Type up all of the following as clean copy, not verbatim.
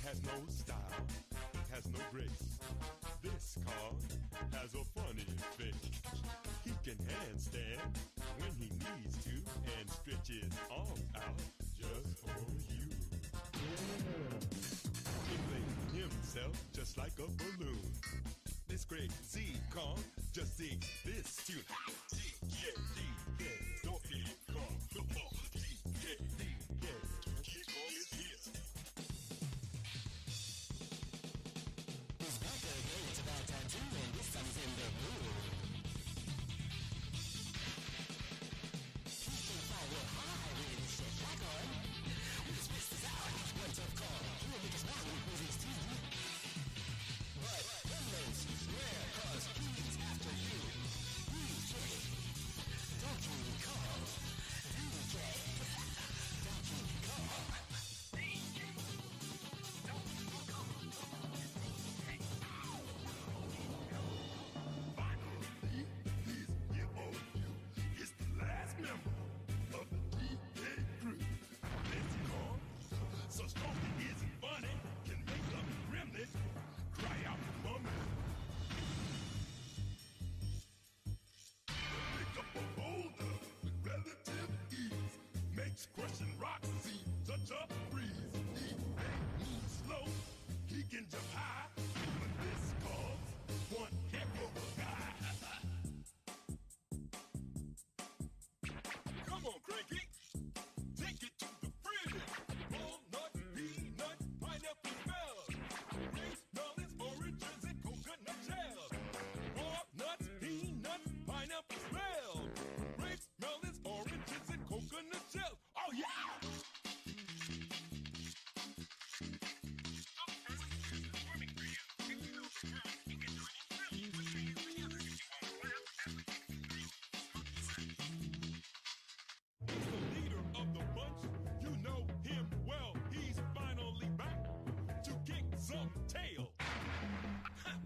has no style, has no grace. This car has a funny face. He can handstand when he needs to and stretch his arms out just for you. Inflating himself just like a balloon. This great Z-Kong just sings this tune. D-K-D-K, Donkey Kong, come on. D-K-D-K, Donkey Kong is here. It's back again, it's about time too, and this time's in the mood. He can fly real high with his shit back on. With his pistols out, one tough call. He will make us mad when he pulls his teeth. But remnants, rare, cause he's after you. DJ, Donkey Kong. DJ, Donkey Kong. It's the last member of the DK crew. Nancy Kong, so strong it isn't funny, can make up gremlin cry out for mummy. Pick up a boulder with relative ease, makes crushing rocks seem such a breeze. He ain't move slow, he can jump high, but this calls one heck of a guy. Come on, Cranky. Take it to the fridge. Walnut, peanut, pineapple smells. Grape melons, oranges, and coconut shells. Walnuts, peanuts, pineapple smells. Grape melons, oranges, and coconut shells. Oh, yeah! He's the leader of the bunch. You know him well. He's finally back to kick some tail.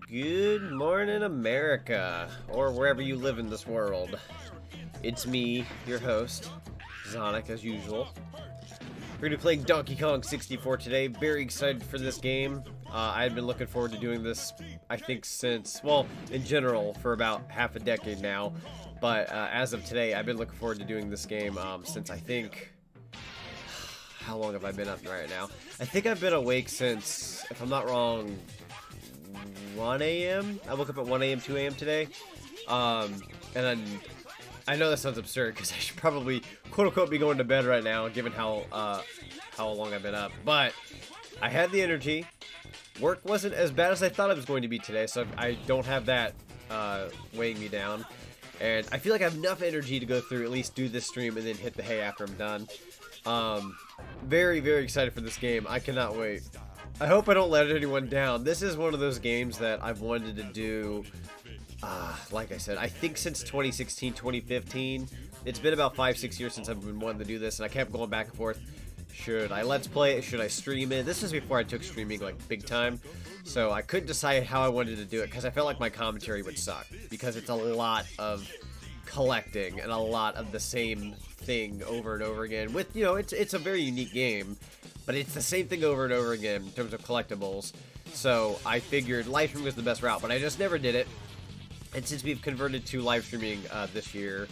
Good morning, America, or wherever you live in this world. It's me, your host, Zonic, as usual. We're going to be playing Donkey Kong 64 today. Very excited for this game. I had been looking forward to doing this, I think, since, well, in general, for about half a decade now. But as of today, I've been looking forward to doing this game since, I think, how long have I been up right now? I think I've been awake since, if I'm not wrong, 1 a.m. I woke up at 1 a.m., 2 a.m. today. And then, I know that sounds absurd because I should probably, quote-unquote, be going to bed right now, given how long I've been up. But I had the energy. Work wasn't as bad as I thought it was going to be today, so I don't have that weighing me down. And I feel like I have enough energy to go through, at least do this stream, and then hit the hay after I'm done. Very, very excited for this game. I cannot wait. I hope I don't let anyone down. This is one of those games that I've wanted to do, like I said, I think since 2016, 2015. It's been about 5-6 years since I've been wanting to do this, and I kept going back and forth. Should I let's play it? Should I stream it? This was before I took streaming like big time, so I couldn't decide how I wanted to do it because I felt like my commentary would suck because it's a lot of collecting and a lot of the same thing over and over again. With, you know, it's a very unique game, but it's the same thing over and over again in terms of collectibles. So I figured live streaming was the best route, but I just never did it. And since we've converted to live streaming this year,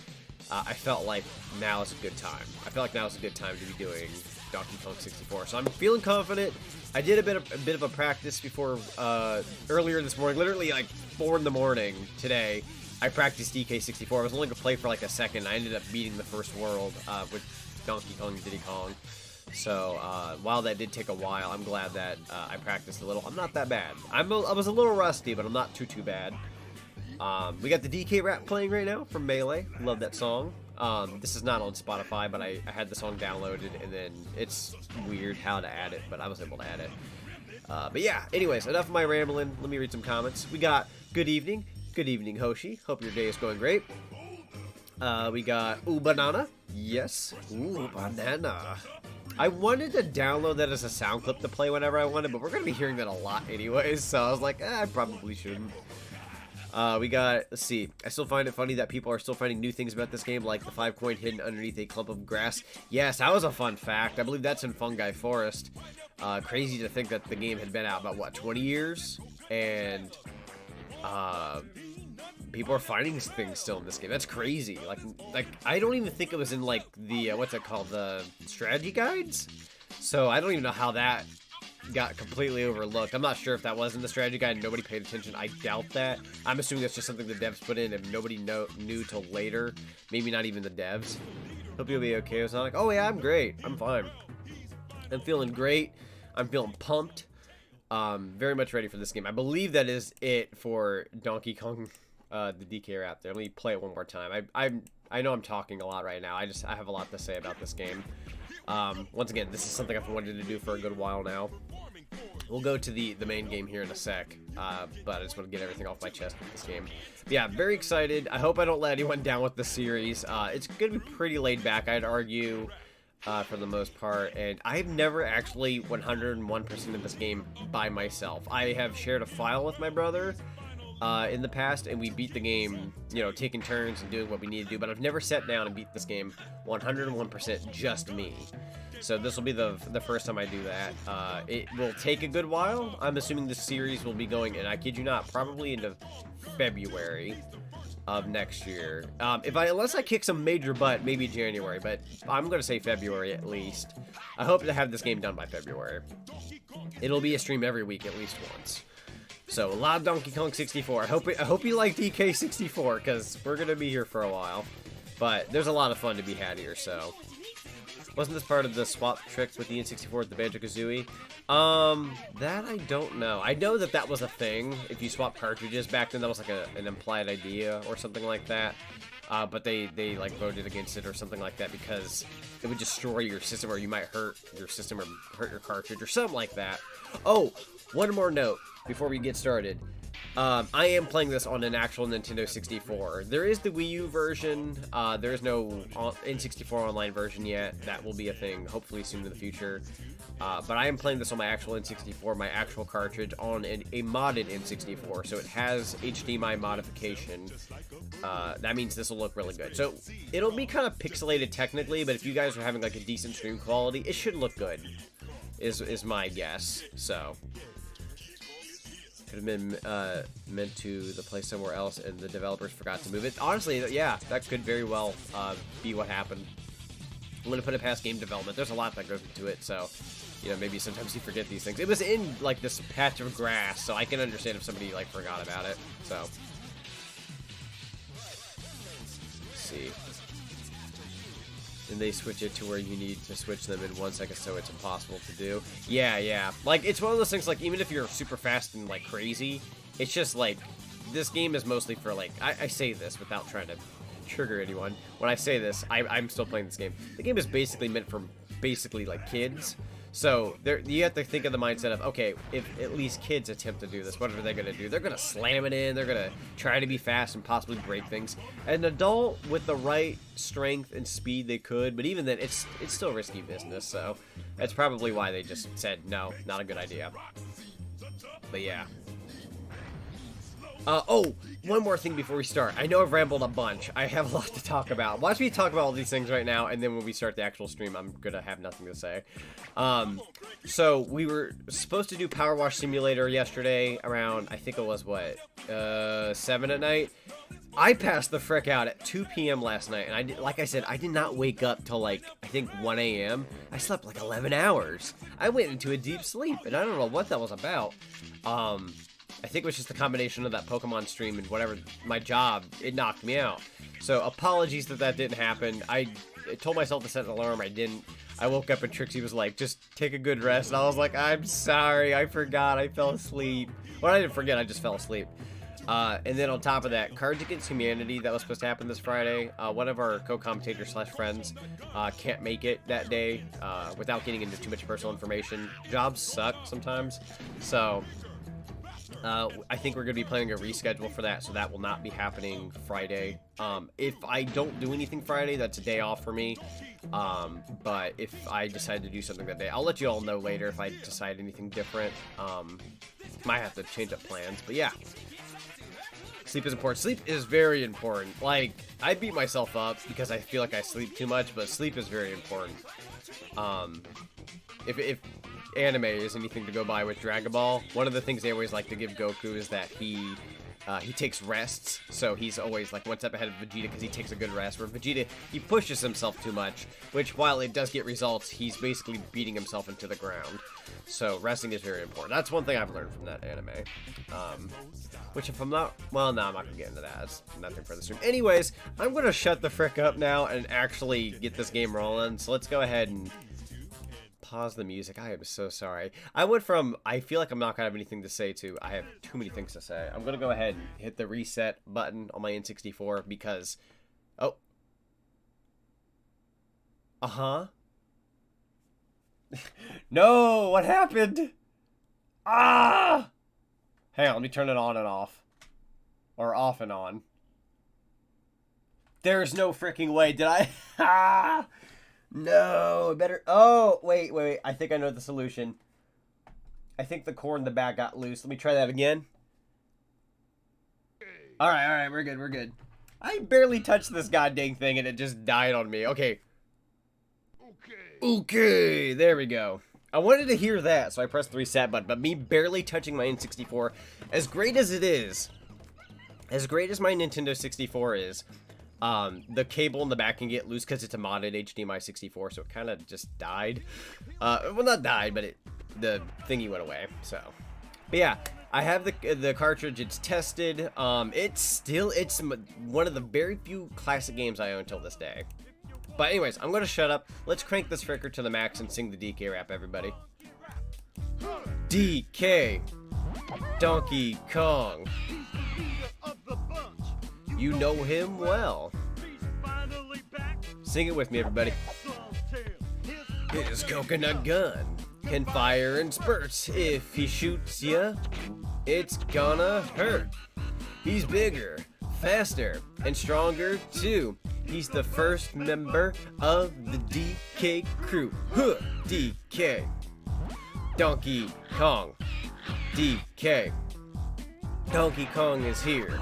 I felt like now is a good time. I felt like now is a good time to be doing Donkey Kong 64. So I'm feeling confident. I did a bit of a practice before earlier this morning, literally like 4 in the morning today. I practiced DK64. I was only gonna play for like a second. I ended up beating the first world with Donkey Kong and Diddy Kong. So while that did take a while, I'm glad that I practiced a little. I'm not that bad. I was a little rusty, but I'm not too bad. We got the DK rap playing right now from Melee. Love that song. This is not on Spotify, but I had the song downloaded, and then it's weird how to add it, but I was able to add it. But yeah, anyways, enough of my rambling. Let me read some comments. We got good evening. Good evening, Hoshi. Hope your day is going great. We got ooh, banana. Yes. Ooh, banana. I wanted to download that as a sound clip to play whenever I wanted, but we're going to be hearing that a lot anyways, so I was like, I probably shouldn't. We got, let's see, I still find it funny that people are still finding new things about this game, like the 5-coin hidden underneath a clump of grass. Yes, that was a fun fact. I believe that's in Fungi Forest. Crazy to think that the game had been out about, what, 20 years? And, people are finding things still in this game. That's crazy. Like I don't even think it was in, like, the, what's it called, the strategy guides? So I don't even know how that got completely overlooked. I'm not sure if that was in the strategy guide and nobody paid attention. I doubt that. I'm assuming that's just something the devs put in and nobody knew till later. Maybe not even the devs. Hope you'll be okay with Sonic. Oh yeah, I'm great. I'm fine. I'm feeling great. I'm feeling pumped. Very much ready for this game. I believe that is it for Donkey Kong, the DK Raptor. Let me play it one more time. I know I'm talking a lot right now. I have a lot to say about this game. Once again, this is something I've wanted to do for a good while now. We'll go to the main game here in a sec, but I just want to get everything off my chest with this game. But yeah, very excited. I hope I don't let anyone down with the series. It's going to be pretty laid back, I'd argue, for the most part, and I've never actually 101% of this game by myself. I have shared a file with my brother in the past, and we beat the game, you know, taking turns and doing what we need to do, but I've never sat down and beat this game 101% just me. So this will be the first time I do that. It will take a good while. I'm assuming the series will be going, and I kid you not, probably into February of next year. Unless I kick some major butt, maybe January, but I'm going to say February at least. I hope to have this game done by February. It'll be a stream every week at least once. So, a lot of Donkey Kong 64. I hope you like DK64, because we're going to be here for a while. But there's a lot of fun to be had here, so. Wasn't this part of the swap trick with the N64 with the Banjo-Kazooie? That I don't know. I know that was a thing. If you swap cartridges back then, that was like an implied idea or something like that. But they like voted against it or something like that because it would destroy your system, or you might hurt your system or hurt your cartridge or something like that. Oh, one more note before we get started. I am playing this on an actual Nintendo 64. There is the Wii U version. There is no N64 online version yet. That will be a thing, hopefully soon in the future. But I am playing this on my actual N64, my actual cartridge, on a modded N64. So it has HDMI modification. That means this will look really good. So it'll be kind of pixelated technically, but if you guys are having like a decent stream quality, it should look good, is my guess. So could have been meant to the place somewhere else and the developers forgot to move it. Honestly, yeah, that could very well be what happened. I'm going to put it past game development. There's a lot that goes into it, so, you know, maybe sometimes you forget these things. It was in, like, this patch of grass, so I can understand if somebody, like, forgot about it, so. Let's see. And they switch it to where you need to switch them in 1 second, so it's impossible to do. Yeah. Like, it's one of those things, like, even if you're super fast and, like, crazy, it's just, like, this game is mostly for, like, I say this without trying to trigger anyone. When I say this, I'm still playing this game. The game is basically meant for, basically, like, kids. So, you have to think of the mindset of, okay, if at least kids attempt to do this, what are they going to do? They're going to slam it in, they're going to try to be fast and possibly break things. An adult with the right strength and speed, they could, but even then, it's still risky business, so that's probably why they just said, no, not a good idea. But yeah. Oh, one more thing before we start. I know I've rambled a bunch. I have a lot to talk about. Watch me talk about all these things right now, and then when we start the actual stream, I'm gonna have nothing to say. So we were supposed to do Power Wash Simulator yesterday around, I think it was, what, 7 at night? I passed the frick out at 2 p.m. last night, and like I said, I did not wake up till, like, I think 1 a.m. I slept like 11 hours. I went into a deep sleep, and I don't know what that was about. I think it was just a combination of that Pokemon stream and whatever, my job, it knocked me out. So, apologies that didn't happen. I told myself to set an alarm, I didn't. I woke up and Trixie was like, just take a good rest, and I was like, I'm sorry, I forgot, I fell asleep. Well, I didn't forget, I just fell asleep. And then on top of that, Cards Against Humanity, that was supposed to happen this Friday. One of our co-commentators / friends can't make it that day without getting into too much personal information. Jobs suck sometimes, so I think we're going to be planning a reschedule for that, so that will not be happening Friday. If I don't do anything Friday, that's a day off for me. But if I decide to do something that day, I'll let you all know later if I decide anything different. Might have to change up plans, but yeah. Sleep is important. Sleep is very important. Like, I beat myself up because I feel like I sleep too much, but sleep is very important. If anime is anything to go by with Dragon Ball, one of the things they always like to give Goku is that he takes rests, so he's always like one step ahead of Vegeta because he takes a good rest, where Vegeta, he pushes himself too much, which while it does get results, he's basically beating himself into the ground. So resting is very important. That's one thing I've learned from that anime. Which if I'm not, well, no, I'm not gonna get into that. It's nothing for the stream. Anyways, I'm gonna shut the frick up now and actually get this game rolling, so let's go ahead and pause the music. I am so sorry. I went from, I feel like I'm not gonna have anything to say, to I have too many things to say. I'm gonna go ahead and hit the reset button on my N64 because, oh. No, what happened? Ah! Hang on, let me turn it on and off. Or off and on. There's no freaking way. Did I? Ah! No, better. Oh, wait. I think I know the solution. I think the cord in the back got loose. Let me try that again. All right, we're good. I barely touched this goddamn thing and it just died on me. Okay, there we go. I wanted to hear that, so I pressed the reset button, but me barely touching my N64, as great as it is, as great as my Nintendo 64 is, the cable in the back can get loose because it's a modded HDMI 64, so it kind of just died. Well, not died, but the thingy went away, so. But yeah, I have the cartridge, it's tested, it's one of the very few classic games I own until this day. But anyways, I'm gonna shut up, let's crank this fricker to the max and sing the DK rap, everybody. DK, Donkey Kong. You know him well. Sing it with me, everybody. His coconut gun can fire in spurts. If he shoots ya, it's gonna hurt. He's bigger, faster, and stronger too. He's the first member of the DK crew. Huh, DK. Donkey Kong. DK. Donkey Kong is here.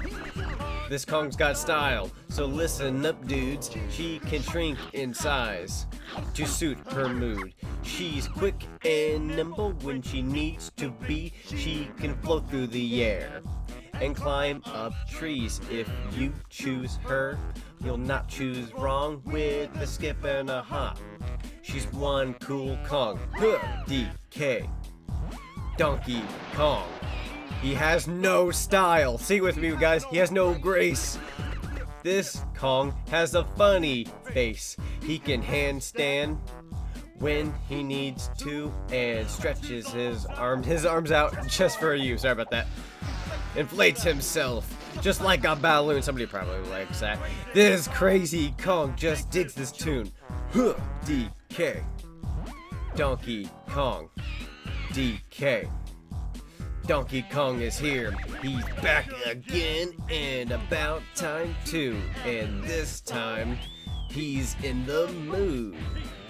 This Kong's got style, so listen up, dudes. She can shrink in size to suit her mood. She's quick and nimble when she needs to be. She can float through the air and climb up trees. If you choose her, you'll not choose wrong with a skip and a hop. She's one cool Kong. Huh, DK. Donkey Kong. He has no style. Sing with me, guys. He has no grace. This Kong has a funny face. He can handstand when he needs to and stretches his arms out just for you. Sorry about that. Inflates himself just like a balloon. Somebody probably likes that. This crazy Kong just digs this tune. Huh, DK. Donkey Kong. DK. Donkey Kong is here. He's back again, and about time too. And this time, he's in the mood.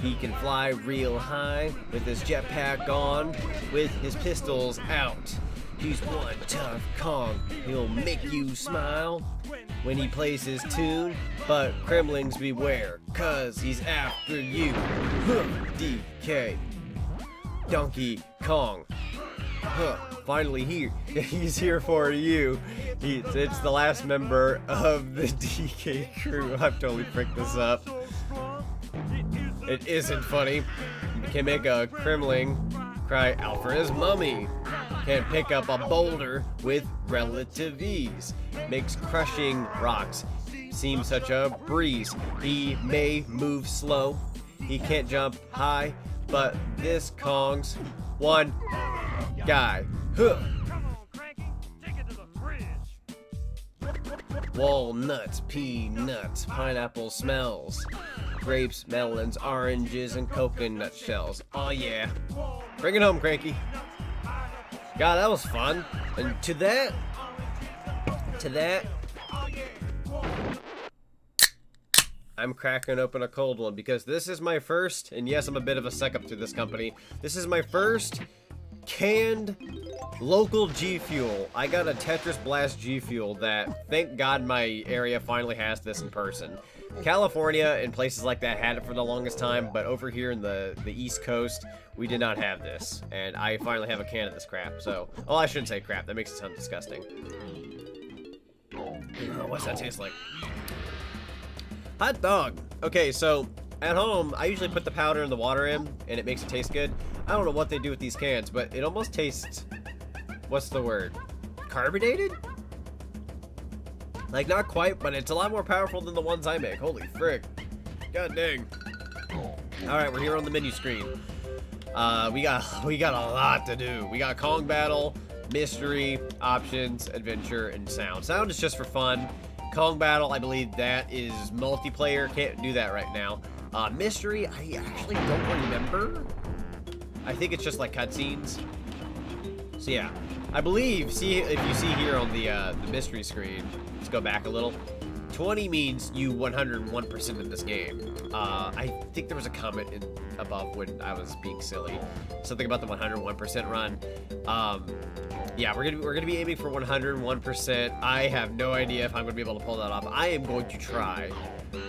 He can fly real high with his jetpack on, with his pistols out. He's one tough Kong. He'll make you smile when he plays his tune. But Kremlings beware, cause he's after you. Huh, DK. Donkey Kong. Huh, finally here. He's here for you. It's the last member of the DK crew. I've totally fricked this up. It isn't funny. You can make a Kremling cry out for his mummy. Can pick up a boulder with relative ease. Makes crushing rocks seem such a breeze. He may move slow. He can't jump high, but this Kong's one guy. Huh. Walnuts, peanuts, pineapple smells, grapes, melons, oranges, and coconut shells. Oh yeah. Bring it home, Cranky. God, that was fun. And to that, I'm cracking open a cold one because this is my first, and yes, I'm a bit of a suck up to this company. This is my first canned local G Fuel. I got a Tetris Blast G Fuel that, thank God my area finally has this in person. California and places like that had it for the longest time, but over here in the East Coast, we did not have this. And I finally have a can of this crap, so... Oh, I shouldn't say crap, that makes it sound disgusting. What's that taste like? Hot dog! Okay, so, at home, I usually put the powder and the water in, and it makes it taste good. I don't know what they do with these cans, but it almost tastes... What's the word? Carbonated? Like, not quite, but it's a lot more powerful than the ones I make. Holy frick. God dang. Alright, we're here on the menu screen. We got a lot to do. We got Kong Battle, Mystery, Options, Adventure, and Sound. Sound is just for fun. Kong Battle, I believe that is multiplayer. Can't do that right now. Mystery, I actually don't remember. I think it's just like cutscenes. So yeah, I believe, see, if you see here on the mystery screen, let's go back a little. 20 means you 101% in this game. I think there was a comment above when I was being silly. Something about the 101% run. Yeah, we're gonna be aiming for 101%. I have no idea if I'm gonna be able to pull that off. I am going to try.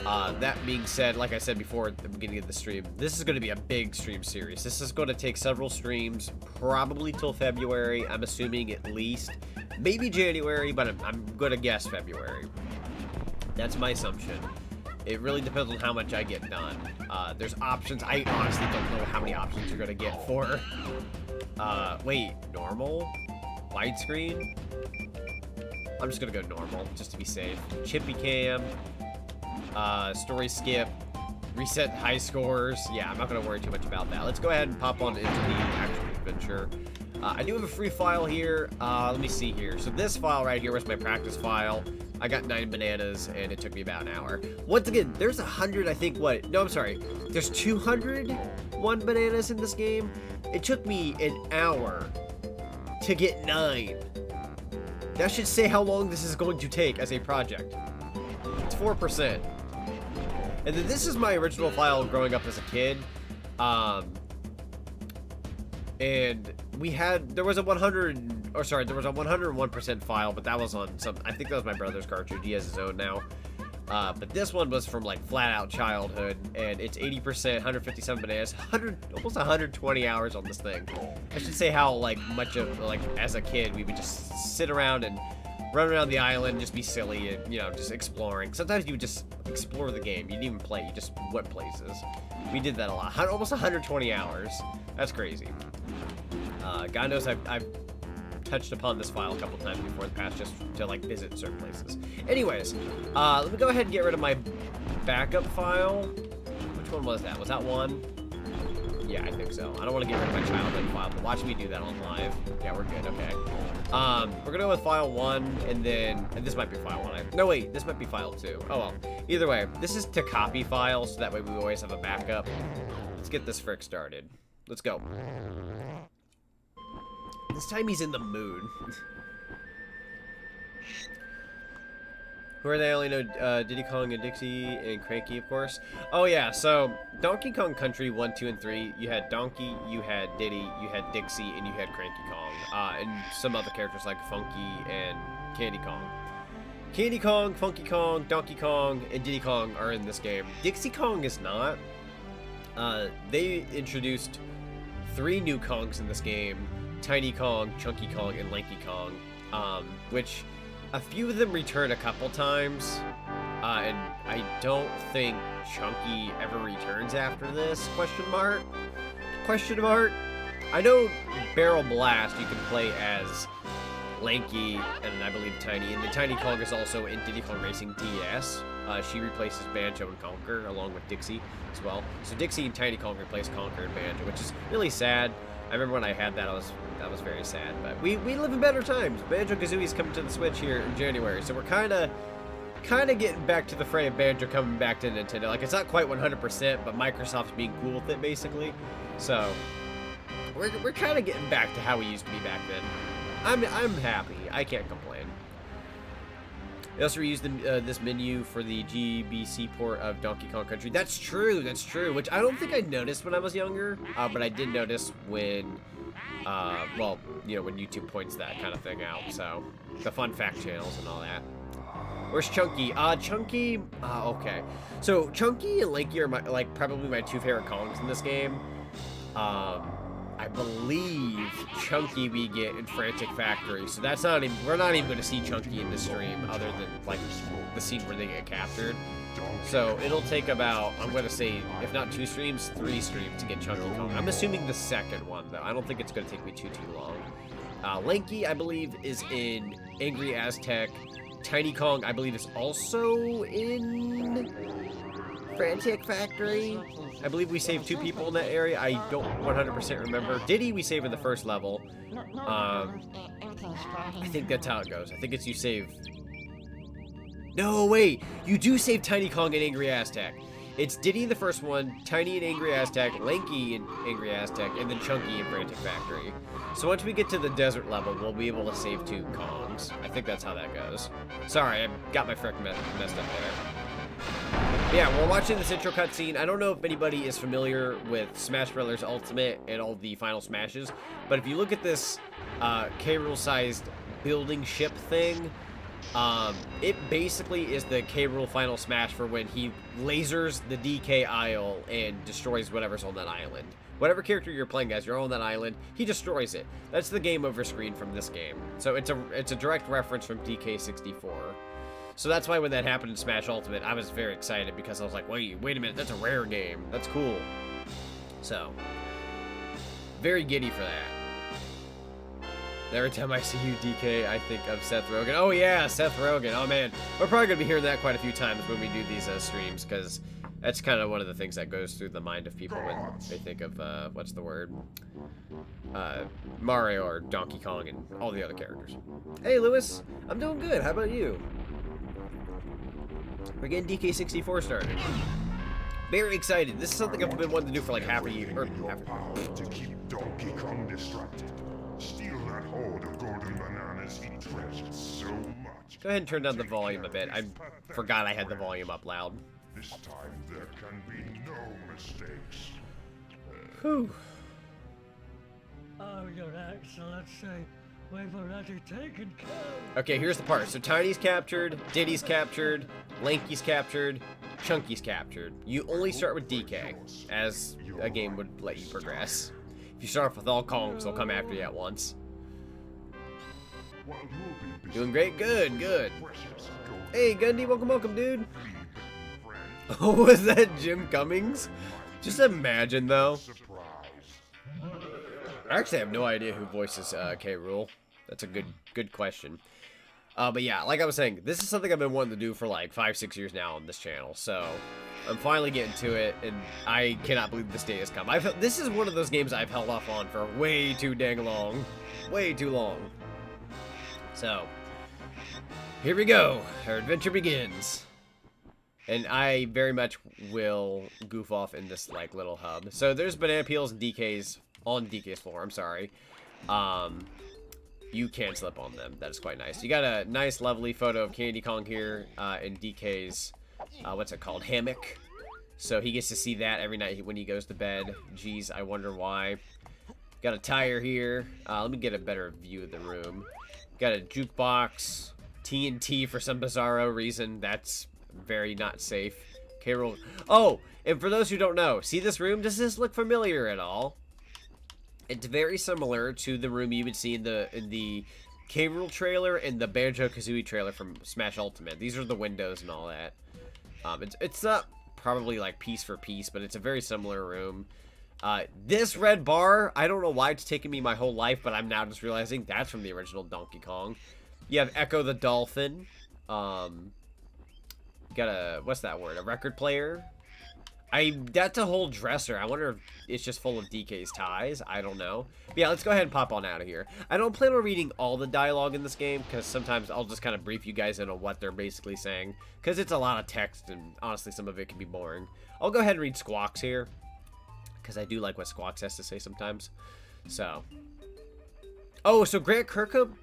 That being said, like I said before at the beginning of the stream, this is going to be a big stream series. This is going to take several streams, probably till February. I'm assuming at least, maybe January, but I'm going to guess February. That's my assumption. It really depends on how much I get done. There's options. I honestly don't know how many options you're going to get for. Wait, normal? Widescreen? I'm just going to go normal, just to be safe. Chippy cam. Story skip, reset high scores. Yeah, I'm not going to worry too much about that. Let's go ahead and pop on into the actual adventure. I do have a free file here. Let me see here. So this file right here was my practice file. I got 9 bananas, and it took me about an hour. Once again, there's 100, I think, what? No, I'm sorry. There's 201 bananas in this game. It took me an hour to get 9. That should say how long this is going to take as a project. It's 4%. And then this is my original file growing up as a kid. And there was a 101% file, but that was on I think that was my brother's cartridge. He has his own now. But this one was from like flat out childhood, and it's 80%, 157 bananas, almost 120 hours on this thing. I should say how like much of like as a kid we would just sit around and run around the island, just be silly and, you know, just exploring. Sometimes you would just explore the game. You didn't even play, you just went places. We did that a lot. Almost 120 hours. That's crazy. God knows I've touched upon this file a couple times before in the past just to, like, visit certain places. Anyways, let me go ahead and get rid of my backup file. Which one was that? Was that one? Yeah, I think so. I don't want to get rid of my childhood file, but watch me do that on live. Yeah, we're good. Okay. We're gonna go with file 1, and this might be file 1. No, wait, this might be file 2. Oh well. Either way, this is to copy files, so that way we always have a backup. Let's get this frick started. Let's go. This time he's in the mood. Who are they? I only know Diddy Kong and Dixie and Cranky, of course. Oh yeah, so Donkey Kong Country 1, 2, and 3, you had Donkey, you had Diddy, you had Dixie, and you had Cranky Kong. And some other characters like Funky and Candy Kong. Candy Kong, Funky Kong, Donkey Kong, and Diddy Kong are in this game. Dixie Kong is not. They introduced 3 new Kongs in this game. Tiny Kong, Chunky Kong, and Lanky Kong. Which... a few of them return a couple times, and I don't think Chunky ever returns after this, question mark? Question mark? I know Barrel Blast you can play as Lanky, and I believe Tiny, and the Tiny Kong is also in Diddy Kong Racing DS. She replaces Banjo and Conker, along with Dixie as well. So Dixie and Tiny Kong replace Conker and Banjo, which is really sad. I remember when I had that, that was very sad, but we live in better times. Banjo-Kazooie's coming to the Switch here in January, so we're kind of getting back to the fray of Banjo coming back to Nintendo. Like, it's not quite 100%, but Microsoft's being cool with it, basically. So, we're kind of getting back to how we used to be back then. I'm happy. I can't complain. They also reused this menu for the GBC port of Donkey Kong Country. That's true, which I don't think I noticed when I was younger, but I did notice when Well, you know, when YouTube points that kind of thing out. So, the fun fact channels and all that. Where's Chunky? Chunky, okay. So, Chunky and Lanky are probably my two favorite Kongs in this game. I believe Chunky we get in Frantic Factory, so that's not even, we're not even going to see Chunky in this stream other than, like, the scene where they get captured. So, it'll take about, I'm going to say, if not 2 streams, 3 streams to get Chunky Kong. I'm assuming the second one, though. I don't think it's going to take me too long. Lanky, I believe, is in Angry Aztec. Tiny Kong, I believe, is also in Frantic Factory. I believe we saved 2 people in that area. I don't 100% remember. Diddy, we save in the first level. I think that's how it goes. I think it's you save... No, wait! You do save Tiny Kong and Angry Aztec. It's Diddy in the first one, Tiny in Angry Aztec, Lanky in Angry Aztec, and then Chunky in Frantic Factory. So once we get to the desert level, we'll be able to save 2 Kongs. I think that's how that goes. Sorry, I got my frick messed up there. Yeah, we're watching this intro cutscene. I don't know if anybody is familiar with Smash Bros. Ultimate and all the final smashes, but if you look at this K-Rool-sized building ship thing, it basically is the K-Rool final smash for when he lasers the DK Isle and destroys whatever's on that island. Whatever character you're playing as, you're on that island, he destroys it. That's the game over screen from this game. So it's a direct reference from DK64. So that's why when that happened in Smash Ultimate, I was very excited because I was like, wait a minute, that's a rare game. That's cool. So, very giddy for that. Every time I see you, DK, I think of Seth Rogen. Oh yeah, Seth Rogen. Oh man, we're probably gonna be hearing that quite a few times when we do these streams, because that's kind of one of the things that goes through the mind of people when they think of what's the word, Mario or Donkey Kong and all the other characters. Hey Lewis, I'm doing good. How about you? We're getting DK64 started. Very excited. This is something I've been wanting to do for like half a year. To keep Donkey Kong distracted. Steal that horde of golden bananas he treasured so much. Go ahead and turn down the volume a bit. I forgot I had the volume up loud. This time there can be no mistakes. Whew. Oh, Your Excellency, we've already taken care. Okay, here's the part. So Tiny's captured, Diddy's captured, Lanky's captured, Chunky's captured. You only start with DK, as a game would let you progress. If you start off with all Kongs, they'll come after you at once. Doing great? Good, good. Hey, Gundy, welcome, dude. Oh, was that Jim Cummings? Just imagine, though. I actually have no idea who voices K-Rool. That's a good question. But yeah, like I was saying, this is something I've been wanting to do for like 5-6 years now on this channel. So I'm finally getting to it, and I cannot believe this day has come. This is one of those games I've held off on for way too dang long. Way too long. So, here we go. Our adventure begins. And I very much will goof off in this like little hub. So there's banana peels and DKs on DK's floor. I'm sorry. You can slip on them. That is quite nice. You got a nice, lovely photo of Candy Kong here in DK's, what's it called, hammock. So he gets to see that every night when he goes to bed. Geez, I wonder why. Got a tire here. Let me get a better view of the room. Got a jukebox. TNT for some bizarro reason. That's very not safe. K-Rool. Oh, and for those who don't know, see this room? Does this look familiar at all? It's very similar to the room you would see in the K-Rool trailer and the Banjo-Kazooie trailer from Smash Ultimate. These are the windows and all that. It's not probably like piece for piece, but it's a very similar room. This red bar, I don't know why it's taken me my whole life, but I'm now just realizing that's from the original Donkey Kong. You have Echo the Dolphin. Got a, what's that word? A record player? That's a whole dresser. I wonder if it's just full of DK's ties. I don't know. But yeah, let's go ahead and pop on out of here. I don't plan on reading all the dialogue in this game, because sometimes I'll just kind of brief you guys in on what they're basically saying, because it's a lot of text, and honestly, some of it can be boring. I'll go ahead and read Squawks here, because I do like what Squawks has to say sometimes. So. Oh, so Grant Kirkhope?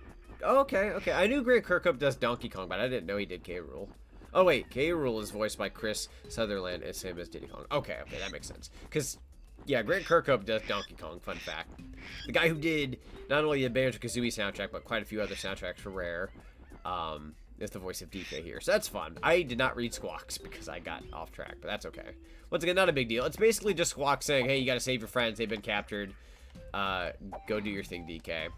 Oh, okay. I knew Grant Kirkhope does Donkey Kong, but I didn't know he did K-Rool. Oh, wait. K-Rool is voiced by Chris Sutherland, and same as Diddy Kong. Okay, that makes sense. Because Yeah, Grant Kirkhope does Donkey Kong, fun fact. The guy who did not only the Banjo-Kazooie soundtrack, but quite a few other soundtracks for Rare, is the voice of DK here. So that's fun. I did not read Squawks because I got off track, but that's okay. Once again, not a big deal. It's basically just Squawk saying, hey, you gotta save your friends. They've been captured. Go do your thing, DK.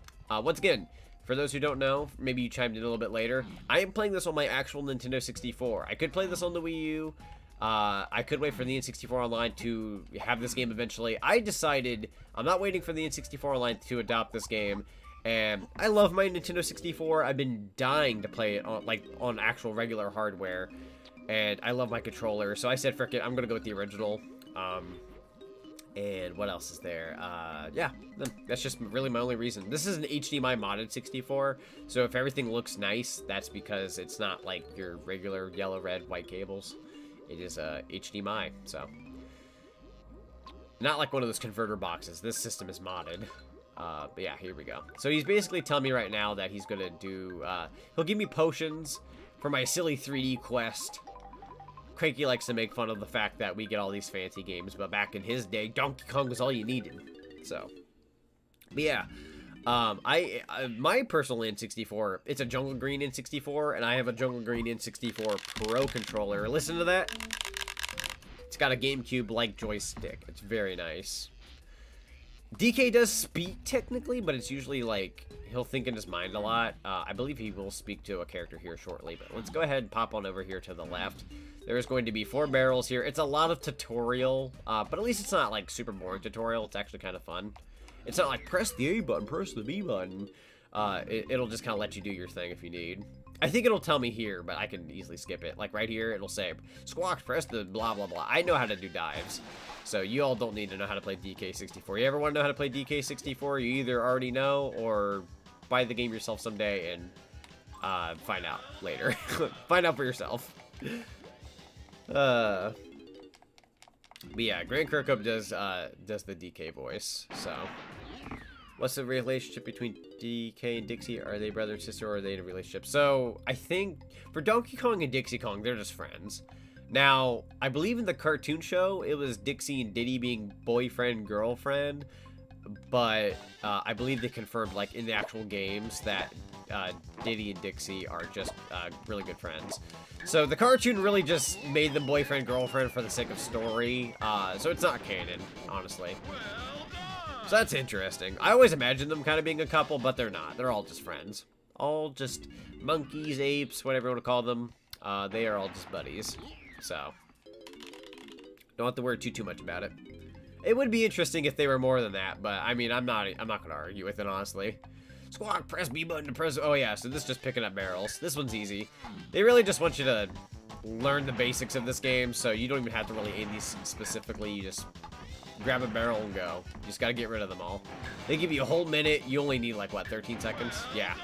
Once again, for those who don't know, maybe you chimed in a little bit later, I am playing this on my actual Nintendo 64. I could play this on the Wii U. I could wait for the N64 Online to have this game eventually. I decided I'm not waiting for the N64 Online to adopt this game. And I love my Nintendo 64. I've been dying to play it on actual regular hardware. And I love my controller. So I said, frick it, I'm going to go with the original. And what else is there? Yeah, that's just really my only reason. This is an HDMI modded 64. So if everything looks nice, that's because it's not like your regular yellow, red, white cables. It is HDMI, so. Not like one of those converter boxes. This system is modded. But yeah, here we go. So he's basically telling me right now that he's going to do, he'll give me potions for my silly 3D quest. Cranky likes to make fun of the fact that we get all these fancy games, but back in his day, Donkey Kong was all you needed. So, but yeah, my personal N64, it's a Jungle Green N64, and I have a Jungle Green N64 Pro controller. Listen to that. It's got a GameCube-like joystick. It's very nice. DK does speak technically, but it's usually like he'll think in his mind a lot. I believe he will speak to a character here shortly, but let's go ahead and pop on over here to the left. There's going to be 4 barrels here. It's a lot of tutorial, but at least it's not like super boring tutorial. It's actually kind of fun. It's not like press the A button, press the B button. It'll just kind of let you do your thing if you need. I think it'll tell me here, but I can easily skip it. Like right here, it'll say, Squawk, press the blah, blah, blah. I know how to do dives. So you all don't need to know how to play DK64. You ever want to know how to play DK64? You either already know or buy the game yourself someday and find out later. Find out for yourself. But yeah, Grant Kirkhope does the DK voice. So what's the relationship between DK and Dixie? Are they brother and sister, or are they in a relationship? So I think for Donkey Kong and Dixie Kong, they're just friends. Now, I believe in the cartoon show, it was Dixie and Diddy being boyfriend-girlfriend, but I believe they confirmed, like, in the actual games that Diddy and Dixie are just really good friends. So the cartoon really just made them boyfriend-girlfriend for the sake of story, so it's not canon, honestly. So that's interesting. I always imagined them kind of being a couple, but they're not. They're all just friends. All just monkeys, apes, whatever you want to call them. They are all just buddies. So, don't have to worry too much about it. It would be interesting if they were more than that, but I mean, I'm not gonna argue with it, honestly. Squawk, press B button to press. Oh yeah, so this is just picking up barrels. This one's easy. They really just want you to learn the basics of this game, so you don't even have to really aim these specifically. You just grab a barrel and go. You just gotta get rid of them all. They give you a whole minute. You only need like what, 13 seconds? Yeah,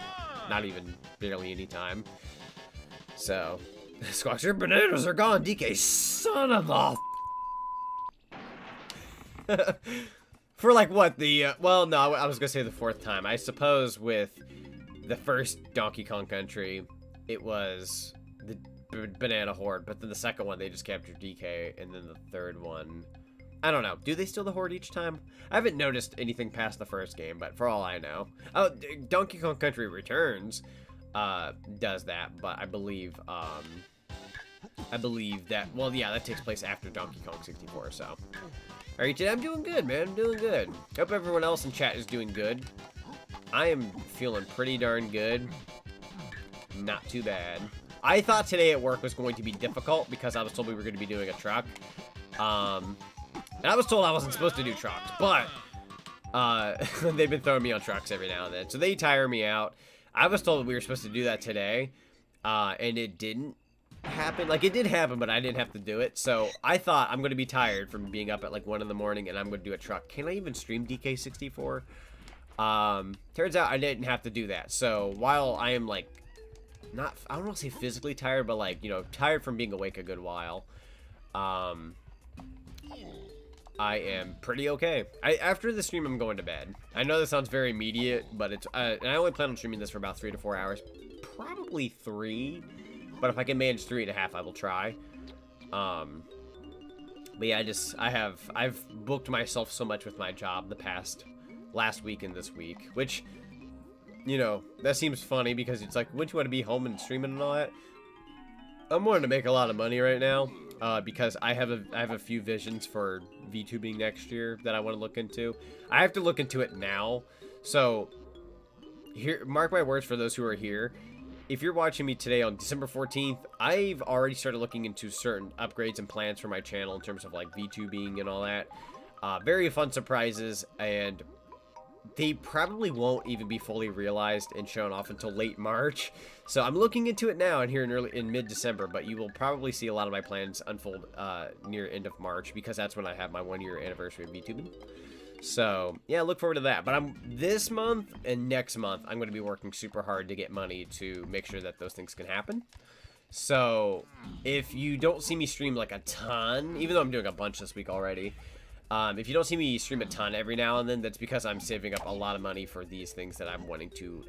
not even barely any time. So. Squawks, your bananas are gone, DK, son of a... For like what, well, no, I was gonna say the 4th time. I suppose with the first Donkey Kong Country, it was the banana horde, but then the second one, they just captured DK, and then the 3rd one, I don't know. Do they steal the horde each time? I haven't noticed anything past the first game, but for all I know. Oh, Donkey Kong Country Returns does that, but I believe that, well, yeah, that takes place after Donkey Kong 64, so. Alright, today I'm doing good, man. I'm doing good. Hope everyone else in chat is doing good. I am feeling pretty darn good. Not too bad. I thought today at work was going to be difficult because I was told we were going to be doing a truck. And I was told I wasn't supposed to do trucks, but they've been throwing me on trucks every now and then, so they tire me out. I was told we were supposed to do that today, and it didn't happen. Like, it did happen, but I didn't have to do it. So I thought I'm going to be tired from being up at like 1 in the morning, and I'm going to do a truck. Can I even stream DK64? Turns out I didn't have to do that. So while I am like, not, I don't want to say physically tired, but like, you know, tired from being awake a good while, I am pretty okay. After the stream, I'm going to bed. I know this sounds very immediate, but it's, and I only plan on streaming this for about 3 to 4 hours. Probably 3, but if I can manage 3.5, I will try. But yeah, I've booked myself so much with my job the last week and this week, which, you know, that seems funny because it's like, wouldn't you want to be home and streaming and all that? I'm wanting to make a lot of money right now, because I have a few visions for VTubing next year that I want to look into. I have to look into it now, so here, mark my words for those who are here. If you're watching me today on December 14th, I've already started looking into certain upgrades and plans for my channel in terms of like VTubing and all that. Very fun surprises, and they probably won't even be fully realized and shown off until late March. So I'm looking into it now and here in mid-December, but you will probably see a lot of my plans unfold near end of March, because that's when I have my 1-year anniversary of VTubing. So yeah, look forward to that. But this month and next month, I'm going to be working super hard to get money to make sure that those things can happen. So if you don't see me stream like a ton, even though I'm doing a bunch this week already, if you don't see me stream a ton every now and then, that's because I'm saving up a lot of money for these things that I'm wanting to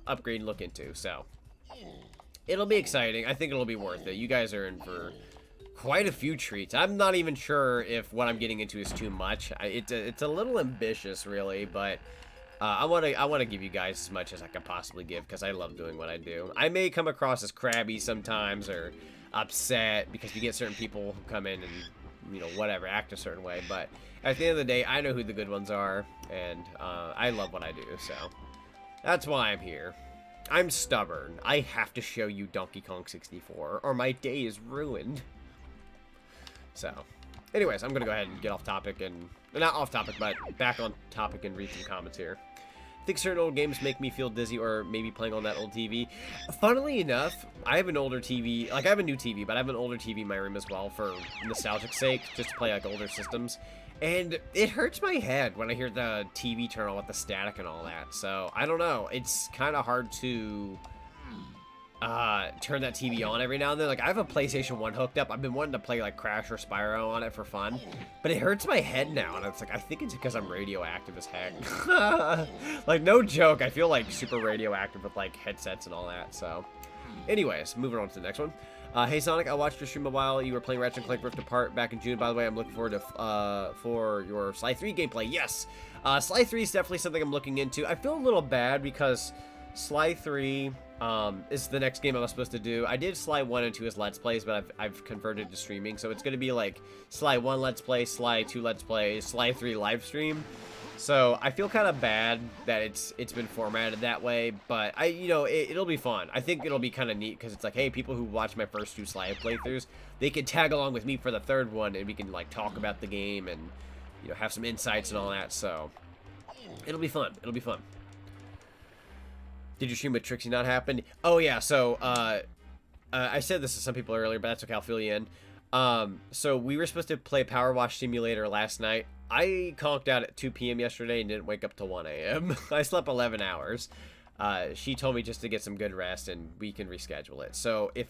upgrade and look into. So it'll be exciting. I think it'll be worth it. You guys are in for quite a few treats. I'm not even sure if what I'm getting into is too much. It's a little ambitious, really, but I want to give you guys as much as I can possibly give, because I love doing what I do. I may come across as crabby sometimes or upset because you get certain people who come in and, you know, whatever, act a certain way, but at the end of the day, I know who the good ones are, and I love what I do, so that's why I'm here. I'm stubborn. I have to show you Donkey Kong 64, or my day is ruined. So, anyways, I'm gonna go ahead and get off topic, and not off topic, but back on topic, and read some comments here. I think certain old games make me feel dizzy, or maybe playing on that old TV. Funnily enough, I have an older TV, like I have a new TV, but I have an older TV in my room as well for nostalgic sake, just to play like older systems. And it hurts my head when I hear the TV turn on with the static and all that. So, I don't know, it's kind of hard to turn that TV on every now and then. Like, I have a PlayStation 1 hooked up. I've been wanting to play like Crash or Spyro on it for fun, but it hurts my head now, and it's like, I think it's because I'm radioactive as heck. Like, no joke, I feel like super radioactive with like headsets and all that. So anyways, moving on to the next one. Hey Sonic, I watched your stream a while. You were playing Ratchet & Clank Rift Apart back in June. By the way, I'm looking forward to for your Sly 3 gameplay. Yes, Sly 3 is definitely something I'm looking into. I feel a little bad because Sly 3 is the next game I was supposed to do. I did Sly 1 and 2 as Let's Plays, but I've converted to streaming, so it's going to be like Sly 1 Let's Play, Sly 2 Let's Play, Sly 3 live stream. So I feel kind of bad that it's been formatted that way, but it'll be fun. I think it'll be kind of neat because it's like, hey, people who watch my first 2 Sly playthroughs, they can tag along with me for the 3rd one, and we can like talk about the game and, you know, have some insights and all that. So it'll be fun. It'll be fun. Did your stream with Trixie not happen? Oh yeah, so I said this to some people earlier, but that's okay, I'll fill you in. So we were supposed to play Power Wash Simulator last night. I conked out at 2 p.m. yesterday and didn't wake up till 1 a.m. I slept 11 hours. She told me just to get some good rest and we can reschedule it. So if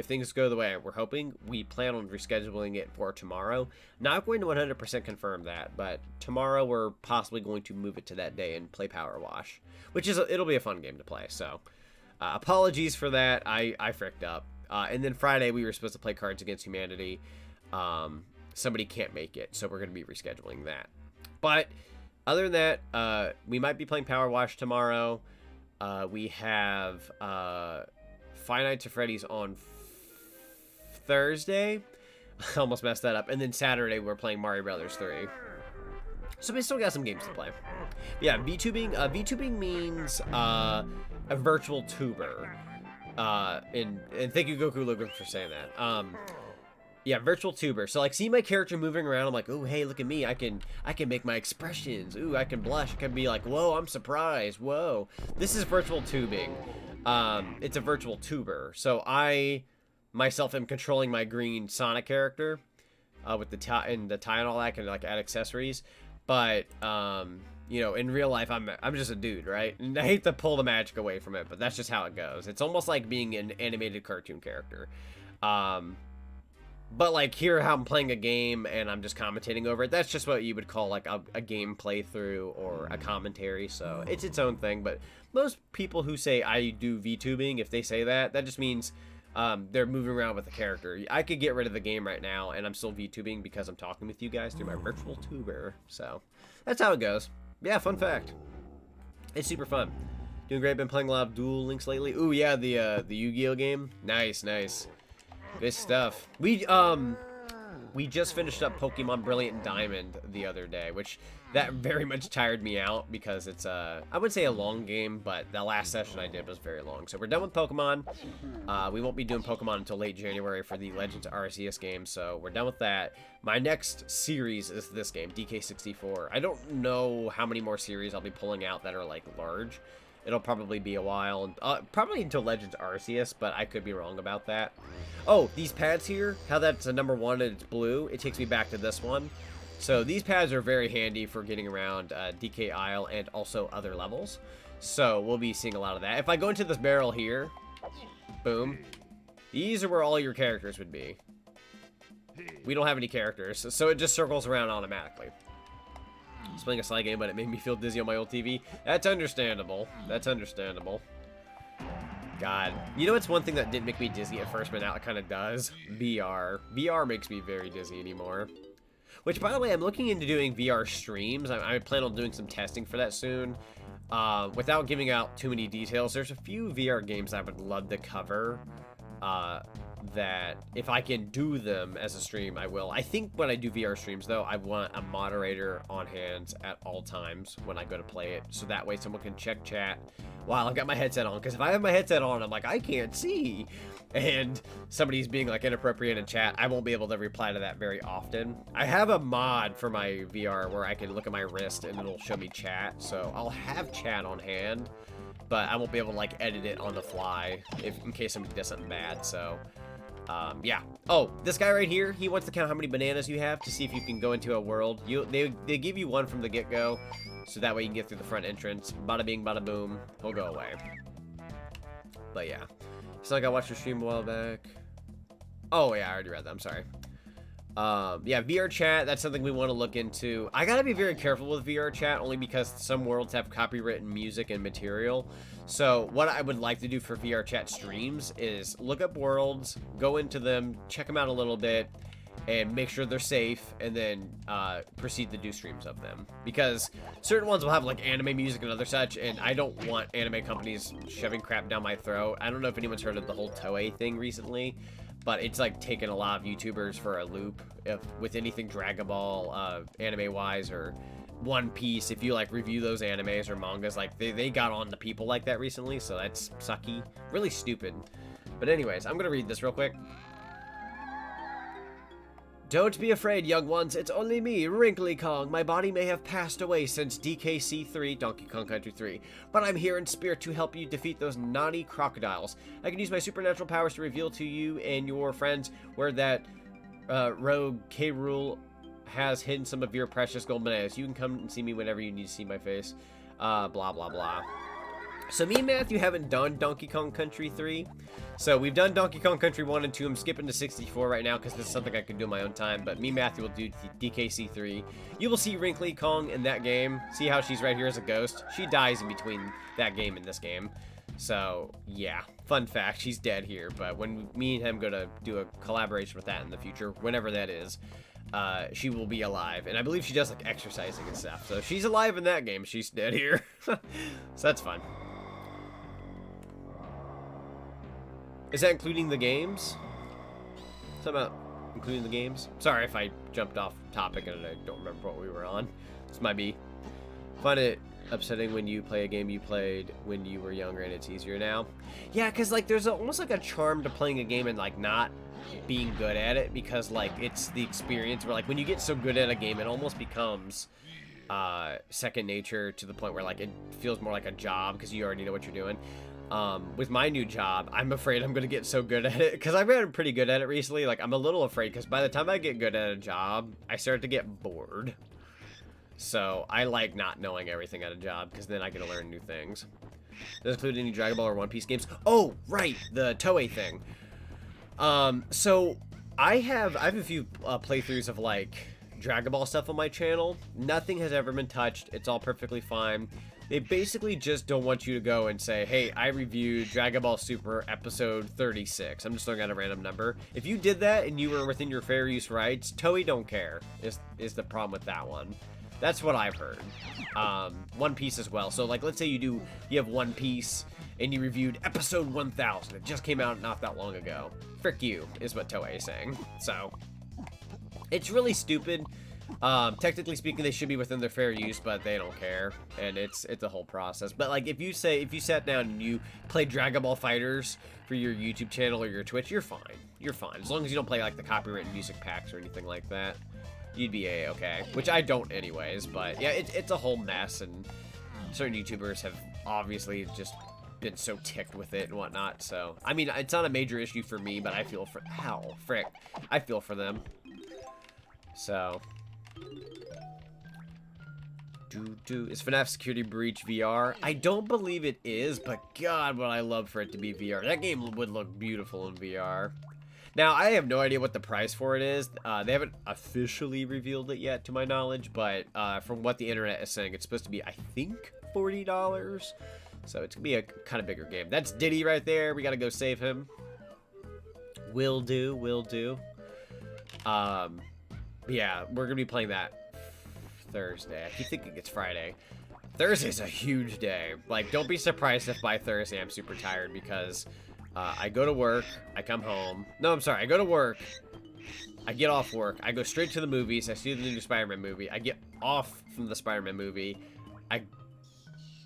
things go the way we're hoping, we plan on rescheduling it for tomorrow. Not going to 100% confirm that, but tomorrow we're possibly going to move it to that day and play Power Wash, which it'll be a fun game to play. So apologies for that. I fricked up. And then Friday we were supposed to play Cards Against Humanity. Somebody can't make it, so we're going to be rescheduling that. But other than that, we might be playing Power Wash tomorrow. We have Five Nights at Freddy's on Thursday. I almost messed that up. And then Saturday we're playing Mario Brothers 3. So we still got some games to play. Yeah, VTubing. VTubing means a virtual tuber. And thank you Goku Logan for saying that. Yeah, virtual tuber. So like, see my character moving around, I'm like, oh hey, look at me, I can make my expressions. Ooh, I can blush. I can be like, whoa, I'm surprised. Whoa. This is virtual tubing. It's a virtual tuber. So I myself am controlling my green Sonic character with the tie and all that, and like add accessories. But you know, in real life, I'm just a dude, right? And I hate to pull the magic away from it, but that's just how it goes. It's almost like being an animated cartoon character. But like here, how I'm playing a game and I'm just commentating over it, that's just what you would call like a game playthrough or a commentary. So it's its own thing. But most people who say I do VTubing, if they say that, that just means they're moving around with the character. I could get rid of the game right now, and I'm still VTubing because I'm talking with you guys through my virtual tuber. So that's how it goes. Yeah, fun fact. It's super fun. Doing great. Been playing a lot of Duel Links lately. Ooh, yeah, the Yu-Gi-Oh game. Nice, nice. Good stuff. We just finished up Pokemon Brilliant Diamond the other day, which that very much tired me out because it's I wouldn't say a long game, but the last session I did was very long. So we're done with Pokemon. We won't be doing Pokemon until late January for the Legends Arceus game, so we're done with that. My next series is this game, DK64. I don't know how many more series I'll be pulling out that are like large. It'll probably be a while, probably until Legends Arceus, but I could be wrong about that. Oh, these pads here, how that's a number 1 and it's blue, it takes me back to this one. So these pads are very handy for getting around DK Isle and also other levels. So we'll be seeing a lot of that. If I go into this barrel here, boom, these are where all your characters would be. We don't have any characters, so it just circles around automatically. I was playing a slide game, but it made me feel dizzy on my old TV. That's understandable. That's understandable. God. You know what's one thing that didn't make me dizzy at first, but now it kind of does? VR. VR makes me very dizzy anymore. Which, by the way, I'm looking into doing VR streams. I plan on doing some testing for that soon. Without giving out too many details, there's a few VR games I would love to cover. That if I can do them as a stream, I will. I think when I do VR streams, though, I want a moderator on hand at all times when I go to play it, so that way someone can check chat while I've got my headset on. Because if I have my headset on, I'm like, I can't see, and somebody's being like inappropriate in chat, I won't be able to reply to that very often. I have a mod for my VR where I can look at my wrist and it'll show me chat, so I'll have chat on hand, but I won't be able to like edit it on the fly in case somebody does something bad. So yeah. Oh, this guy right here, he wants to count how many bananas you have to see if you can go into a world. They give you one from the get-go, so that way you can get through the front entrance. Bada bing, bada boom, he'll go away. But yeah. So like I watched your stream a while back. Oh yeah, I already read that, I'm sorry. Yeah, VR chat, that's something we want to look into. I gotta be very careful with VR chat, only because some worlds have copywritten music and material. So what I would like to do for VR chat streams is look up worlds, go into them, check them out a little bit, and make sure they're safe, and then proceed to do streams of them. Because certain ones will have like anime music and other such, and I don't want anime companies shoving crap down my throat. I don't know if anyone's heard of the whole Toei thing recently, but it's like taken a lot of YouTubers for a loop with anything Dragon Ball, anime-wise, or One Piece. If you like review those animes or mangas, like they got on the people like that recently, so that's sucky. Really stupid. But anyways, I'm gonna read this real quick. Don't be afraid, young ones. It's only me, Wrinkly Kong. My body may have passed away since DKC3, Donkey Kong Country 3, but I'm here in spirit to help you defeat those naughty crocodiles. I can use my supernatural powers to reveal to you and your friends where that rogue K-Rool has hidden some of your precious gold bananas. You can come and see me whenever you need to see my face. Blah, blah, blah. So me and Matthew haven't done Donkey Kong Country 3. So we've done Donkey Kong Country 1 and 2. I'm skipping to 64 right now because this is something I can do in my own time. But me and Matthew will do DKC 3. You will see Wrinkly Kong in that game. See how she's right here as a ghost? She dies in between that game and this game. So, yeah. Fun fact, she's dead here. But when me and him go to do a collaboration with that in the future, whenever that is, she will be alive. And I believe she does like exercising and stuff. So she's alive in that game. She's dead here. So that's fun. Is that including the games? Something about including the games? Sorry if I jumped off topic and I don't remember what we were on. This might be. Find it upsetting when you play a game you played when you were younger and it's easier now. Yeah, because like there's almost like a charm to playing a game and like not being good at it, because like it's the experience where like when you get so good at a game it almost becomes second nature, to the point where like it feels more like a job because you already know what you're doing. With my new job, I'm afraid I'm going to get so good at it, because I've gotten pretty good at it recently. Like, I'm a little afraid, because by the time I get good at a job, I start to get bored. So, I like not knowing everything at a job, because then I get to learn new things. Does it include any Dragon Ball or One Piece games? Oh, right, the Toei thing. So, I have a few playthroughs of, like, Dragon Ball stuff on my channel. Nothing has ever been touched. It's all perfectly fine. They basically just don't want you to go and say, hey, I reviewed Dragon Ball Super episode 36. I'm just throwing out a random number. If you did that and you were within your fair use rights, Toei don't care, is the problem with that one. That's what I've heard. One Piece as well. So, like, let's say you have One Piece and you reviewed episode 1000. It just came out not that long ago. Frick you, is what Toei is saying. So, it's really stupid. Technically speaking, they should be within their fair use, but they don't care, and it's a whole process. But like, if you sat down and you played Dragon Ball Fighters for your YouTube channel or your Twitch, you're fine. You're fine as long as you don't play like the copyrighted music packs or anything like that. You'd be okay, which I don't anyways. But yeah, it's a whole mess, and certain YouTubers have obviously just been so ticked with it and whatnot. So I mean, it's not a major issue for me, but I feel for I feel for them. So. Is FNAF Security Breach VR? I don't believe it is, but God, would I love for it to be VR. That game would look beautiful in VR. Now, I have no idea what the price for it is. They haven't officially revealed it yet, to my knowledge, but from what the internet is saying, it's supposed to be, I think, $40. So it's gonna be a kind of bigger game. That's Diddy right there. We gotta go save him. Will do, will do. Yeah, we're gonna be playing that Thursday. I keep thinking it's Friday. Thursday's a huge day. Like, don't be surprised if by Thursday I'm super tired, because I go to work, I come home. No, I'm sorry. I go to work, I get off work, I go straight to the movies, I see the new Spider-Man movie, I get off from the Spider-Man movie, I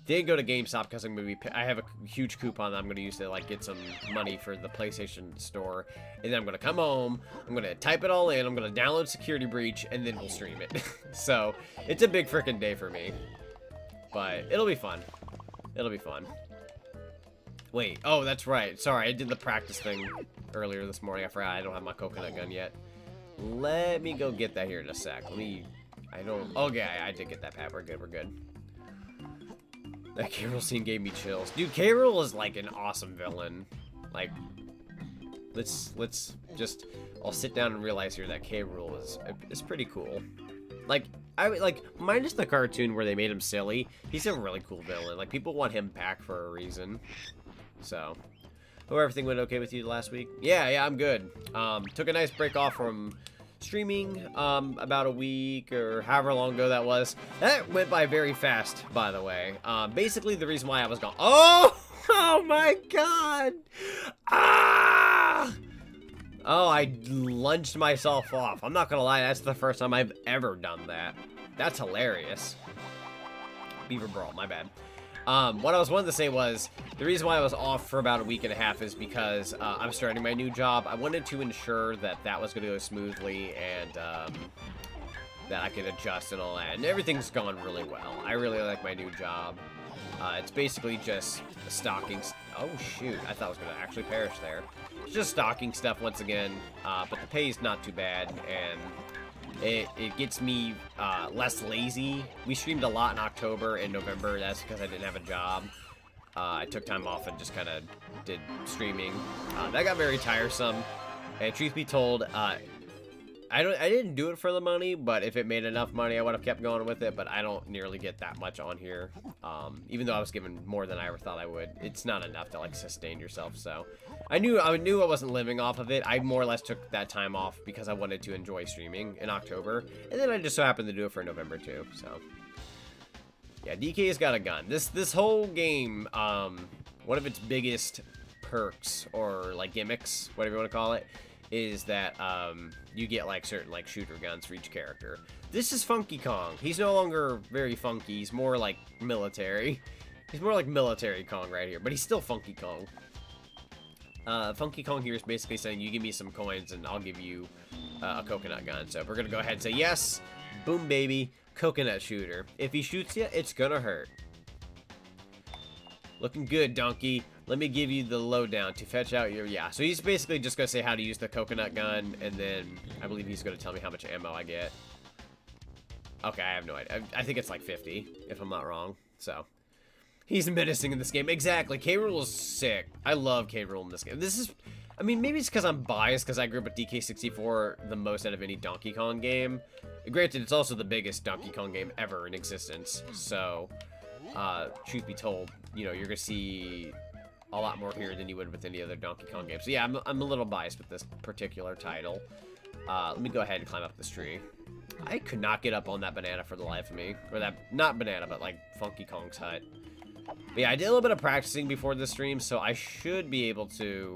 then go to GameStop because I have a huge coupon that I'm going to use to like get some money for the PlayStation store, and then I'm going to come home, I'm going to type it all in, I'm going to download Security Breach, and then we'll stream it. So it's a big freaking day for me, but it'll be fun. It'll be fun. Wait, oh, that's right. Sorry, I did the practice thing earlier this morning. I forgot I don't have my coconut gun yet. Let me go get that here in a sec. Okay, I did get that, Pat. We're good, we're good. That K. Rool scene gave me chills. Dude, K. Rool is like an awesome villain. Like, let's just, I'll sit down and realize here that K. Rool is pretty cool. Like, minus the cartoon where they made him silly, he's a really cool villain. Like, people want him back for a reason. So, hope everything went okay with you last week. Yeah, I'm good. Took a nice break off from streaming about a week or however long ago that was. That went by very fast, by the way. Basically, the reason why I was gone. Oh my God! Ah! Oh, I lunged myself off. I'm not gonna lie, that's the first time I've ever done that. That's hilarious. Beaver Brawl, my bad. What I was wanting to say was, the reason why I was off for about a week and a half is because I'm starting my new job. I wanted to ensure that that was going to go smoothly, and that I could adjust and all that. And everything's gone really well. I really like my new job. It's basically just stocking. Oh shoot, I thought I was going to actually perish there. It's just stocking stuff once again, but the pay is not too bad, and it gets me less lazy. We streamed a lot in October and November. That's because I didn't have a job. I took time off and just kind of did streaming. That got very tiresome. And truth be told, I didn't do it for the money, but if it made enough money, I would have kept going with it. But I don't nearly get that much on here. Even though I was given more than I ever thought I would, it's not enough to like sustain yourself. So I knew I wasn't living off of it. I more or less took that time off because I wanted to enjoy streaming in October, and then I just so happened to do it for November too. So yeah, DK's got a gun. This whole game, one of its biggest perks or like gimmicks, whatever you want to call it, is that you get like certain like shooter guns for each character. This is Funky Kong. He's no longer very funky. He's more like military. He's more like military Kong right here, but he's still Funky Kong. Funky Kong here is basically saying, you give me some coins and I'll give you a coconut gun. So we're gonna go ahead and say yes. Boom, baby. Coconut shooter. If he shoots you, it's gonna hurt. Looking good, donkey. Let me give you the lowdown to fetch out your... Yeah, so he's basically just going to say how to use the coconut gun, and then I believe he's going to tell me how much ammo I get. Okay, I have no idea. I think it's like 50, if I'm not wrong. So, he's menacing in this game. Exactly. K. Rool is sick. I love K. Rool in this game. This is... I mean, maybe it's because I'm biased, because I grew up with DK64 the most out of any Donkey Kong game. Granted, it's also the biggest Donkey Kong game ever in existence, so... truth be told, you know, you're gonna see a lot more here than you would with any other Donkey Kong game. So yeah, I'm a little biased with this particular title. Let me go ahead and climb up this tree. I could not get up on that banana for the life of me. Or that, not banana, but like Funky Kong's hut. But yeah, I did a little bit of practicing before this stream, so I should be able to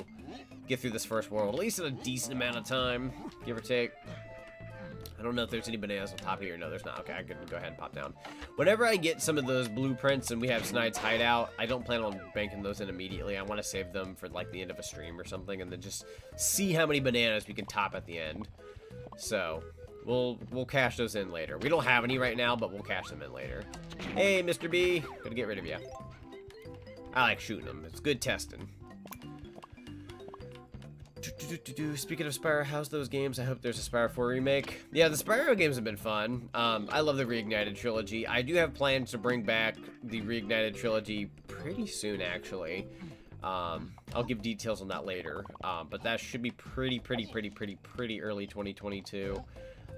get through this first world, at least in a decent amount of time, give or take. I don't know if there's any bananas on top here. No, there's not. Okay, I can go ahead and pop down. Whenever I get some of those blueprints and we have Snide's hideout, I don't plan on banking those in immediately. I want to save them for like the end of a stream or something, and then just see how many bananas we can top at the end. So we'll cash those in later. We don't have any right now, but we'll cash them in later. Hey, Mr. B, gonna get rid of you. I like shooting them. It's good testing. Speaking of Spyro, how's those games? I hope there's a Spyro 4 remake. Yeah, the Spyro games have been fun. I love the Reignited trilogy. I do have plans to bring back the Reignited trilogy pretty soon, actually. I'll give details on that later. But that should be pretty early 2022.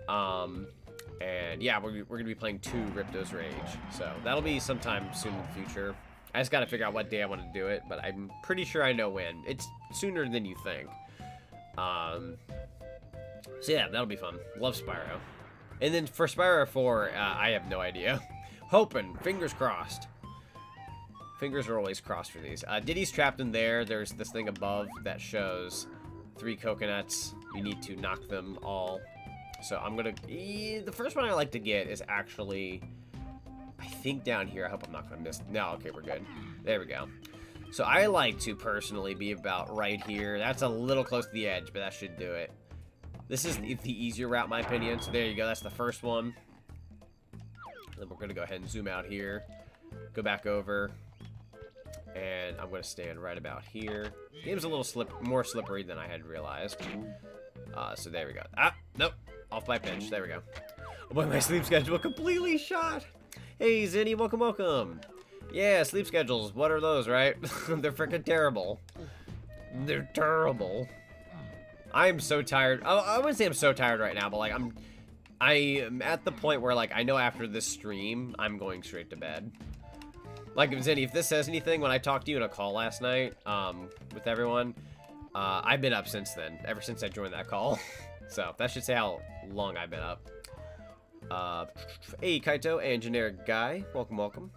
And yeah, we're gonna be playing 2 Ripto's Rage. So that'll be sometime soon in the future. I just gotta figure out what day I want to do it, but I'm pretty sure I know when. It's sooner than you think. So yeah, that'll be fun. Love Spyro. And then for Spyro 4, I have no idea. Hoping, fingers crossed. Fingers are always crossed for these. Diddy's trapped in there. There's this thing above that shows 3 coconuts. You need to knock them all. So I'm gonna... the first one I like to get is actually... I think down here. I hope I'm not gonna miss... No, okay, we're good. There we go. So I like to personally be about right here. That's a little close to the edge, but that should do it. This is the easier route, in my opinion. So there you go. That's the first one. Then we're gonna go ahead and zoom out here. Go back over. And I'm gonna stand right about here. Game's a little more slippery than I had realized. So there we go. Ah, nope. Off my pinch. There we go. Oh boy, my sleep schedule completely shot. Hey, Zinni, welcome, welcome. Yeah, sleep schedules. What are those, right? They're freaking terrible. They're terrible. I am so tired. I wouldn't say I'm so tired right now, but like I am at the point where like I know after this stream I'm going straight to bed. Like, Zinni, if this says anything, when I talked to you in a call last night with everyone, I've been up since then. Ever since I joined that call. So that should say how long I've been up. Hey, Kaito and Generic Guy. Welcome, welcome.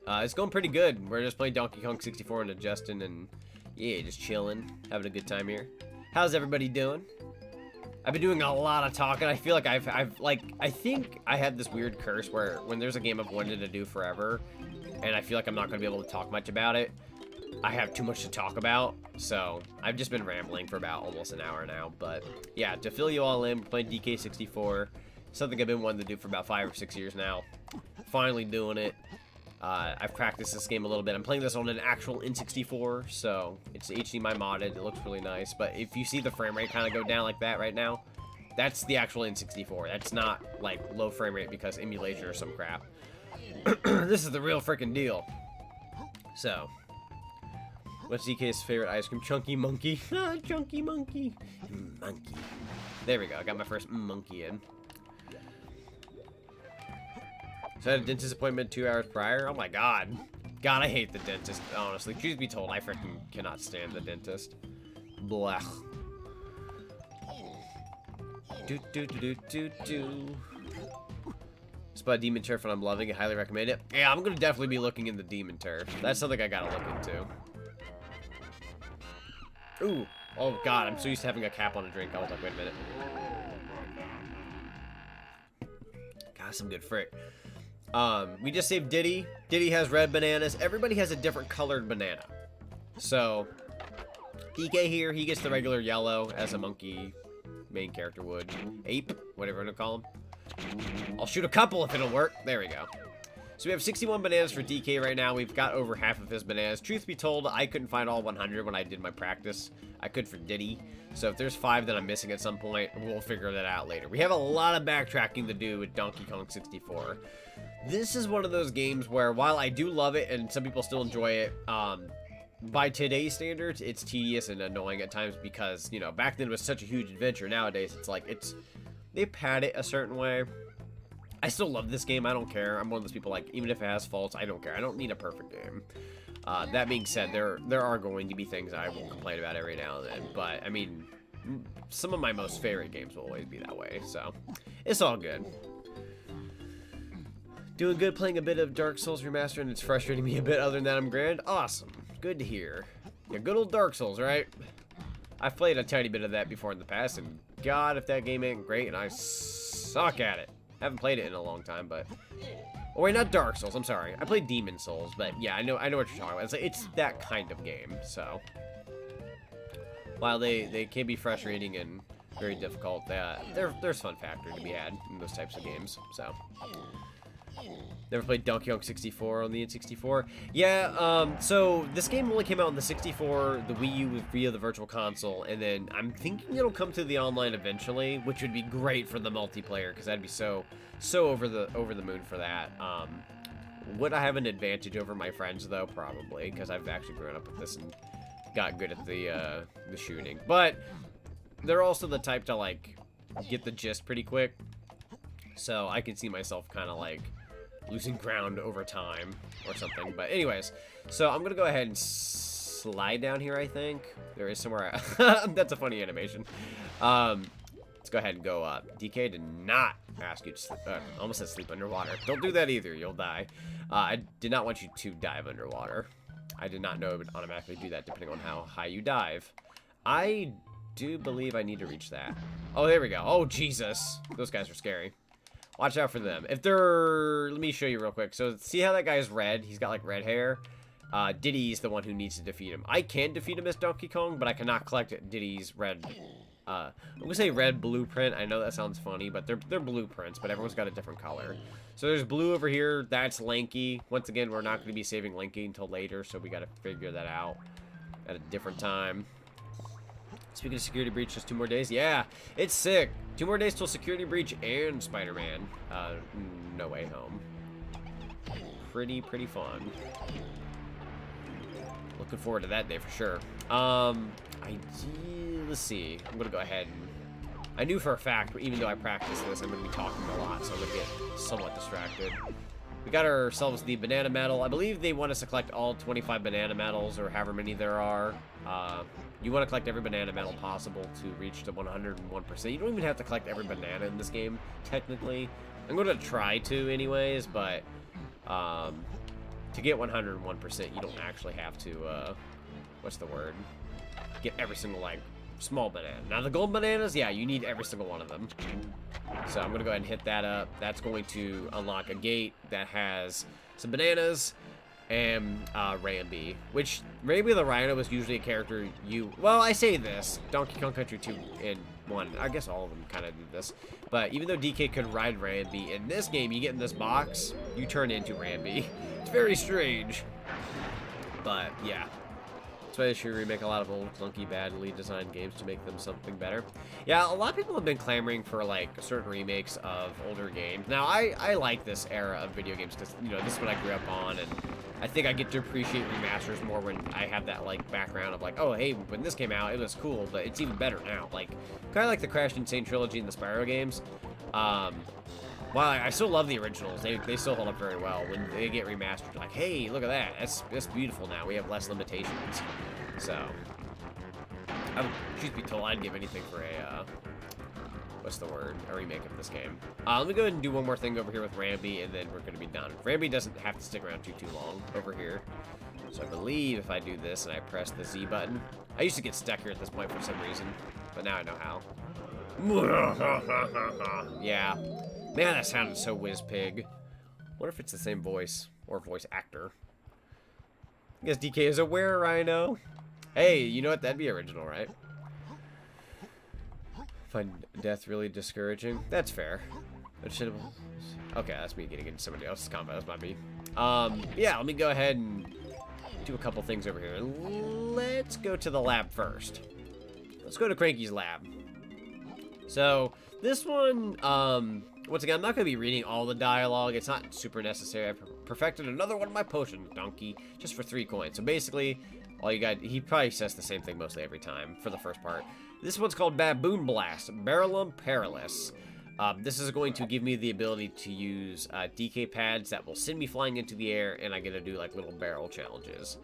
It's going pretty good. We're just playing Donkey Kong 64 and adjusting and, yeah, just chilling. Having a good time here. How's everybody doing? I've been doing a lot of talking. I feel like I think I had this weird curse where when there's a game I've wanted to do forever, and I feel like I'm not going to be able to talk much about it, I have too much to talk about. So I've just been rambling for about almost an hour now. But yeah, to fill you all in, we're playing DK64. Something I've been wanting to do for about 5 or 6 years now. Finally doing it. I've practiced this game a little bit. I'm playing this on an actual N64, so it's HDMI modded. It looks really nice, but if you see the frame rate kind of go down like that right now, that's the actual N64. That's not like low frame rate because emulation or some crap. This is the real freaking deal. So, what's DK's favorite ice cream? Chunky Monkey. Chunky Monkey. Monkey. There we go. I got my first monkey in. So I had a dentist appointment 2 hours prior. Oh my god. God, I hate the dentist, honestly. Truth be told, I freaking cannot stand the dentist. Blech. Spot Demon Turf and I'm loving it. Highly recommend it. Yeah, I'm gonna definitely be looking in the Demon Turf. That's something I gotta look into. Ooh. Oh god, I'm so used to having a cap on a drink. I was like, wait a minute. God, some good frick. We just saved Diddy. Diddy has red bananas. Everybody has a different colored banana. So, DK here, he gets the regular yellow as a monkey main character would. Ape, whatever you want to call him. I'll shoot a couple if it'll work. There we go. So we have 61 bananas for DK right now. We've got over half of his bananas. Truth be told, I couldn't find all 100 when I did my practice. I could for Diddy. So if there's 5 that I'm missing at some point, we'll figure that out later. We have a lot of backtracking to do with Donkey Kong 64. This is one of those games where, while I do love it and some people still enjoy it, by today's standards, it's tedious and annoying at times because, you know, back then it was such a huge adventure. Nowadays, it's like, they pad it a certain way. I still love this game. I don't care. I'm one of those people, like, even if it has faults, I don't care. I don't need a perfect game. That being said, there are going to be things I will complain about every now and then. But, I mean, some of my most favorite games will always be that way. So, it's all good. Doing good, playing a bit of Dark Souls Remastered, and it's frustrating me a bit. Other than that, I'm grand. Awesome. Good to hear. Yeah, good old Dark Souls, right? I've played a tiny bit of that before in the past, and God, if that game ain't great, and I suck at it. Haven't played it in a long time, but... Oh, wait, not Dark Souls, I'm sorry. I played Demon Souls, but yeah, I know what you're talking about. It's that kind of game, so... While they can be frustrating and very difficult, there's fun factor to be had in those types of games, so... Never played Donkey Kong 64 on the N64. Yeah, so this game only came out on the 64, the Wii U via the Virtual Console, and then I'm thinking it'll come to the online eventually, which would be great for the multiplayer, because I'd be so over the moon for that. Would I have an advantage over my friends though? Probably, because I've actually grown up with this and got good at the shooting. But they're also the type to like get the gist pretty quick, so I can see myself kind of like losing ground over time or something. But anyways, so I'm gonna go ahead and slide down here. I think there is somewhere that's a funny animation. Let's go ahead and go up. DK did not ask you to sleep, almost said sleep underwater. Don't do that either, you'll die. I did not want you to dive underwater. I did not know it would automatically do that depending on how high you dive. I do believe I need to reach that. Oh, there we go. Oh, Jesus, those guys are scary. Watch out for them. If they're... Let me show you real quick. So, see how that guy's red? He's got, like, red hair. Diddy's the one who needs to defeat him. I can defeat him as Donkey Kong, but I cannot collect Diddy's red... I'm gonna say red blueprint. I know that sounds funny, but they're blueprints, but everyone's got a different color. So, there's blue over here. That's Lanky. Once again, we're not going to be saving Lanky until later, so we got to figure that out at a different time. Speaking of security breach, just 2 more days. Yeah, it's sick. 2 more days till security breach and Spider-Man. No Way Home. Pretty fun. Looking forward to that day for sure. Let's see. I'm gonna go ahead and... I knew for a fact, even though I practiced this, I'm gonna be talking a lot, so I'm gonna get somewhat distracted. We got ourselves the banana medal. I believe they want us to collect all 25 banana medals, or however many there are. You want to collect every banana medal possible to reach to 101%. You don't even have to collect every banana in this game, technically. I'm going to try to anyways, but to get 101%, you don't actually have to, what's the word? Get every single, like, small banana. Now, the gold bananas, yeah, you need every single one of them. So I'm going to go ahead and hit that up. That's going to unlock a gate that has some bananas and Rambi, which Rambi the Rhino is usually a character well, I say this, Donkey Kong Country 2 and 1, I guess all of them kind of do this, but even though DK could ride Rambi, in this game, you get in this box, you turn into Rambi. It's very strange, but yeah. That's why they should remake a lot of old, clunky, badly designed games to make them something better. Yeah, a lot of people have been clamoring for, like, certain remakes of older games. Now, I like this era of video games because, you know, this is what I grew up on, and I think I get to appreciate remasters more when I have that, like, background of, like, oh, hey, when this came out, it was cool, but it's even better now. Like, kind of like the Crash Insane trilogy and the Spyro games. While I still love the originals, they still hold up very well. When they get remastered, like, hey, look at that. That's beautiful now. We have less limitations. So, truth be told, I'd give anything for a, what's the word? A remake of this game. Let me go ahead and do one more thing over here with Rambi, and then we're going to be done. Rambi doesn't have to stick around too long over here. So I believe if I do this and I press the Z button, I used to get stuck here at this point for some reason, but now I know how. Yeah. Man, that sounded so whiz-pig. Wonder if it's the same voice or voice actor. I guess DK is a were-rhino. Hey, you know what? That'd be original, right? Find death really discouraging. That's fair. Okay, that's me getting into somebody else's combat. That's not me. Yeah, let me go ahead and do a couple things over here. Let's go to the lab first. Let's go to Cranky's lab. So, this one, once again, I'm not going to be reading all the dialogue. It's not super necessary. I've perfected another one of my potions, donkey, just for 3 coins. So basically, all you got, he probably says the same thing mostly every time for the first part. This one's called Baboon Blast, Barrelum Perilous. This is going to give me the ability to use DK pads that will send me flying into the air, and I get to do like little barrel challenges.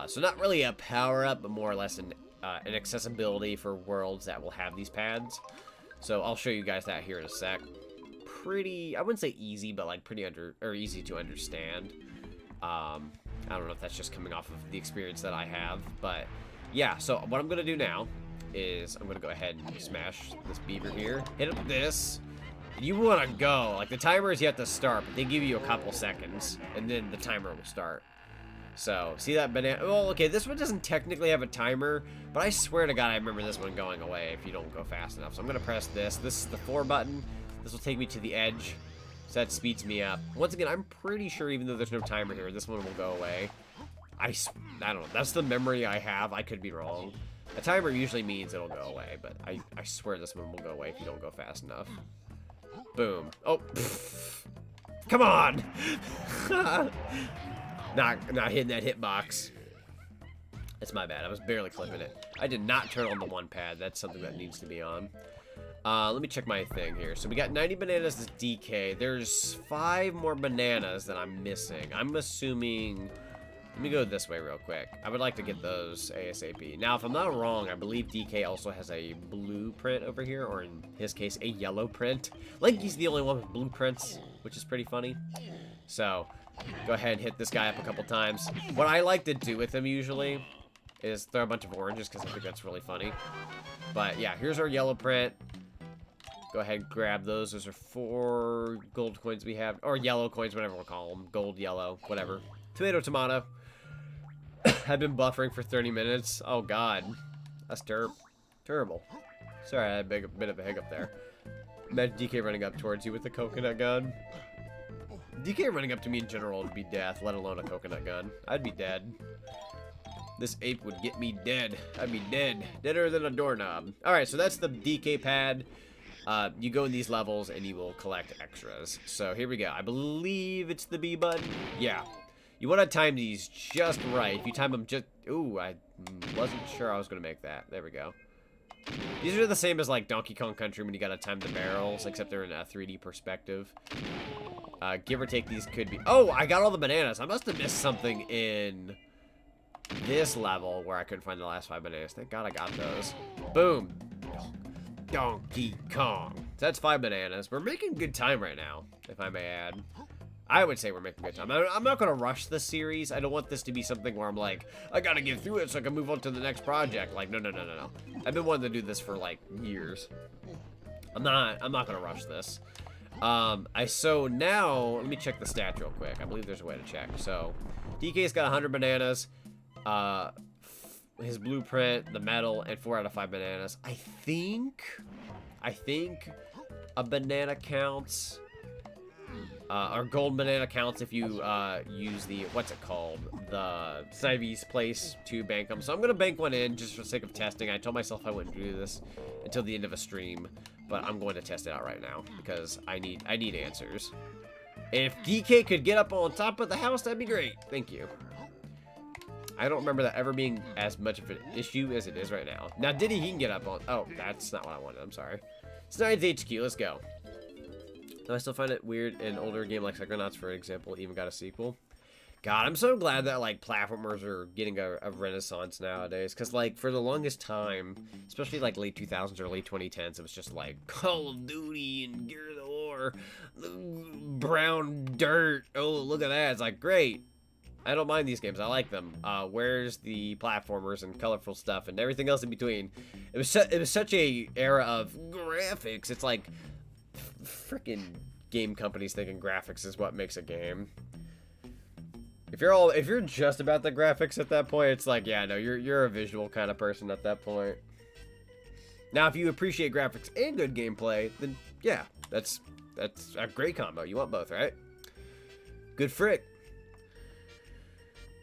So not really a power-up, but more or less an accessibility for worlds that will have these pads. So I'll show you guys that here in a sec. Pretty, I wouldn't say easy, but like pretty easy to understand. I don't know if that's just coming off of the experience that I have, but yeah. So what I'm gonna do now is I'm gonna go ahead and smash this beaver here. Hit it with this. You want to go. Like the timers, you have to start, but they give you a couple seconds, and then the timer will start. So, see that banana? Well, okay, this one doesn't technically have a timer, but I swear to God, I remember this one going away if you don't go fast enough. So I'm going to press this. This is the 4 button. This will take me to the edge, so that speeds me up. Once again, I'm pretty sure even though there's no timer here, this one will go away. I don't know. That's the memory I have. I could be wrong. A timer usually means it'll go away, but I swear this one will go away if you don't go fast enough. Boom. Oh, pfft. Come on! Not hitting that hitbox. That's my bad. I was barely clipping it. I did not turn on the 1 pad. That's something that needs to be on. Let me check my thing here. So we got 90 bananas as DK. There's 5 more bananas that I'm missing. I'm assuming... Let me go this way real quick. I would like to get those ASAP. Now, if I'm not wrong, I believe DK also has a blueprint over here, or in his case, a yellow print. Like he's the only one with blueprints, which is pretty funny. So, go ahead and hit this guy up a couple times. What I like to do with him usually is throw a bunch of oranges because I think that's really funny. But yeah, here's our yellow print. Go ahead and grab those. Those are 4 gold coins we have, or yellow coins, whatever we'll call them. Gold, yellow, whatever. Tomato, tomato. I've been buffering for 30 minutes. Oh god, that's terrible. Sorry, I had a bit of a hiccup there. Imagine DK running up towards you with a coconut gun. DK running up to me in general would be death, let alone a coconut gun. I'd be dead. This ape would get me dead. I'd be dead. Deader than a doorknob. Alright, so that's the DK pad. You go in these levels and you will collect extras. So here we go. I believe it's the B button. Yeah. You want to time these just right. If you time them just... Ooh, I wasn't sure I was going to make that. There we go. These are the same as like Donkey Kong Country when you got to time the barrels, except they're in a 3D perspective. Give or take, these could be... Oh, I got all the bananas. I must have missed something in this level where I couldn't find the last 5 bananas. Thank God I got those. Boom. Donkey Kong. So that's 5 bananas. We're making good time right now, if I may add. I would say we're making good time. I'm not going to rush this series. I don't want this to be something where I'm like, I got to get through it so I can move on to the next project. Like, no. I've been wanting to do this for, like, years. I'm not going to rush this. So now, let me check the stats real quick. I believe there's a way to check. So, DK's got 100 bananas. His blueprint, the medal, and 4 out of 5 bananas. I think a banana counts... or gold banana counts if you use the, what's it called, the Snivy's place to bank them. So I'm gonna bank one in just for the sake of testing. I told myself I wouldn't do this until the end of a stream, but I'm going to test it out right now because I need answers. If DK could get up on top of the house, that'd be great. Thank you. I don't remember that ever being as much of an issue as it is right now. Now Diddy, he can get up on... Oh, that's not what I wanted. I'm sorry. ZonicTHedgehog, let's go. Do I still find it weird an older game like Psychonauts, for example, even got a sequel? God, I'm so glad that, like, platformers are getting a renaissance nowadays. Because, like, for the longest time, especially, like, late 2000s or late 2010s, it was just, like, Call of Duty and Gears of War, brown dirt. Oh, look at that. It's like, great. I don't mind these games. I like them. Where's the platformers and colorful stuff and everything else in between? It was such a era of graphics. It's like... Freaking game companies thinking graphics is what makes a game. If you're just about the graphics at that point, it's like, yeah, no, you're a visual kind of person at that point. Now, if you appreciate graphics and good gameplay, then yeah, that's a great combo. You want both, right? Good frick.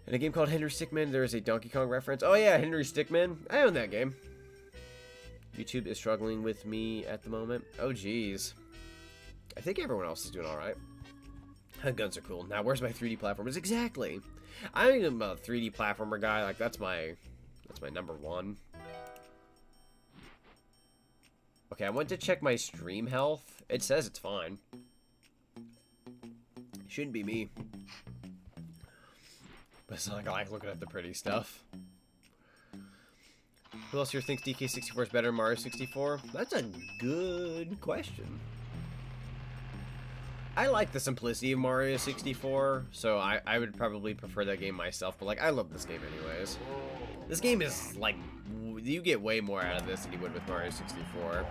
In a game called Henry Stickmin, there is a Donkey Kong reference. Oh yeah, Henry Stickmin. I own that game. YouTube is struggling with me at the moment. Oh geez. I think everyone else is doing alright. Guns are cool. Now, where's my 3D platformers? Exactly. I am a 3D platformer guy. Like, that's my number one. Okay, I went to check my stream health. It says it's fine. Shouldn't be me. But it's not like I like looking at the pretty stuff. Who else here thinks DK64 is better than Mario 64? That's a good question. I like the simplicity of Mario 64, so I would probably prefer that game myself, but like I love this game anyways. This game is like, you get way more out of this than you would with Mario 64.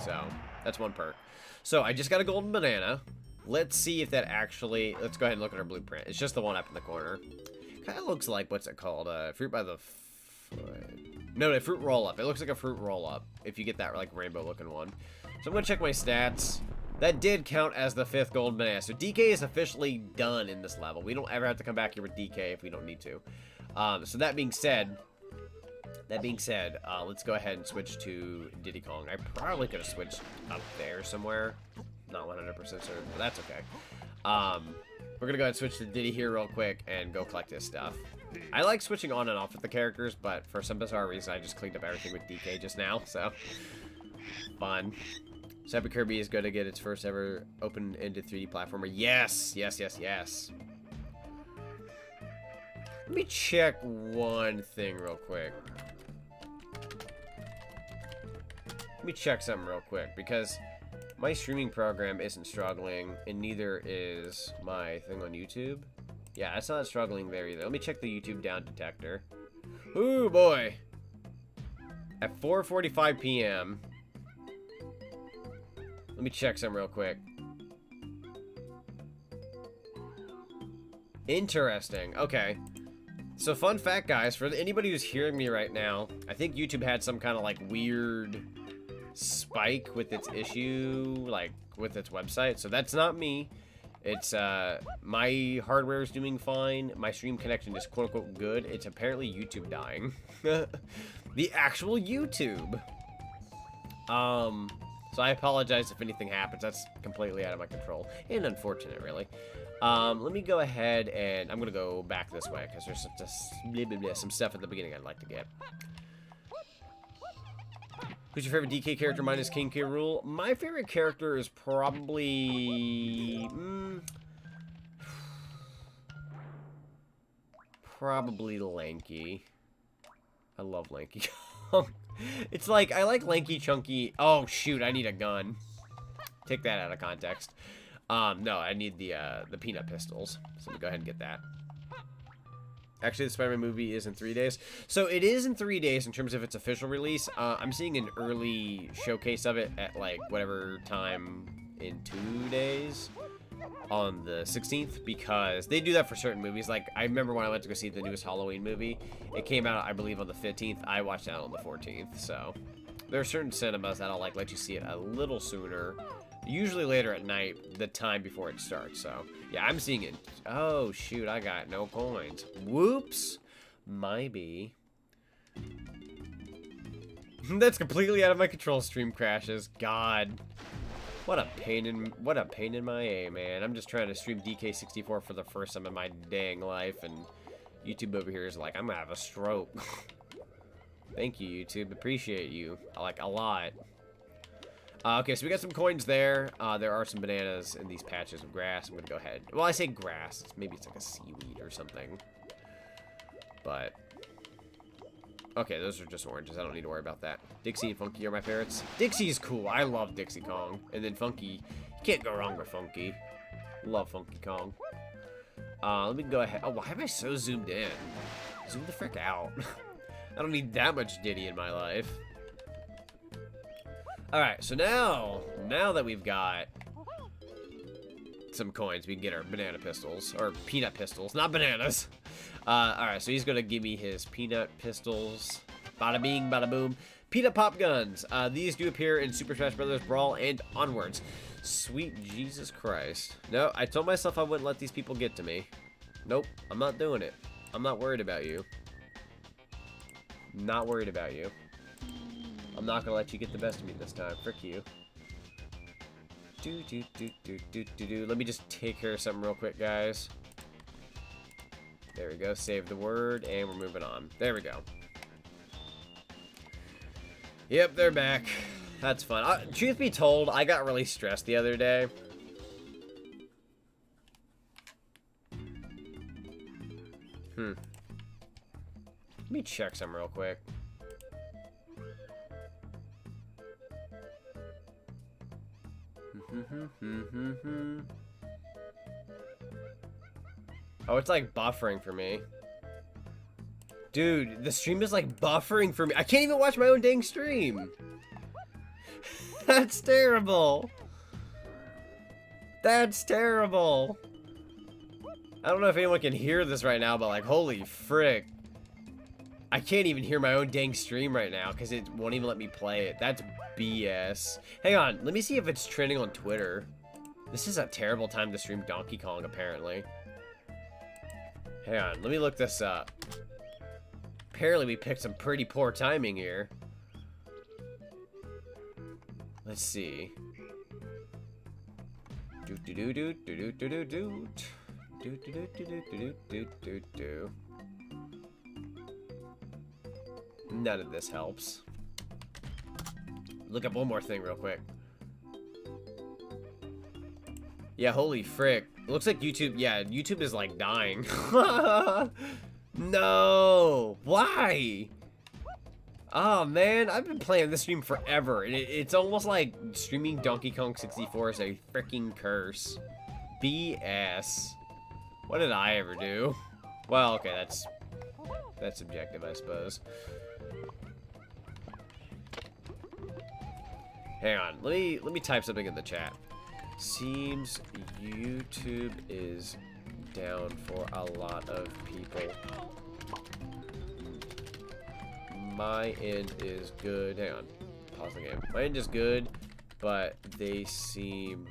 So, that's one perk. So, I just got a golden banana. Let's see if that actually, let's go ahead and look at our blueprint. It's just the one up in the corner. Kind of looks like, what's it called? Fruit by the no, fruit roll-up. It looks like a fruit roll-up if you get that like rainbow looking one. So I'm gonna check my stats. That did count as the 5th golden banana. So DK is officially done in this level. We don't ever have to come back here with DK if we don't need to. So that being said, let's go ahead and switch to Diddy Kong. I probably could have switched up there somewhere. Not 100% certain, but that's okay. We're gonna go ahead and switch to Diddy here real quick and go collect his stuff. I like switching on and off with the characters, but for some bizarre reason, I just cleaned up everything with DK just now, so fun. So Epic Kirby is going to get its first ever open-ended 3D platformer. Yes, yes, yes, yes. Let me check one thing real quick. Let me check something real quick, because my streaming program isn't struggling, and neither is my thing on YouTube. Yeah, it's not struggling there either. Let me check the YouTube down detector. Ooh, boy. At 4:45 p.m. Let me check some real quick. Interesting. Okay. So, fun fact, guys. For anybody who's hearing me right now, I think YouTube had some kind of, like, weird spike with its issue, like, with its website. So, that's not me. It's, my hardware is doing fine. My stream connection is quote-unquote good. It's apparently YouTube dying. The actual YouTube. So I apologize if anything happens. That's completely out of my control. And unfortunate, really. Let me go ahead and I'm going to go back this way because there's some stuff at the beginning I'd like to get. Who's your favorite DK character minus King K. Rool? My favorite character is probably... probably Lanky. I love Lanky. It's like, I like Lanky, Chunky... Oh, shoot, I need a gun. Take that out of context. No, I need the peanut pistols. So let me go ahead and get that. Actually, the Spider-Man movie is in 3 days. So it is in 3 days in terms of its official release. I'm seeing an early showcase of it at, like, whatever time in 2 days. On the 16th, because they do that for certain movies. Like, I remember when I went to go see the newest Halloween movie. It came out, I believe, on the 15th. I watched that on the 14th, so... There are certain cinemas that'll, like, let you see it a little sooner. Usually later at night, the time before it starts, so... Yeah, I'm seeing it. Oh, shoot, I got no coins. Whoops! Maybe. That's completely out of my control, stream crashes. God. What a pain in my A, man. I'm just trying to stream DK64 for the first time in my dang life, and YouTube over here is like, I'm gonna have a stroke. Thank you, YouTube. Appreciate you. Like, a lot. Okay, so we got some coins there. There are some bananas in these patches of grass. I'm gonna go ahead. Well, I say grass. Maybe it's like a seaweed or something. But... Okay, those are just oranges. I don't need to worry about that. Dixie and Funky are my favorites. Dixie's cool. I love Dixie Kong. And then Funky. You can't go wrong with Funky. Love Funky Kong. Let me go ahead. Oh, why am I so zoomed in? Zoom the frick out. I don't need that much Diddy in my life. Alright, so now that we've got some coins, we can get our banana pistols. Or peanut pistols, not bananas. Alright, so he's gonna give me his peanut pistols. Bada bing, bada boom. Peanut pop guns. These do appear in Super Smash Bros. Brawl and onwards. Sweet Jesus Christ. No, I told myself I wouldn't let these people get to me. Nope, I'm not doing it. I'm not worried about you. Not worried about you. I'm not gonna let you get the best of me this time. Frick you. Let me just take care of something real quick, guys. There we go. Save the word, and we're moving on. There we go. Yep, they're back. That's fun. Truth be told, I got really stressed the other day. Let me check some real quick. Oh, it's like buffering for me. Dude, the stream is like buffering for me. I can't even watch my own dang stream. That's terrible. That's terrible. I don't know if anyone can hear this right now, but like, holy frick. I can't even hear my own dang stream right now because it won't even let me play it. That's BS. Hang on, let me see if it's trending on Twitter. This is a terrible time to stream Donkey Kong, apparently. Hang on, let me look this up. Apparently we picked some pretty poor timing here. Let's see. None of this helps. Look up one more thing real quick. Yeah, holy frick. It looks like YouTube, yeah, YouTube is like dying. No! Why? Oh man, I've been playing this stream forever, and it's almost like streaming Donkey Kong 64 is a freaking curse. BS. What did I ever do? Well, okay, that's subjective, I suppose. Hang on, let me type something in the chat. Seems YouTube is down for a lot of people. My end is good. Hang on. Pause the game. My end is good, but they seem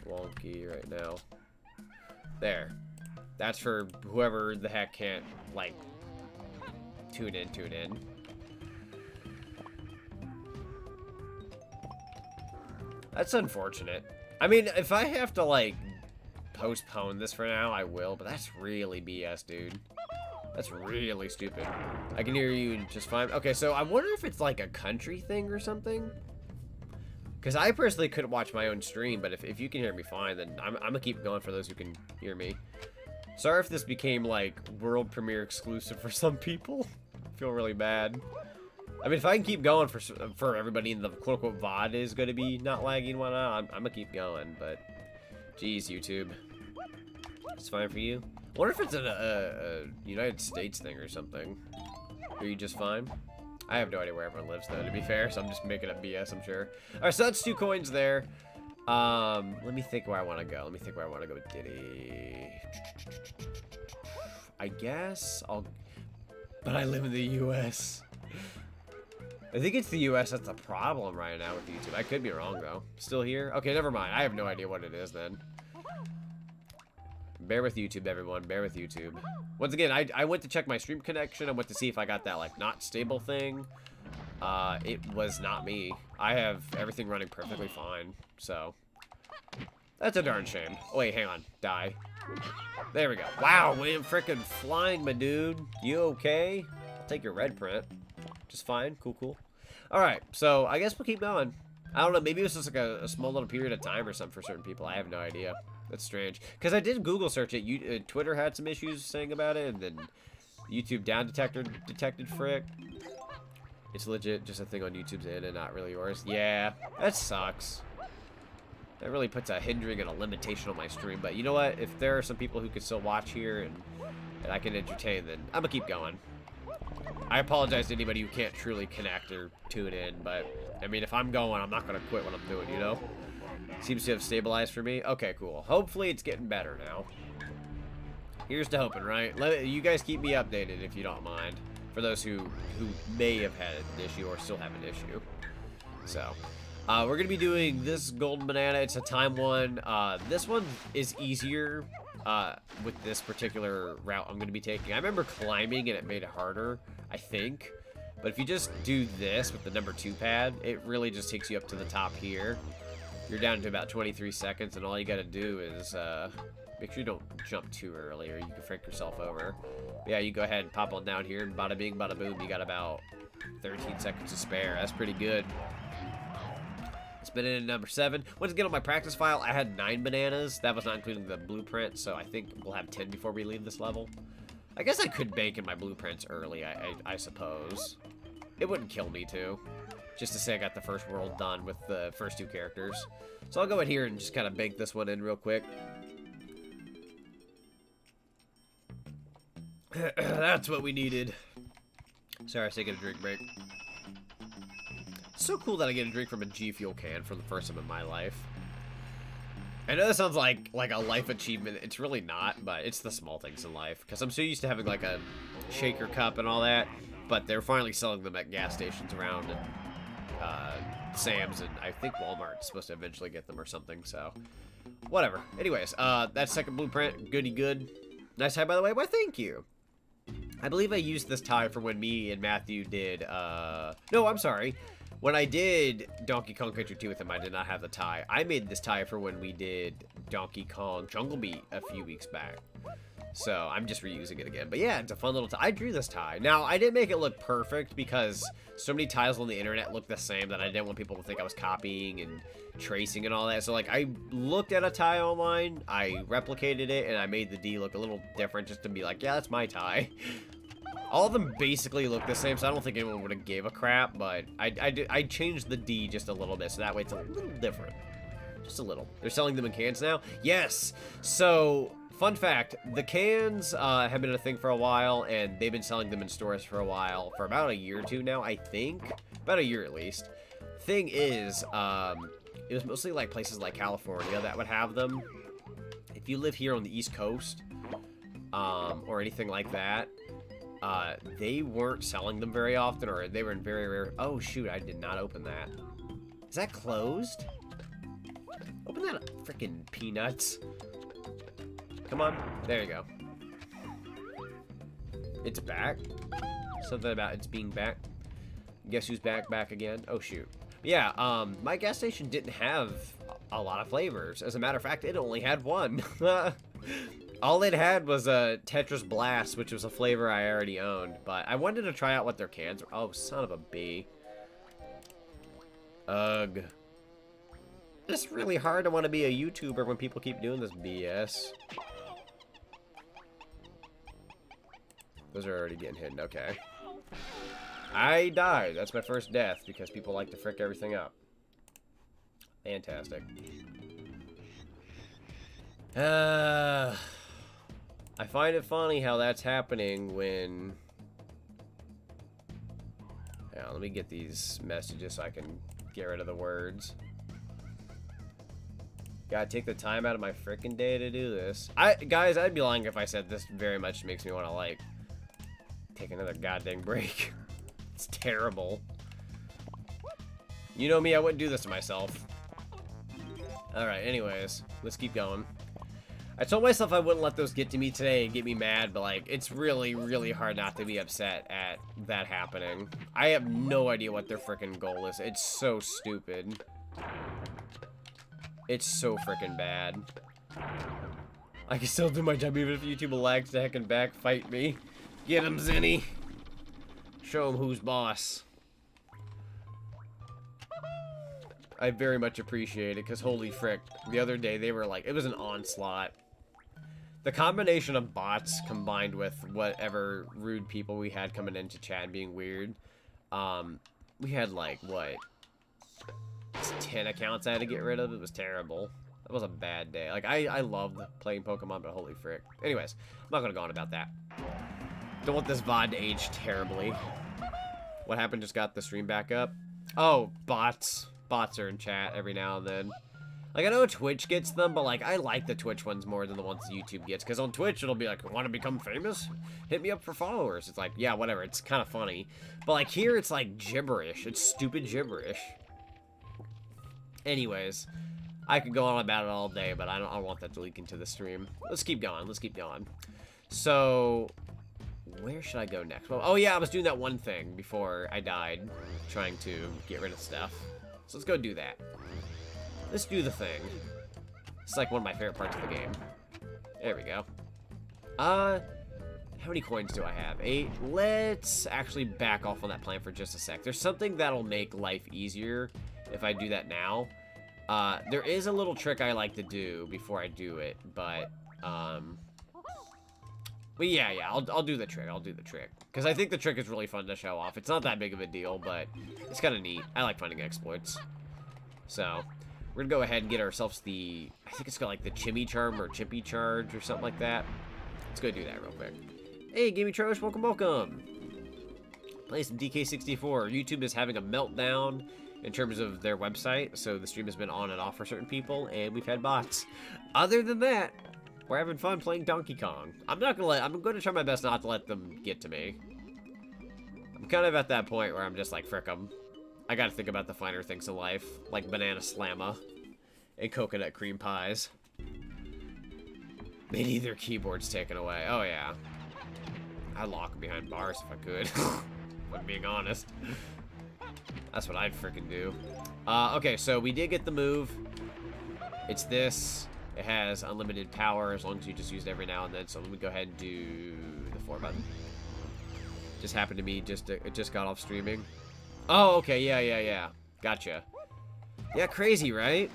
wonky right now. There. That's for whoever the heck can't, like, tune in. That's unfortunate. I mean, if I have to, like, postpone this for now, I will, but that's really BS, dude. That's really stupid. I can hear you just fine. Okay, so I wonder if it's like a country thing or something. Because I personally couldn't watch my own stream, but if you can hear me fine, then I'm gonna keep going for those who can hear me. Sorry if this became like world premiere exclusive for some people. I feel really bad. I mean, if I can keep going for everybody in the quote-unquote VOD is going to be not lagging and whatnot, I'm going to keep going, but geez, YouTube. It's fine for you? I wonder if it's a United States thing or something. Are you just fine? I have no idea where everyone lives, though, to be fair, so I'm just making up BS, I'm sure. Alright, so that's 2 coins there. Let me think where I want to go. With Diddy. I guess I'll... But I live in the U.S. I think it's the US that's the problem right now with YouTube. I could be wrong, though. Still here? Okay, never mind. I have no idea what it is, then. Bear with YouTube, everyone. Bear with YouTube. Once again, I went to check my stream connection. I went to see if I got that, like, not stable thing. It was not me. I have everything running perfectly fine, so... That's a darn shame. Oh, wait, hang on. Die. There we go. Wow, we am freaking flying, my dude. You okay? I'll take your red print. Just fine. Cool. Alright, so I guess we'll keep going. I don't know, maybe it was just like a small little period of time or something for certain people. I have no idea. That's strange. Because I did Google search it. Twitter had some issues saying about it, and then YouTube down detected frick. It's legit just a thing on YouTube's end and not really yours. Yeah, that sucks. That really puts a hindering and a limitation on my stream. But you know what? If there are some people who can still watch here and I can entertain, then I'm going to keep going. I apologize to anybody who can't truly connect or tune in, but, I mean, if I'm going, I'm not going to quit what I'm doing, you know? Seems to have stabilized for me. Okay, cool. Hopefully it's getting better now. Here's to hoping, right? You guys keep me updated if you don't mind, for those who may have had an issue or still have an issue. So, we're going to be doing this golden banana. It's a time one. This one is easier with this particular route I'm going to be taking. I remember climbing and it made it harder, I think. But if you just do this with the number 2 pad, it really just takes you up to the top here. You're down to about 23 seconds, and all you got to do is make sure you don't jump too early or you can frick yourself over. But yeah, you go ahead and pop on down here, and bada bing, bada boom, you got about 13 seconds to spare. That's pretty good. Spinning in number 7. Once again, on my practice file, I had 9 bananas. That was not including the blueprint, so I think we'll have 10 before we leave this level. I guess I could bank in my blueprints early, I suppose. It wouldn't kill me, too. Just to say I got the first world done with the first 2 characters. So I'll go in here and just kind of bank this one in real quick. That's what we needed. Sorry, I was taking a drink break. It's so cool that I get a drink from a G Fuel can for the first time in my life. I know that sounds like a life achievement. It's really not, but it's the small things in life. Because I'm so used to having like a shaker cup and all that, but they're finally selling them at gas stations around Sam's, and I think Walmart's supposed to eventually get them or something, so whatever. Anyways, that second blueprint, goody good. Nice tie, by the way. Why, thank you. I believe I used this tie for when me and Matthew did, no, I'm sorry. When I did Donkey Kong Country 2 with him, I did not have the tie. I made this tie for when we did Donkey Kong Jungle Beat a few weeks back. So I'm just reusing it again. But yeah, it's a fun little tie. I drew this tie. Now, I didn't make it look perfect because so many tiles on the internet look the same that I didn't want people to think I was copying and tracing and all that. So like, I looked at a tie online, I replicated it, and I made the D look a little different just to be like, yeah, that's my tie. All of them basically look the same, so I don't think anyone would have gave a crap, but I changed the D just a little bit, so that way it's a little different. Just a little. They're selling them in cans now? Yes! So, fun fact, the cans have been a thing for a while, and they've been selling them in stores for a while, for about a year or 2 now, I think. About a year at least. Thing is, it was mostly like places like California that would have them. If you live here on the East Coast, or anything like that, they weren't selling them very often, or they were in very rare... Oh, shoot, I did not open that. Is that closed? Open that up, freaking peanuts. Come on. There you go. It's back? Something about it's being back. Guess who's back again? Oh, shoot. Yeah, my gas station didn't have a lot of flavors. As a matter of fact, it only had one. All it had was a Tetris Blast, which was a flavor I already owned. But I wanted to try out what their cans were. Oh, son of a bee. Ugh. It's really hard to want to be a YouTuber when people keep doing this BS. Those are already getting hidden. Okay. I died. That's my first death because people like to frick everything up. Fantastic. I find it funny how that's happening when... Yeah, let me get these messages so I can get rid of the words. Gotta take the time out of my frickin' day to do this. Guys, I'd be lying if I said this very much makes me want to, like, take another goddamn break. It's terrible. You know me, I wouldn't do this to myself. Alright, anyways, let's keep going. I told myself I wouldn't let those get to me today and get me mad, but, like, it's really, really hard not to be upset at that happening. I have no idea what their frickin' goal is. It's so stupid. It's so frickin' bad. I can still do my job even if YouTube lags to heck and back. Fight me. Get him, Zinny. Show him who's boss. I very much appreciate it, because holy frick, the other day they were like, it was an onslaught. The combination of bots combined with whatever rude people we had coming into chat and being weird, we had like, what, 10 accounts I had to get rid of. It was terrible. That was a bad day. Like, I loved playing Pokemon, but holy frick. Anyways, I'm not gonna go on about that. Don't want this VOD to age terribly. What happened? Just got the stream back up. Oh, bots. Bots are in chat every now and then. Like, I know Twitch gets them, but, like, I like the Twitch ones more than the ones YouTube gets. Because on Twitch, it'll be like, want to become famous? Hit me up for followers. It's like, yeah, whatever. It's kind of funny. But, like, here, it's, like, gibberish. It's stupid gibberish. Anyways, I could go on about it all day, but I don't want that to leak into the stream. Let's keep going. Let's keep going. So, where should I go next? Well, oh, yeah, I was doing that one thing before I died, trying to get rid of stuff. So let's go do that. Let's do the thing. It's like one of my favorite parts of the game. There we go. How many coins do I have? 8. Let's actually back off on that plan for just a sec. There's something that'll make life easier if I do that now. There is a little trick I like to do before I do it, but yeah, I'll do the trick. I'll do the trick. Because I think the trick is really fun to show off. It's not that big of a deal, but it's kind of neat. I like finding exploits. So, we're going to go ahead and get ourselves the, I think it's called like the Chimmy Charm or Chippy Charge or something like that. Let's go do that real quick. Hey, Gimme Trosh, welcome, welcome. Play some DK64. YouTube is having a meltdown in terms of their website, so the stream has been on and off for certain people, and we've had bots. Other than that, we're having fun playing Donkey Kong. I'm going to try my best not to let them get to me. I'm kind of at that point where I'm just like, frick 'em. I gotta think about the finer things in life, like banana slamma and coconut cream pies. They need their keyboards taken away. Oh, yeah. I'd lock behind bars if I could. If I'm being honest. That's what I'd freaking do. Okay, so we did get the move. It's this. It has unlimited power as long as you just use it every now and then. So let me go ahead and do the 4 button. Just happened to me. It just got off streaming. Oh, okay. Yeah. Gotcha. Yeah, crazy, right?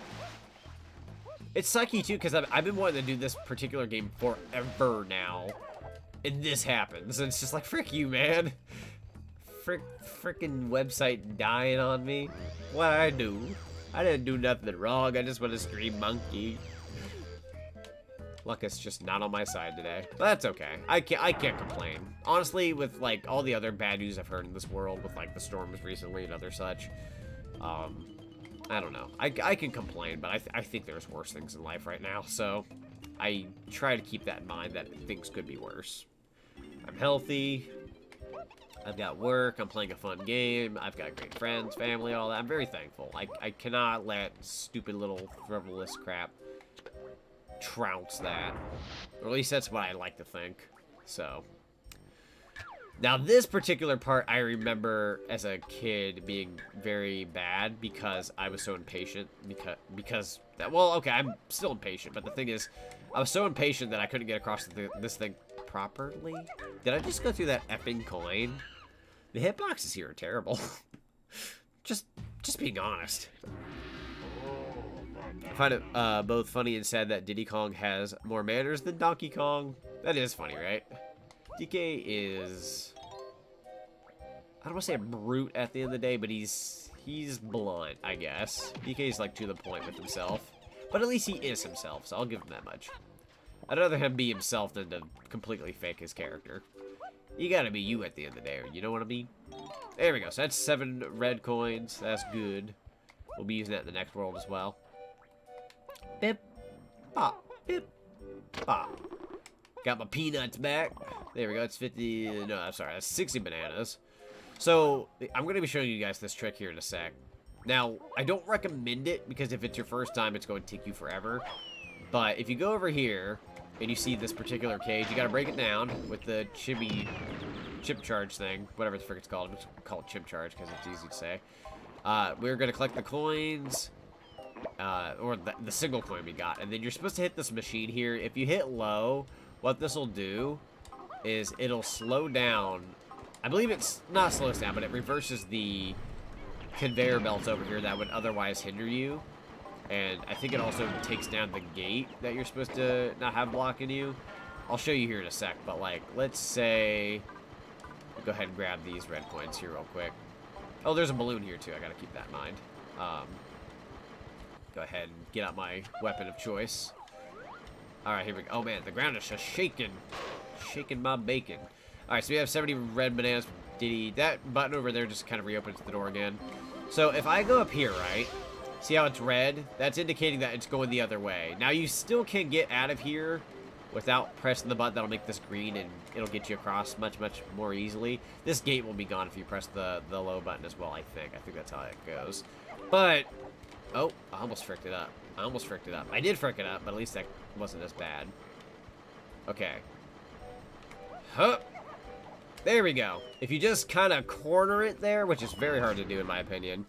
It's sucky, too, because I've been wanting to do this particular game forever now. And this happens. And it's just like, frick you, man. Frickin' website dying on me. What'd I do? I didn't do nothing wrong. I just want to scream monkey. Luck is just not on my side today. But that's okay. I can't complain. Honestly, with like all the other bad news I've heard in this world with like the storms recently and other such, I don't know. I can complain, but I think there's worse things in life right now. So I try to keep that in mind that things could be worse. I'm healthy. I've got work. I'm playing a fun game. I've got great friends, family, all that. I'm very thankful. I cannot let stupid little frivolous crap trounce that. Or at least that's what I like to think. So. Now, this particular part, I remember as a kid being very bad because I was so impatient. Well, okay, I'm still impatient, but the thing is, I was so impatient that I couldn't get across this thing properly. Did I just go through that effing coin? The hitboxes here are terrible. just being honest. I find it both funny and sad that Diddy Kong has more manners than Donkey Kong. That is funny, right? DK is, I don't want to say a brute at the end of the day, but he's blunt, I guess. DK's like to the point with himself, but at least he is himself, so I'll give him that much. I'd rather him be himself than to completely fake his character. You gotta be you at the end of the day, you know what I mean? There we go, so that's 7 red coins, that's good. We'll be using that in the next world as well. Bip, bop, bip, bop. Got my peanuts back. There we go. It's 50. No, I'm sorry. That's 60 bananas. So, I'm going to be showing you guys this trick here in a sec. Now, I don't recommend it because if it's your first time, it's going to take you forever. But if you go over here and you see this particular cage, you got to break it down with the chip charge thing. Whatever the frick it's called. I'm just call it chip charge because it's easy to say. We're going to collect the coins. Or the single coin we got. And then you're supposed to hit this machine here. If you hit low, what this will do is it'll slow down. I believe it's not slows down, but it reverses the conveyor belts over here that would otherwise hinder you. And I think it also takes down the gate that you're supposed to not have blocking you. I'll show you here in a sec, but like, let's say, go ahead and grab these red coins here real quick. Oh, there's a balloon here too. I gotta keep that in mind. Go ahead and get out my weapon of choice. Alright, here we go. Oh man, the ground is just shaking. Shaking my bacon. Alright, so we have 70 red bananas. Diddy. That button over there just kind of reopens the door again. So if I go up here, right? See how it's red? That's indicating that it's going the other way. Now you still can get out of here without pressing the button. That'll make this green and it'll get you across much, much more easily. This gate will be gone if you press the low button as well, I think. I think that's how it goes. But, oh, I almost fricked it up. I did frick it up, but at least that wasn't as bad. Okay. Huh. There we go. If you just kind of corner it there, which is very hard to do in my opinion,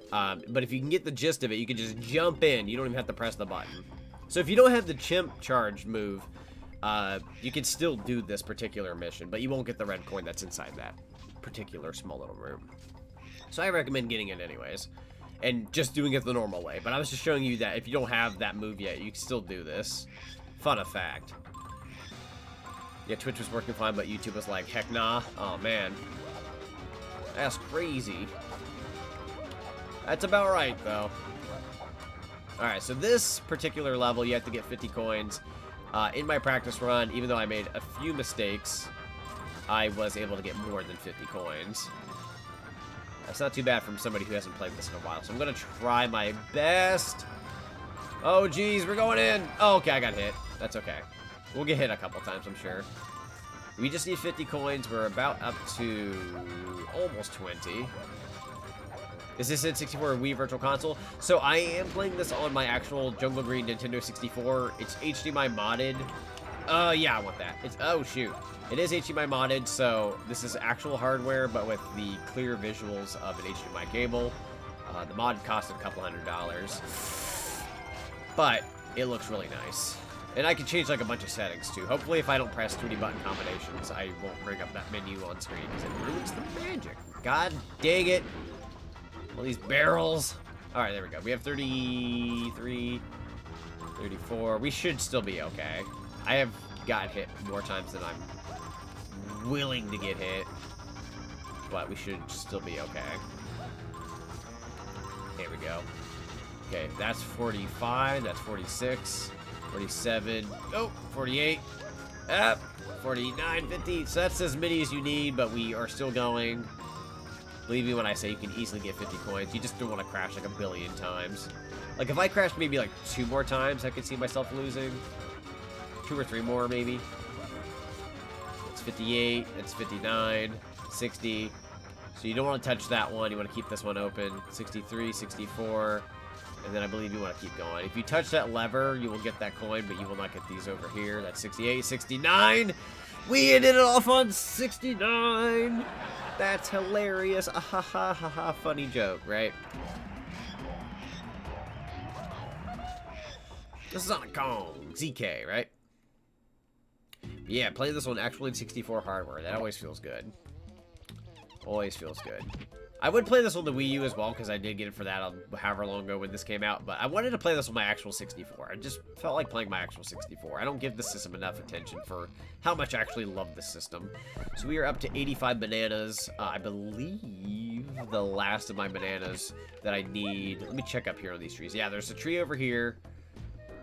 but if you can get the gist of it, you can just jump in. You don't even have to press the button. So if you don't have the chimp charge move, you can still do this particular mission, but you won't get the red coin that's inside that particular small little room. So I recommend getting it anyways. and just doing it the normal way. But I was just showing you that if you don't have that move yet, you can still do this. Fun fact. Yeah, Twitch was working fine, but YouTube was like, heck nah. Oh, man. That's crazy. That's about right, though. Alright, so this particular level, you have to get 50 coins. In my practice run, even though I made a few mistakes, I was able to get more than 50 coins. That's not too bad from somebody who hasn't played this in a while, so I'm going to try my best. Oh, geez, we're going in. Oh, okay, I got hit. That's okay. We'll get hit a couple times, I'm sure. We just need 50 coins. We're about up to almost 20. Is this N64 Wii Virtual Console? So I am playing this on my actual Jungle Green Nintendo 64. It's HDMI modded. Yeah, I want that. It's, oh, shoot. It is HDMI modded, so this is actual hardware, but with the clear visuals of an HDMI cable. The mod costed a couple $100. But it looks really nice. And I can change like a bunch of settings too. Hopefully if I don't press 2D button combinations, I won't bring up that menu on screen because it ruins the magic. God dang it. All these barrels. Alright, there we go. We have 33, 34. We should still be okay. I have got hit more times than I'm willing to get hit. But we should still be okay. There we go. Okay, that's 45, that's 46, 47, oh, 48, 49, 50. So that's as many as you need, but we are still going. Believe me when I say you can easily get 50 coins. You just don't want to crash like a billion times. Like, if I crashed maybe like 2 more times, I could see myself losing. 2 or 3 more, maybe. It's 58, it's 59, 60. So you don't want to touch that one. You want to keep this one open. 63, 64. And then I believe you want to keep going. If you touch that lever, you will get that coin, but you will not get these over here. That's 68, 69. We ended it off on 69. That's hilarious. Ah, ha, ha, ha, ha. Funny joke, right? This is on a Kong. ZK, right? But yeah, playing this on actual N64 hardware. That always feels good. Always feels good. I would play this on the Wii U as well, because I did get it for that however long ago when this came out, but I wanted to play this on my actual 64. I just felt like playing my actual 64. I don't give the system enough attention for how much I actually love this system. So we are up to 85 bananas. I believe the last of my bananas that I need. Let me check up here on these trees. Yeah, there's a tree over here.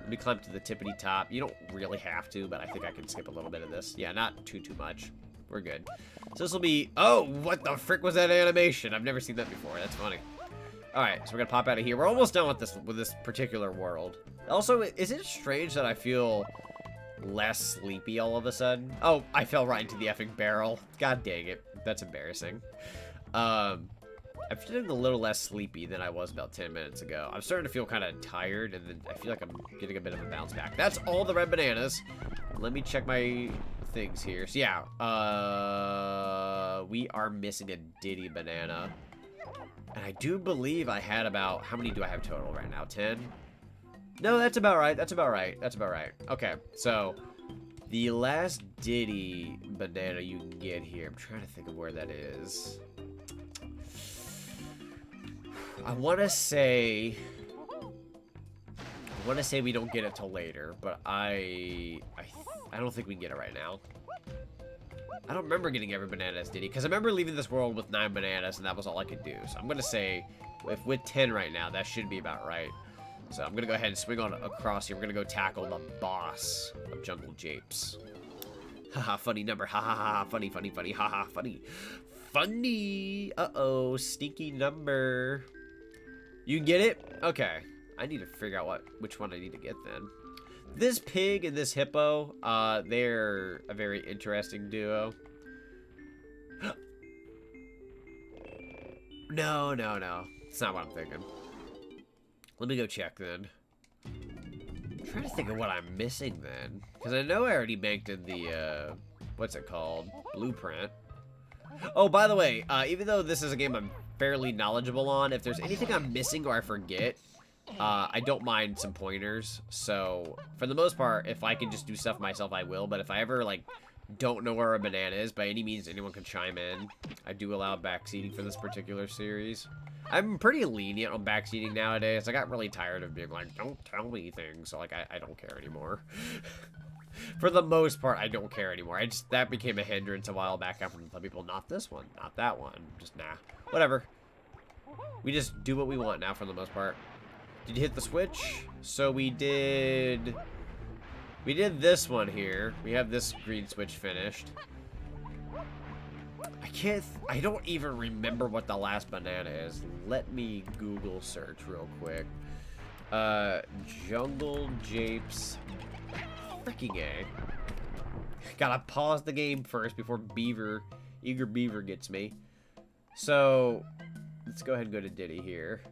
Let me climb to the tippity top. You don't really have to, but I think I can skip a little bit of this. Yeah, not too much. We're good. So this will be... Oh, what the frick was that animation? I've never seen that before. That's funny. Alright, so we're gonna pop out of here. We're almost done with this particular world. Also, is it strange that I feel less sleepy all of a sudden? Oh, I fell right into the effing barrel. God dang it. That's embarrassing. I'm feeling a little less sleepy than I was about 10 minutes ago. I'm starting to feel kind of tired, and then I feel like I'm getting a bit of a bounce back. That's all the red bananas. Let me check my... things here. So yeah, we are missing a Diddy banana. And I do believe I had about, how many do I have total right now? 10? No, that's about right. That's about right. That's about right. Okay, so the last Diddy banana you can get here, I'm trying to think of where that is. I want to say we don't get it till later, but I don't think we can get it right now. I don't remember getting every banana as Diddy, because I remember leaving this world with 9 bananas, and that was all I could do. So I'm going to say, if with 10 right now, that should be about right. So I'm going to go ahead and swing on across here. We're going to go tackle the boss of Jungle Japes. Haha, funny number. Ha ha ha. Funny, funny, funny. Ha ha, funny. Funny. Uh-oh, sneaky number. You get it? Okay. I need to figure out which one I need to get then. This pig and this hippo, they're a very interesting duo. No. It's not what I'm thinking. Let me go check then. I'm trying to think of what I'm missing then. Because I know I already banked in the, what's it called? Blueprint. Oh, by the way, even though this is a game I'm fairly knowledgeable on, if there's anything I'm missing or I forget, I don't mind some pointers. So for the most part, if I can just do stuff myself, I will. But if I ever like don't know where a banana is, by any means, anyone can chime in. I do allow backseating for this particular series. I'm pretty lenient on backseating nowadays. I got really tired of being like, don't tell me things. So, like, I don't care anymore. For the most part, I don't care anymore. That became a hindrance a while back. I'm from people, not this one, not that one. Just, nah. Whatever. We just do what we want now for the most part. Did you hit the switch? So we did this one here. We have this green switch finished. I don't even remember what the last banana is. Let me Google search real quick. Jungle Japes. Freaking A. Gotta pause the game first before Eager Beaver gets me. So, let's go ahead and go to Diddy here.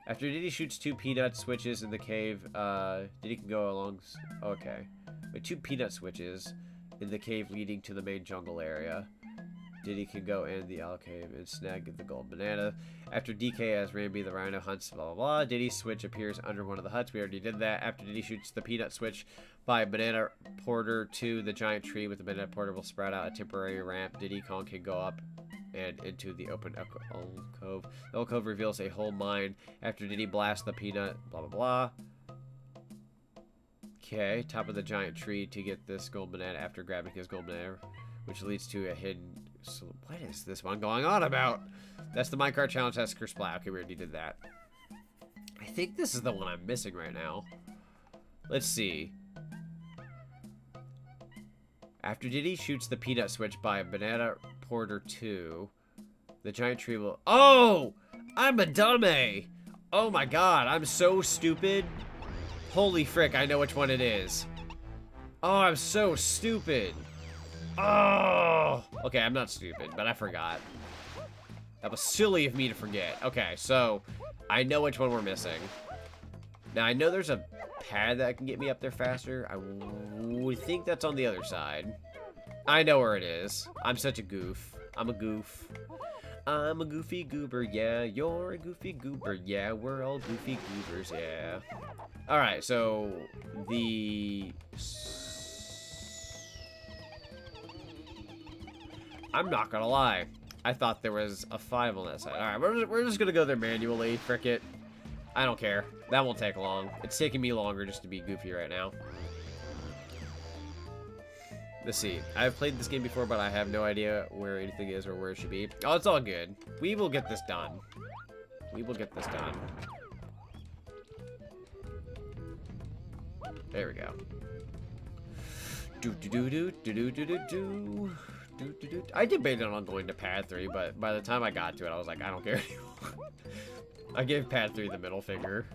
After Diddy shoots 2 peanut switches in the cave, Diddy can go along... Okay. With 2 peanut switches in the cave leading to the main jungle area. Diddy can go in the owl cave and snag the gold banana. After DK as Rambi the rhino hunts, blah blah blah. Diddy's switch appears under one of the huts. We already did that. After Diddy shoots the peanut switch by banana porter to the giant tree with the banana porter will sprout out a temporary ramp. Diddy Kong can go up and into the open alcove. The alcove reveals a whole mine. After Diddy blasts the peanut, blah blah blah. Okay, top of the giant tree to get this gold banana after grabbing his gold banana, which leads to a hidden... So what is this one going on about? That's the minecart challenge. That's Kersplat. Okay, we already did that. I think this is the one I'm missing right now. Let's see. After Diddy shoots the peanut switch by a banana porter 2, the giant tree will... Oh! I'm a dummy! Oh my god, I'm so stupid. Holy frick, I know which one it is. Oh, I'm so stupid. Oh! Okay, I'm not stupid, but I forgot. That was silly of me to forget. Okay, so I know which one we're missing. Now, I know there's a pad that can get me up there faster. I would think that's on the other side. I know where it is. I'm such a goof. I'm a goof. I'm a goofy goober, yeah. You're a goofy goober, yeah. We're all goofy goobers, yeah. Alright, so the... I'm not gonna lie. I thought there was a 5 on that side. Alright, we're just gonna go there manually. Frick it. I don't care. That won't take long. It's taking me longer just to be goofy right now. Let's see. I've played this game before, but I have no idea where anything is or where it should be. Oh, it's all good. We will get this done. We will get this done. There we go. I debated on going to pad 3, but by the time I got to it, I was like, I don't care anymore. I gave pad 3 the middle finger.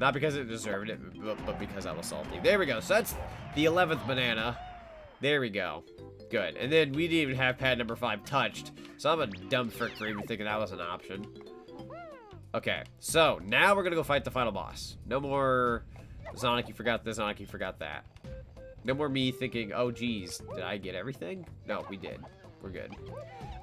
Not because it deserved it, but because I was salty. There we go. So that's the 11th banana. There we go. Good. And then we didn't even have pad number 5 touched. So I'm a dumb frick for even thinking that was an option. Okay. So now we're going to go fight the final boss. No more Zonic, you forgot this, Zonic, you forgot that. No more me thinking, oh, geez, did I get everything? No, we did. We're good.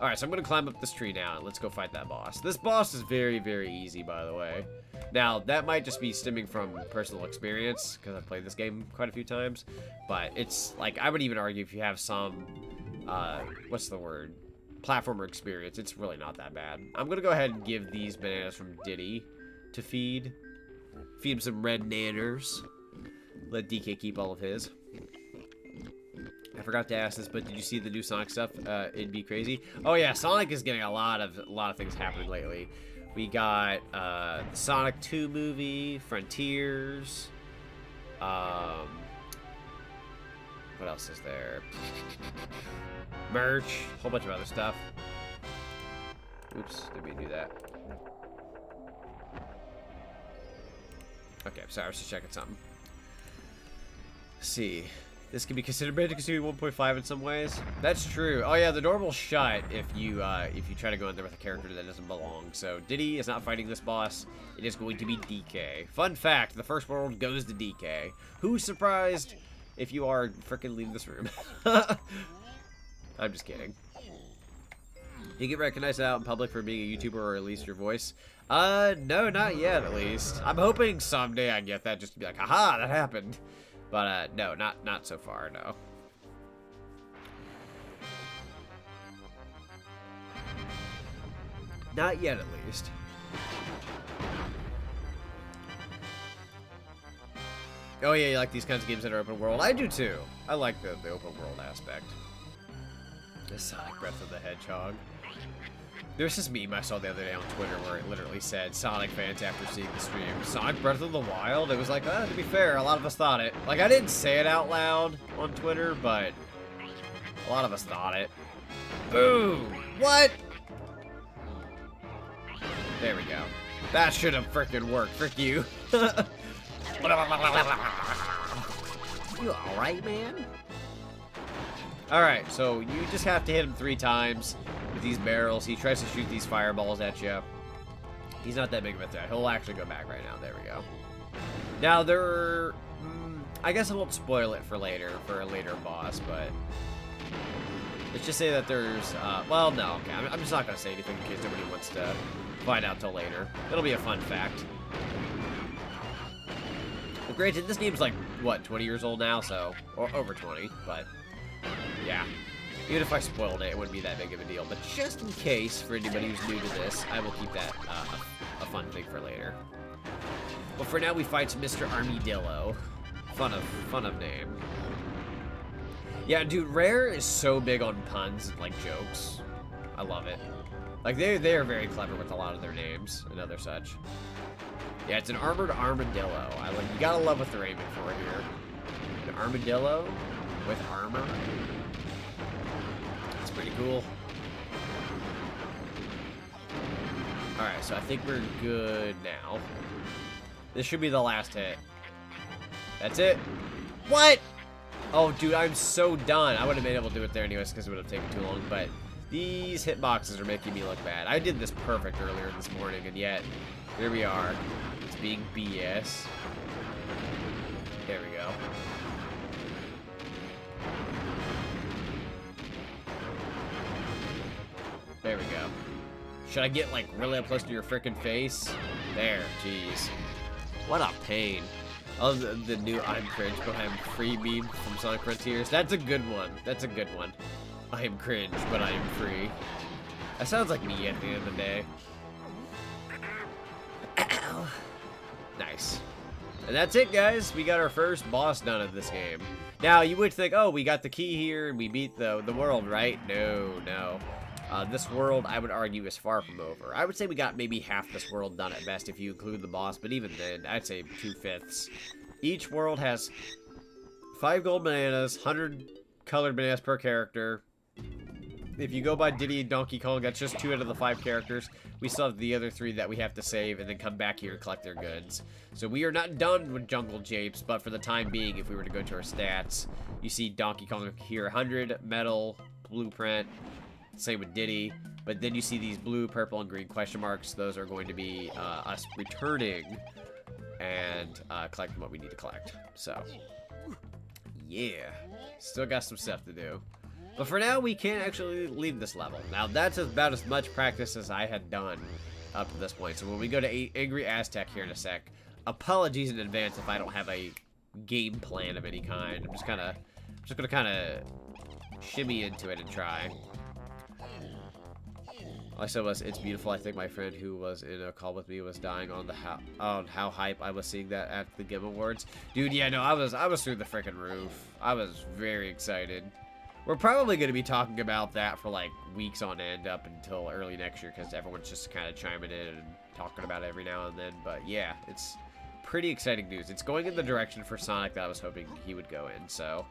All right, so I'm going to climb up this tree now, and let's go fight that boss. This boss is very, very easy, by the way. Now, that might just be stemming from personal experience, because I've played this game quite a few times. But it's, like, I would even argue if you have some, what's the word? Platformer experience, it's really not that bad. I'm going to go ahead and give these bananas from Diddy to feed. Feed him some red nanners. Let DK keep all of his. I forgot to ask this, but did you see the new Sonic stuff? It'd be crazy. Oh yeah, Sonic is getting a lot of things happening lately. We got the Sonic 2 movie, Frontiers. What else is there? Merch, a whole bunch of other stuff. Oops, didn't mean to do that. Okay, sorry, I was just checking something. Let's see. This can be considered beta consuming 1.5 in some ways. That's true. Oh yeah, the door will shut if you try to go in there with a character that doesn't belong. So Diddy is not fighting this boss. It is going to be DK. Fun fact: the first world goes to DK. Who's surprised? If you are, frickin' leave this room. I'm just kidding. You get recognized out in public for being a YouTuber or at least your voice? No, not yet. At least I'm hoping someday I get that just to be like, haha, that happened. But, no, not so far, no. Not yet, at least. Oh yeah, you like these kinds of games that are open world? I do too. I like the open world aspect. The Sonic Breath of the Hedgehog. There's this meme I saw the other day on Twitter where it literally said, Sonic fans after seeing the stream, Sonic Breath of the Wild? It was like, to be fair, a lot of us thought it. Like, I didn't say it out loud on Twitter, but a lot of us thought it. Boom! What? There we go. That should have frickin' worked. Frick you. You alright, man? Alright, so you just have to hit him 3 times with these barrels. He tries to shoot these fireballs at you. He's not that big of a threat. He'll actually go back right now. There we go. Now, I guess I won't spoil it for later, for a later boss, but let's just say that there's, well, no, okay. I'm just not going to say anything in case nobody wants to find out till later. It'll be a fun fact. Well, granted, this game's like, what, 20 years old now, so, or over 20, but yeah. Even if I spoiled it, it wouldn't be that big of a deal. But just in case, for anybody who's new to this, I will keep that a fun thing for later. But for now, we fight Mr. Armadillo. Fun of name. Yeah, dude, Rare is so big on puns and, like, jokes. I love it. Like, they are very clever with a lot of their names and other such. Yeah, it's an armored armadillo. You gotta love what they're aiming for here. An armadillo with armor. That's pretty cool. Alright, so I think we're good now. This should be the last hit. That's it. What? Oh, dude, I'm so done. I would have been able to do it there anyways because it would have taken too long, but these hitboxes are making me look bad. I did this perfect earlier this morning, and yet, here we are. It's being BS. There we go. There we go. Should I get, like, really up close to your frickin' face? There, jeez. What a pain. Oh, the new I'm cringe, but I'm free meme from Sonic Frontiers. That's a good one. That's a good one. I am cringe, but I am free. That sounds like me at the end of the day. Ow. Nice. And that's it, guys. We got our first boss done of this game. Now, you would think, oh, we got the key here and we beat the world, right? No, no. This world, I would argue, is far from over. I would say we got maybe half this world done at best if you include the boss, but even then, I'd say 2/5. Each world has 5 gold bananas, 100 colored bananas per character. If you go by Diddy and Donkey Kong, that's just 2 out of the 5 characters. We still have the other 3 that we have to save and then come back here and collect their goods. So we are not done with Jungle Japes, but for the time being, if we were to go to our stats, you see Donkey Kong here, 100, metal, blueprint, same with Diddy, but then you see these blue, purple, and green question marks. Those are going to be us returning and collecting what we need to collect. So, yeah. Still got some stuff to do. But for now, we can't actually leave this level. Now, that's about as much practice as I had done up to this point. So when we go to Angry Aztec here in a sec, apologies in advance if I don't have a game plan of any kind. I'm just gonna kind of shimmy into it and try. All I said was, it's beautiful. I think my friend who was in a call with me was dying on how hype I was seeing that at the Game Awards. Dude, yeah, no, I was through the freaking roof. I was very excited. We're probably going to be talking about that for like weeks on end up until early next year because everyone's just kind of chiming in and talking about it every now and then. But yeah, it's pretty exciting news. It's going in the direction for Sonic that I was hoping he would go in, so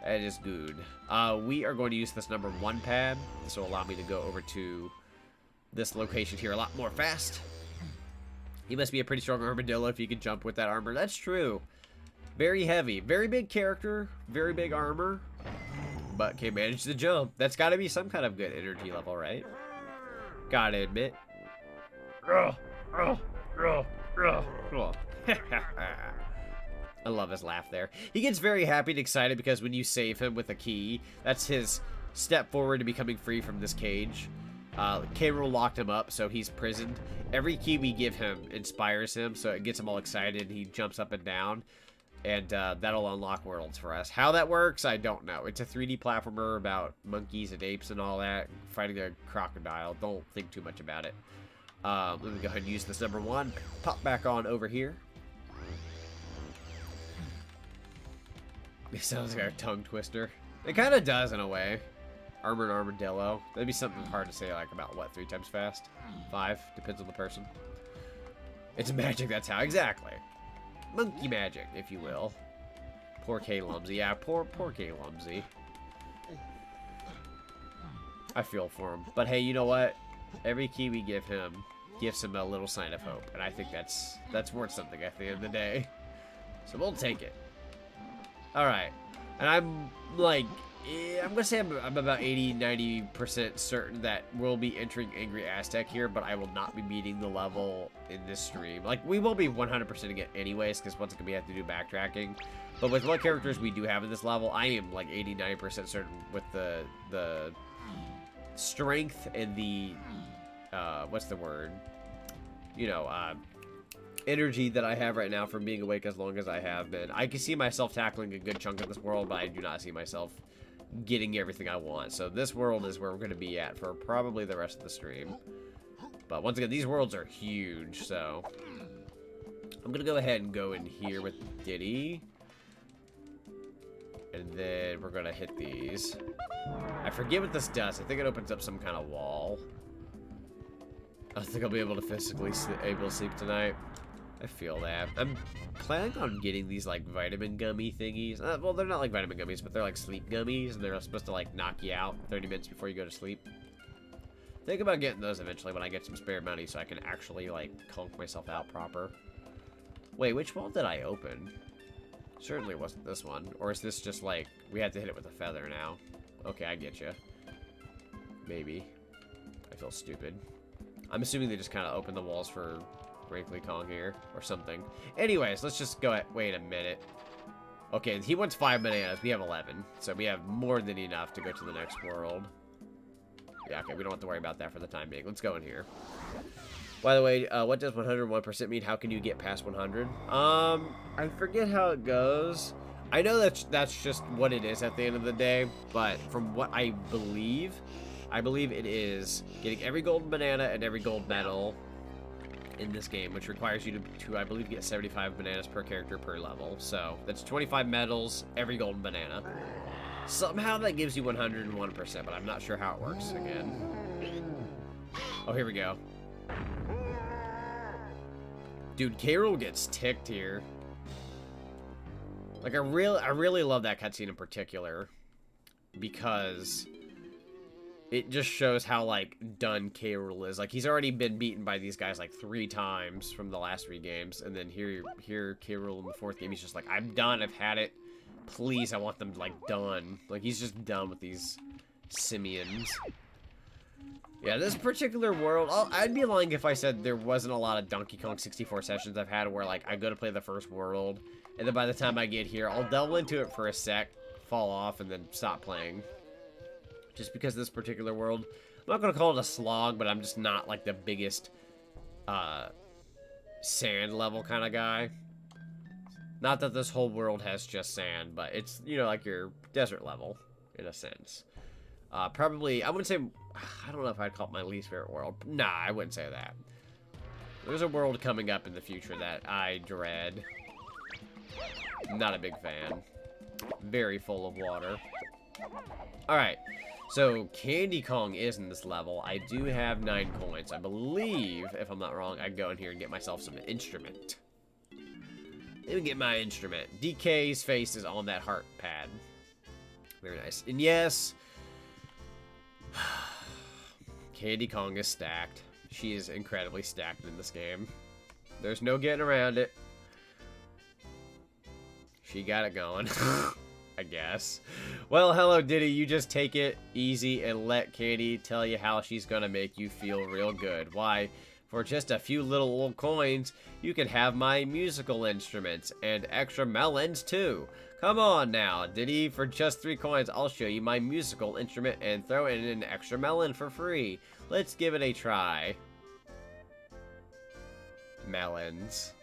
that is good. We are going to use this number 1 pad. This will allow me to go over to this location here a lot more fast. He must be a pretty strong armadillo if he can jump with that armor. That's true. Very heavy. Very big character. Very big armor. But can manage to jump. That's got to be some kind of good energy level, right? Gotta admit. I love his laugh there. He gets very happy and excited because when you save him with a key, that's his step forward to becoming free from this cage. K. Rool locked him up, so he's prisoned. Every key we give him inspires him, so it gets him all excited and he jumps up and down. And that'll unlock worlds for us. How that works, I don't know. It's a 3D platformer about monkeys and apes and all that. Fighting a crocodile. Don't think too much about it. Let me go ahead and use this number 1. Pop back on over here. It sounds like a tongue twister. It kind of does in a way. Armored armadillo. That'd be something hard to say like about, what, 3 times fast? 5? Depends on the person. It's magic, that's how. Exactly. Monkey magic, if you will. Poor K Lumsy. Yeah, poor K Lumsy. I feel for him. But hey, you know what? Every key we give him gives him a little sign of hope. And I think that's worth something at the end of the day. So we'll take it. Alright. And I'm like, I'm going to say I'm about 80-90% certain that we'll be entering Angry Aztec here, but I will not be meeting the level in this stream. Like, we will be 100%ing it anyways, because once again we have to do backtracking. But with what characters we do have in this level, I am like 80-90% certain with the strength and the, what's the word? You know, energy that I have right now from being awake as long as I have been. I can see myself tackling a good chunk of this world, but I do not see myself getting everything I want. So this world is where we're going to be at for probably the rest of the stream. But once again, these worlds are huge, so I'm going to go ahead and go in here with Diddy. And then we're going to hit these. I forget what this does. I think it opens up some kind of wall. I don't think I'll be able to physically sleep tonight. I feel that. I'm planning on getting these, like, vitamin gummy thingies. Well, they're not like vitamin gummies, but they're like sleep gummies, and they're supposed to, like, knock you out 30 minutes before you go to sleep. Think about getting those eventually when I get some spare money so I can actually, like, conk myself out proper. Wait, which wall did I open? Certainly wasn't this one. Or is this just, like, we have to hit it with a feather now? Okay, I get you. Maybe. I feel stupid. I'm assuming they just kind of open the walls for Wrinkly Kong here, or something. Anyways, let's just go ahead. Wait a minute. Okay, he wants 5 bananas. We have 11. So we have more than enough to go to the next world. Yeah, okay, we don't have to worry about that for the time being. Let's go in here. By the way, what does 101% mean? How can you get past 100? I forget how it goes. I know that's just what it is at the end of the day, but from what I believe it is getting every golden banana and every gold medal in this game, which requires you to I believe, get 75 bananas per character per level. So that's 25 medals, every golden banana. Somehow that gives you 101%, but I'm not sure how it works again. Oh, here we go. Dude, K. Rool gets ticked here. Like, I really love that cutscene in particular, because it just shows how, like, done K. Rool is. Like, he's already been beaten by these guys, like, 3 times from the last 3 games. And then here K. Rool in the 4th game, he's just like, I'm done, I've had it. Please, I want them, like, done. Like, he's just done with these simians. Yeah, this particular world, I'd be lying if I said there wasn't a lot of Donkey Kong 64 sessions I've had where, like, I go to play the first world, and then by the time I get here, I'll delve into it for a sec, fall off, and then stop playing. Just because this particular world, I'm not going to call it a slog, but I'm just not, like, the biggest sand level kind of guy. Not that this whole world has just sand, but it's, you know, like your desert level, in a sense. Probably, I wouldn't say, I don't know if I'd call it my least favorite world. Nah, I wouldn't say that. There's a world coming up in the future that I dread. Not a big fan. Very full of water. Alright, so Candy Kong is in this level. I do have 9 coins. I believe, if I'm not wrong, I can go in here and get myself some instrument. Let me get my instrument. DK's face is on that heart pad. Very nice. And yes, Candy Kong is stacked. She is incredibly stacked in this game. There's no getting around it. She got it going, I guess. Well, hello, Diddy. You just take it easy and let Candy tell you how she's gonna make you feel real good. Why? For just a few little old coins, you can have my musical instruments and extra melons too. Come on now, Diddy, for just 3 coins, I'll show you my musical instrument and throw in an extra melon for free. Let's give it a try. Melons.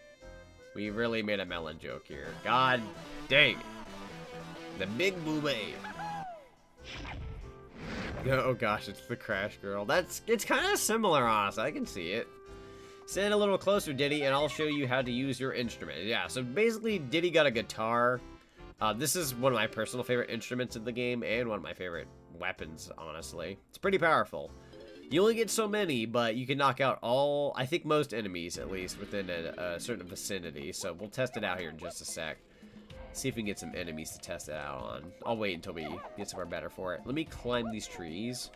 We really made a melon joke here. God dang it. The big boobay. Oh gosh, it's the Crash Girl. It's kind of similar, honestly. I can see it. Stand a little closer, Diddy, and I'll show you how to use your instrument. Yeah, so basically, Diddy got a guitar. This is one of my personal favorite instruments in the game, and one of my favorite weapons, honestly. It's pretty powerful. You only get so many, but you can knock out all, I think most enemies, at least, within a certain vicinity. So we'll test it out here in just a sec. See if we can get some enemies to test it out on. I'll wait until we get somewhere better for it. Let me climb these trees.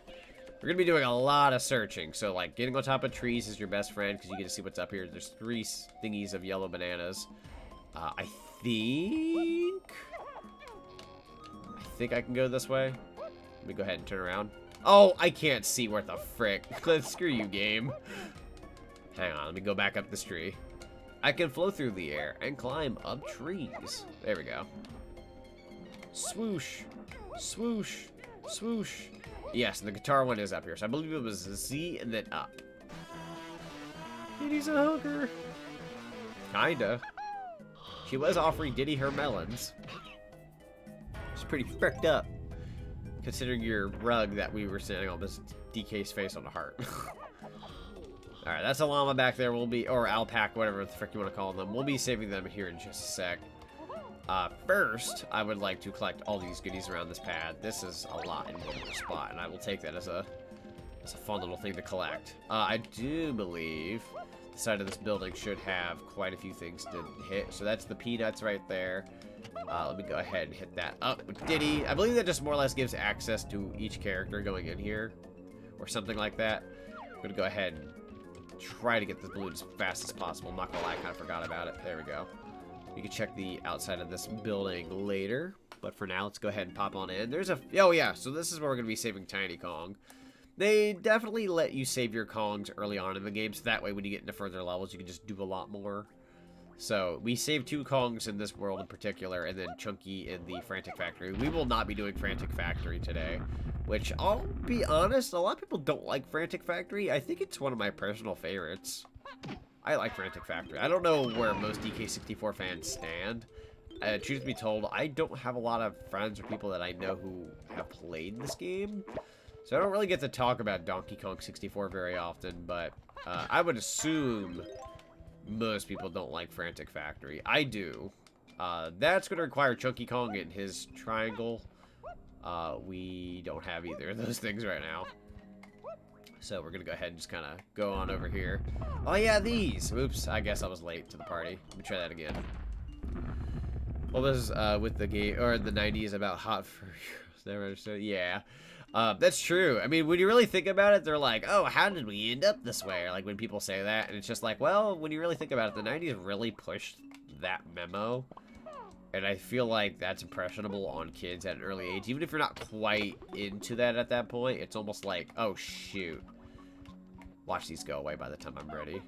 We're going to be doing a lot of searching. So, like, getting on top of trees is your best friend because you get to see what's up here. There's 3 thingies of yellow bananas. I think I can go this way. Let me go ahead and turn around. Oh, I can't see where the frick. Screw you, game. Hang on, let me go back up this tree. I can flow through the air and climb up trees. There we go. Swoosh, swoosh, swoosh. Yes, and the guitar one is up here. So I believe it was Z and then up. Diddy's a hooker. Kinda. She was offering Diddy her melons. She's pretty fricked up. Considering your rug that we were sitting on, this DK's face on the heart. Alright, that's a llama back there. We'll be, or alpaca, whatever the frick you want to call them. We'll be saving them here in just a sec. First, I would like to collect all these goodies around this pad. This is a lot in one spot, and I will take that as a fun little thing to collect. I do believe the side of this building should have quite a few things to hit. So that's the peanuts right there. Let me go ahead and hit that up with Diddy. I believe that just more or less gives access to each character going in here, or something like that. I'm gonna go ahead and try to get this balloon as fast as possible. I'm not gonna lie, I kind of forgot about it. There we go. You can check the outside of this building later, but for now, let's go ahead and pop on in. There's a, oh yeah, so this is where we're gonna be saving Tiny Kong. They definitely let you save your Kongs early on in the game, so that way when you get into further levels, you can just do a lot more. So, we saved 2 Kongs in this world in particular, and then Chunky in the Frantic Factory. We will not be doing Frantic Factory today, which, I'll be honest, a lot of people don't like Frantic Factory. I think it's one of my personal favorites. I like Frantic Factory. I don't know where most DK64 fans stand. Truth be told, I don't have a lot of friends or people that I know who have played this game. So I don't really get to talk about Donkey Kong 64 very often, but I would assume most people don't like Frantic Factory. I do. That's going to require Chunky Kong and his triangle. We don't have either of those things right now. So we're going to go ahead and just kind of go on over here. Oh yeah, these! Oops, I guess I was late to the party. Let me try that again. Well, this is with the game, or the 90s about hot for never understood. Yeah. That's true. I mean, when you really think about it, they're like, oh, how did we end up this way? Or like when people say that, and it's just like, well, when you really think about it, the 90s really pushed that memo. And I feel like that's impressionable on kids at an early age. Even if you're not quite into that at that point, it's almost like, oh, shoot. Watch these go away by the time I'm ready.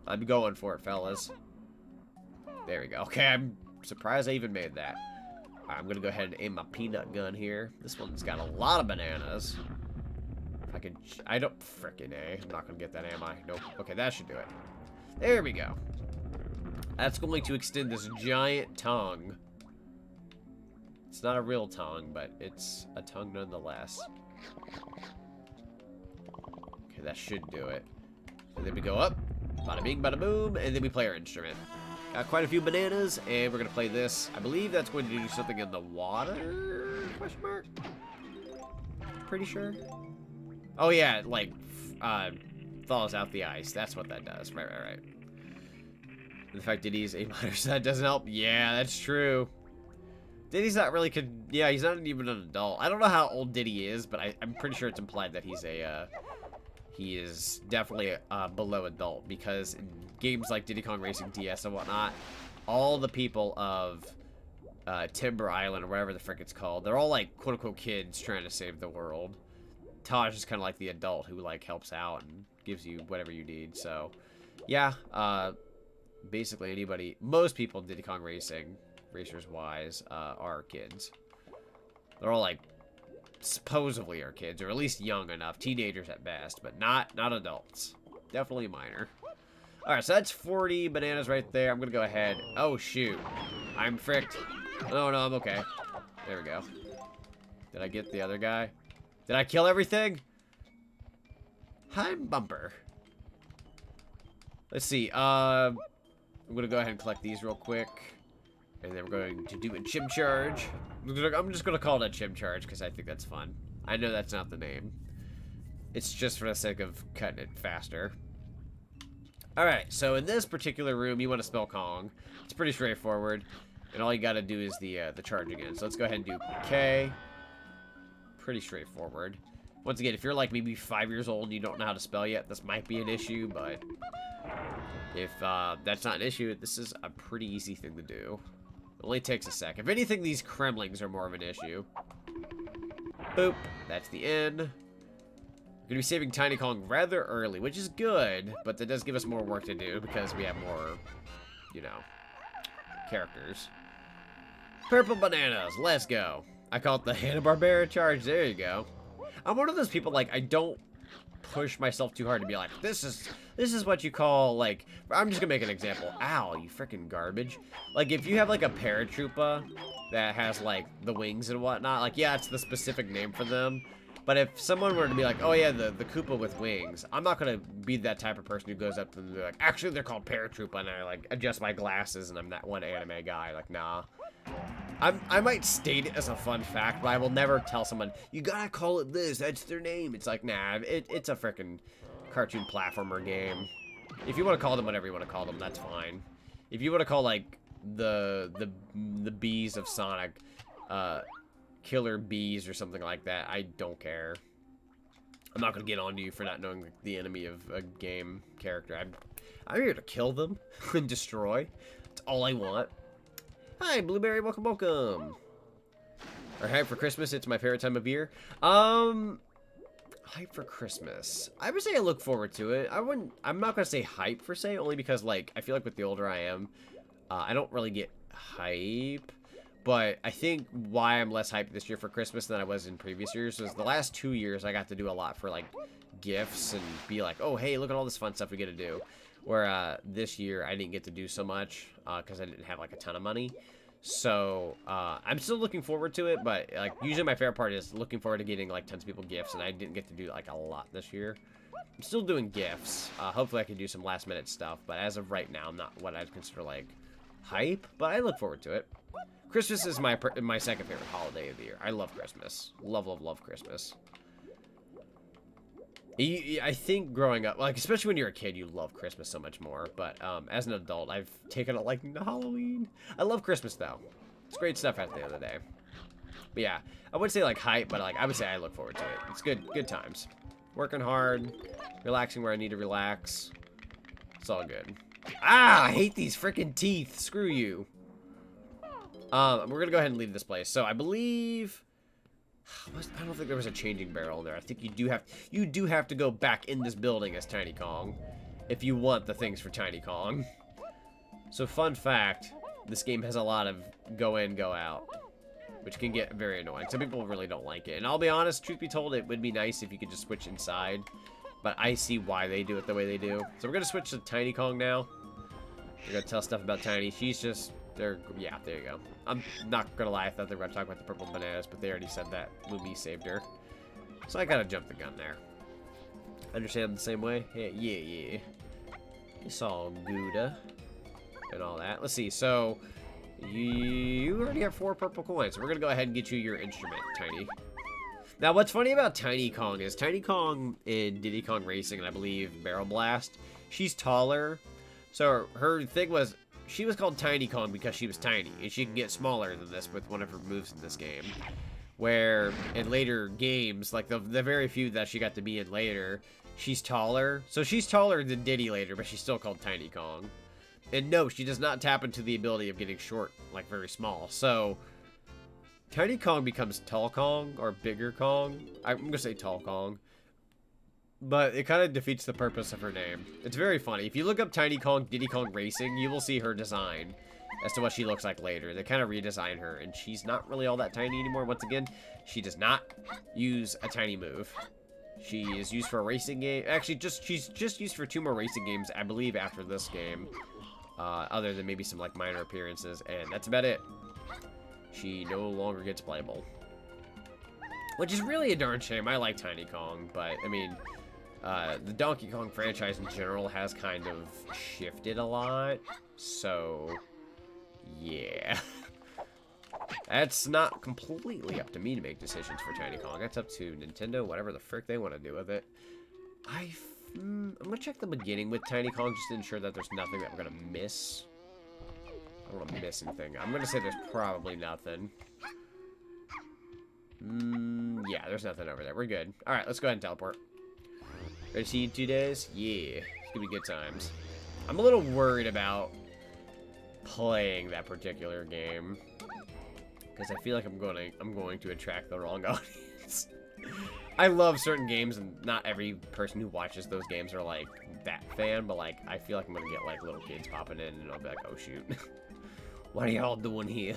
I'm going for it, fellas. There we go. Okay, I'm surprised I even made that. I'm gonna go ahead and aim my peanut gun here. This one's got a lot of bananas. If I can, I don't frickin' A. I'm not gonna get that, am I? Nope. Okay, that should do it. There we go. That's going to extend this giant tongue. It's not a real tongue, but it's a tongue nonetheless. Okay, that should do it. And then we go up. Bada bing, bada boom, and then we play our instrument. Got quite a few bananas, and we're gonna play this. I believe that's going to do something in the water? Question mark? Pretty sure. Oh yeah, like thaws out the ice. That's what that does. Right. And the fact Diddy's a minor, so that doesn't help. Yeah, that's true. Diddy's not really yeah, he's not even an adult. I don't know how old Diddy is, but I'm pretty sure it's implied that he's a he is definitely below adult, because in games like Diddy Kong Racing DS and whatnot, all the people of Timber Island, or whatever the frick it's called, they're all like quote-unquote kids trying to save the world. Taj is kind of like the adult who like helps out and gives you whatever you need. So yeah, basically most people in Diddy Kong Racing, racers wise, are kids. They're all like supposedly are kids, or at least young enough, teenagers at best, but not adults. Definitely minor. Alright, so that's 40 bananas right there. I'm gonna go ahead. Oh, shoot. I'm fricked. Oh, no, I'm okay. There we go. Did I get the other guy? Did I kill everything? Hi, Bumper. Let's see. I'm gonna go ahead and collect these real quick. And then we're going to do a chim charge. I'm just gonna call it a chim charge because I think that's fun. I know that's not the name. It's just for the sake of cutting it faster. Alright, so in this particular room, you want to spell Kong. It's pretty straightforward. And all you gotta do is the charge again. So let's go ahead and do K. Pretty straightforward. Once again, if you're like maybe 5 years old and you don't know how to spell yet, this might be an issue, but if that's not an issue, this is a pretty easy thing to do. It only takes a sec. If anything, these Kremlings are more of an issue. Boop. That's the end. We're gonna be saving Tiny Kong rather early, which is good, but that does give us more work to do because we have more, you know, characters. Purple bananas, let's go. I call it the Hanna-Barbera charge, there you go. I'm one of those people, like, I don't push myself too hard to be like, this is what you call, like, I'm just gonna make an example. Ow, you freaking garbage. Like, if you have, like, a paratroopa that has, like, the wings and whatnot, like, yeah, it's the specific name for them. But if someone were to be like, oh yeah, the Koopa with wings, I'm not gonna be that type of person who goes up to them and be like, actually they're called paratroopa, and I like adjust my glasses and I'm that one anime guy. Like, nah. I might state it as a fun fact, but I will never tell someone, you gotta call it this, that's their name. It's like, nah, it's a frickin' cartoon platformer game. If you want to call them whatever you want to call them, that's fine. If you want to call, like, the bees of Sonic, Killer Bees or something like that, I don't care. I'm not gonna get on to you for not knowing the enemy of a game character. I'm here to kill them and destroy. That's all I want. Hi, Blueberry, welcome, welcome. Or hype for Christmas, it's my favorite time of year. Hype for Christmas. I would say I look forward to it. I'm not gonna say hype per se, only because, like, I feel like with the older I am, I don't really get hype. But I think why I'm less hyped this year for Christmas than I was in previous years is the last 2 years I got to do a lot for, like, gifts and be like, oh, hey, look at all this fun stuff we get to do. Where this year I didn't get to do so much because I didn't have, like, a ton of money. So I'm still looking forward to it, but, like, usually my favorite part is looking forward to getting, like, tons of people gifts, and I didn't get to do, like, a lot this year. I'm still doing gifts. Hopefully I can do some last-minute stuff, but as of right now, I'm not what I'd consider, like, hype, but I look forward to it. Christmas is my second favorite holiday of the year. I love Christmas. Love, love, love Christmas. I think growing up, like, especially when you're a kid, you love Christmas so much more. But as an adult, I've taken it like Halloween. I love Christmas, though. It's great stuff at the end of the day. But yeah, I wouldn't say, like, hype, but, like, I would say I look forward to it. It's good times. Working hard, relaxing where I need to relax. It's all good. Ah, I hate these freaking teeth. Screw you. We're gonna go ahead and leave this place. So I believe, I don't think there was a changing barrel in there. I think you do have to go back in this building as Tiny Kong if you want the things for Tiny Kong. So fun fact, this game has a lot of go in, go out, which can get very annoying. Some people really don't like it. And I'll be honest, truth be told, it would be nice if you could just switch inside. But I see why they do it the way they do. So we're gonna switch to Tiny Kong now. We're gonna tell stuff about Tiny. She's just, yeah, there you go. I'm not gonna lie, I thought they were gonna talk about the purple bananas, but they already said that Lumi saved her. So I gotta jump the gun there. Understand the same way? Yeah. It's all Gouda and all that. Let's see, so you already have 4 purple coins. So we're gonna go ahead and get you your instrument, Tiny. Now, what's funny about Tiny Kong is Tiny Kong in Diddy Kong Racing, and I believe Barrel Blast, she's taller. So her thing was, she was called Tiny Kong because she was tiny, and she can get smaller than this with one of her moves in this game. Where in later games, like the very few that she got to be in later, she's taller. So she's taller than Diddy later, but she's still called Tiny Kong. And no, she does not tap into the ability of getting short, like very small. So Tiny Kong becomes Tall Kong or Bigger Kong. I'm gonna say Tall Kong. But it kind of defeats the purpose of her name. It's very funny. If you look up Tiny Kong, Diddy Kong Racing, you will see her design as to what she looks like later. They kind of redesign her, and she's not really all that tiny anymore. Once again, she does not use a tiny move. She is used for a racing game. Actually, she's just used for 2 more racing games, I believe, after this game. Other than maybe some, like, minor appearances. And that's about it. She no longer gets playable. Which is really a darn shame. I like Tiny Kong, but, I mean, the Donkey Kong franchise in general has kind of shifted a lot. So, yeah. That's not completely up to me to make decisions for Tiny Kong. That's up to Nintendo, whatever the frick they want to do with it. I'm gonna check the beginning with Tiny Kong just to ensure that there's nothing that we're gonna miss. I don't want to miss anything. I'm gonna say there's probably nothing. Yeah, there's nothing over there. We're good. Alright, let's go ahead and teleport. Ready to see you in 2 days? Yeah. It's gonna be good times. I'm a little worried about playing that particular game. Because I feel like I'm going to attract the wrong audience. I love certain games, and not every person who watches those games are, like, that fan, but, like, I feel like I'm gonna get, like, little kids popping in, and I'll be like, oh, shoot. What are y'all doing here?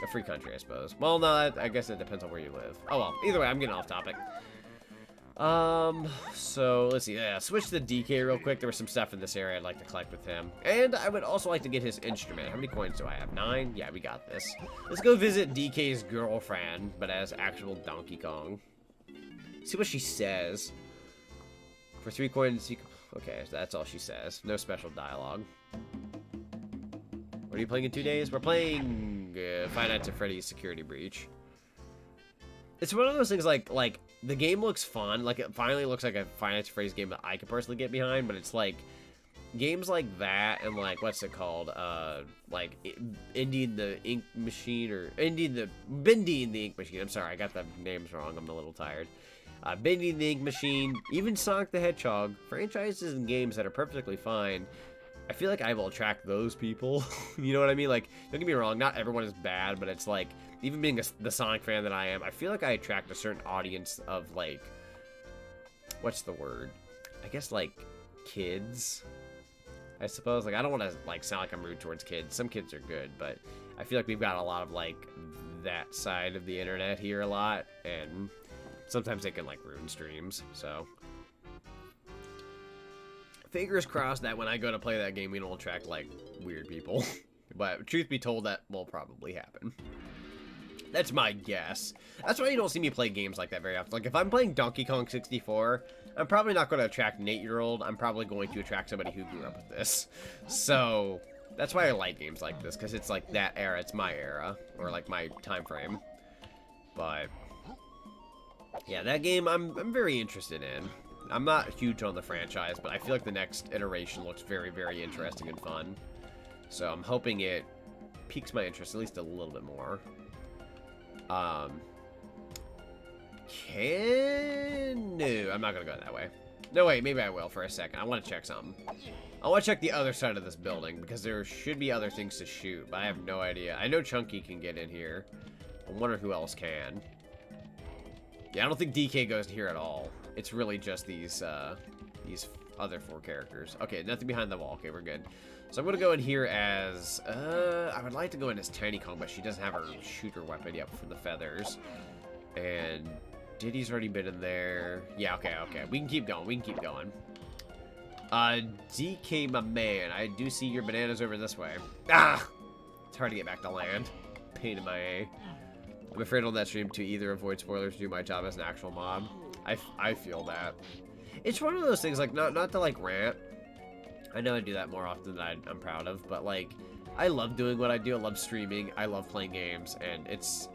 A free country, I suppose. Well, no, I guess it depends on where you live. Oh, well. Either way, I'm getting off topic. So, let's see. Yeah, switch to DK real quick. There was some stuff in this area I'd like to collect with him. And I would also like to get his instrument. How many coins do I have? 9? Yeah, we got this. Let's go visit DK's girlfriend, but as actual Donkey Kong. See what she says. For 3 coins, you can... Okay, that's all she says. No special dialogue. What are you playing in 2 days? We're playing Five Nights at Freddy's Security Breach. It's one of those things like the game looks fun. Like, it finally looks like a Five Nights at Freddy's game that I could personally get behind, but it's like games like that and like, what's it called? Like Indian the Ink Machine or Bendy and the Ink Machine. I'm sorry, I got the names wrong. I'm a little tired. Bendy and the Ink Machine, even Sonic the Hedgehog, franchises and games that are perfectly fine. I feel like I will attract those people. You know what I mean? Like, don't get me wrong, not everyone is bad, but it's like, even being the Sonic fan that I am, I feel like I attract a certain audience of, like, what's the word? I guess, like, kids, I suppose. Like, I don't want to, like, sound like I'm rude towards kids. Some kids are good, but I feel like we've got a lot of, like, that side of the internet here a lot, and sometimes they can, like, ruin streams, so... Fingers crossed that when I go to play that game, we don't attract, like, weird people. But truth be told, that will probably happen. That's my guess. That's why you don't see me play games like that very often. Like, if I'm playing Donkey Kong 64, I'm probably not going to attract an 8-year-old. I'm probably going to attract somebody who grew up with this. So, that's why I like games like this, because it's, like, that era. It's my era, or, like, my time frame. But, yeah, that game I'm very interested in. I'm not huge on the franchise, but I feel like the next iteration looks very, very interesting and fun. So I'm hoping it piques my interest at least a little bit more. No, I'm not gonna go that way. No, wait, maybe I will for a second. I want to check something. I want to check the other side of this building, because there should be other things to shoot, but I have no idea. I know Chunky can get in here. I wonder who else can. Yeah, I don't think DK goes here at all. It's really just these other 4 characters. Okay, nothing behind the wall. Okay, we're good. So I'm gonna go in here as I would like to go in as Tiny Kong, but she doesn't have her shooter weapon yet for the feathers. And Diddy's already been in there. Yeah, okay. We can keep going. DK, my man, I do see your bananas over this way. Ah! It's hard to get back to land. Pain in my A. I'm afraid on that stream to either avoid spoilers or do my job as an actual mob. I feel that. It's one of those things, like, not to, like, rant. I know I do that more often than I'm proud of, but, like, I love doing what I do. I love streaming. I love playing games, and it's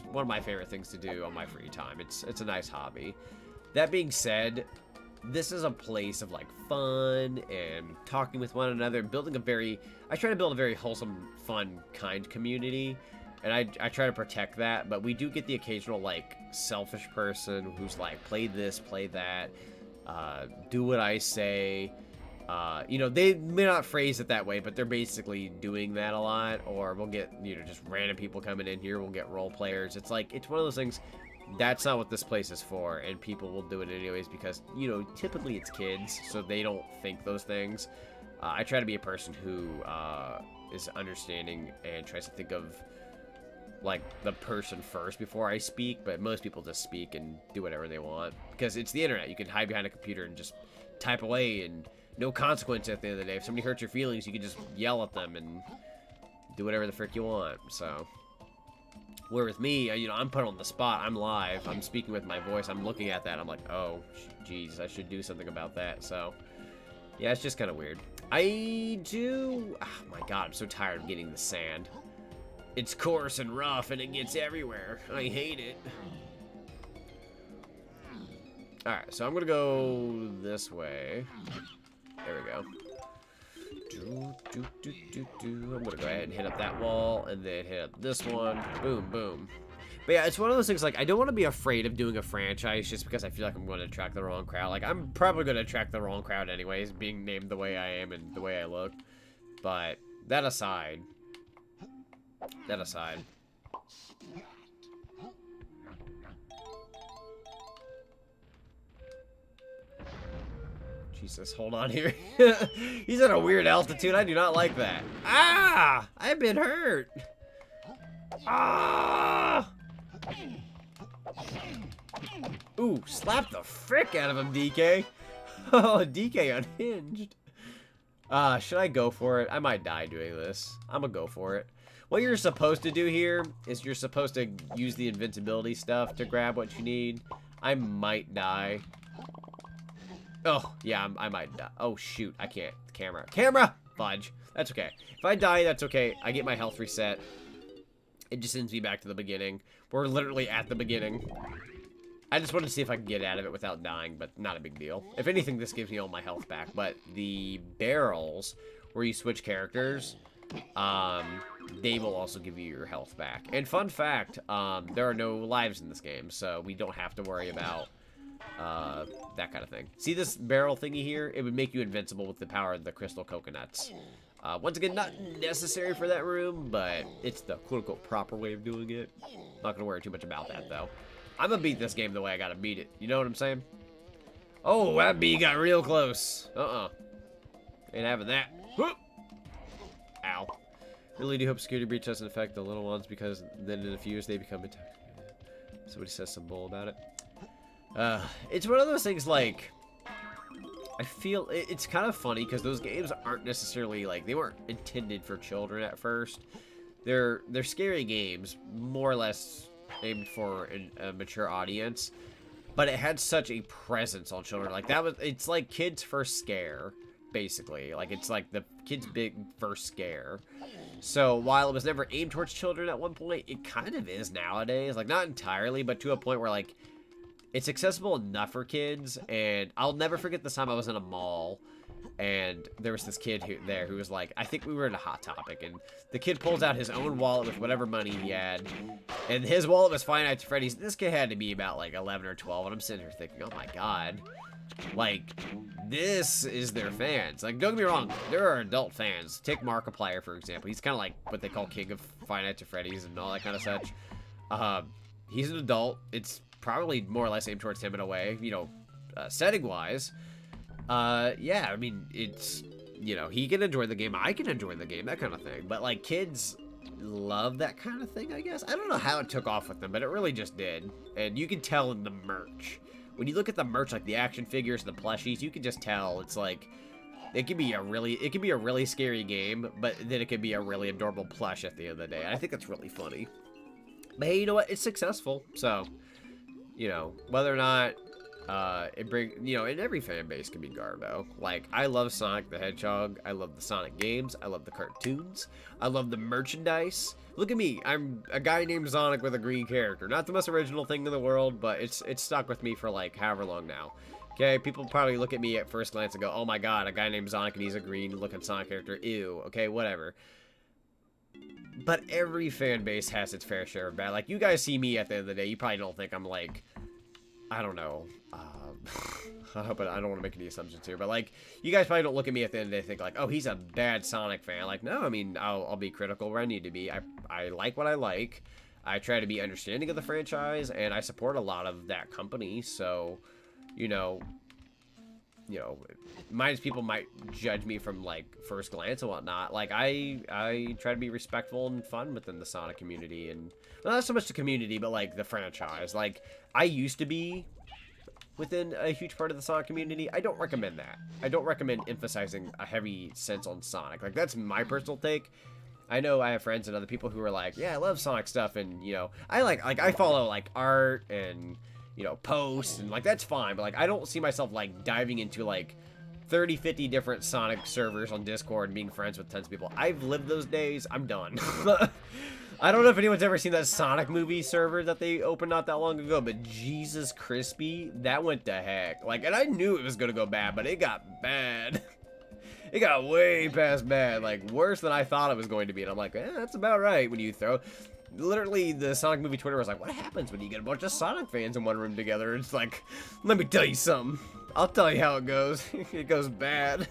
one of my favorite things to do on my free time. It's a nice hobby. That being said, this is a place of, like, fun and talking with one another, building I try to build a very wholesome, fun, kind community. And I try to protect that, but we do get the occasional, like, selfish person who's like, play this, play that, do what I say. You know, they may not phrase it that way, but they're basically doing that a lot. Or we'll get, you know, just random people coming in here. We'll get role players. It's like, it's one of those things, that's not what this place is for. And people will do it anyways because, you know, typically it's kids, so they don't think those things. I try to be a person who is understanding and tries to think of like, the person first before I speak, but most people just speak and do whatever they want. Because it's the internet. You can hide behind a computer and just type away and no consequence at the end of the day. If somebody hurts your feelings, you can just yell at them and do whatever the frick you want. So, where with me, you know, I'm put on the spot. I'm live. I'm speaking with my voice. I'm looking at that. I'm like, oh, geez, I should do something about that. So, yeah, it's just kind of weird. I do... Oh, my God, I'm so tired of getting the sand. It's coarse and rough, and it gets everywhere. I hate it. Alright, so I'm gonna go this way. There we go. I'm gonna go ahead and hit up that wall, and then hit up this one. Boom, boom. But yeah, it's one of those things, like, I don't want to be afraid of doing a franchise just because I feel like I'm going to attract the wrong crowd. Like, I'm probably going to attract the wrong crowd anyways, being named the way I am and the way I look. But, that aside... Jesus, hold on here. He's at a weird altitude. I do not like that. Ah! I've been hurt. Ah! Ooh, slap the frick out of him, DK. Oh, DK unhinged. Should I go for it? I might die doing this. I'm gonna go for it. What you're supposed to do here is you're supposed to use the invincibility stuff to grab what you need. I might die. Oh, yeah, I might die. Oh, shoot, I can't. Camera! Fudge. That's okay. If I die, that's okay. I get my health reset. It just sends me back to the beginning. We're literally at the beginning. I just wanted to see if I could get out of it without dying, but not a big deal. If anything, this gives me all my health back. But the barrels, where you switch characters, they will also give you your health back. And fun fact, there are no lives in this game, so we don't have to worry about that kind of thing. See this barrel thingy here? It would make you invincible with the power of the crystal coconuts. Once again, not necessary for that room, but it's the quote-unquote proper way of doing it. Not gonna worry too much about that, though. I'm gonna beat this game the way I gotta beat it. You know what I'm saying? Oh, that bee got real close. Ain't having that. Whoop. Ow. Really do hope security breach doesn't affect the little ones, because then in a few years they become intoxicated. Somebody says some bull about it. It's one of those things, like, I feel it's kind of funny because those games aren't necessarily, like, they weren't intended for children at first. They're scary games, more or less aimed for a mature audience, but it had such a presence on children. Like, it's like kids' first scare, basically. Like, it's like the kids' big first scare. So while it was never aimed towards children at one point, it kind of is nowadays. Like, not entirely, but to a point where, like, it's accessible enough for kids. And I'll never forget this time I was in a mall, and there was this kid who was like, I think we were in a Hot Topic, and the kid pulls out his own wallet with whatever money he had, and his wallet was Five Nights at Freddy's. This kid had to be about like 11 or 12, and I'm sitting here thinking, oh my god, like, this is their fans. Like, don't get me wrong, there are adult fans. Take Markiplier, for example. He's kind of like what they call king of Five Nights at Freddy's and all that kind of such. He's an adult. It's probably more or less aimed towards him in a way, you know, setting-wise. Yeah, I mean, it's, you know, he can enjoy the game, I can enjoy the game, that kind of thing. But, like, kids love that kind of thing, I guess. I don't know how it took off with them, but it really just did. And you can tell in the merch. When you look at the merch, like the action figures, the plushies, you can just tell. It's like, it can be a really scary game, but then it can be a really adorable plush at the end of the day. And I think that's really funny. But hey, you know what? It's successful. So, you know, whether or not you know, and every fan base can be Garbo. Like, I love Sonic the Hedgehog. I love the Sonic games. I love the cartoons. I love the merchandise. Look at me. I'm a guy named Zonic with a green character. Not the most original thing in the world, but it's stuck with me for, like, however long now. Okay, people probably look at me at first glance and go, oh my god, a guy named Zonic and he's a green-looking Sonic character. Ew. Okay, whatever. But every fan base has its fair share of bad. Like, you guys see me at the end of the day, you probably don't think I'm, like, I don't know. I don't want to make any assumptions here, but, like, you guys probably don't look at me at the end of the day and think, like, oh, he's a bad Sonic fan. Like, no, I mean, I'll be critical where I need to be. I like what I like. I try to be understanding of the franchise, and I support a lot of that company, so, you know, you know, minus people might judge me from like first glance and whatnot. Like I try to be respectful and fun within the Sonic community, and well, not so much the community, but like the franchise. Like I used to be within a huge part of the Sonic community. I don't recommend that. I don't recommend emphasizing a heavy sense on Sonic. Like that's my personal take. I know I have friends and other people who are like, yeah, I love Sonic stuff, and you know, I follow like art and, you know, posts, and like that's fine, but like I don't see myself like diving into like 30, 50 different Sonic servers on Discord and being friends with tons of people. I've lived those days. I'm done. I don't know if anyone's ever seen that Sonic movie server that they opened not that long ago, but Jesus Crispy, that went to heck. Like, and I knew it was gonna go bad, but it got bad. It got way past bad, like worse than I thought it was going to be. And I'm like, that's about right. When you throw, literally, the Sonic movie Twitter was like, what happens when you get a bunch of Sonic fans in one room together? It's like, let me tell you something. I'll tell you how it goes. It goes bad.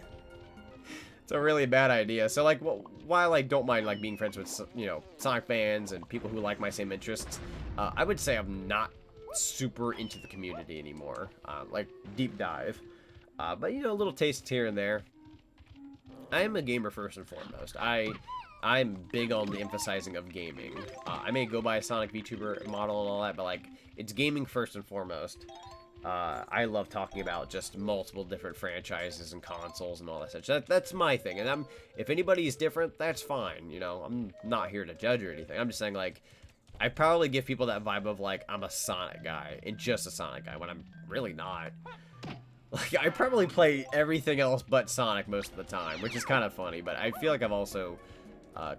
It's a really bad idea. So like, while I don't mind like being friends with, you know, Sonic fans and people who like my same interests, I would say I'm not super into the community anymore. Like deep dive, but you know, a little taste here and there. I am a gamer first and foremost. I'm big on the emphasizing of gaming. I may go by a Sonic VTuber model and all that, but like, it's gaming first and foremost. I love talking about just multiple different franchises and consoles and all that such. That's my thing, and if anybody's different, that's fine. You know, I'm not here to judge or anything. I'm just saying, like, I probably give people that vibe of like I'm a Sonic guy and just a Sonic guy when I'm really not. Like, I probably play everything else but Sonic most of the time, which is kind of funny, but I feel like I've also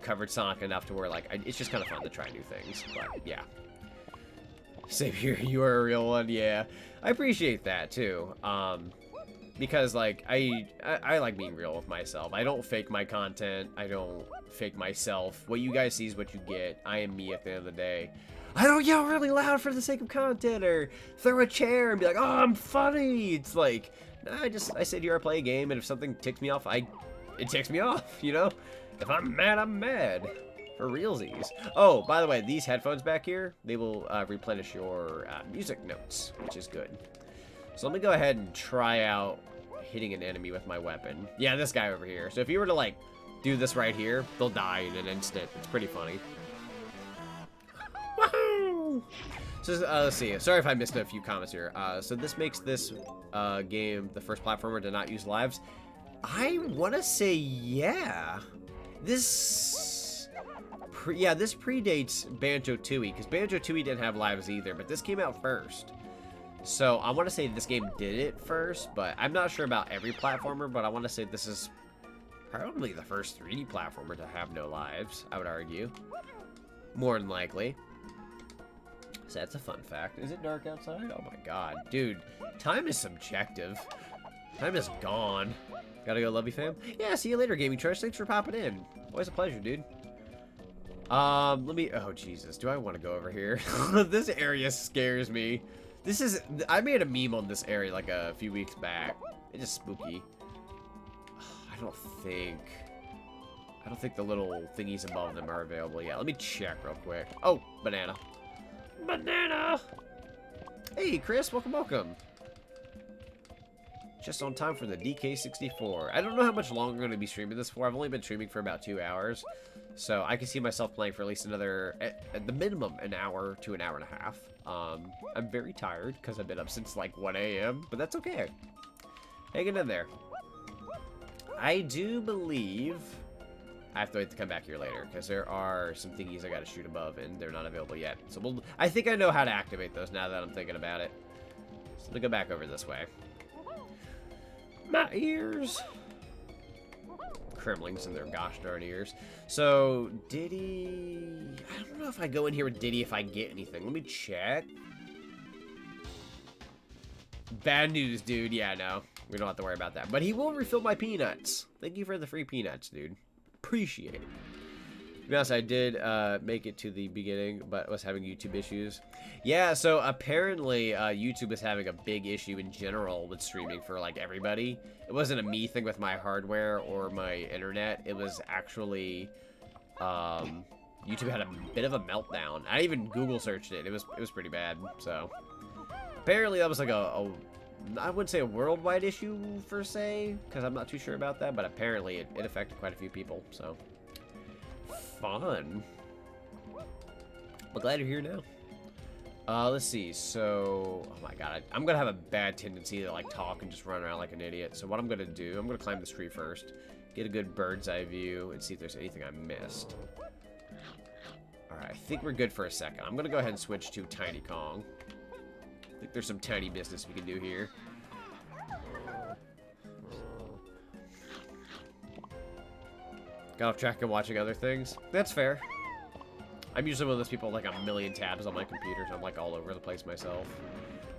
covered Sonic enough to where, like, it's just kind of fun to try new things, but, yeah. Same here, you are a real one, yeah. I appreciate that, too, because, like, I like being real with myself. I don't fake my content, I don't fake myself. What you guys see is what you get. I am me at the end of the day. I don't yell really loud for the sake of content or throw a chair and be like, oh, I'm funny. It's like, nah, I sit here, I play a game, and if something ticks me off, it ticks me off, you know? If I'm mad, I'm mad. For realsies. Oh, by the way, these headphones back here, they will replenish your music notes, which is good. So let me go ahead and try out hitting an enemy with my weapon. Yeah, this guy over here. So if you were to, like, do this right here, they'll die in an instant. It's pretty funny. Woohoo! So let's see. Sorry if I missed a few comments here. So this makes this game the first platformer to not use lives. I want to say yeah. This predates Banjo-Tooie, because Banjo-Tooie didn't have lives either, but this came out first. So I want to say this game did it first, but I'm not sure about every platformer, but I want to say this is probably the first 3D platformer to have no lives, I would argue. More than likely. So that's a fun fact. Is it dark outside? Oh my god. Dude, time is subjective. Time is gone. Gotta go, love you, fam. Yeah, see you later, Gaming Trash. Thanks for popping in. Always a pleasure, dude. Let me... Oh, Jesus. Do I want to go over here? This area scares me. This is... I made a meme on this area like a few weeks back. It's just spooky. I don't think the little thingies above them are available yet. Let me check real quick. Oh, banana. Banana! Hey, Chris. Welcome. Just on time for the DK64. I don't know how much longer I'm going to be streaming this for. I've only been streaming for about 2 hours. So I can see myself playing for at least another, at the minimum, an hour to an hour and a half. I'm very tired because I've been up since like 1 a.m. But that's okay. Hanging in there. I do believe I have to wait to come back here later because there are some thingies I got to shoot above and they're not available yet. So I think I know how to activate those now that I'm thinking about it. So let me go back over this way. My ears. Kremlings in their gosh darn ears. So, Diddy... I don't know if I go in here with Diddy if I get anything. Let me check. Bad news, dude. Yeah, no. We don't have to worry about that. But he will refill my peanuts. Thank you for the free peanuts, dude. Appreciate it. To be honest, I did make it to the beginning, but was having YouTube issues. Yeah, so apparently YouTube is having a big issue in general with streaming for like everybody. It wasn't a me thing with my hardware or my internet. It was actually YouTube had a bit of a meltdown. I even Google searched it. It was pretty bad. So apparently that was like a I wouldn't say a worldwide issue per se, because I'm not too sure about that, but apparently it affected quite a few people, so. Fun. But glad you're here now. Let's see, so, oh my god, I'm gonna have a bad tendency to like talk and just run around like an idiot. So what I'm gonna do, I'm gonna climb this tree first, get a good bird's eye view, and see if there's anything I missed. Alright, I think we're good for a second. I'm gonna go ahead and switch to Tiny Kong. I think there's some tiny business we can do here. Got off track of watching other things. That's fair. I'm usually one of those people with like a million tabs on my computer, so I'm like all over the place myself.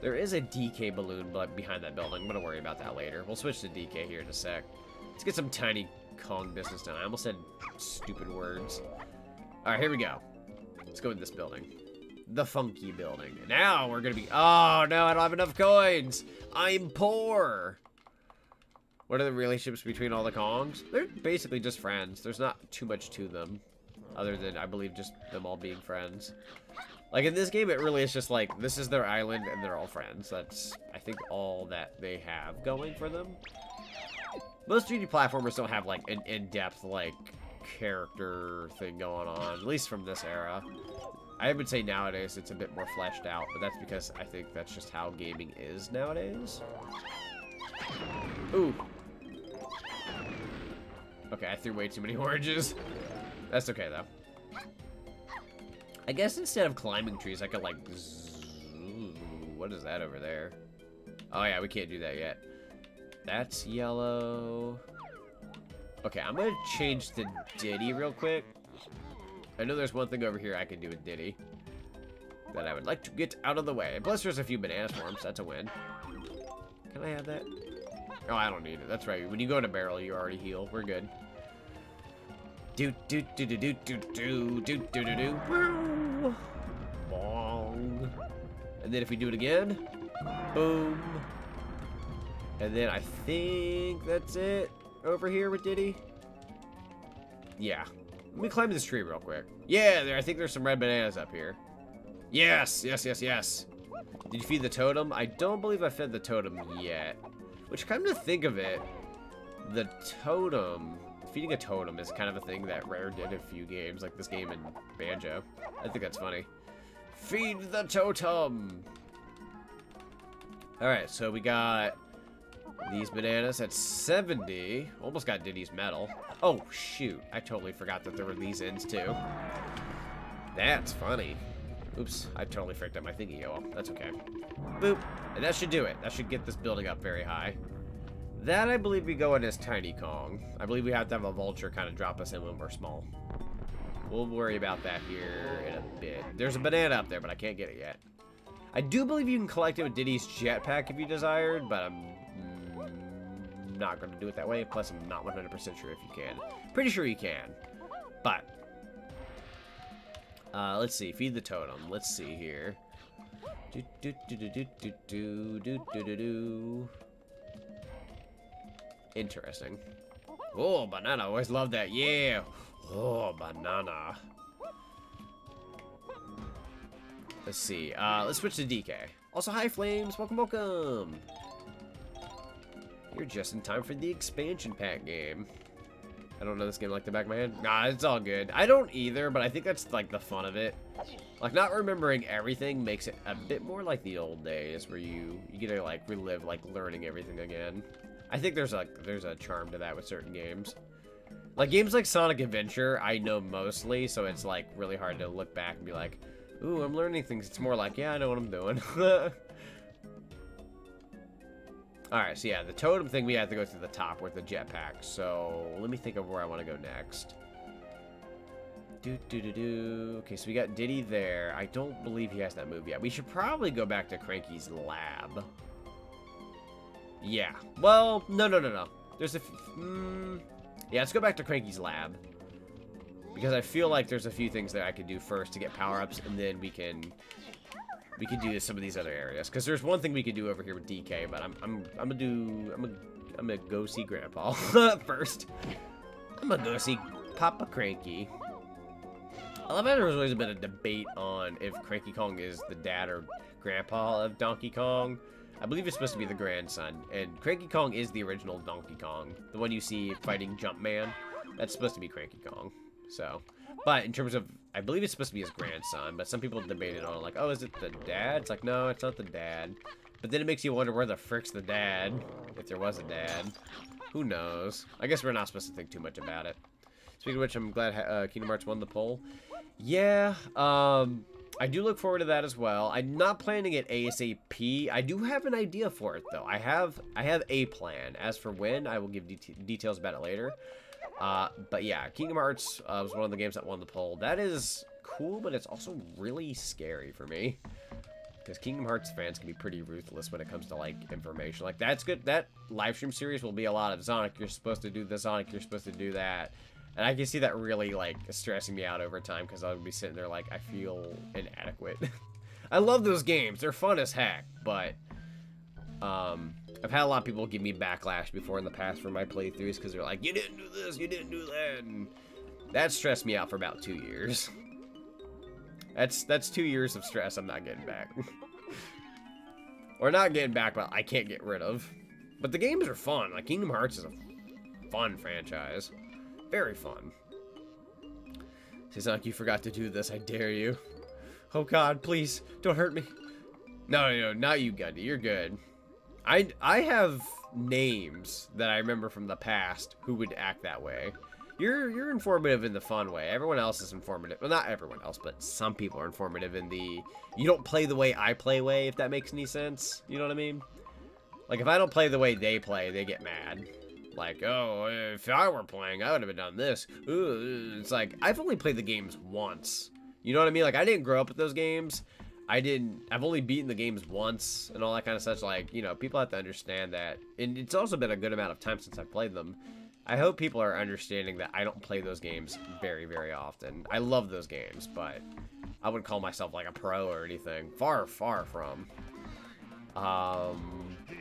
There is a DK balloon behind that building. I'm gonna worry about that later. We'll switch to DK here in a sec. Let's get some Tiny Kong business done. I almost said stupid words. Alright, here we go. Let's go in this building. The funky building. Now we're gonna be... Oh, no, I don't have enough coins. I'm poor. What are the relationships between all the Kongs? They're basically just friends. There's not too much to them. Other than, I believe, just them all being friends. Like, in this game, it really is just like, this is their island and they're all friends. That's, I think, all that they have going for them. Most 3D platformers don't have, like, an in-depth, like, character thing going on. At least from this era. I would say nowadays it's a bit more fleshed out, but that's because I think that's just how gaming is nowadays. Ooh. Okay, I threw way too many oranges. That's okay, though. I guess instead of climbing trees, I could, like... What is that over there? Oh, yeah, we can't do that yet. That's yellow. Okay, I'm gonna change to Diddy real quick. I know there's one thing over here I can do with Diddy that I would like to get out of the way. Plus, there's a few banana swarms. That's a win. Can I have that? Oh, I don't need it. That's right. When you go to barrel, you already heal. We're good. Do do do do do do do do do do do. Bong. And then if we do it again, boom. And then I think that's it over here with Diddy. Yeah. Let me climb this tree real quick. Yeah, I think there's some red bananas up here. Yes, yes, yes, yes. Did you feed the totem? I don't believe I fed the totem yet. Which, come to think of it, the totem, feeding a totem is kind of a thing that Rare did in a few games, like this game and Banjo. I think that's funny. Feed the totem! Alright, so we got these bananas at 70. Almost got Diddy's medal. Oh, shoot. I totally forgot that there were these ends, too. That's funny. Oops, I totally freaked out my thingy. Oh, well, that's okay. Boop. And that should do it. That should get this building up very high. That, I believe, we go in as Tiny Kong. I believe we have to have a vulture kind of drop us in when we're small. We'll worry about that here in a bit. There's a banana up there, but I can't get it yet. I do believe you can collect it with Diddy's jetpack if you desired, but I'm not going to do it that way. Plus, I'm not 100% sure if you can. Pretty sure you can. But, let's see. Feed the totem. Let's see here. Do do do do do do do do do do do. Interesting. Oh, banana. I always love that. Yeah. Oh, banana. Let's see. Let's switch to DK. Also, hi, Flames. Welcome, welcome. You're just in time for the expansion pack game. I don't know this game like the back of my hand. Nah, it's all good. I don't either, but I think that's like the fun of it. Like, not remembering everything makes it a bit more like the old days where you get to like relive like learning everything again. I think there's a charm to that with certain games. Like games like Sonic Adventure, I know mostly, so it's like really hard to look back and be like, ooh, I'm learning things. It's more like, yeah, I know what I'm doing. Alright, so yeah, the totem thing, we have to go through the top with the jetpack. So, let me think of where I want to go next. Okay, so we got Diddy there. I don't believe he has that move yet. We should probably go back to Cranky's lab. Yeah. Well, no. There's a... yeah, let's go back to Cranky's lab. Because I feel like there's a few things that I could do first to get power-ups, and then we can do some of these other areas. Because there's one thing we could do over here with DK, but I'm gonna go see Grandpa first. I'm gonna go see Papa Cranky. I love how there's always been a debate on if Cranky Kong is the dad or grandpa of Donkey Kong. I believe it's supposed to be the grandson. And Cranky Kong is the original Donkey Kong. The one you see fighting Jumpman. That's supposed to be Cranky Kong. So, but in terms of, I believe it's supposed to be his grandson. But some people debated on like, oh, is it the dad? It's like, no, it's not the dad. But then it makes you wonder where the frick's the dad, if there was a dad. Who knows? I guess we're not supposed to think too much about it. Speaking of which, I'm glad Kingdom Hearts won the poll. Yeah, I do look forward to that as well. I'm not planning it ASAP. I do have an idea for it, though. I have a plan. As for when, I will give details about it later. But yeah, Kingdom Hearts was one of the games that won the poll. That is cool, but it's also really scary for me. Because Kingdom Hearts fans can be pretty ruthless when it comes to, like, information. Like, that's good. That live stream series will be a lot of Zonic, you're supposed to do this, Zonic, you're supposed to do that. And I can see that really, like, stressing me out over time, because I'll be sitting there like, I feel inadequate. I love those games. They're fun as heck, but I've had a lot of people give me backlash before in the past for my playthroughs, because they're like, you didn't do this, you didn't do that, and that stressed me out for about 2 years. That's 2 years of stress I'm not getting back. Or not getting back, but I can't get rid of. But the games are fun. Like, Kingdom Hearts is a fun franchise. Very fun. Zonic, you forgot to do this. I dare you. Oh god, please, don't hurt me. No, not you, Gundy. You're good. I have names that I remember from the past who would act that way. You're informative in the fun way. Everyone else is informative. Well, not everyone else, but some people are informative in the you don't play the way I play way, if that makes any sense. You know what I mean? Like, if I don't play the way they play, they get mad. Like, oh, if I were playing, I would have done this. Ooh, it's like, I've only played the games once. You know what I mean? Like, I didn't grow up with those games. I've only beaten the games once and all that kind of such. Like, you know, people have to understand that. And it's also been a good amount of time since I've played them. I hope people are understanding that I don't play those games very, very often. I love those games, but I wouldn't call myself like a pro or anything. Far, far from.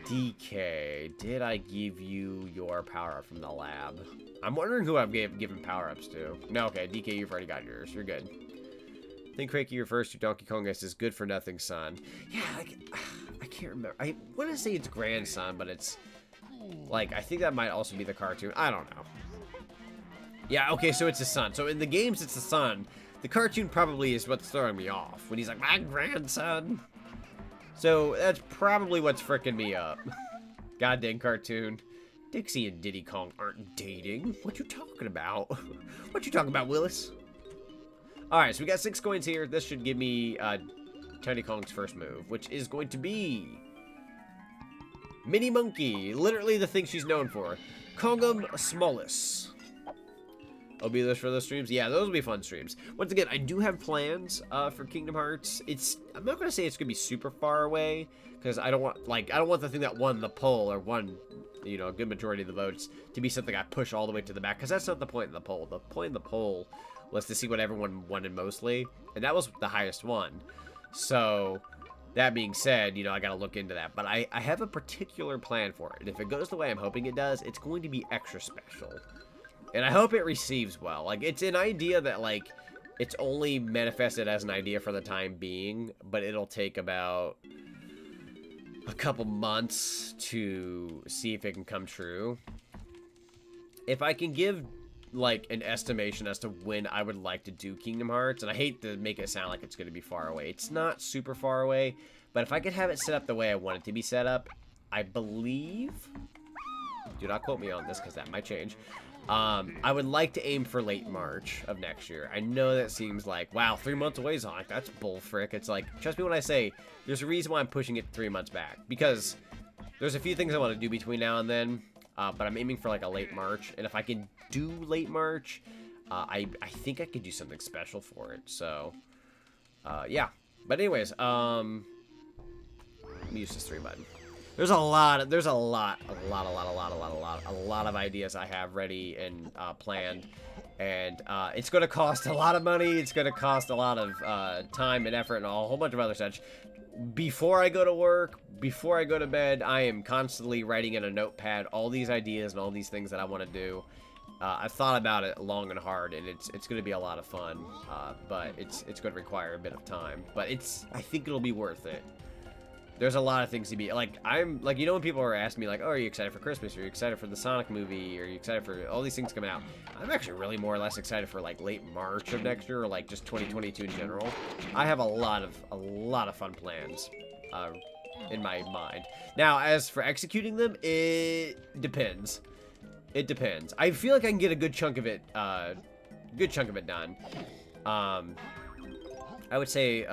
DK, did I give you your power-up from the lab? I'm wondering who I've given power-ups to. No, okay, DK, you've already got yours. You're good. I think Cranky refers to Donkey Kong as his good-for-nothing son. Yeah, like, I can't remember. I want to say it's grandson, but it's... Like, I think that might also be the cartoon. I don't know. Yeah, okay, so it's his son. So in the games, it's the son. The cartoon probably is what's throwing me off. When he's like, my grandson. So that's probably what's fricking me up. Goddamn cartoon. Dixie and Diddy Kong aren't dating. What you talking about? What you talking about, Willis? Alright, so we got 6 coins here. This should give me Tiny Kong's first move, which is going to be... Mini Monkey, literally the thing she's known for. Kongum Smallus. I'll be there for those streams. Yeah, those will be fun streams. Once again, I do have plans for Kingdom Hearts. I'm not gonna say it's gonna be super far away because I don't want the thing that won the poll or won, you know, a good majority of the votes to be something I push all the way to the back, because that's not the point of the poll. The point of the poll was to see what everyone wanted mostly, and that was the highest one. So. That being said, you know, I gotta look into that. But I have a particular plan for it. And if it goes the way I'm hoping it does, it's going to be extra special. And I hope it receives well. Like, it's an idea that, like, it's only manifested as an idea for the time being. But it'll take about a couple months to see if it can come true. If I can give... like an estimation as to when I would like to do Kingdom Hearts, and I hate to make it sound like it's going to be far away. It's not super far away, but if I could have it set up the way I want it to be set up, I believe, do not quote me on this because that might change, I would like to aim for late March of next year. I know that seems like, wow, 3 months away, Zonic, that's bullfrick. It's like, trust me when I say, there's a reason why I'm pushing it 3 months back, because there's a few things I want to do between now and then. But I'm aiming for like a late March, and if I can do late March, I think I could do something special for it. So, yeah. But anyways, let me use this 3 button. There's a lot of ideas I have ready and planned, and it's going to cost a lot of money. It's going to cost a lot of time and effort and a whole bunch of other such. Before I go to work, before I go to bed, I am constantly writing in a notepad all these ideas and all these things that I want to do. I've thought about it long and hard, and it's going to be a lot of fun, but it's going to require a bit of time. But I think it'll be worth it. there's a lot of things to be like. I'm like, you know, when people are asking me like, oh, are you excited for Christmas? Are you excited for the Sonic movie? Are you excited for all these things coming out? I'm actually really more or less excited for like late March of next year, or like just 2022 in general. I have a lot of fun plans in my mind. Now, as for executing them, it depends. It depends. I feel like I can get a good chunk of it done. I would say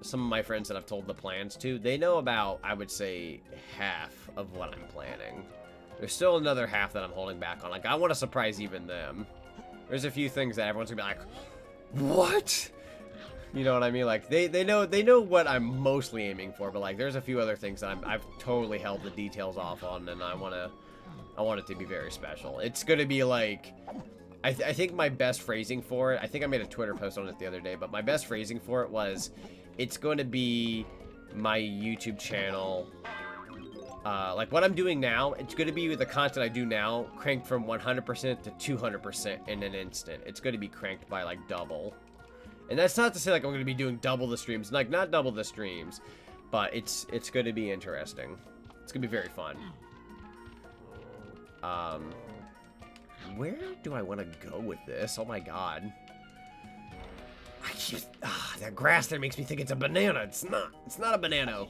some of my friends that I've told the plans to, they know about, I would say, half of what I'm planning. There's still another half that I'm holding back on. Like, I want to surprise even them. There's a few things that everyone's gonna be like, what? You know what I mean? Like, they know what I'm mostly aiming for, but like, there's a few other things that I've totally held the details off on, and I want it to be very special. It's gonna be like, I think my best phrasing for it, I think I made a Twitter post on it the other day, but my best phrasing for it was, it's going to be my YouTube channel, like what I'm doing now, it's going to be the content I do now, cranked from 100% to 200% in an instant. It's going to be cranked by like double. And that's not to say like I'm going to be doing double the streams, like not double the streams, but it's going to be interesting. It's going to be very fun. Where do I want to go with this? Oh my god. That grass there makes me think it's a banana. It's not. It's not a banana.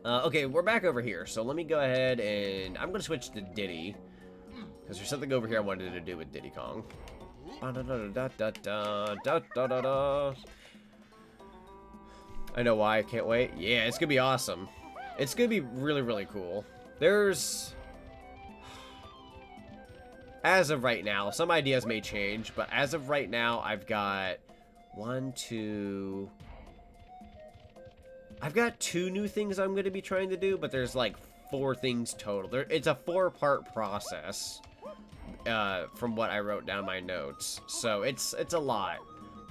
Okay, we're back over here. So let me go ahead and I'm going to switch to Diddy. Because there's something over here I wanted to do with Diddy Kong. I know why. I can't wait. Yeah, it's going to be awesome. It's going to be really, really cool. There's... As of right now, some ideas may change, but as of right now, I've got I've got 2 new things I'm going to be trying to do, but there's like 4 things total. It's a 4-part process, from what I wrote down in my notes. So it's a lot.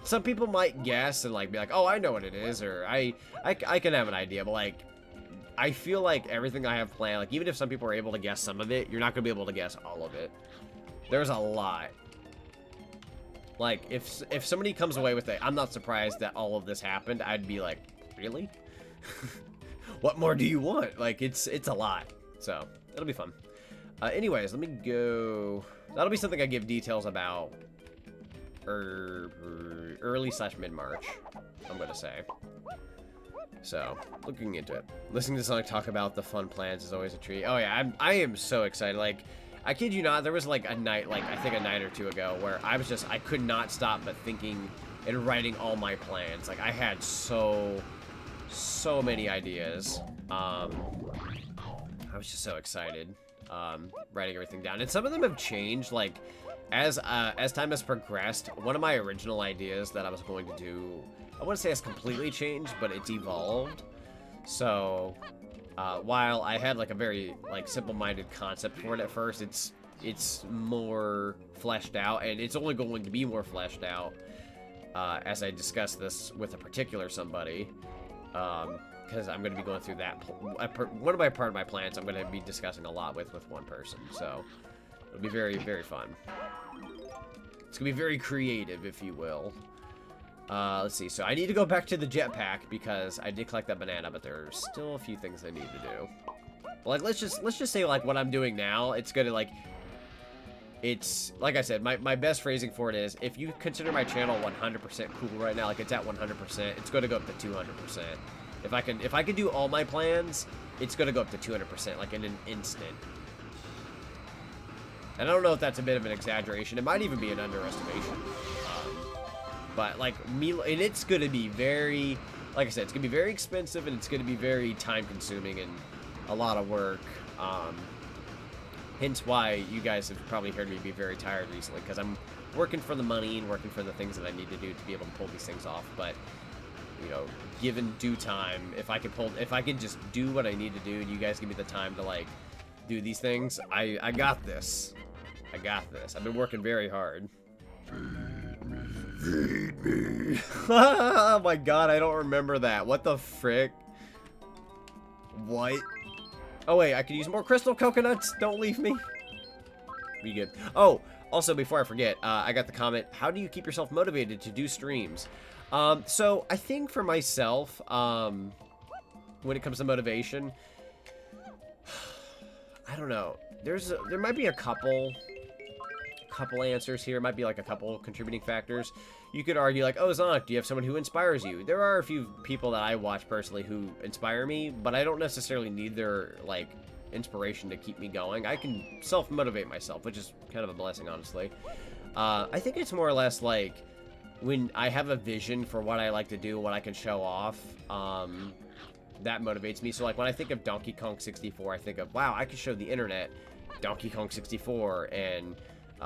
Some people might guess and like be like, oh, I know what it is, or I can have an idea, but like, I feel like everything I have planned, like even if some people are able to guess some of it, you're not going to be able to guess all of it. There's a lot. Like, if somebody comes away with it, I'm not surprised that all of this happened. I'd be like, really? What more do you want? Like, it's a lot. So, it'll be fun. Anyways, let me go... That'll be something I give details about early/mid-March, I'm gonna say. So, looking into it. Listening to Zonic talk about the fun plans is always a treat. Oh yeah, I am so excited. Like, I kid you not, there was like a night, like I think a night or 2 ago, where I could not stop but thinking and writing all my plans. Like, I had so many ideas. I was just so excited, writing everything down. And some of them have changed, like, as time has progressed. One of my original ideas that I was going to do, I wouldn't say it's completely changed, but it's evolved. So... while I had like a very like simple-minded concept for it at first, it's more fleshed out, and it's only going to be more fleshed out as I discuss this with a particular somebody, because I'm going to be going through that one of my part of my plans. I'm going to be discussing a lot with one person, so it'll be very, very fun. It's going to be very creative, if you will. Let's see. So I need to go back to the jetpack because I did collect that banana, but there's still a few things I need to do. Like, let's just say like what I'm doing now. It's gonna like, it's like I said. My best phrasing for it is, if you consider my channel 100% cool right now, like it's at 100%, it's gonna go up to 200%. If I can do all my plans, it's gonna go up to 200%, like in an instant. And I don't know if that's a bit of an exaggeration. It might even be an underestimation. But, like, and it's going to be very, like I said, it's going to be very expensive, and it's going to be very time-consuming and a lot of work. Hence why you guys have probably heard me be very tired recently, because I'm working for the money and working for the things that I need to do to be able to pull these things off. But, you know, given due time, if I can just do what I need to do, and you guys give me the time to, like, do these things, I got this. I got this. I've been working very hard. Feed me. Oh my god, I don't remember that. What the frick? What? Oh wait, I could use more crystal coconuts. Don't leave me. Be good. Oh, also before I forget, I got the comment, how do you keep yourself motivated to do streams? So I think for myself, when it comes to motivation. I don't know. There might be a couple answers here. It might be like a couple contributing factors. You could argue like, oh, Zonic, do you have someone who inspires you? There are a few people that I watch personally who inspire me, but I don't necessarily need their like inspiration to keep me going. I can self-motivate myself, which is kind of a blessing, honestly. I think it's more or less like when I have a vision for what I like to do, what I can show off, that motivates me. So like when I think of Donkey Kong 64, I think of, wow, I could show the internet Donkey Kong 64, and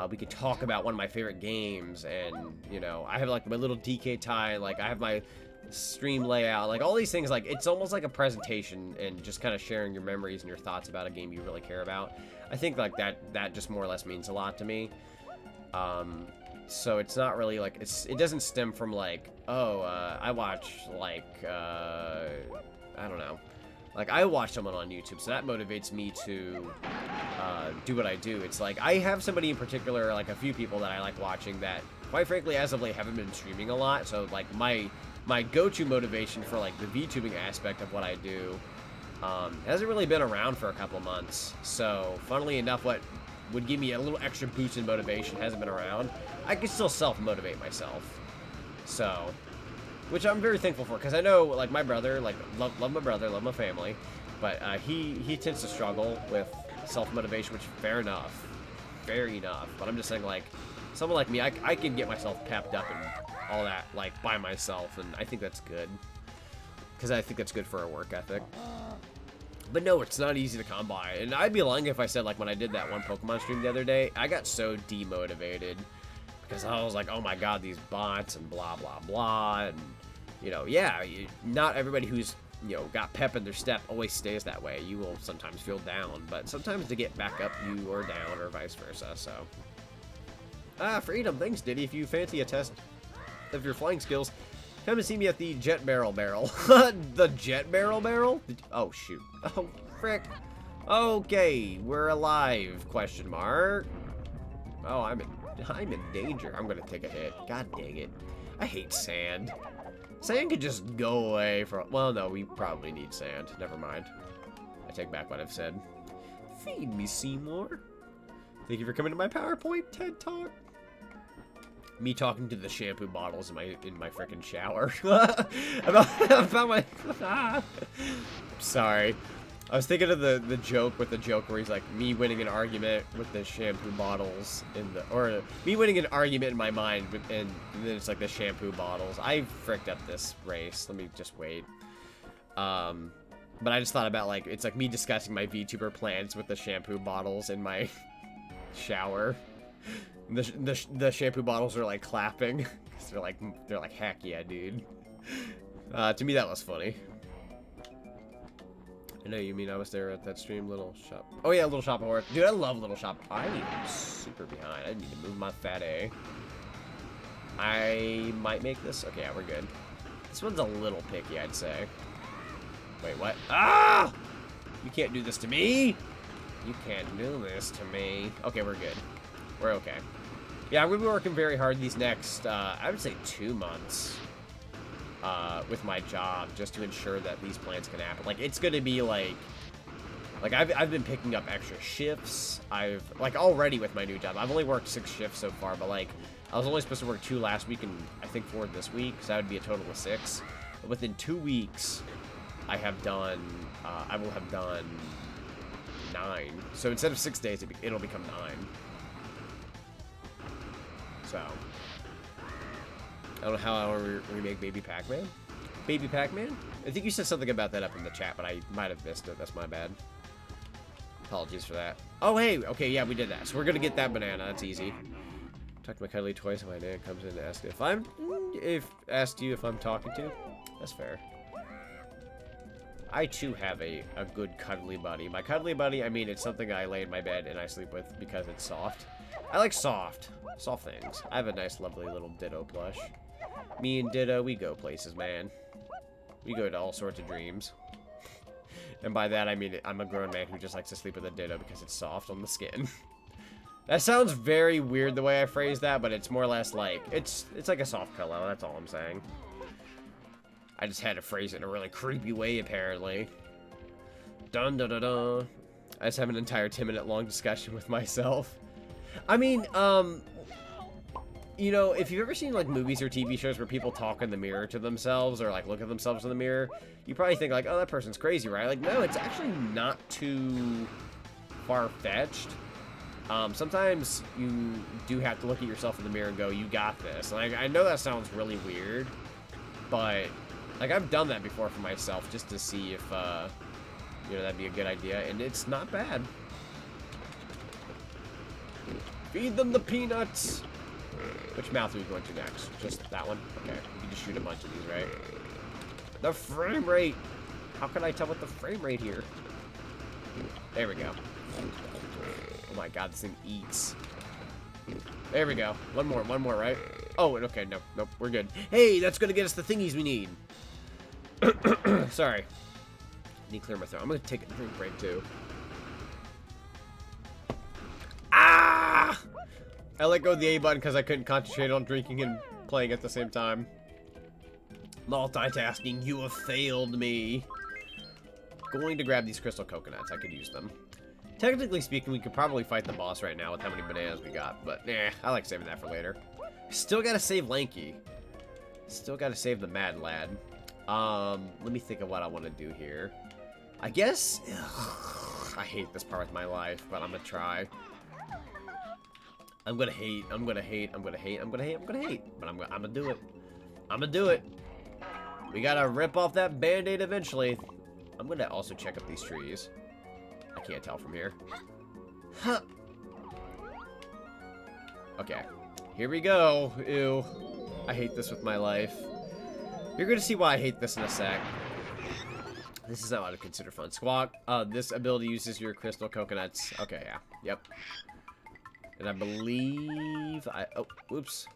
we could talk about one of my favorite games, and, you know, I have like my little DK tie, like I have my stream layout, like all these things, like it's almost like a presentation and just kind of sharing your memories and your thoughts about a game you really care about. I think like that just more or less means a lot to me. So it's not really like, it doesn't stem from like, oh, I watch like, I don't know. Like, I watch someone on YouTube, so that motivates me to do what I do. It's like, I have somebody in particular, like a few people that I like watching that, quite frankly, as of late, haven't been streaming a lot. So, like, my go-to motivation for, like, the VTubing aspect of what I do hasn't really been around for a couple months. So, funnily enough, what would give me a little extra boost in motivation hasn't been around. I can still self-motivate myself. So, which I'm very thankful for, because I know, like, my brother, like, love my brother, love my family, but he tends to struggle with self-motivation, which fair enough, but I'm just saying, like, someone like me, I can get myself pepped up and all that, like, by myself, and I think that's good, because I think that's good for our work ethic. But no, it's not easy to come by, and I'd be lying if I said, like, when I did that one Pokemon stream the other day, I got so demotivated, because I was like, oh my god, these bots and blah, blah, blah, and, you know, yeah, not everybody who's, you know, got pep in their step always stays that way. You will sometimes feel down, but sometimes to get back up, you are down, or vice versa, so. Freedom, thanks, Diddy, if you fancy a test of your flying skills, come and see me at the Jet Barrel. The Jet Barrel? Oh, shoot. Oh, frick. Okay, we're alive, question mark. Oh, I'm in danger. I'm gonna take a hit. God dang it. I hate sand. Sand could just go away for... Well, no, we probably need sand. Never mind. I take back what I've said. Feed me, Seymour. Thank you for coming to my PowerPoint TED Talk. Me talking to the shampoo bottles in my frickin' shower. about my... Sorry. I was thinking of the joke with the joke where he's like, me winning an argument with the shampoo bottles or me winning an argument in my mind, and then it's like the shampoo bottles. I fricked up this race. Let me just wait. But I just thought about, like, it's like me discussing my VTuber plans with the shampoo bottles in my shower. The shampoo bottles are like clapping. they're like, heck yeah, dude. To me, that was funny. I know you mean I was there at that stream, Little Shop. Oh yeah, Little Shop of Horror. Dude, I love Little Shop. I am super behind. I need to move my fat A. I might make this. Okay, yeah, we're good. This one's a little picky, I'd say. Wait, what? Ah! You can't do this to me! You can't do this to me. Okay, we're good. We're okay. Yeah, I'm gonna be working very hard these next, I would say 2 months. With my job, just to ensure that these plans can happen. Like, it's gonna be like I've been picking up extra shifts. Like, already with my new job, I've only worked 6 shifts so far, but like, I was only supposed to work 2 last week and I think 4 this week, so that would be a total of 6. But within 2 weeks, I will have done 9. So instead of 6 days, it'll become 9. So, I don't know how I'll remake Baby Pac-Man. Baby Pac-Man? I think you said something about that up in the chat, but I might have missed it. That's my bad. Apologies for that. Oh, hey! Okay, yeah, we did that. So we're gonna get that banana. That's easy. Talk to my cuddly toys when my dad comes in to ask asked you if I'm talking to. That's fair. I, too, have a good cuddly buddy. My cuddly buddy, I mean, it's something I lay in my bed and I sleep with because it's soft. I like soft things. I have a nice, lovely little Ditto plush. Me and Ditto, we go places, man. We go to all sorts of dreams. And by that, I mean, I'm a grown man who just likes to sleep with a Ditto because it's soft on the skin. That sounds very weird the way I phrase that, but it's more or less like, it's like a soft pillow, that's all I'm saying. I just had to phrase it in a really creepy way, apparently. Dun dun dun dun. I just have an entire 10-minute long discussion with myself. I mean, you know, if you've ever seen, like, movies or TV shows where people talk in the mirror to themselves or, like, look at themselves in the mirror, you probably think, like, oh, that person's crazy, right? Like, no, it's actually not too far-fetched. Sometimes you do have to look at yourself in the mirror and go, you got this. Like, I know that sounds really weird, but, like, I've done that before for myself just to see if, you know, that'd be a good idea, and it's not bad. Feed them the peanuts! Which mouth are we going to next? Just that one? Okay, we can just shoot a bunch of these, right? The frame rate! How can I tell what the frame rate here? There we go. Oh my god, this thing eats. There we go. One more, right? Oh, okay, nope, we're good. Hey, that's gonna get us the thingies we need. Sorry. Need to clear my throat. I'm gonna take a drink break, too. Ah! I let go of the A button because I couldn't concentrate on drinking and playing at the same time. Multitasking, you have failed me. Going to grab these crystal coconuts. I could use them. Technically speaking, we could probably fight the boss right now with how many bananas we got, but nah, I like saving that for later. Still gotta save Lanky. Still gotta save the Mad Lad. Let me think of what I want to do here. I guess... Ugh, I hate this part with my life, but I'm gonna try. I'm gonna hate, but I'm gonna do it. I'm gonna do it. We gotta rip off that band-aid eventually. I'm gonna also check up these trees. I can't tell from here. Huh. Okay. Here we go. Ew. I hate this with my life. You're gonna see why I hate this in a sec. This is not what I consider fun. Squawk. This ability uses your crystal coconuts. Okay, yeah. Yep. And I believe oh, whoops.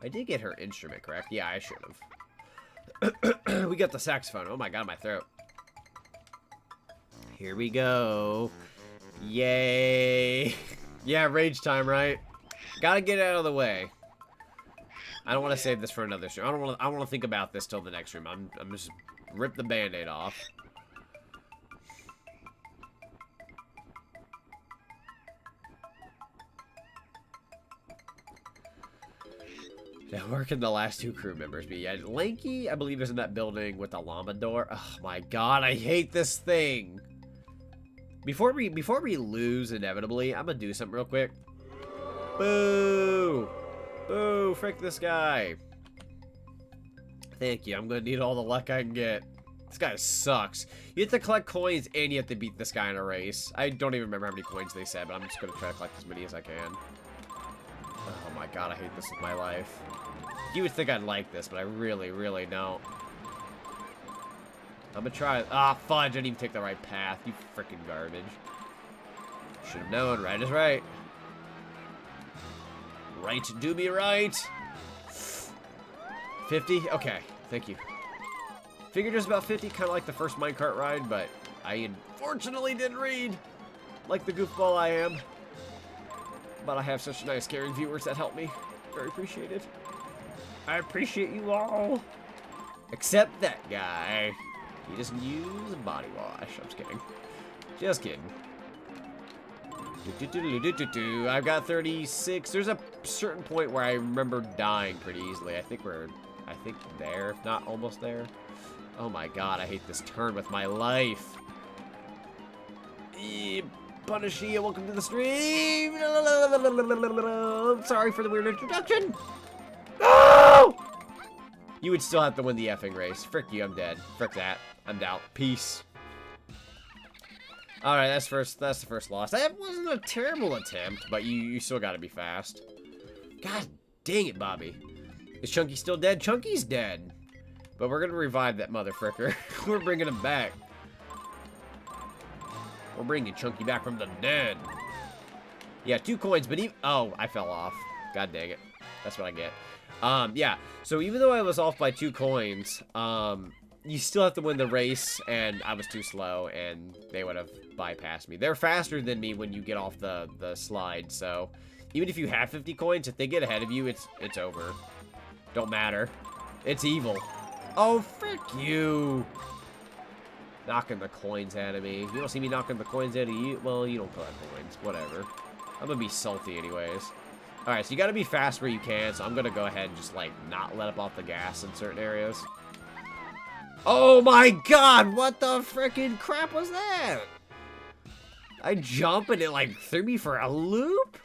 I did get her instrument, correct? Yeah, I should have. We got the saxophone. Oh my god, my throat. Here we go. Yay. Yeah, rage time, right? Gotta get out of the way. I don't want to save this for another stream. I want to think about this till the next stream. I'm just rip the band-aid off. Now, where can the last two crew members be? Yeah, Lanky, I believe, is in that building with the llama door. Oh my god, I hate this thing. Before we lose inevitably, I'm gonna do something real quick. Boo! Boo! Frick this guy. Thank you. I'm gonna need all the luck I can get. This guy sucks. You have to collect coins and you have to beat this guy in a race. I don't even remember how many coins they said, but I'm just gonna try to collect as many as I can. Oh my god, I hate this with my life. You would think I'd like this, but I really, really don't. I'm gonna try. Ah, fudge! I didn't even take the right path. You freaking garbage. Should have known. Right is right. Right do be right. 50? Okay, thank you. Figured it was about 50, kind of like the first minecart ride, but I unfortunately didn't read. Like the goofball I am. But I have such nice, caring viewers that help me. Very appreciated. I appreciate you all. Except that guy. He doesn't use body wash. I'm just kidding. Just kidding. I've got 36. There's a certain point where I remember dying pretty easily. I think there, if not almost there. Oh my god, I hate this turn with my life. Punishia, welcome to the stream. I'm sorry for the weird introduction. No! You would still have to win the effing race. Frick you, I'm dead. Frick that. I'm out. Peace. Alright, that's the first loss. That wasn't a terrible attempt, but you still gotta be fast. God dang it, Bobby. Is Chunky still dead? Chunky's dead. But we're gonna revive that motherfricker. We're bringing him back. We're bringing Chunky back from the dead. Yeah, 2 coins, but oh, I fell off. God dang it. That's what I get. Yeah, so even though I was off by 2 coins, you still have to win the race, and I was too slow, and they would have bypassed me. They're faster than me when you get off the slide, so even if you have 50 coins, if they get ahead of you, it's over. Don't matter. It's evil. Oh, frick you. Knocking the coins out of me. You don't see me knocking the coins out of you? Well, you don't collect coins. Whatever. I'm gonna be salty anyways. Alright, so you gotta be fast where you can, so I'm gonna go ahead and just, like, not let up off the gas in certain areas. Oh my god! What the frickin' crap was that? I jump and it, like, threw me for a loop?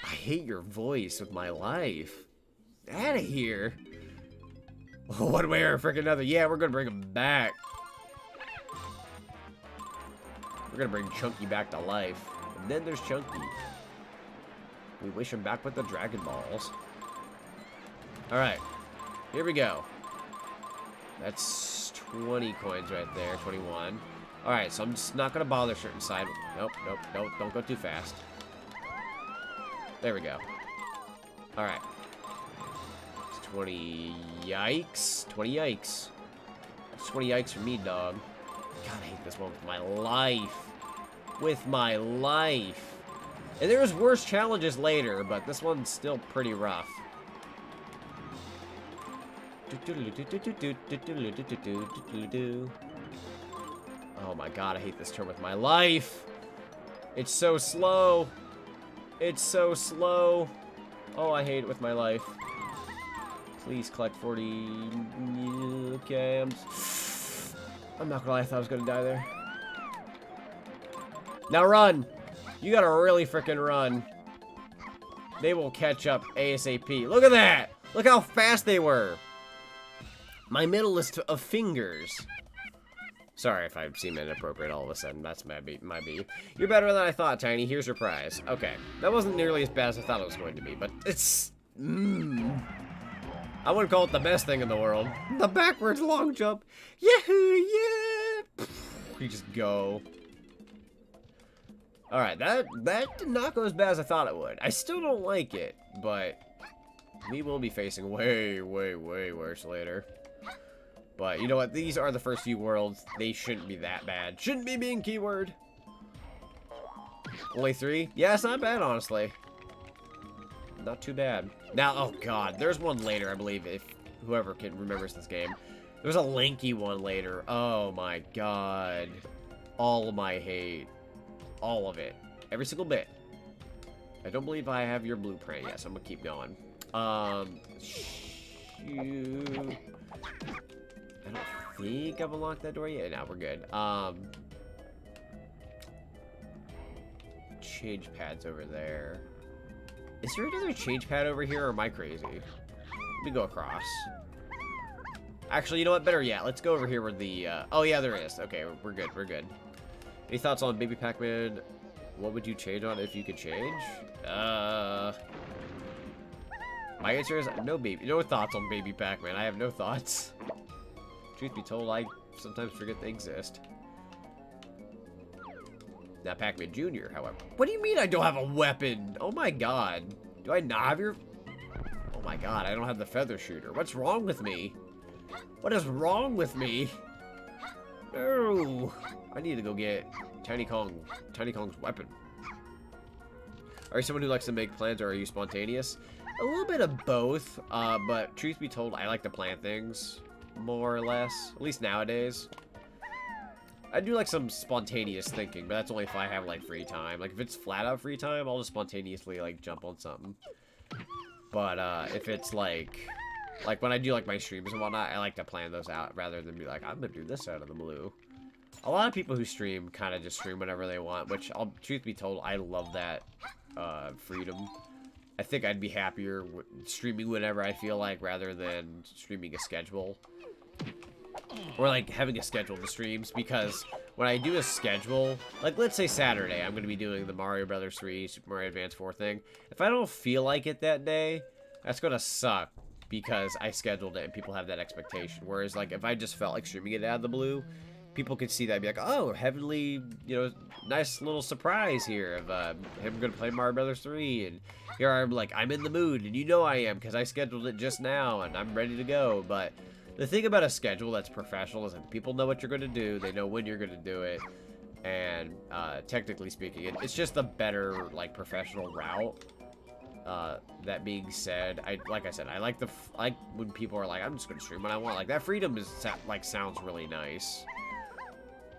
I hate your voice with my life. Out of here. One way or freaking another. Yeah, we're gonna bring him back. We're gonna bring Chunky back to life. And then there's Chunky. We wish him back with the Dragon Balls. Alright. Here we go. That's 20 coins right there. 21. Alright, so I'm just not gonna bother certain side. Nope, nope, nope. Don't go too fast. There we go. Alright. 20 yikes. 20 yikes. That's 20 yikes for me, dog. God, I hate this one with my life. With my life. And there's worse challenges later, but this one's still pretty rough. Oh my god, I hate this turn with my life. It's so slow. It's so slow. Oh, I hate it with my life. Please collect 40. Okay, I'm not gonna lie, I thought I was gonna die there. Now run! You gotta really frickin' run. They will catch up ASAP. Look at that! Look how fast they were! My middle list of fingers. Sorry if I seem inappropriate all of a sudden. That's my B. You're better than I thought, Tiny. Here's your prize. Okay. That wasn't nearly as bad as I thought it was going to be, but it's... I wouldn't call it the best thing in the world. The backwards long jump. Yahoo! Yeah! You just go. Alright, that did not go as bad as I thought it would. I still don't like it, but we will be facing way, way, way worse later. But you know what? These are the first few worlds. They shouldn't be that bad. Shouldn't be being keyword. Only 3? Yeah, it's not bad, honestly. Not too bad. Now, oh god, there's one later, I believe, if whoever remembers this game. There's a lanky one later. Oh my god. All of my hate. All of it. Every single bit. I don't believe I have your blueprint yet, so I'm gonna keep going. Shoot. I don't think I've unlocked that door yet. No, we're good. Change pads over there. Is there another change pad over here, or am I crazy? Let me go across. Actually, you know what? Better yet. Let's go over here where the... oh, yeah, there is. Okay, we're good. We're good. Any thoughts on Baby Pac-Man? What would you change on if you could change? My answer is no thoughts on Baby Pac-Man. I have no thoughts. Truth be told, I sometimes forget they exist. Now, Pac-Man Jr., however. What do you mean I don't have a weapon? Oh my god. Do I not have your... Oh my god, I don't have the feather shooter. What's wrong with me? What is wrong with me? No. I need to go get Tiny Kong's weapon. Are you someone who likes to make plans, or are you spontaneous? A little bit of both, but truth be told, I like to plan things, more or less. At least nowadays. I do like some spontaneous thinking, but that's only if I have, like, free time. Like, if it's flat-out free time, I'll just spontaneously, like, jump on something. But, if it's, like, when I do, like, my streams and whatnot, I like to plan those out rather than be like, I'm gonna do this out of the blue. A lot of people who stream kind of just stream whenever they want, which, truth be told, I love that freedom. I think I'd be happier streaming whenever I feel like rather than streaming a schedule. Or, like, having a schedule to streams, because when I do a schedule, like, let's say Saturday, I'm going to be doing the Mario Brothers 3 Super Mario Advance 4 thing. If I don't feel like it that day, that's going to suck, because I scheduled it and people have that expectation. Whereas, like, if I just felt like streaming it out of the blue, people could see that and be like, oh, heavenly, you know, nice little surprise here of him going to play Mario Brothers 3, and here I'm like, I'm in the mood, and you know I am, because I scheduled it just now, and I'm ready to go. But the thing about a schedule that's professional is that people know what you're going to do, they know when you're going to do it, and technically speaking, it's just a better, like, professional route. that being said, like I said, I like when people are like, I'm just gonna stream what I want. Like, that freedom is like sounds really nice.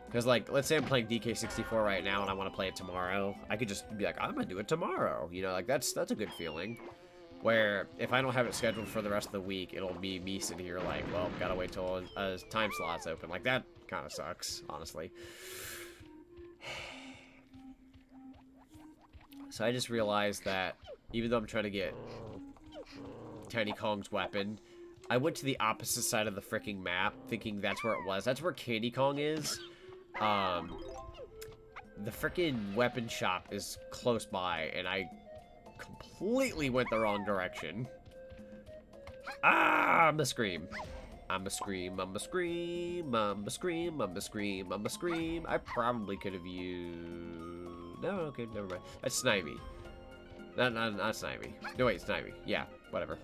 Because, like, let's say I'm playing DK64 right now and I want to play it tomorrow. I could just be like, I'm gonna do it tomorrow. You know, like, that's a good feeling. Where, if I don't have it scheduled for the rest of the week, it'll be me sitting here like, well, gotta wait till a time slot's open. Like, that kind of sucks, honestly. So I just realized that, even though I'm trying to get Tiny Kong's weapon, I went to the opposite side of the freaking map, thinking that's where it was. That's where Candy Kong is. The freaking weapon shop is close by, and I completely went the wrong direction. Ah, I'm a scream. I'm a scream, I'm a scream, I'm a scream, I'm a scream, I'm a scream. I probably could have used... No, okay, never mind. That's Snivy. Not Snivy. No, wait, Snivy. Yeah, whatever.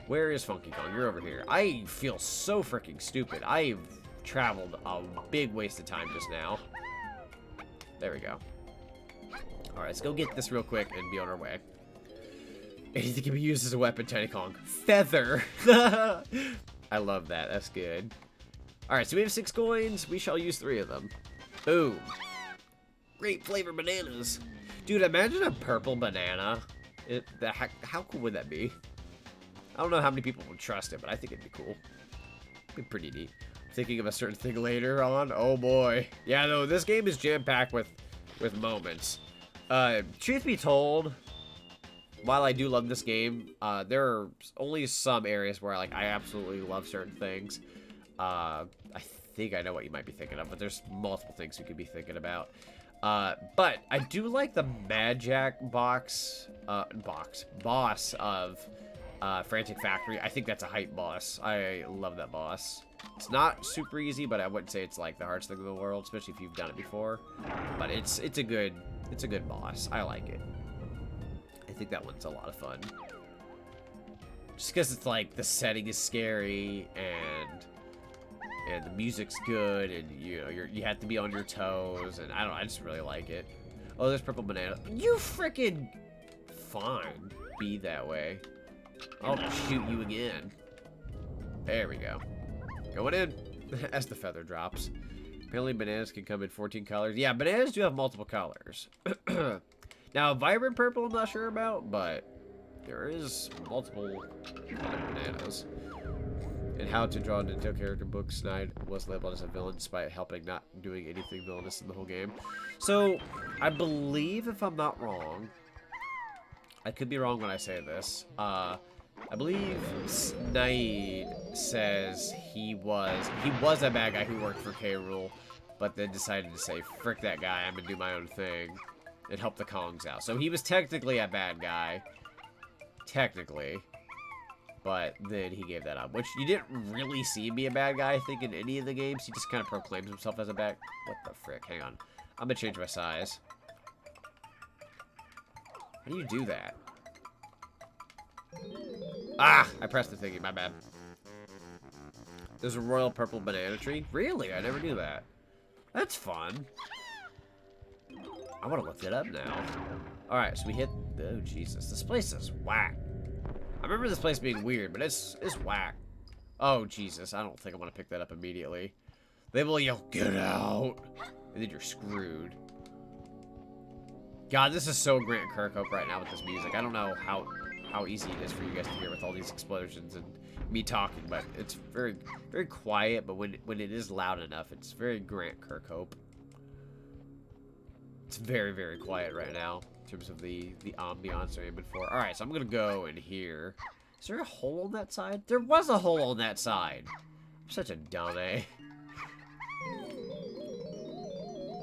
Where is Funky Kong? You're over here. I feel so freaking stupid. I've traveled a big waste of time just now. There we go. Alright, let's go get this real quick and be on our way. Anything can be used as a weapon, Tiny Kong. Feather! I love that. That's good. Alright, so we have 6 coins. We shall use 3 of them. Boom. Great flavor bananas. Dude, imagine a purple banana. How cool would that be? I don't know how many people would trust it, but I think it'd be cool. It'd be pretty neat. Thinking of a certain thing later on. Oh boy. Yeah, though, this game is jam-packed with moments. Truth be told, while I do love this game, there are only some areas where like I absolutely love certain things. I think I know what you might be thinking of, but there's multiple things you could be thinking about. But I do like the Mad Jack boss of Frantic Factory. I think that's a hype boss. I love that boss. It's not super easy, but I wouldn't say it's like the hardest thing in the world, especially if you've done it before. But it's a good boss. I like it. I think that one's a lot of fun. Just because it's like the setting is scary and the music's good, and you know you have to be on your toes, and I just really like it. Oh, there's purple banana. You freaking fine. Be that way. I'll shoot you again. There we go. Going in as the feather drops. Apparently bananas can come in 14 colors. Yeah, bananas do have multiple colors. Now, vibrant purple I'm not sure about, but there is multiple colored bananas. And how to draw a Nintendo character book, Snide was labeled as a villain despite helping not doing anything villainous in the whole game. So, I believe, if I'm not wrong, I could be wrong when I say this, I believe Snide says he was a bad guy who worked for K-Rool, but then decided to say, frick that guy, I'm gonna do my own thing, and help the Kongs out. So he was technically a bad guy, technically, but then he gave that up, which you didn't really see him be a bad guy, I think, in any of the games. He just kind of proclaims himself as a bad... What the frick? Hang on. I'm gonna change my size. How do you do that? Ah! I pressed the thingy, my bad. There's a royal purple banana tree? Really? I never knew that. That's fun. I want to look it up now. Alright, so we hit... Oh, Jesus. This place is whack. I remember this place being weird, but it's whack. Oh, Jesus. I don't think I want to pick that up immediately. They will yell, get out! And then you're screwed. God, this is so Grant Kirkhope right now with this music. I don't know how easy it is for you guys to hear with all these explosions and me talking, but it's very, very quiet, but when it is loud enough, it's very Grant Kirkhope. It's very, very quiet right now in terms of the ambiance I'm aiming for. Alright, so I'm gonna go in here. Is there a hole on that side? There was a hole on that side. I'm such a dummy.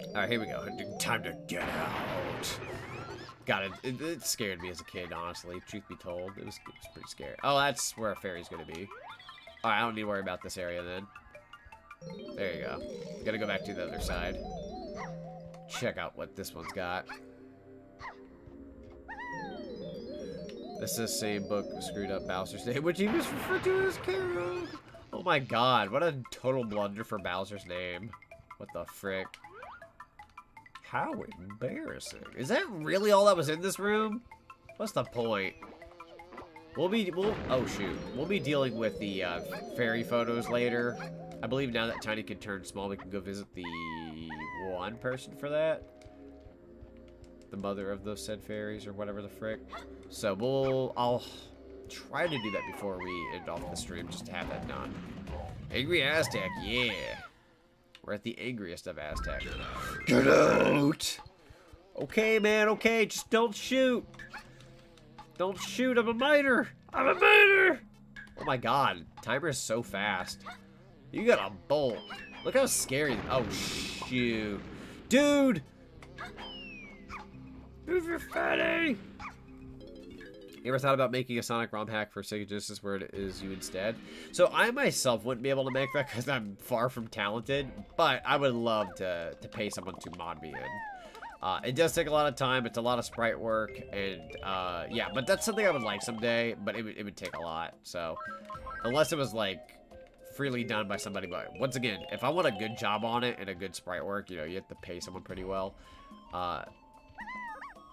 Alright, here we go. Time to get out. God, it scared me as a kid, honestly. Truth be told, it was pretty scary. Oh, that's where a fairy's gonna be. Alright, I don't need to worry about this area then. There you go. Gotta go back to the other side. Check out what this one's got. This is the same book screwed up Bowser's name, which he was referred to as Carol. Oh my god, what a total blunder for Bowser's name. What the frick? How embarrassing. Is that really all that was in this room? What's the point? We'll oh shoot. We'll be dealing with the fairy photos later. I believe now that Tiny can turn small, we can go visit the one person for that. The mother of those said fairies or whatever the frick. So I'll try to do that before we end off the stream, just to have that done. Angry Aztec, yeah. We're at the angriest of Aztec. Get out! Okay, man, okay, just don't shoot. Don't shoot, I'm a miner! I'm a miner! Oh my god, timer is so fast. You got a bolt. Look how scary. Oh, shoot. Dude! Move your fatty! You ever thought about making a Sonic ROM hack for Sega Genesis where it is you instead? So I myself wouldn't be able to make that because I'm far from talented, but I would love to pay someone to mod me in. It does take a lot of time, it's a lot of sprite work, and yeah, but that's something I would like someday, but it would take a lot, so unless it was like freely done by somebody. But once again, if I want a good job on it and a good sprite work, you know, you have to pay someone pretty well.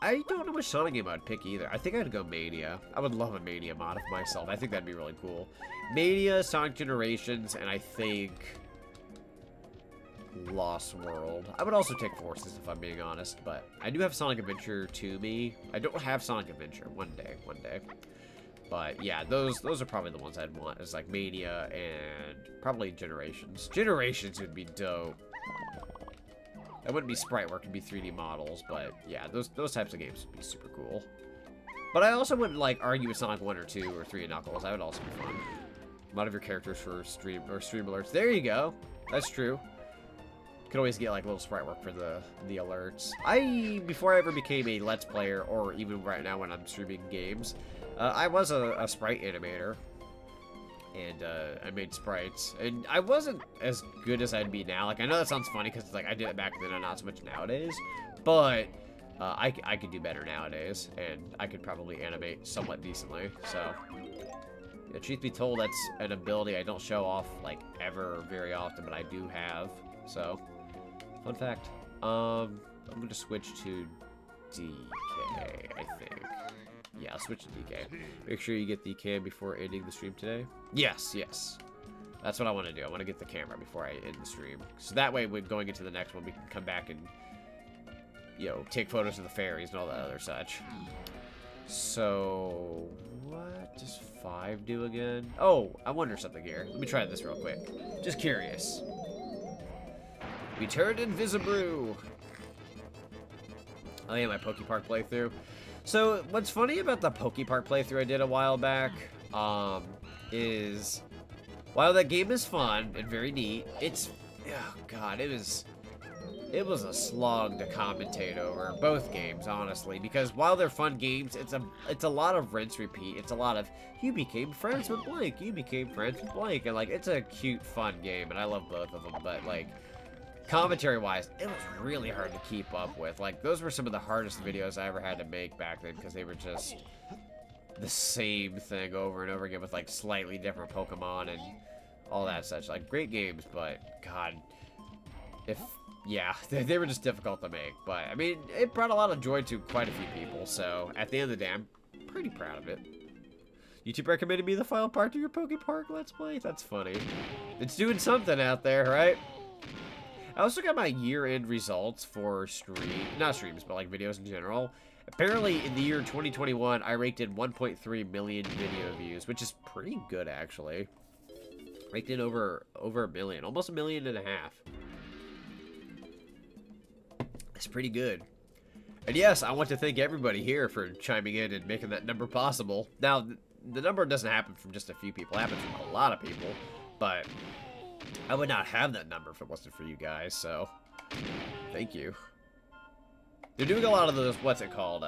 I don't know which Sonic game I'd pick either. I think I'd go Mania. I would love a Mania mod of myself. I think that'd be really cool. Mania, Sonic Generations, and I think Lost World. I would also take Forces if I'm being honest, but I do have Sonic Adventure to me. I don't have Sonic Adventure. One day. But yeah, those are probably the ones I'd want. It's like Mania and probably Generations. Generations would be dope. That wouldn't be sprite work, it'd be 3D models, but yeah, those types of games would be super cool. But I also wouldn't like argue with Sonic 1 or 2 or 3 and Knuckles. That would also be fun. Mod of your characters for stream alerts. There you go. That's true. Could always get like little sprite work for the alerts. Before I ever became a Let's Player, or even right now when I'm streaming games, I was a sprite animator. And I made sprites, and I wasn't as good as I'd be now. Like, I know that sounds funny because like I did it back then and not so much nowadays, but I could do better nowadays, and I could probably animate somewhat decently. So, yeah, truth be told, that's an ability I don't show off like ever very often, but I do have. So, fun fact. I'm gonna switch to DK, I think. Yeah, I'll switch to DK. Make sure you get the cam before ending the stream today. Yes. That's what I want to do. I want to get the camera before I end the stream. So that way, when going into the next one, we can come back and, you know, take photos of the fairies and all that other such. So, what does 5 do again? Oh, I wonder something here. Let me try this real quick. Just curious. We turned Invisibrew. Oh yeah, my Pokepark playthrough. So, what's funny about the Pokepark playthrough I did a while back, is, while that game is fun and very neat, it's, oh god, it was a slog to commentate over both games, honestly, because while they're fun games, it's a lot of rinse repeat. It's a lot of, you became friends with blank, you became friends with blank, and like, it's a cute, fun game, and I love both of them, but like, commentary-wise, it was really hard to keep up with. Like, those were some of the hardest videos I ever had to make back then, because they were just the same thing over and over again with, like, slightly different Pokemon and all that such. Like, great games, but, god, yeah, they were just difficult to make. But, I mean, it brought a lot of joy to quite a few people, so at the end of the day, I'm pretty proud of it. YouTube recommended me the final part to your Pokepark Let's Play? That's funny. It's doing something out there, right? I also got my year-end results for not streams, but like videos in general. Apparently, in the year 2021, I raked in 1.3 million video views, which is pretty good, actually. Raked in over a million, almost 1.5 million. That's pretty good. And yes, I want to thank everybody here for chiming in and making that number possible. Now, the number doesn't happen from just a few people. It happens from a lot of people, but I would not have that number if it wasn't for you guys, so thank you. They're doing a lot of those, what's it called,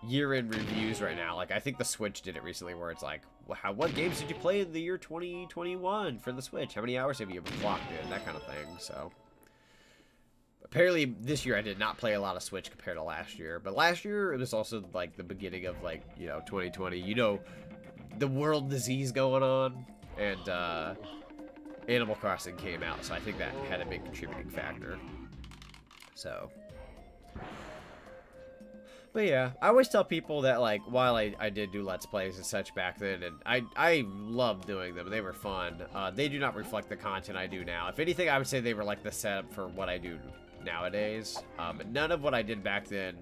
year-end reviews right now. Like, I think the Switch did it recently where it's like, what games did you play in the year 2021 for the Switch? How many hours have you clocked in? That kind of thing, so. Apparently, this year I did not play a lot of Switch compared to last year. But last year, it was also, like, the beginning of, like, you know, 2020. You know, the world disease going on. And, Animal Crossing came out, so I think that had a big contributing factor. So. But yeah, I always tell people that, like, while I did do Let's Plays and such back then, and I loved doing them, they were fun, they do not reflect the content I do now. If anything, I would say they were like the setup for what I do nowadays. None of what I did back then,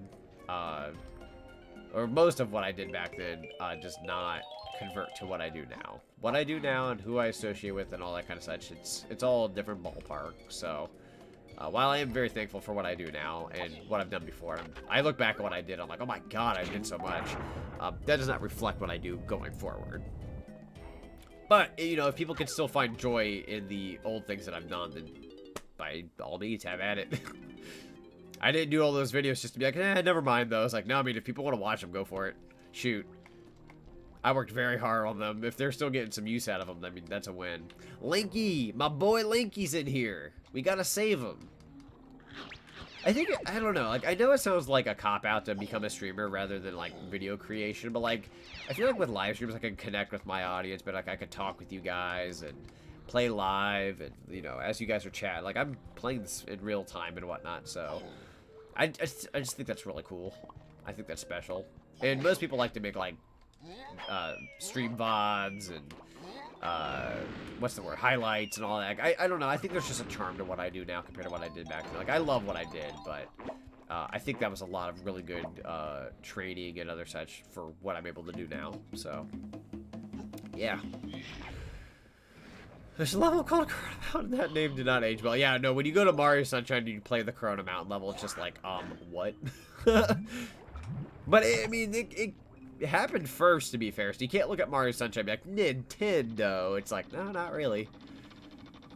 or most of what I did back then, does not convert to what I do now. What I do now and who I associate with and all that kind of such, it's all a different ballpark, so... while I am very thankful for what I do now and what I've done before, I look back at what I did, I'm like, oh my god, I did so much. That does not reflect what I do going forward. But, you know, if people can still find joy in the old things that I've done, then by all means, have at it. I didn't do all those videos just to be like, never mind those. Like, no, I mean, if people want to watch them, go for it. Shoot. I worked very hard on them. If they're still getting some use out of them, I mean, that's a win. Linky! My boy Linky's in here. We gotta save him. I think, I don't know, like, I know it sounds like a cop-out to become a streamer rather than, like, video creation, but, like, I feel like with live streams, I can connect with my audience, but, like, I could talk with you guys and play live, and, you know, as you guys are chatting, like, I'm playing this in real time and whatnot, so I just think that's really cool. I think that's special. And most people like to make, like, stream VODs and what's the word, highlights and all that. I don't know, I think there's just a charm to what I do now compared to what I did back then. Like, I love what I did, but I think that was a lot of really good training and other such for what I'm able to do now, so yeah. There's a level called Corona Mountain. That name did not age well. Yeah, no, when you go to Mario Sunshine and you play the Corona Mountain level, it's just like, what? But, I mean, it happened first, to be fair, so you can't look at Mario Sunshine and be like, Nintendo. It's like, no, not really.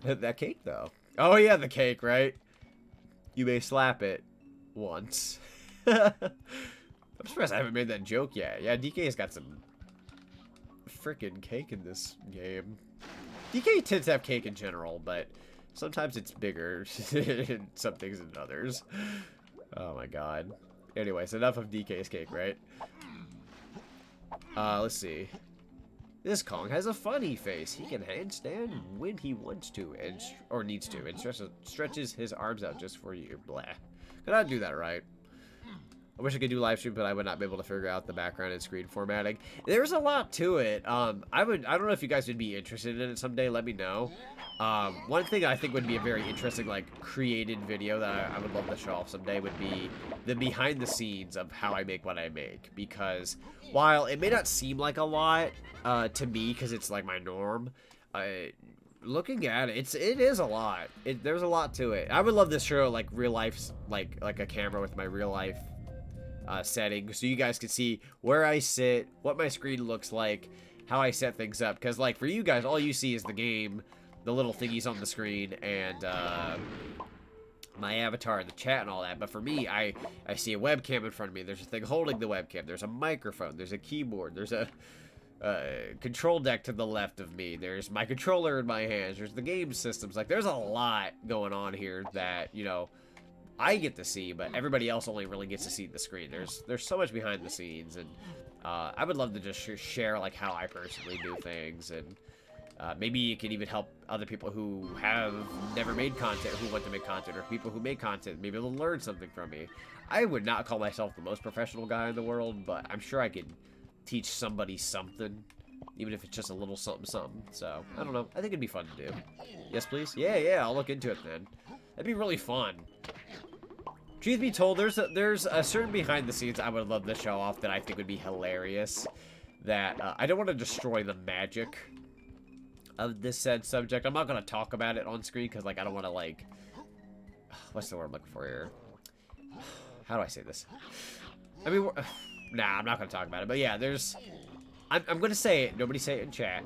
That cake, though. Oh, yeah, the cake, right? You may slap it once. I'm surprised I haven't made that joke yet. Yeah, DK's got some freaking cake in this game. DK tends to have cake in general, but sometimes it's bigger in some things than others. Oh, my God. Anyways, enough of DK's cake, right? Let's see. This Kong has a funny face. He can handstand when he wants to, or needs to, and stretches his arms out just for you. Blah. Could I do that right? I wish I could do live stream, but I would not be able to figure out the background and screen formatting. There's a lot to it. I don't know if you guys would be interested in it someday. Let me know. One thing I think would be a very interesting, like, created video that I would love to show off someday would be the behind the scenes of how I make what I make. Because while it may not seem like a lot to me, because it's like my norm, looking at it, it is a lot. There's a lot to it. I would love to show like real life, like a camera with my real life setting, so you guys can see where I sit, what my screen looks like, how I set things up. Because like for you guys, all you see is the game, the little thingies on the screen, and my avatar, the chat, and all that. But for me, I see a webcam in front of me. There's a thing holding the webcam. There's a microphone. There's a keyboard. There's a control deck to the left of me. There's my controller in my hands. There's the game systems. Like, there's a lot going on here that, you know, I get to see, but everybody else only really gets to see the screen. There's so much behind the scenes, and I would love to just share like how I personally do things, and maybe it can even help other people who have never made content, who want to make content, or people who make content. Maybe they'll learn something from me. I would not call myself the most professional guy in the world, but I'm sure I could teach somebody something, even if it's just a little something something. So I don't know, I think it'd be fun to do. Yes, please. Yeah, I'll look into it then. That'd be really fun. Truth be told, there's a certain behind the scenes I would love to show off that I think would be hilarious, that I don't want to destroy the magic of this said subject. I'm not going to talk about it on screen because, like, I don't want to, like, what's the word I'm looking for here? How do I say this? I mean, nah, I'm not going to talk about it. But yeah, I'm going to say it. Nobody say it in chat.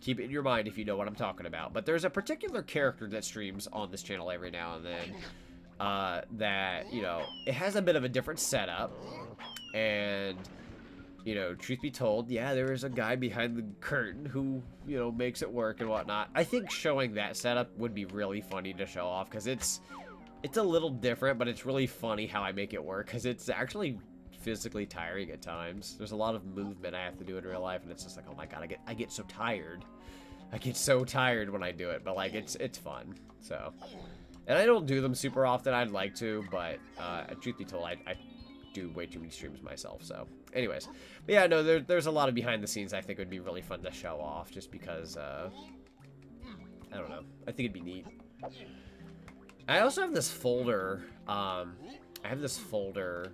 Keep it in your mind if you know what I'm talking about. But there's a particular character that streams on this channel every now and then that, you know, it has a bit of a different setup. And, you know, truth be told, yeah, there is a guy behind the curtain who, you know, makes it work and whatnot. I think showing that setup would be really funny to show off because it's a little different, but it's really funny how I make it work because it's actually physically tiring at times. There's a lot of movement I have to do in real life, and it's just like, oh my god, I get so tired. I get so tired when I do it, but like it's fun. So, and I don't do them super often. I'd like to, but truth be told, I do way too many streams myself. So, anyways, but yeah, no, there's a lot of behind the scenes I think would be really fun to show off, just because I don't know, I think it'd be neat. I also have this folder. I have this folder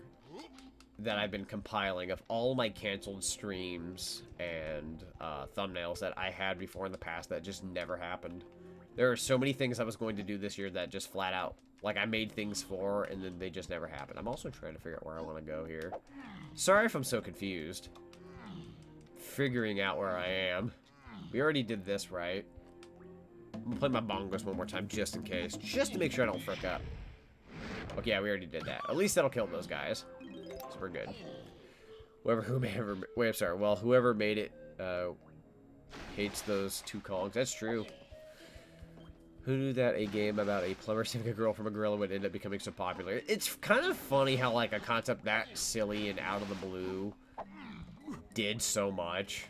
that I've been compiling of all my canceled streams and thumbnails that I had before in the past that just never happened. There are so many things I was going to do this year that just flat out, like, I made things for and then they just never happened. I'm also trying to figure out where I want to go here. Sorry if I'm so confused. Figuring out where I am. We already did this, right? I'm gonna play my bongos one more time just in case. Just to make sure I don't frick up. Okay, yeah, we already did that. At least that'll kill those guys. So we're good. Whoever made it hates those two cogs. That's true. Who knew that a game about a plumber saving a girl from a gorilla would end up becoming so popular? It's kind of funny how, like, a concept that silly and out of the blue did so much.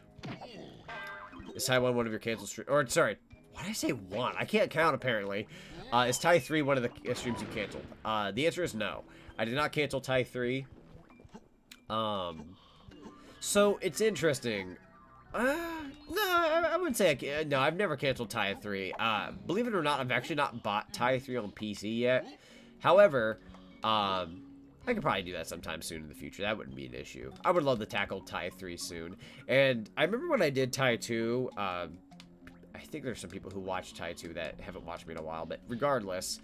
Is Ty 1 one of your canceled streams? Or, sorry, why did I say 1? I can't count, apparently. Is Ty 3 one of the streams you canceled? The answer is no. I did not cancel Ty 3. So, it's interesting. No, I wouldn't say no, I've never canceled Ty 3. Believe it or not, I've actually not bought Ty 3 on PC yet. However, I could probably do that sometime soon in the future. That wouldn't be an issue. I would love to tackle Ty 3 soon. And I remember when I did Ty 2, I think there's some people who watch Ty 2 that haven't watched me in a while, but regardless,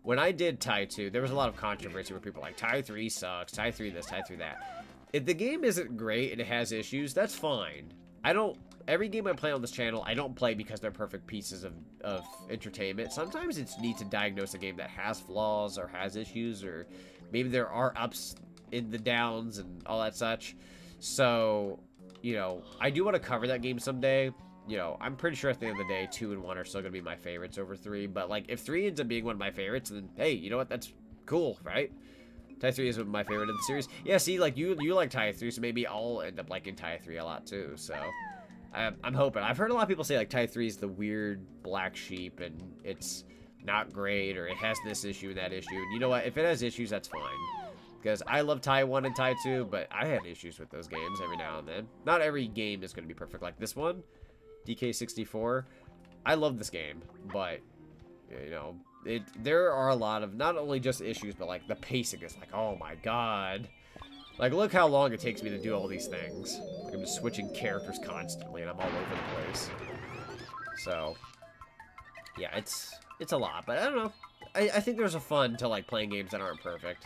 when I did Ty 2, there was a lot of controversy where people were like, Ty 3 sucks, Ty 3 this, Ty 3 that. If the game isn't great and it has issues, that's fine. Every game I play on this channel, I don't play because they're perfect pieces of entertainment. Sometimes it's neat to diagnose a game that has flaws or has issues, or maybe there are ups in the downs and all that such. So, you know, I do want to cover that game someday. You know, I'm pretty sure at the end of the day, 2 and 1 are still going to be my favorites over 3. But, like, if 3 ends up being one of my favorites, then, hey, you know what? That's cool, right? Ty 3 is my favorite of the series. Yeah, see, like, you like Ty 3, so maybe I'll end up liking Ty 3 a lot, too. So, I'm hoping. I've heard a lot of people say, like, Ty 3 is the weird black sheep, and it's not great, or it has this issue and that issue. And you know what? If it has issues, that's fine. Because I love Ty 1 and Ty 2, but I had issues with those games every now and then. Not every game is going to be perfect. Like this one, DK64, I love this game, but, you know, there are a lot of not only just issues, but like the pacing is like, oh my god. Like, look how long it takes me to do all these things. Like, I'm just switching characters constantly, and I'm all over the place. So, yeah, it's a lot, but I don't know. I think there's a fun to, like, playing games that aren't perfect.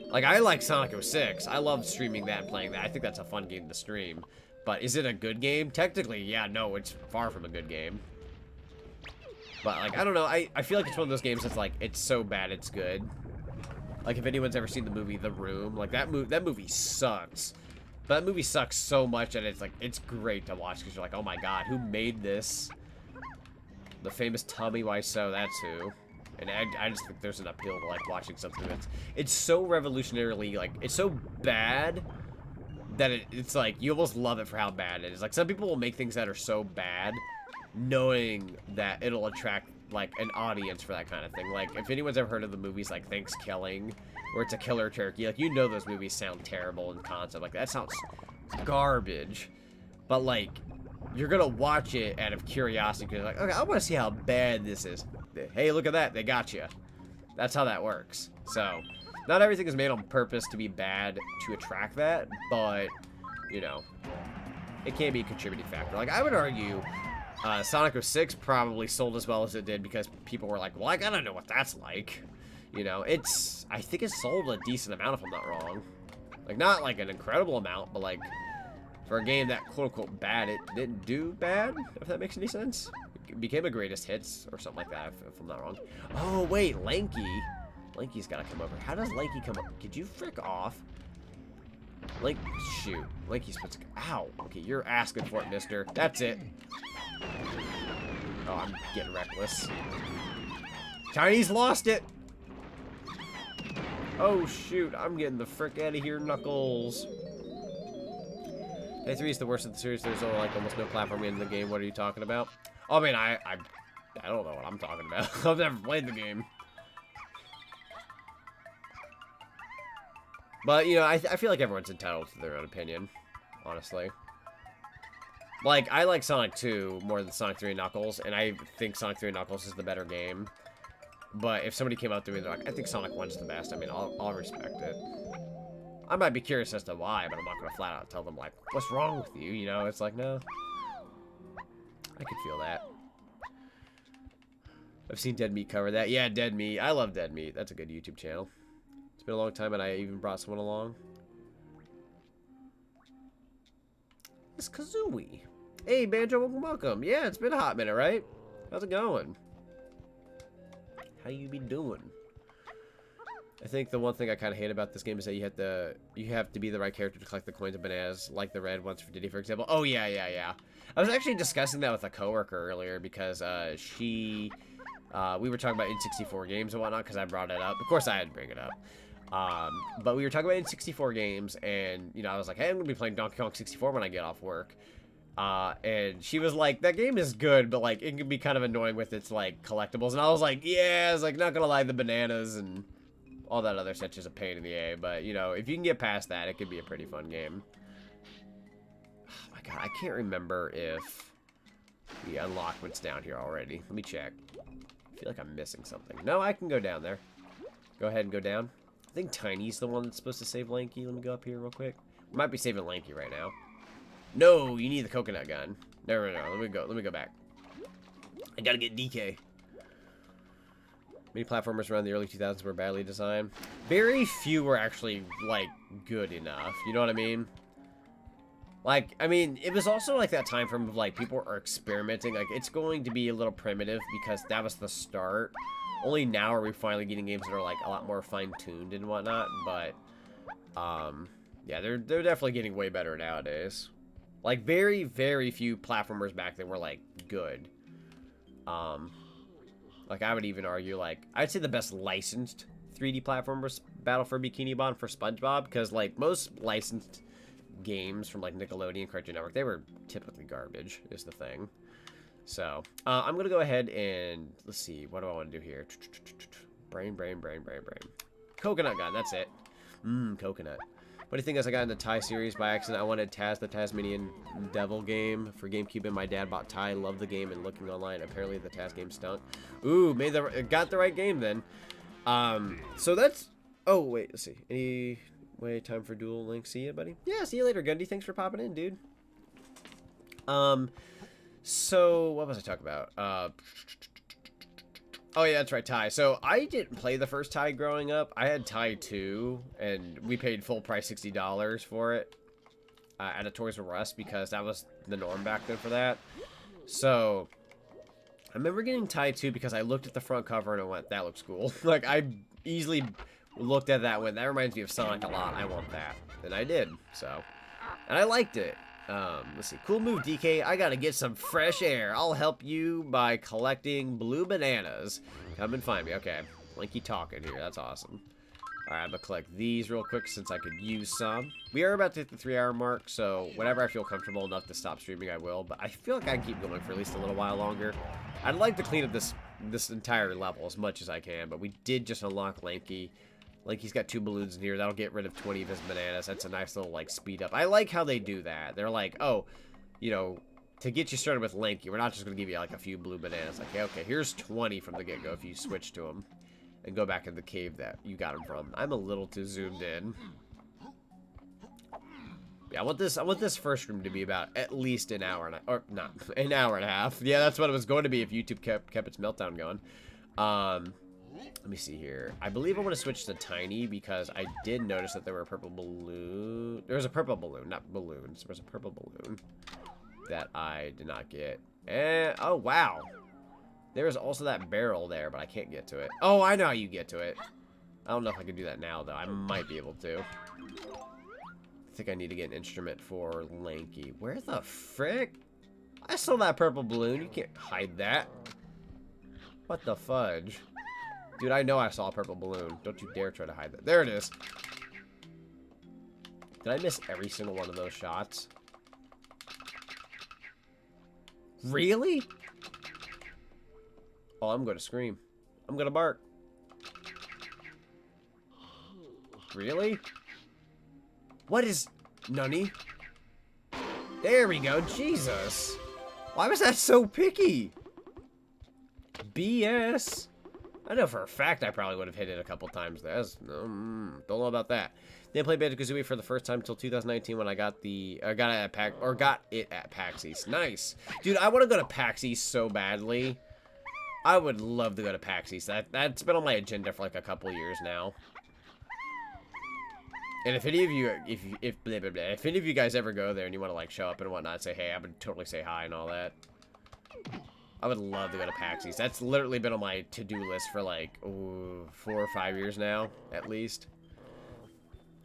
Like, I like Sonic 06. I love streaming that and playing that. I think that's a fun game to stream. But is it a good game? Technically, yeah, no, it's far from a good game. But, like, I don't know. I feel like it's one of those games that's, like, it's so bad it's good. Like, if anyone's ever seen the movie The Room, like, that movie sucks. But that movie sucks so much that it's, like, it's great to watch because you're like, oh my god, who made this? The famous Tommy Wiseau, that's who. And I just think there's an appeal to, like, watching something that's... It's so revolutionarily, like, it's so bad that it's, like, you almost love it for how bad it is. Like, some people will make things that are so bad knowing that it'll attract, like, an audience for that kind of thing. Like, if anyone's ever heard of the movies, like, Thanksgiving, where it's a killer turkey, like, you know those movies sound terrible in concept. Like, that sounds garbage. But, like, you're gonna watch it out of curiosity, because you're like, okay, I want to see how bad this is. Hey, look at that, they got you. That's how that works. So, not everything is made on purpose to be bad to attract that, but, you know, it can be a contributing factor. Like, I would argue Sonic 06 probably sold as well as it did because people were like, well, I gotta know what that's like. You know, I think it sold a decent amount if I'm not wrong. Like, not like an incredible amount, but like, for a game that quote-unquote bad, it didn't do bad, if that makes any sense. It became a greatest hits or something like that, if I'm not wrong. Oh, wait, Lanky. Lanky's gotta come over. How does Lanky come up? Could you frick off? Shoot. Lanky's supposed to... Ow. Okay, you're asking for it, mister. That's it. Oh, I'm getting reckless. Chinese lost it. Oh, shoot. I'm getting the frick out of here, Knuckles. Day 3 is the worst of the series. There's like almost no platforming in the game. What are you talking about? Oh, I mean, I don't know what I'm talking about. I've never played the game. But, you know, I feel like everyone's entitled to their own opinion, honestly. Like, I like Sonic 2 more than Sonic 3 and Knuckles, and I think Sonic 3 and Knuckles is the better game. But if somebody came up to me and they're like, I think Sonic 1's the best, I mean, I'll respect it. I might be curious as to why, but I'm not going to flat out tell them, like, what's wrong with you? You know, it's like, no. I could feel that. I've seen Dead Meat cover that. Yeah, Dead Meat. I love Dead Meat. That's a good YouTube channel. It's been a long time, and I even brought someone along. It's Kazooie. Hey, Banjo, welcome. Yeah, it's been a hot minute, right? How's it going? How you be doing? I think the one thing I kind of hate about this game is that you have to be the right character to collect the coins and bananas, like the red ones for Diddy, for example. Oh, yeah. I was actually discussing that with a coworker earlier because we were talking about N64 games and whatnot because I brought it up. Of course, I had to bring it up. But we were talking about N64 games, and, you know, I was like, hey, I'm going to be playing Donkey Kong 64 when I get off work. And she was like, that game is good, but, like, it can be kind of annoying with its, like, collectibles. And I was like, yeah, I was like, not going to lie, the bananas and all that other such is a pain in the A. But, you know, if you can get past that, it could be a pretty fun game. Oh, my God, I can't remember if we unlocked what's down here already. Let me check. I feel like I'm missing something. No, I can go down there. Go ahead and go down. I think Tiny's the one that's supposed to save Lanky. Let me go up here real quick. We might be saving Lanky right now. No, you need the coconut gun. No. Let me go back. I gotta get DK. Many platformers around the early 2000s were badly designed. Very few were actually, like, good enough. You know what I mean? Like, I mean, it was also, like, that time from, like, people are experimenting. Like, it's going to be a little primitive because that was the start. Only now are we finally getting games that are, like, a lot more fine-tuned and whatnot. But, yeah, they're definitely getting way better nowadays. Like, very, very few platformers back then were, like, good. Like, I would even argue, like, I'd say the best licensed 3D platformer was Battle for Bikini Bottom for SpongeBob, because, like, most licensed games from, like, Nickelodeon, Cartoon Network, they were typically garbage, is the thing. So, I'm gonna go ahead and, let's see, what do I want to do here? Brain. Coconut gun, that's it. Coconut. What do you think as I got into Thai series by accident? I wanted Taz, the Tasmanian Devil game for GameCube, and my dad bought Thai, loved the game, and looking online, apparently the Taz game stunk. Ooh, got the right game then. So that's, oh, wait, let's see. Anyway, time for Duel Link. See ya, buddy? Yeah, see you later, Gundy. Thanks for popping in, dude. So, what was I talking about? Oh, yeah, that's right, Thai. So, I didn't play the first Thai growing up. I had Thai 2, and we paid full price $60 for it at a Toys R Us because that was the norm back then for that. So, I remember getting Thai 2 because I looked at the front cover and I went, that looks cool. Like, I easily looked at that and went, that reminds me of Sonic a lot. I want that. And I did, so. And I liked it. Let's see. Cool move, DK. I gotta get some fresh air. I'll help you by collecting blue bananas. Come and find me. Okay. Lanky talking here. That's awesome. Alright, I'm gonna collect these real quick since I could use some. We are about to hit the 3-hour mark, so whenever I feel comfortable enough to stop streaming, I will. But I feel like I can keep going for at least a little while longer. I'd like to clean up this entire level as much as I can, but we did just unlock Lanky. Lanky's got 2 balloons in here. That'll get rid of 20 of his bananas. That's a nice little, like, speed up. I like how they do that. They're like, oh, you know, to get you started with Lanky, we're not just going to give you, like, a few blue bananas. Like, okay, here's 20 from the get-go if you switch to them. And go back in the cave that you got them from. I'm a little too zoomed in. Yeah, I want this first room to be about at least an hour an hour and a half. Yeah, that's what it was going to be if YouTube kept its meltdown going. Let me see here. I believe I want to switch to Tiny because I did notice that there were a purple balloon. There was a purple balloon, not balloons. There was a purple balloon that I did not get. And, oh, wow. There is also that barrel there, but I can't get to it. Oh, I know how you get to it. I don't know if I can do that now, though. I might be able to. I think I need to get an instrument for Lanky. Where the frick? I saw that purple balloon. You can't hide that. What the fudge? Dude, I know I saw a purple balloon. Don't you dare try to hide that. There it is. Did I miss every single one of those shots? Really? Oh, I'm going to scream. I'm going to bark. Really? What is... Nunny? There we go. Jesus. Why was that so picky? BS. I know for a fact I probably would have hit it a couple times. Don't know about that. Didn't play Banjo-Kazooie for the first time until 2019 when I got it at PAX East. Nice. Dude, I want to go to PAX East so badly. I would love to go to PAX East. That's been on my agenda for like a couple years now. And if any of you, if any of you guys ever go there and you want to like show up and whatnot, say hey, I would totally say hi and all that. I would love to go to PAX East. That's literally been on my to-do list for like 4 or 5 years now, at least.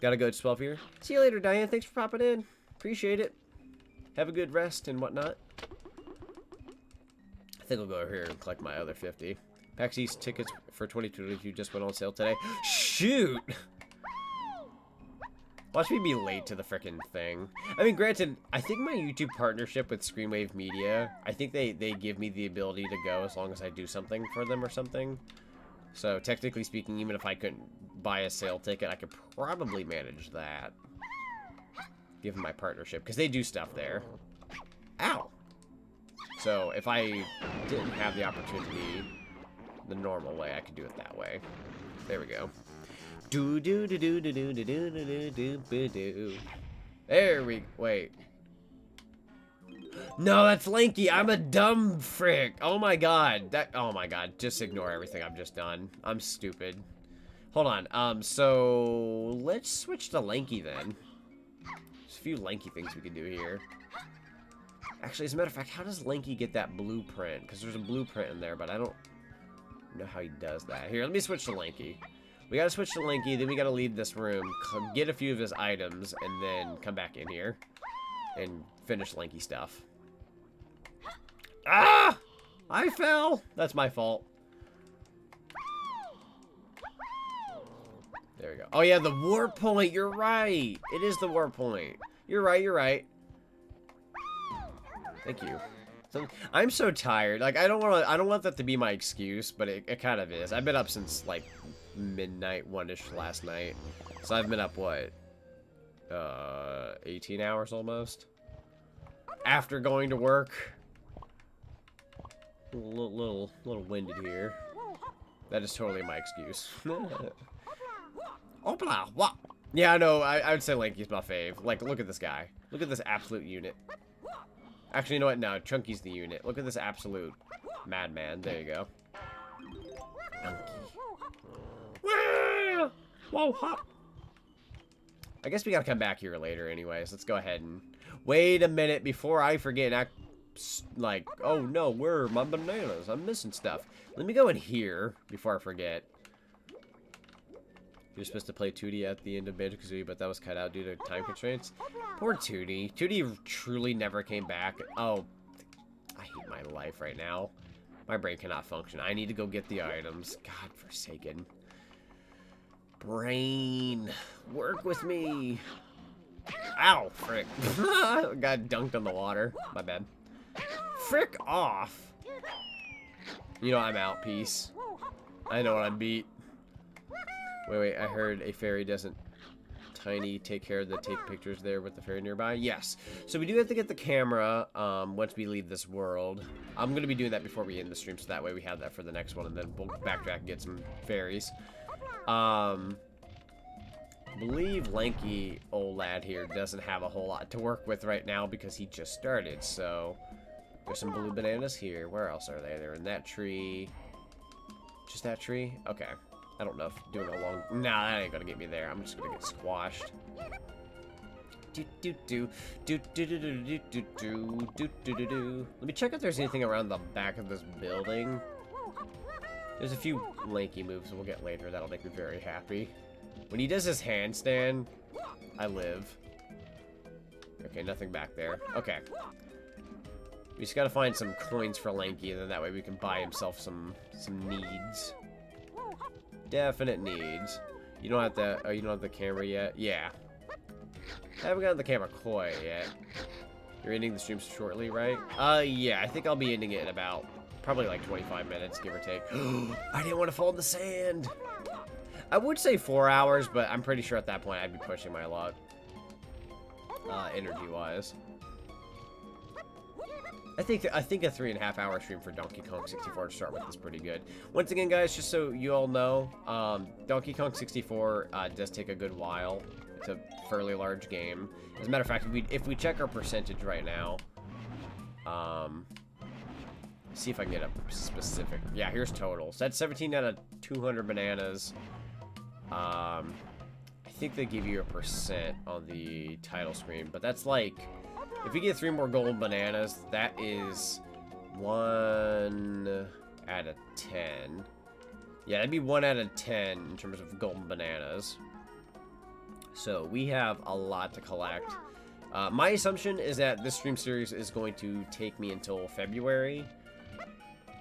Gotta go to 12 here. See you later, Diane. Thanks for popping in. Appreciate it. Have a good rest and whatnot. I think I'll go over here and collect my other 50. PAX East tickets for 2022 just went on sale today. Shoot! Watch me be late to the frickin' thing. I mean, granted, I think my YouTube partnership with Screenwave Media, I think they give me the ability to go as long as I do something for them or something. So, technically speaking, even if I couldn't buy a sale ticket, I could probably manage that. Given my partnership, because they do stuff there. Ow! So, if I didn't have the opportunity the normal way, I could do it that way. There we go. Do do do do do do do do do do do do. There we wait. No, that's Lanky. I'm a dumb frick. Oh my god. Oh my god. Just ignore everything I've just done. I'm stupid. Hold on. So let's switch to Lanky then. There's a few Lanky things we can do here. Actually, as a matter of fact, how does Lanky get that blueprint? Because there's a blueprint in there, but I don't know how he does that. Here, let me switch to Lanky. We gotta switch to Lanky, then we gotta leave this room, get a few of his items, and then come back in here and finish Lanky stuff. Ah! I fell! That's my fault. There we go. Oh yeah, the warp point, you're right! It is the warp point. You're right, you're right. Thank you. I'm so tired. Like, I don't want that to be my excuse, but it kind of is. I've been up since, like, midnight, 1-ish last night. So I've been up, what? 18 hours almost? After going to work. A little winded here. That is totally my excuse. Opla! What? Yeah, I know. I would say Lanky's my fave. Like, look at this guy. Look at this absolute unit. Actually, you know what? No, Chunky's the unit. Look at this absolute madman. There you go. Whoa, hop. I guess we gotta come back here later anyways. Let's go ahead and... Wait a minute before I forget. Like, oh no, where are my bananas? I'm missing stuff. Let me go in here before I forget. You're supposed to play Tootie at the end of Banjo-Kazooie, but that was cut out due to time constraints. Poor Tootie. Tootie truly never came back. Oh, I hate my life right now. My brain cannot function. I need to go get the items. God forsaken. Brain, work with me. Ow, frick. Got dunked on the water. My bad. Frick off. You know, I'm out. Peace. I know what I'm beat. Wait, I heard a fairy doesn't Tiny take care of the take pictures there with the fairy nearby? Yes. So we do have to get the camera once we leave this world. I'm going to be doing that before we end the stream, so that way we have that for the next one, and then we'll backtrack and get some fairies. Believe Lanky, old lad here, doesn't have a whole lot to work with right now because he just started, so there's some blue bananas here. Where else are they? They're in that tree. Just that tree? Okay. I don't know if doing a long... Nah, that ain't gonna get me there. I'm just gonna get squashed. Let me check if there's anything around the back of this building. There's a few Lanky moves we'll get later that'll make me very happy. When he does his handstand, I live. Okay, nothing back there. Okay. We just gotta find some coins for Lanky, and then that way we can buy himself some needs. Definite needs. You don't have the... Oh, you don't have the camera yet? Yeah. I haven't gotten the camera quite yet. You're ending the stream shortly, right? Yeah. I think I'll be ending it in about... Probably like 25 minutes, give or take. I didn't want to fall in the sand. I would say 4 hours, but I'm pretty sure at that point I'd be pushing my luck. energy-wise. I think a 3.5 hour stream for Donkey Kong 64 to start with is pretty good. Once again, guys, just so you all know, Donkey Kong 64 does take a good while. It's a fairly large game. As a matter of fact, if we check our percentage right now, see if I can get a specific. Yeah, here's total. So that's 17 out of 200 bananas. I think they give you a percent on the title screen, but that's like, if you get 3 more golden bananas, that is 1 out of 10. Yeah, that'd be 1 out of 10 in terms of golden bananas. So we have a lot to collect. My assumption is that this stream series is going to take me until February.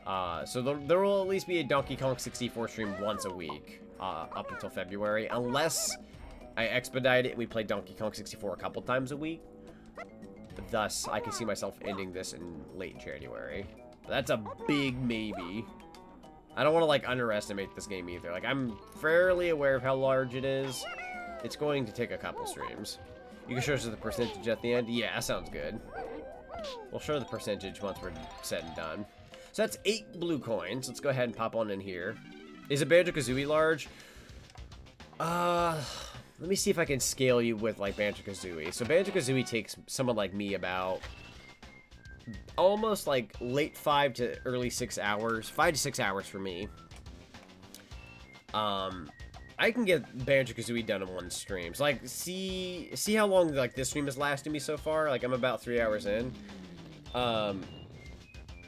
So there will at least be a Donkey Kong 64 stream once a week up until February, unless I expedite it and we play Donkey Kong 64 a couple times a week. Thus, I can see myself ending this in late January. That's a big maybe. I don't want to, like, underestimate this game either. Like, I'm fairly aware of how large it is. It's going to take a couple streams. You can show us the percentage at the end? Yeah, sounds good. We'll show the percentage once we're said and done. So that's 8 blue coins. Let's go ahead and pop on in here. Is a Banjo-Kazooie large? Let me see if I can scale you with, like, Banjo-Kazooie. So Banjo-Kazooie takes someone like me about almost, like, late 5 to early 6 hours. 5 to 6 hours for me. I can get Banjo-Kazooie done in one stream. So, like, see how long, like, this stream has lasted me so far? Like, I'm about 3 hours in. I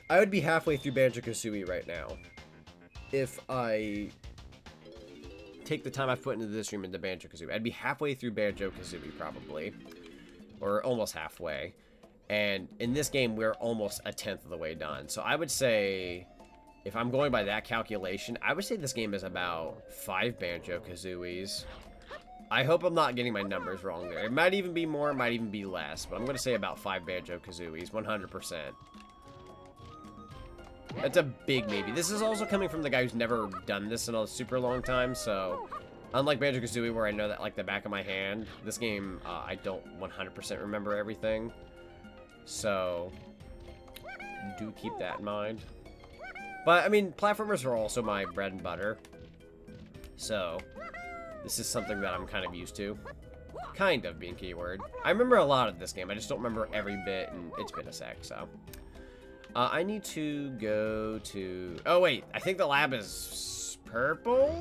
would be halfway through Banjo-Kazooie right now if I take the time I've put into this stream into Banjo-Kazooie. I'd be halfway through Banjo-Kazooie, probably. Or almost halfway. And in this game, we're almost 1/10 of the way done. So I would say, if I'm going by that calculation, I would say this game is about 5 Banjo-Kazooies. I hope I'm not getting my numbers wrong there. It might even be more, it might even be less. But I'm going to say about 5 Banjo-Kazooies, 100%. That's a big maybe. This is also coming from the guy who's never done this in a super long time, so unlike Banjo-Kazooie, where I know that like the back of my hand, this game, I don't 100% remember everything. So, do keep that in mind. But, I mean, platformers are also my bread and butter. So, this is something that I'm kind of used to. Kind of being keyword. I remember a lot of this game, I just don't remember every bit, and it's been a sec, so. I need to go to... Oh, wait. I think the lab is purple?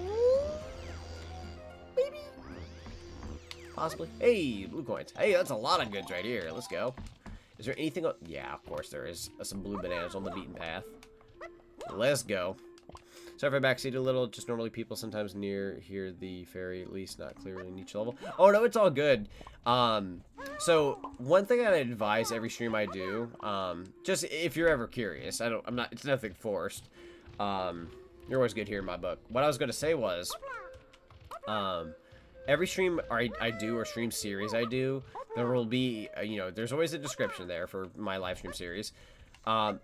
Maybe? Possibly. Hey, blue coins. Hey, that's a lot of goods right here. Let's go. Is there anything... Yeah, of course there is. Some blue bananas on the beaten path. Let's go. Sorry if I backseat a little. Just normally people sometimes hear the fairy, at least not clearly in each level. Oh, no, it's all good. So one thing I'd advise every stream I do, just if you're ever curious, it's nothing forced. You're always good here in my book. What I was going to say was, every stream I do or stream series I do, there will be, there's always a description there for my live stream series.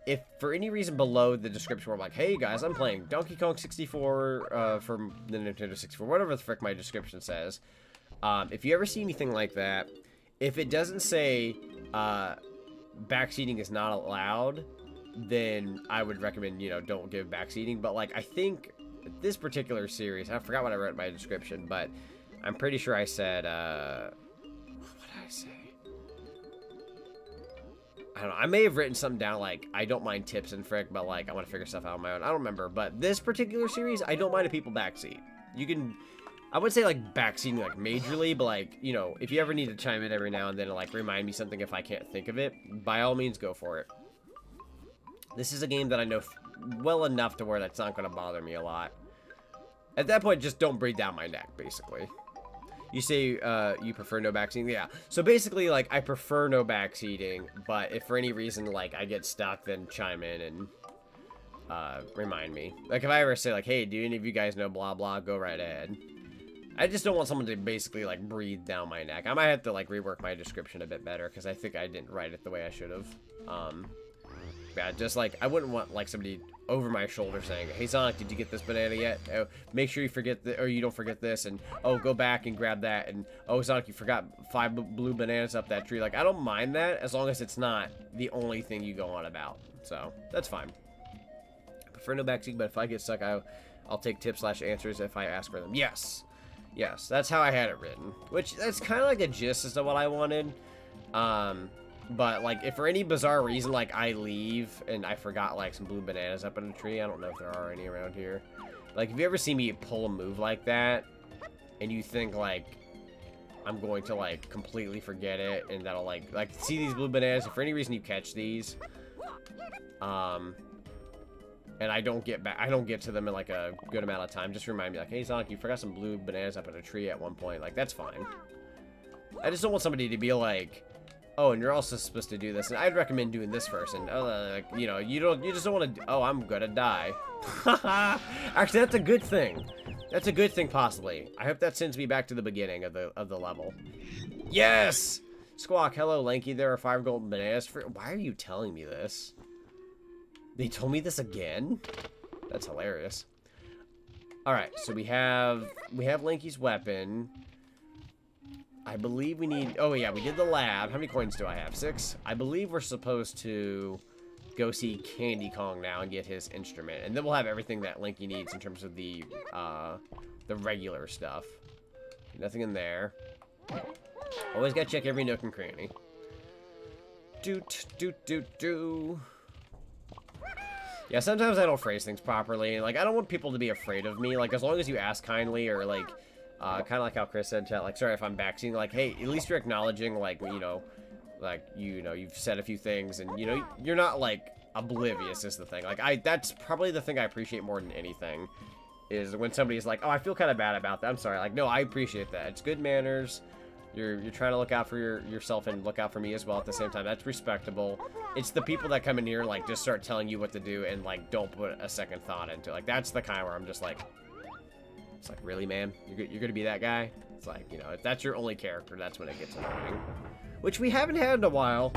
If for any reason below the description where I'm like, hey guys, I'm playing Donkey Kong 64 from the Nintendo 64, whatever the frick my description says, if you ever see anything like that, if it doesn't say backseating is not allowed, then I would recommend, don't give backseating. But like, I think this particular series, I forgot what I wrote in my description, but I'm pretty sure I said, what did I say? I don't know. I may have written something down like, I don't mind tips and frick, but like, I want to figure stuff out on my own. I don't remember. But this particular series, I don't mind if people backseat. You can, I would say like backseating like majorly, but like, if you ever need to chime in every now and then to like remind me something if I can't think of it, by all means go for it. This is a game that I know well enough to where that's not going to bother me a lot. At that point, just don't breathe down my neck, basically. You say you prefer no backseating? Yeah. So basically, like, I prefer no backseating, but if for any reason, like, I get stuck, then chime in and remind me. Like, if I ever say, like, hey, do any of you guys know blah, blah, go right ahead. I just don't want someone to basically, like, breathe down my neck. I might have to, like, rework my description a bit better, because I think I didn't write it the way I should have. Yeah, just, like, I wouldn't want, like, somebody over my shoulder saying, hey Zonic, did you get this banana yet? Oh, make sure you forget or you don't forget this, and oh, go back and grab that, and oh Zonic, you forgot 5 blue bananas up that tree. Like, I don't mind that as long as it's not the only thing you go on about. So that's fine. I prefer no backseat, but if I get stuck, I'll take tips/answers if I ask for them. Yes, that's how I had it written, which that's kind of like a gist as to what I wanted. But like, if for any bizarre reason, like I leave and I forgot like some blue bananas up in a tree, I don't know if there are any around here. Like, if you ever see me pull a move like that and you think like I'm going to like completely forget it, and that'll like see these blue bananas, if for any reason you catch these, and I don't get to them in like a good amount of time, just remind me like, hey Zonic, you forgot some blue bananas up in a tree at one point. Like, that's fine. I just don't want somebody to be like, oh, and you're also supposed to do this, and I'd recommend doing this first, and like, you know, you just don't want to. Oh, I'm gonna die. Actually, that's a good thing. That's a good thing, possibly. I hope that sends me back to the beginning of the level. Yes. Squawk, hello, Lanky. There are 5 golden bananas for. Why are you telling me this? They told me this again. That's hilarious. All right, so we have Lanky's weapon. I believe we need... Oh, yeah, we did the lab. How many coins do I have? 6? I believe we're supposed to go see Candy Kong now and get his instrument. And then we'll have everything that Lanky needs in terms of the regular stuff. Nothing in there. Always gotta check every nook and cranny. Doot. Yeah, sometimes I don't phrase things properly. Like, I don't want people to be afraid of me. Like, as long as you ask kindly, or, like... kind of like how Chris said, chat, like, sorry if I'm backseating, like, hey, at least you're acknowledging, like, you've said a few things, and, you know, you're not, like, oblivious is the thing. Like, that's probably the thing I appreciate more than anything, is when somebody's like, oh, I feel kind of bad about that, I'm sorry. Like, no, I appreciate that. It's good manners. You're trying to look out for yourself and look out for me as well at the same time. That's respectable. It's the people that come in here, like, just start telling you what to do and, like, don't put a second thought into it. Like, that's the kind where I'm just like... It's like, really, man? You're gonna be that guy? It's like, you know, if that's your only character, that's when it gets annoying. Which we haven't had in a while.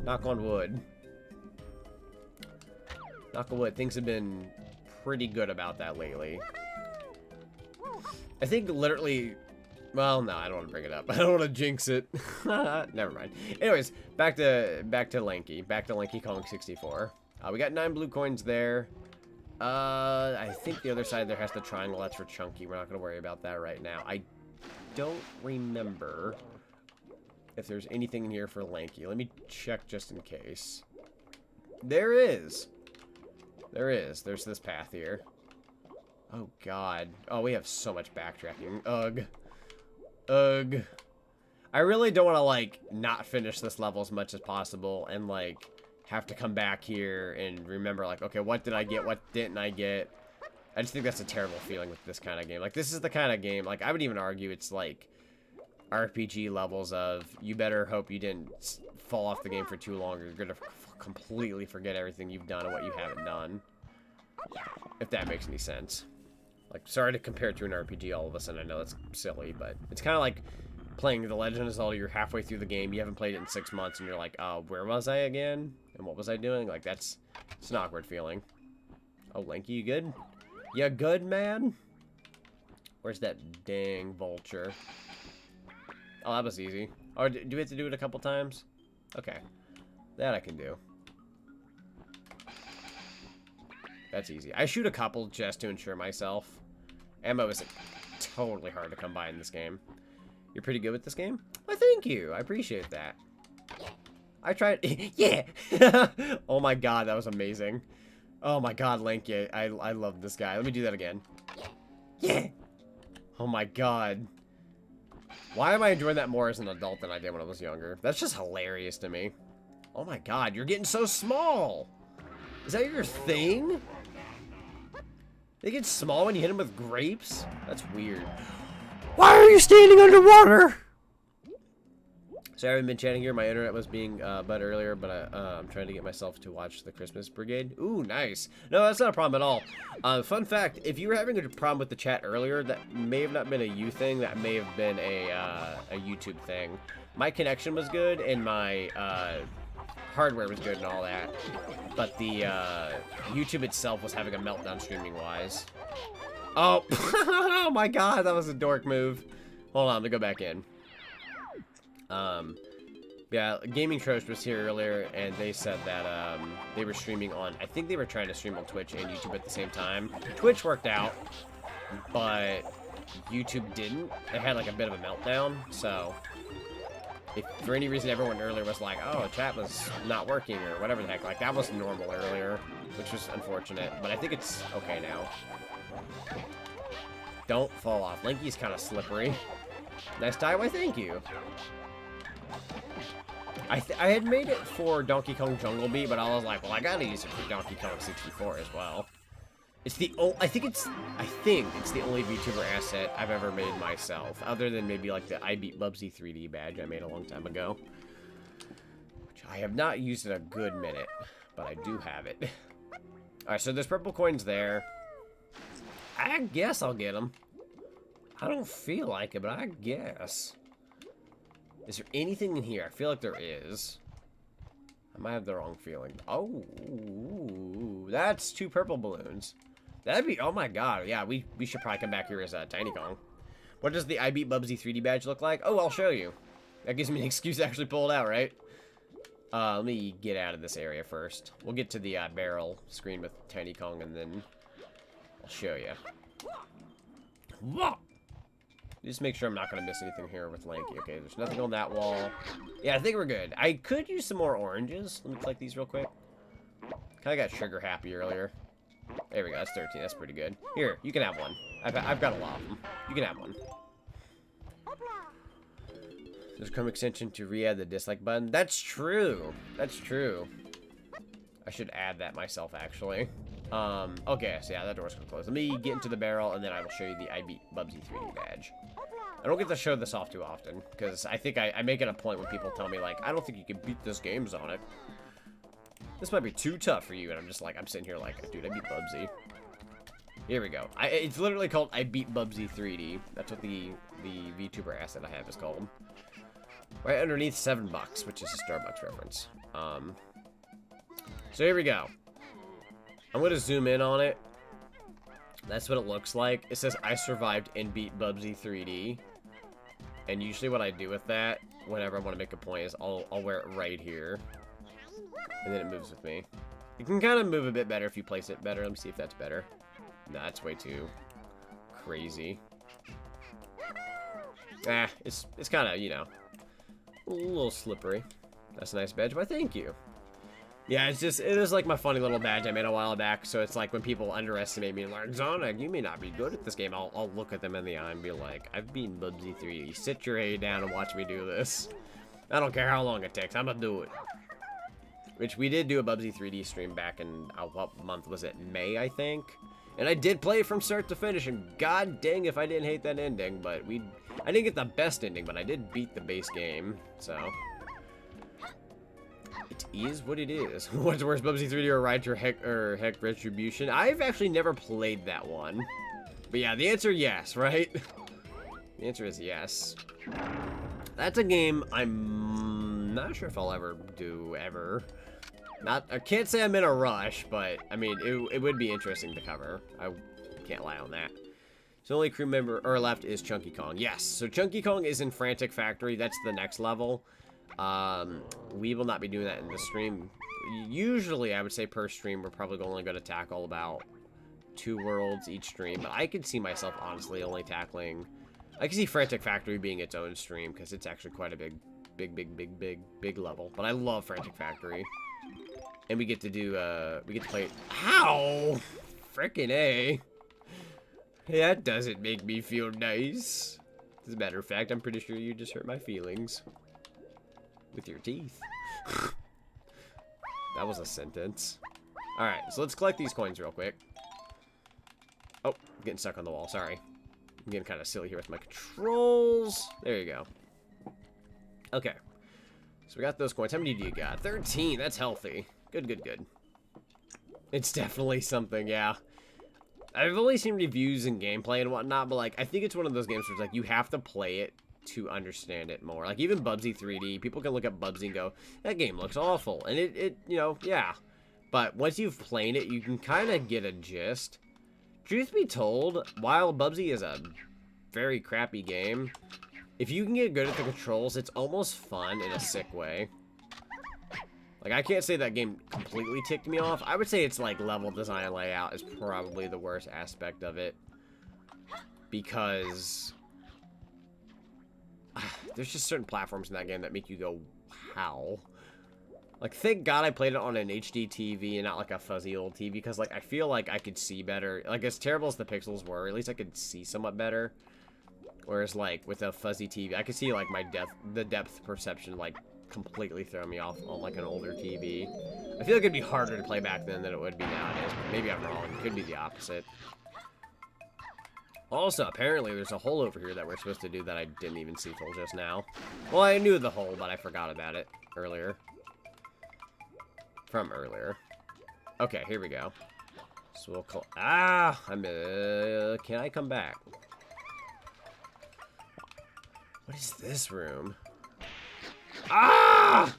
Knock on wood. Knock on wood. Things have been pretty good about that lately. I think literally... Well, no, I don't want to bring it up. I don't want to jinx it. Never mind. Anyways, back to Lanky. Back to Lanky Kong 64. We got 9 blue coins there. I think the other side there has the triangle. That's for Chunky. We're not going to worry about that right now. I don't remember if there's anything in here for Lanky. Let me check just in case. There is. There's this path here. Oh, God. Oh, we have so much backtracking. Ugh. I really don't want to, like, not finish this level as much as possible and, like... have to come back here and remember, like, okay, what did I get, what didn't I get? I just think that's a terrible feeling with this kind of game. Like, this is the kind of game, like, I would even argue it's like RPG levels of, you better hope you didn't fall off the game for too long, or you're gonna completely forget everything you've done and what you haven't done. If that makes any sense. Like, sorry to compare it to an RPG all of a sudden, I know that's silly, but it's kind of like playing The Legend of Zelda. You're halfway through the game, you haven't played it in 6 months, and you're like, where was I again? And what was I doing? Like, it's an awkward feeling. Oh, Lanky, you good? You good, man? Where's that dang vulture? Oh, that was easy. Oh, do we have to do it a couple times? Okay. That I can do. That's easy. I shoot a couple just to ensure myself. Ammo is totally hard to come by in this game. You're pretty good with this game? Well, thank you. I appreciate that. I tried. Yeah. Oh my God, that was amazing. Oh my God, Lanky, I love this guy. Let me do that again. Yeah. Oh my God. Why am I enjoying that more as an adult than I did when I was younger? That's just hilarious to me. Oh my God, you're getting so small. Is that your thing? They get small when you hit them with grapes? That's weird. Why are you standing underwater? So I haven't been chatting here. My internet was being bad earlier, but I'm trying to get myself to watch the Christmas Brigade. Ooh, nice. No, that's not a problem at all. Fun fact, if you were having a problem with the chat earlier, that may have not been a you thing. That may have been a YouTube thing. My connection was good, and my hardware was good and all that, but the YouTube itself was having a meltdown streaming-wise. Oh, oh my god, that was a dork move. Hold on, let me go back in. Yeah, Gaming Trost was here earlier, and they said that they were streaming on, I think they were trying to stream on Twitch and YouTube at the same time. Twitch worked out, but YouTube didn't. They had like a bit of a meltdown, so if for any reason everyone earlier was like, oh, chat was not working or whatever the heck, like that was normal earlier, which was unfortunate, but I think it's okay now. Don't fall off. Linky's kind of slippery. Nice die, why thank you. I had made it for Donkey Kong Jungle Beat, but I was like, well, I gotta use it for Donkey Kong 64 as well. It's the I think it's the only VTuber asset I've ever made myself, other than maybe like the I Beat Bubsy 3D badge I made a long time ago, which I have not used in a good minute, but I do have it. All right, so there's purple coins there. I guess I'll get them. I don't feel like it, but I guess. Is there anything in here? I feel like there is. I might have the wrong feeling. Oh, that's 2 purple balloons. That'd be, oh my god. Yeah, we should probably come back here as Tiny Kong. What does the I Beat Bubsy 3D badge look like? Oh, I'll show you. That gives me an excuse to actually pull it out, right? Let me get out of this area first. We'll get to the barrel screen with Tiny Kong, and then I'll show you. Whoa! Just make sure I'm not going to miss anything here with Lanky. Okay, there's nothing on that wall. Yeah, I think we're good. I could use some more oranges. Let me collect these real quick. Kind of got trigger happy earlier. There we go. That's 13. That's pretty good. Here, you can have one. I've got a lot of them. You can have one. There's a Chrome extension to re-add the dislike button. That's true. That's true. I should add that myself, actually. Okay, so yeah, that door's gonna close. Let me get into the barrel, and then I will show you the I Beat Bubsy 3D badge. I don't get to show this off too often, because I think I make it a point when people tell me, like, I don't think you can beat this game, Zonic. This might be too tough for you, and I'm just like, I'm sitting here like, dude, I beat Bubsy. Here we go. It's literally called I Beat Bubsy 3D. That's what the VTuber asset I have is called. Right underneath $7, which is a Starbucks reference. So here we go. I'm going to zoom in on it. That's what it looks like. It says, I survived and beat Bubsy 3D. And usually what I do with that, whenever I want to make a point, is I'll wear it right here. And then it moves with me. You can kind of move a bit better if you place it better. Let me see if that's better. Nah, that's way too crazy. Ah, it's kind of, you know, a little slippery. That's a nice badge, but thank you. Yeah, it is like my funny little badge I made a while back, so it's like when people underestimate me, like, Zonic, you may not be good at this game, I'll look at them in the eye and be like, I've beaten Bubsy 3D, sit your A down and watch me do this. I don't care how long it takes, I'm gonna do it. Which we did do a Bubsy 3D stream back in, what month was it? May, I think? And I did play it from start to finish, and god dang if I didn't hate that ending, but I didn't get the best ending, but I did beat the base game, so... It is what it is. What's worse, Bubsy 3D or Ride to Heck Retribution? I've actually never played that one. But yeah, the answer yes, right? The answer is yes. That's a game I'm not sure if I'll ever do, ever. I can't say I'm in a rush, but, I mean, it would be interesting to cover. I can't lie on that. So the only crew member left is Chunky Kong. Yes, so Chunky Kong is in Frantic Factory. That's the next level. We will not be doing that in the stream. Usually, I would say per stream, we're probably only going to tackle about 2 worlds each stream. But I could see myself, honestly, only tackling... I can see Frantic Factory being its own stream, because it's actually quite a big level. But I love Frantic Factory. And we get to do, we get to play... Ow! Frickin' A! That doesn't make me feel nice. As a matter of fact, I'm pretty sure you just hurt my feelings. With your teeth. That was a sentence. Alright, so let's collect these coins real quick. Oh, I'm getting stuck on the wall, sorry. I'm getting kind of silly here with my controls. There you go. Okay. So we got those coins. How many do you got? 13, that's healthy. Good. It's definitely something, yeah. I've only seen reviews and gameplay and whatnot, but like, I think it's one of those games where it's like, you have to play it to understand it more. Like, even Bubsy 3D, people can look at Bubsy and go, that game looks awful. And it you know, yeah. But once you've played it, you can kind of get a gist. Truth be told, while Bubsy is a very crappy game, if you can get good at the controls, it's almost fun in a sick way. Like, I can't say that game completely ticked me off. I would say it's, like, level design and layout is probably the worst aspect of it. Because there's just certain platforms in that game that make you go, how? Like, thank God I played it on an HD TV and not, like, a fuzzy old TV. Because, like, I feel like I could see better. Like, as terrible as the pixels were, at least I could see somewhat better. Whereas, like, with a fuzzy TV, I could see, like, the depth perception, like, completely throw me off on, like, an older TV. I feel like it'd be harder to play back then than it would be nowadays. But maybe I'm wrong. It could be the opposite. Also, apparently, there's a hole over here that we're supposed to do that I didn't even see till just now. Well, I knew the hole, but I forgot about it earlier. From earlier. Okay, here we go. So we'll call... Ah! Can I come back? What is this room? Ah!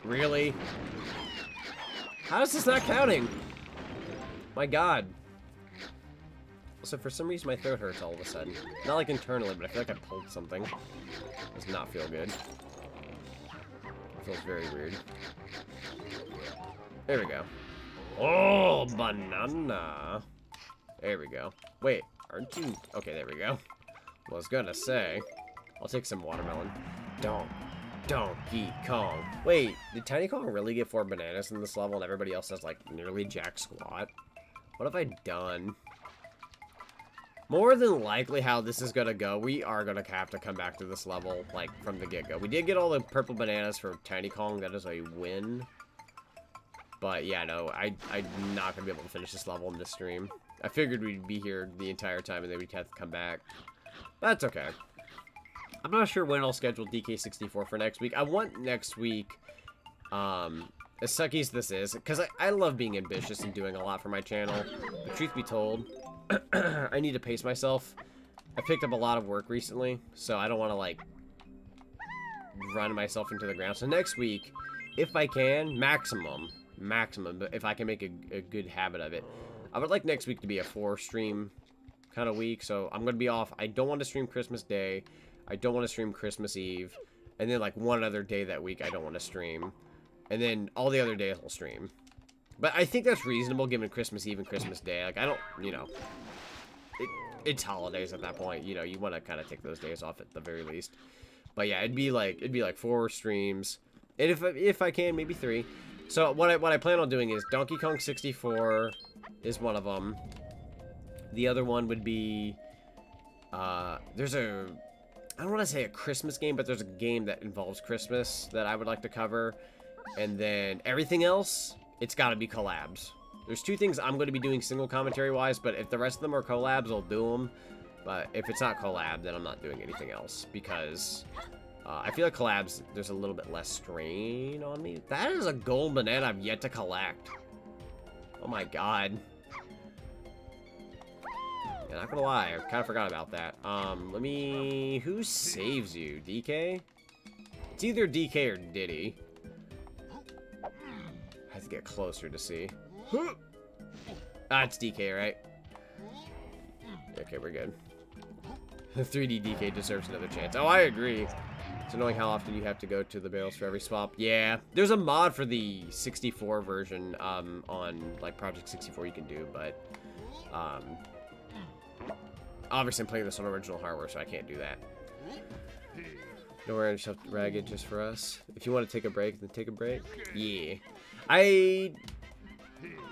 Really? How is this not counting? My God. So for some reason my throat hurts all of a sudden. Not like internally, but I feel like I pulled something. Does not feel good. It feels very weird. There we go. Oh, banana. There we go. Wait, aren't you? Okay, there we go. I was gonna say, I'll take some watermelon. Donkey Kong. Wait, did Tiny Kong really get 4 bananas in this level and everybody else has like nearly jack squat? What have I done? More than likely how this is gonna go, we are gonna have to come back to this level, like, from the get-go. We did get all the purple bananas for Tiny Kong, that is a win. But yeah, no, I'm not gonna be able to finish this level in this stream. I figured we'd be here the entire time and then we'd have to come back. That's okay. I'm not sure when I'll schedule DK64 for next week. I want next week, as sucky as this is, because I love being ambitious and doing a lot for my channel. But truth be told, I need to pace myself. I picked up a lot of work recently, so I don't want to, like, run myself into the ground. So next week, if I can, maximum, but if I can make a good habit of it, I would like next week to be a 4-stream kind of week. So I'm going to be off. I don't want to stream Christmas Day. I don't want to stream Christmas Eve. And then, like, one other day that week I don't want to stream. And then all the other days I'll stream. But I think that's reasonable given Christmas Eve and Christmas Day. Like, I don't, you know, it's holidays at that point. You know, you want to kind of take those days off at the very least. But yeah, it'd be like 4 streams. And if I can, maybe 3. So what I plan on doing is Donkey Kong 64 is one of them. The other one would be, there's a, I don't want to say a Christmas game, but there's a game that involves Christmas that I would like to cover. And then everything else, it's got to be collabs. There's 2 things I'm going to be doing single commentary-wise, but if the rest of them are collabs, I'll do them. But if it's not collab, then I'm not doing anything else. Because I feel like collabs, there's a little bit less strain on me. That is a gold banana I've yet to collect. Oh my God. Yeah, not gonna lie, I kind of forgot about that. Let me... Who saves you? DK? It's either DK or Diddy. I have to get closer to see. Ah, it's DK, right? Okay, we're good. 3D DK deserves another chance. Oh, I agree. It's annoying how often you have to go to the barrels for every swap. Yeah, there's a mod for the 64 version on, like, Project 64 you can do, but... obviously I'm playing this on original hardware, so I can't do that. Don't worry, just have to ragged just for us. If you want to take a break, then take a break. Yeah. I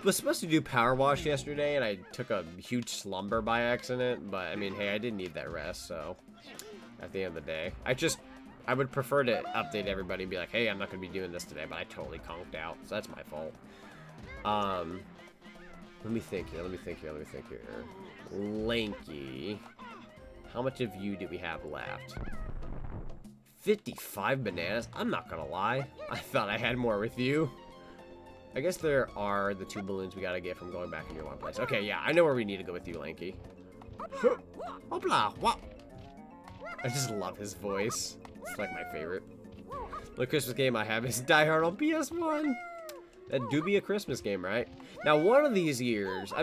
was supposed to do Power Wash yesterday, and I took a huge slumber by accident, but, I mean, hey, I didn't need that rest, so, at the end of the day. I would prefer to update everybody and be like, hey, I'm not going to be doing this today, but I totally conked out, so that's my fault. Let me think here. Lanky. How much of you do we have left? 55 bananas? I'm not gonna lie. I thought I had more with you. I guess there are the 2 balloons we gotta get from going back into one place. Okay, yeah, I know where we need to go with you, Lanky. Hopla, wop. I just love his voice. It's like my favorite. The Christmas game I have is Die Hard on PS1. That do be a Christmas game, right? Now, one of these years,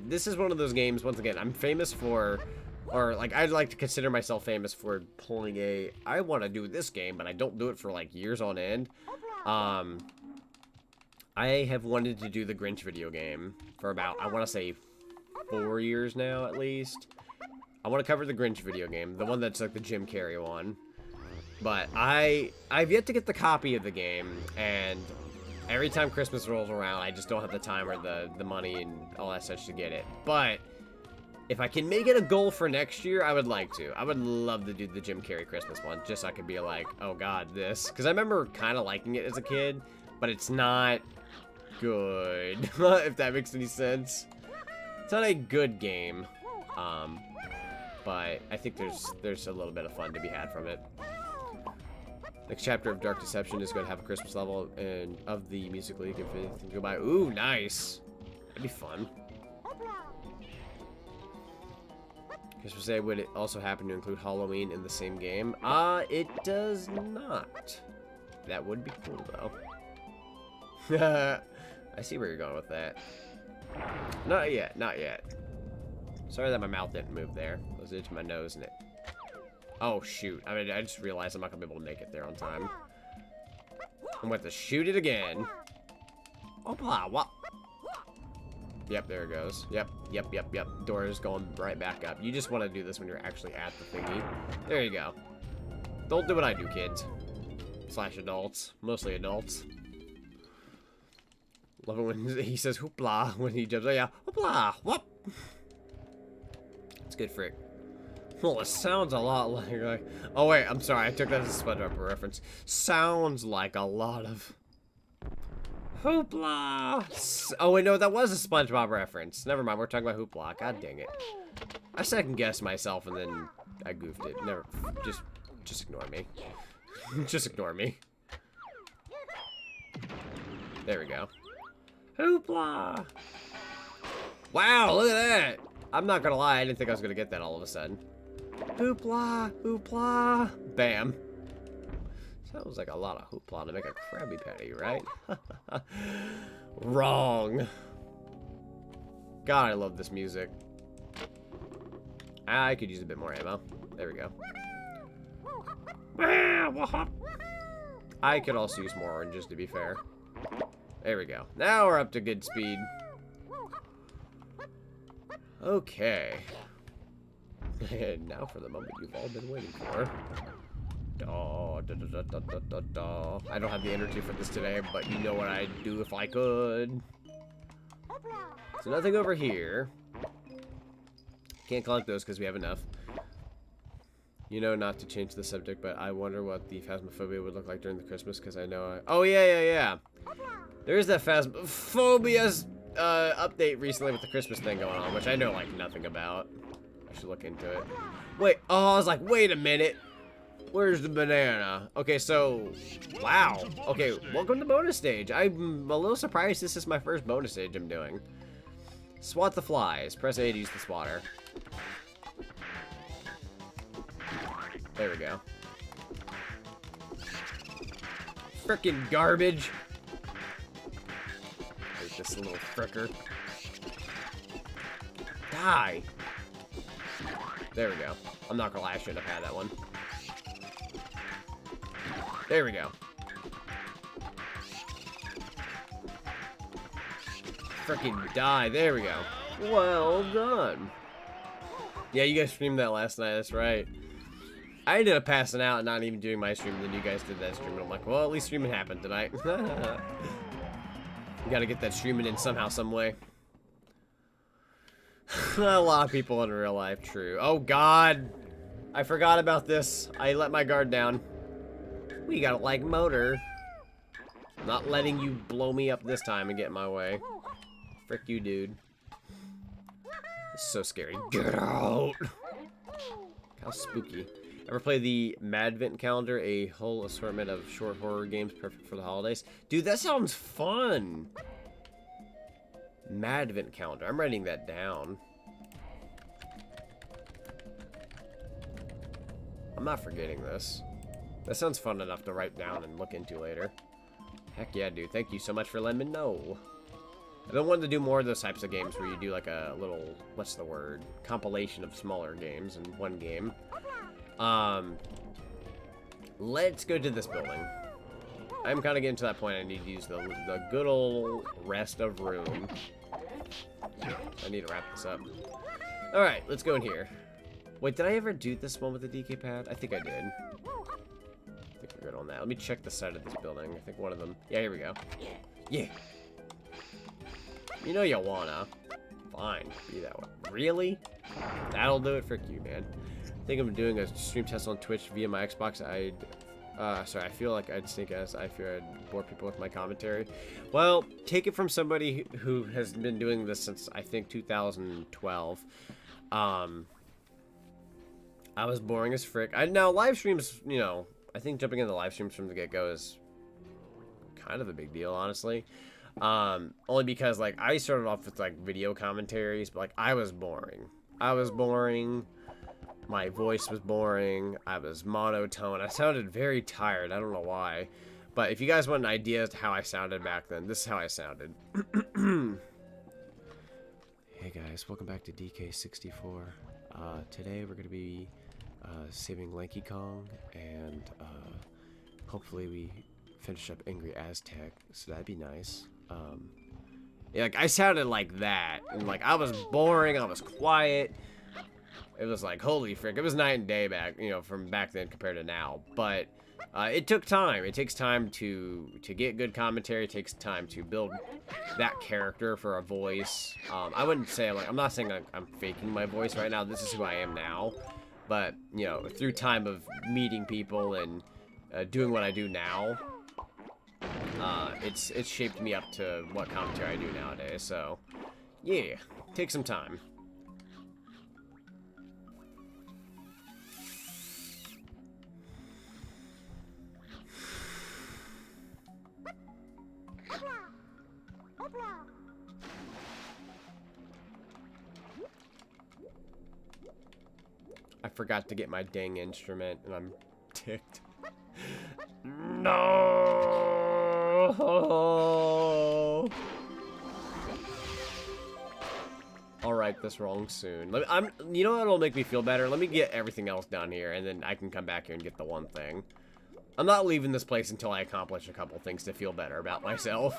this is one of those games, once again, I'm famous for, or like, I'd like to consider myself famous for pulling I want to do this game, but I don't do it for like years on end. I have wanted to do the Grinch video game for about, I want to say 4 years now, at least. I want to cover the Grinch video game, the one that's like the Jim Carrey one. But I've yet to get the copy of the game, and every time Christmas rolls around, I just don't have the time or the money and all that such to get it. But if I can make it a goal for next year, I would like to. I would love to do the Jim Carrey Christmas one, just so I could be like, oh god, this. Because I remember kind of liking it as a kid, but it's not good, if that makes any sense. It's not a good game, but I think there's a little bit of fun to be had from it. Next chapter of Dark Deception is going to have a Christmas level and of the Music League if anything go by. Ooh, nice. That'd be fun. Christmas Day would it also happen to include Halloween in the same game? It does not. That would be cool though. I see where you're going with that. Not yet, not yet. Sorry that my mouth didn't move there. It was into my nose and it. Oh, shoot. I mean, I just realized I'm not going to be able to make it there on time. I'm going to shoot it again. Opa, what? Yep, there it goes. Yep. Door is going right back up. You just want to do this when you're actually at the thingy. There you go. Don't do what I do, kids. / adults. Mostly adults. Love it when he says hoopla when he jumps. Oh, yeah. Hoopla, whoop. It's good frick. Well, it sounds a lot like... Oh, wait, I'm sorry. I took that as a SpongeBob reference. Sounds like a lot of... Hoopla! Oh, wait, no, that was a SpongeBob reference. Never mind, we're talking about Hoopla. God dang it. I second-guessed myself, and then I goofed it. Never... Just ignore me. Just ignore me. There we go. Hoopla! Wow, look at that! I'm not gonna lie, I didn't think I was gonna get that all of a sudden. Hoopla, hoopla, bam. Sounds like a lot of hoopla to make a Krabby Patty, right? Wrong. God, I love this music. I could use a bit more ammo. There we go. I could also use more oranges, to be fair. There we go. Now we're up to good speed. Okay. And now for the moment you've all been waiting for. I don't have the energy for this today, but you know what I'd do if I could. So nothing over here. Can't collect those because we have enough. You know, not to change the subject, but I wonder what the Phasmophobia would look like during the Christmas, because I know Oh, yeah. There is that Phasmophobia update recently with the Christmas thing going on, which I know, like, nothing about. I should look into it. Wait, I was like, wait a minute. Where's the banana? Okay, so, wow. Okay, welcome to bonus stage. I'm a little surprised this is my first bonus stage I'm doing. Swat the flies. Press A to use the swatter. There we go. Frickin' garbage. Hate this little fricker. Die. There we go. I'm not gonna lie, I shouldn't have had that one. There we go. Frickin' die. There we go. Well done. Yeah, you guys streamed that last night. That's right. I ended up passing out and not even doing my stream, and then you guys did that stream, and I'm like, well, at least streaming happened tonight. You gotta get that streaming in somehow, some way. A lot of people in real life, true. Oh, God. I forgot about this. I let my guard down. We got a like motor. Not letting you blow me up this time and get in my way. Frick you, dude. This is so scary. Get out! How spooky. Ever play the Madvent calendar? A whole assortment of short horror games perfect for the holidays. Dude, that sounds fun. Madvent calendar. I'm writing that down. I'm not forgetting this. That sounds fun enough to write down and look into later. Heck yeah, dude. Thank you so much for letting me know. I've been wanting to do more of those types of games where you do like a little, what's the word? Compilation of smaller games in one game. Let's go to this building. I'm kind of getting to that point. I need to use the good old rest of room. I need to wrap this up. Alright, let's go in here. Wait, did I ever do this one with the DK pad? I think I did. I think we're good on that. Let me check the side of this building. I think one of them... Yeah, here we go. Yeah. You know you wanna. Fine. Be that way. Really? That'll do it. Frick you, man. I think I'm doing a stream test on Twitch via my Xbox. Sorry, I feel like I'd sneak as I fear I'd bore people with my commentary. Well, take it from somebody who has been doing this since, I think, 2012. I was boring as frick. Now, live streams, you know, I think jumping into live streams from the get-go is kind of a big deal, honestly. Only because, like, I started off with, like, video commentaries, but, like, I was boring. My voice was boring. I was monotone. I sounded very tired. I don't know why. But if you guys want an idea as to how I sounded back then, this is how I sounded. Hey guys, welcome back to DK64. Today we're going to be saving Lanky Kong, and hopefully we finish up Angry Aztec, so that'd be nice. Yeah, like, I sounded like that, and like, I was boring, I was quiet. It was like, holy frick, it was night and day back, you know, from back then compared to now. But it took time. It takes time to get good commentary. It takes time to build that character for a voice. I wouldn't say, like, I'm not saying I'm faking my voice right now. This is who I am now. But, you know, through time of meeting people and doing what I do now, it's shaped me up to what commentary I do nowadays. So, yeah, take some time. I forgot to get my dang instrument, and I'm ticked. No! I'll right this wrong soon. You know what'll make me feel better? Let me get everything else done here, and then I can come back here and get the one thing. I'm not leaving this place until I accomplish a couple things to feel better about myself.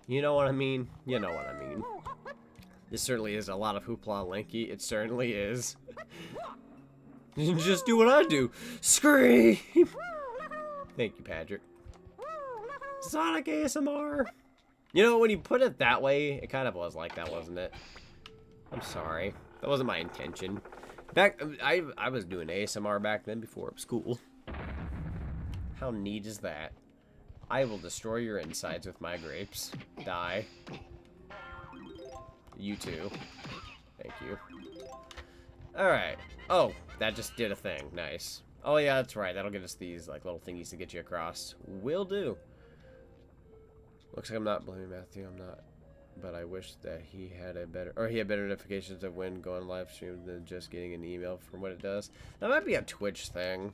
You know what I mean? You know what I mean. This certainly is a lot of hoopla, Lanky. It certainly is. Just do what I do. Scream! Thank you, Patrick. Sonic ASMR! You know, when you put it that way, it kind of was like that, wasn't it? I'm sorry. That wasn't my intention. I was doing ASMR back then before school. How neat is that? I will destroy your insides with my grapes. Die. You too. Thank you. Alright. Oh, that just did a thing. Nice. Oh yeah, that's right. That'll get us these like little thingies to get you across. Will do. Looks like I'm not blaming Matthew. I'm not. But I wish that he had better notifications of when going live stream than just getting an email from what it does. That might be a Twitch thing.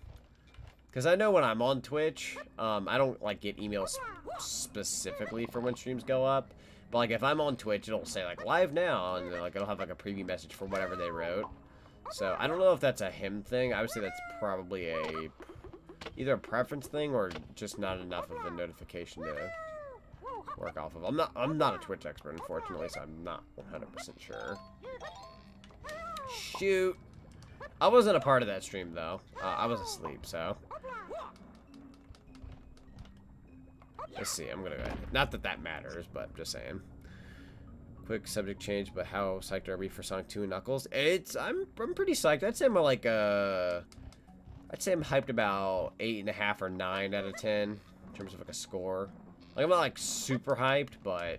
Because I know when I'm on Twitch, I don't like get emails specifically for when streams go up. But like if I'm on Twitch, it'll say like live now, and then, like it'll have like a preview message for whatever they wrote. So I don't know if that's a him thing. I would say that's probably either a preference thing or just not enough of a notification to work off of. I'm not a Twitch expert, unfortunately, so I'm not 100% sure. Shoot. I wasn't a part of that stream though. I was asleep, so. Let's see, I'm gonna go ahead. Not that that matters, but just saying. Quick subject change, but how psyched are we for Sonic 2 and Knuckles? I'm pretty psyched. I'd say I'm like I'd say I'm hyped about 8.5 or 9 out of 10 in terms of like a score. Like I'm not like super hyped, but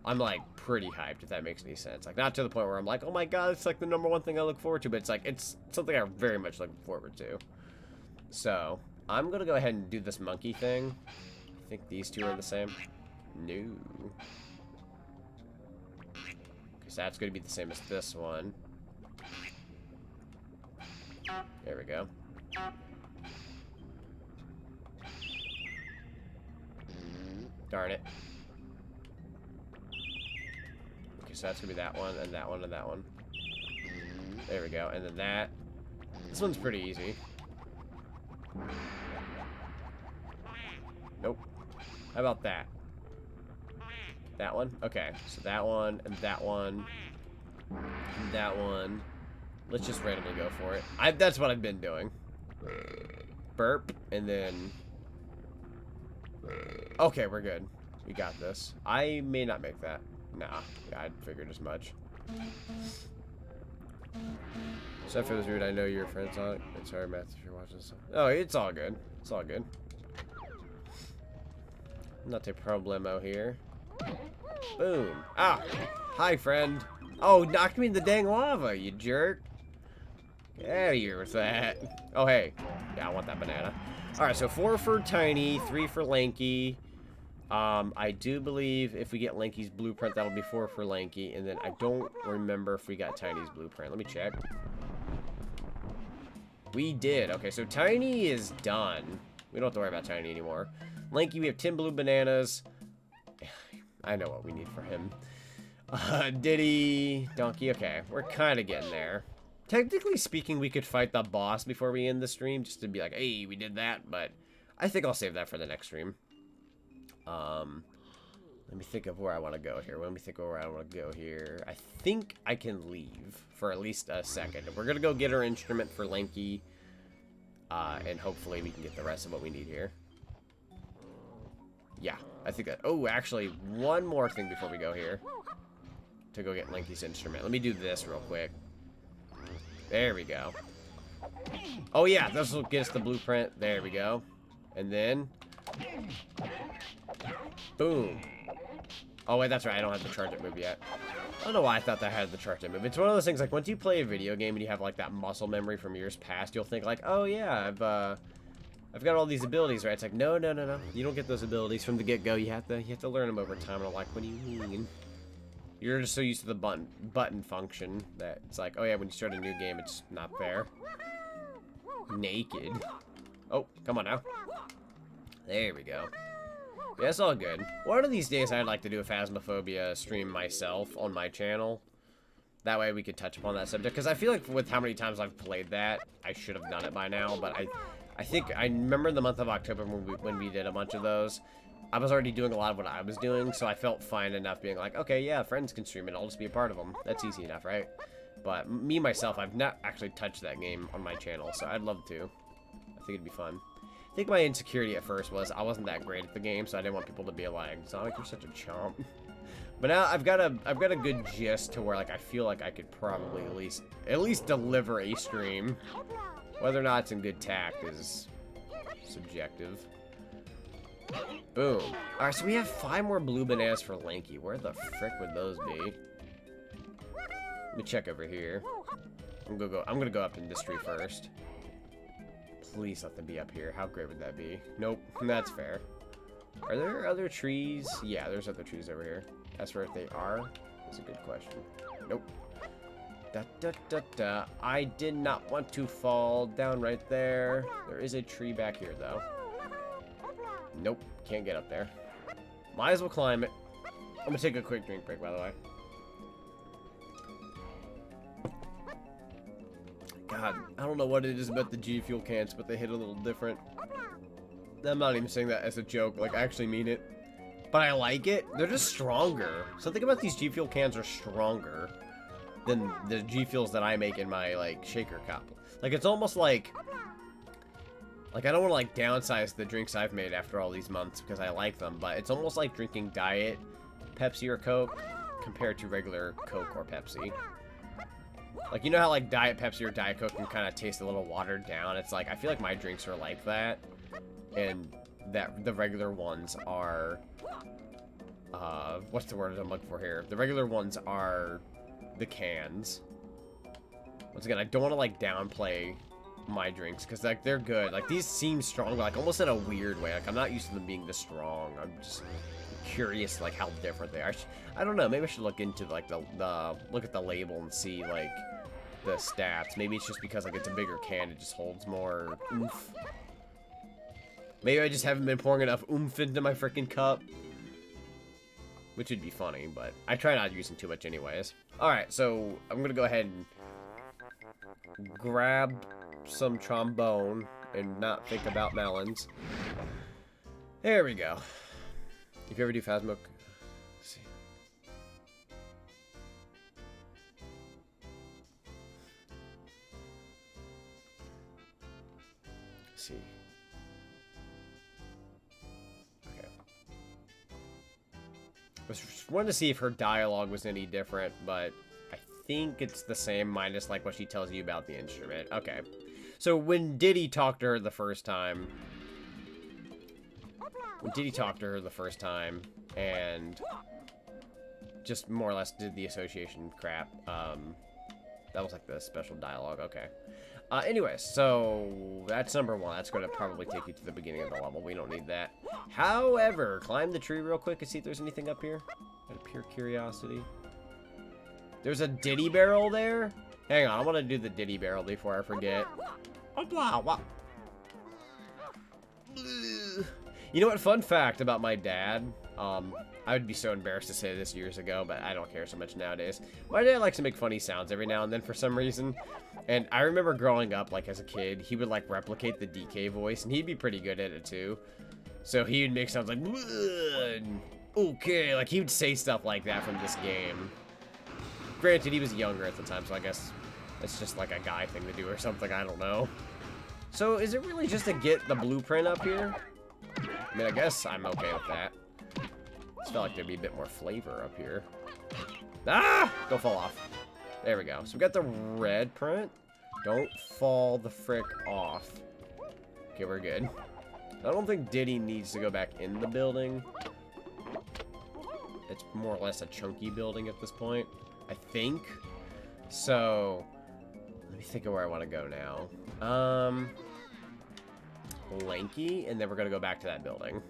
I'm like pretty hyped, if that makes any sense. Like, not to the point where I'm like, oh my god, it's like the #1 thing I look forward to, but it's like, it's something I very much look forward to. So, I'm gonna go ahead and do this monkey thing. I think these two are the same. No. Because that's gonna be the same as this one. There we go. Darn it. Okay, so that's gonna be that one, and that one, and that one. There we go, and then that. This one's pretty easy. Nope. How about that? That one? Okay, so that one, and that one, and that one. Let's just randomly go for it. That's what I've been doing. Burp, and then... Okay, we're good. We got this. I may not make that. Nah, yeah, I figured as much. So if it was rude, I know you're friends on it. And sorry, Matt, if you're watching this. Oh, it's all good. It's all good. Not a problemo here. Boom. Ah! Hi, friend. Oh, knocked me in the dang lava, you jerk. Get out of here with that. Oh, hey. Yeah, I want that banana. Alright, so 4 for Tiny, 3 for Lanky. I do believe if we get Lanky's blueprint, that'll be 4 for Lanky. And then I don't remember if we got Tiny's blueprint. Let me check. We did. Okay, so Tiny is done. We don't have to worry about Tiny anymore. Lanky, we have 10 blue bananas. I know what we need for him. Diddy, Donkey. Okay, we're kind of getting there. Technically speaking, we could fight the boss before we end the stream, just to be like, hey, we did that, but I think I'll save that for the next stream. Let me think of where I want to go here. Let me think of where I want to go here. I think I can leave for at least a second. We're going to go get our instrument for Lanky, and hopefully we can get the rest of what we need here. Yeah, I think that... Oh, actually, one more thing before we go here. To go get Lanky's instrument. Let me do this real quick. There we go. Oh yeah, this will get us the blueprint. There we go. And then... Boom. Oh wait, that's right. I don't have the charge it move yet. I don't know why I thought that had the charge it move. It's one of those things, like, once you play a video game and you have, like, that muscle memory from years past, you'll think, like, oh yeah, I've got all these abilities, right? It's like, no. You don't get those abilities from the get-go. You have to learn them over time. And I'm like, what do you mean? You're just so used to the button function that it's like, oh yeah, when you start a new game, it's not fair. Naked. Oh, come on now. There we go. Yeah, it's all good. One of these days, I'd like to do a Phasmophobia stream myself on my channel. That way we could touch upon that subject. Because I feel like with how many times I've played that, I should have done it by now. But I think I remember the month of October when we did a bunch of those. I was already doing a lot of what I was doing, so I felt fine enough being like, okay, yeah, friends can stream it. I'll just be a part of them. That's easy enough, right? But me, myself, I've not actually touched that game on my channel, so I'd love to. I think it'd be fun. I think my insecurity at first was I wasn't that great at the game, so I didn't want people to be like, Zonic, you're such a chump. But now I've got a good gist to where, like, I feel like I could probably at least deliver a stream. Whether or not it's in good tact is subjective. Boom. Alright, so we have 5 more blue bananas for Lanky. Where the frick would those be? Let me check over here. I'm gonna go up in this tree first. Please let them be up here. How great would that be? Nope, that's fair. Are there other trees? Yeah, there's other trees over here. As for if they are, that's a good question. Nope. I did not want to fall down right there. There is a tree back here, though. Nope, can't get up there. Might as well climb it. I'm gonna take a quick drink break, by the way. God, I don't know what it is about the G Fuel cans, but they hit a little different. I'm not even saying that as a joke, like, I actually mean it. But I like it. They're just stronger. Something about these G Fuel cans are stronger than the G Fuels that I make in my, like, shaker cup. Like, it's almost like I don't want to, like, downsize the drinks I've made after all these months because I like them, but it's almost like drinking Diet Pepsi or Coke compared to regular Coke or Pepsi. Like, you know how, like, Diet Pepsi or Diet Coke can kind of taste a little watered down? It's like, I feel like my drinks are like that, and that the regular ones are what's the word I'm looking for here? The regular ones are the cans. Once again, I don't want to like downplay my drinks because like they're good. Like these seem strong, but like almost in a weird way. Like I'm not used to them being this strong. I'm just curious like how different they are. I don't know. Maybe I should look into like the look at the label and see like the stats. Maybe it's just because like it's a bigger can, it just holds more oomph. Maybe I just haven't been pouring enough oomph into my freaking cup. Which would be funny, but I try not using too much anyways. Alright, so I'm gonna go ahead and grab some trombone and not think about melons. There we go. If you ever do Phasmo... Let's see. Let's see. I just wanted to see if her dialogue was any different, but I think it's the same, minus like what she tells you about the instrument. Okay. So when Diddy talked to her the first time... and just more or less did the association crap, that was like the special dialogue. Okay. Anyways, so that's number one. That's going to probably take you to the beginning of the level. We don't need that. However, climb the tree real quick and see if there's anything up here. Out of pure curiosity. There's a Diddy barrel there? Hang on, I want to do the Diddy barrel before I forget. You know what? Fun fact about my dad. I would be so embarrassed to say this years ago, but I don't care so much nowadays. My dad likes to make funny sounds every now and then for some reason. And I remember growing up, like, as a kid, he would, like, replicate the DK voice, and he'd be pretty good at it, too. So he would make sounds like, and, okay, like, he would say stuff like that from this game. Granted, he was younger at the time, so I guess it's just, like, a guy thing to do or something, I don't know. So, is it really just to get the blueprint up here? I mean, I guess I'm okay with that. Just felt like there'd be a bit more flavor up here. Ah! Don't fall off. There we go. So we got the red print. Don't fall the frick off. Okay, we're good. I don't think Diddy needs to go back in the building. It's more or less a chunky building at this point, I think. So, let me think of where I want to go now. Lanky, and then we're gonna go back to that building.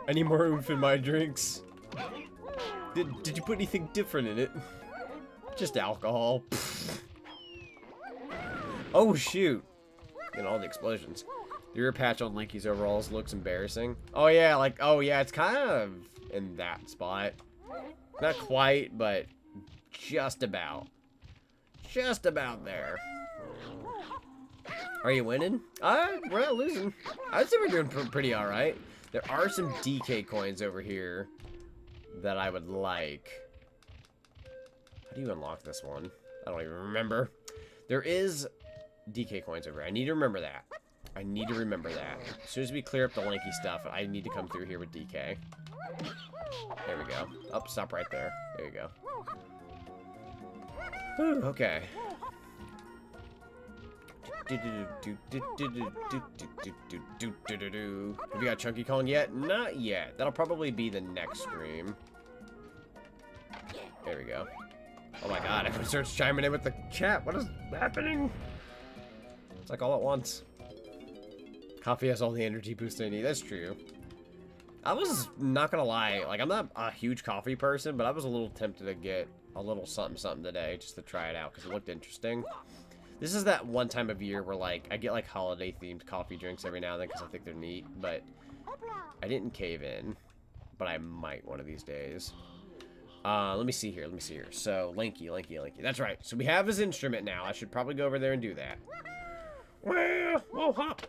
Any more oomph in my drinks? Did you put anything different in it? Just alcohol. Oh shoot! And all the explosions. The ear patch on Linky's overalls looks embarrassing. Oh yeah, like, oh yeah, it's kind of in that spot. Not quite, but just about. Just about there. Are you winning? We're not losing. I'd say we're doing pretty alright. There are some DK coins over here that I would like. How do you unlock this one? I don't even remember. There is DK coins over here. I need to remember that. I need to remember that. As soon as we clear up the lanky stuff, I need to come through here with DK. There we go. Oh, stop right there. There you go. Whew, okay. Have you got Chunky Kong yet? Not yet. That'll probably be the next stream. There we go. Oh my god, everyone starts chiming in with the chat. What is happening? It's like all at once. Coffee has all the energy boost I need. That's true. I was not gonna lie. Like, I'm not a huge coffee person, but I was a little tempted to get a little something today just to try it out because it looked interesting. This is that one time of year where, like, I get, like, holiday-themed coffee drinks every now and then because I think they're neat, but I didn't cave in, but I might one of these days. Let me see here. So, Lanky. That's right. So we have his instrument now. I should probably go over there and do that. Well, whoa, hop.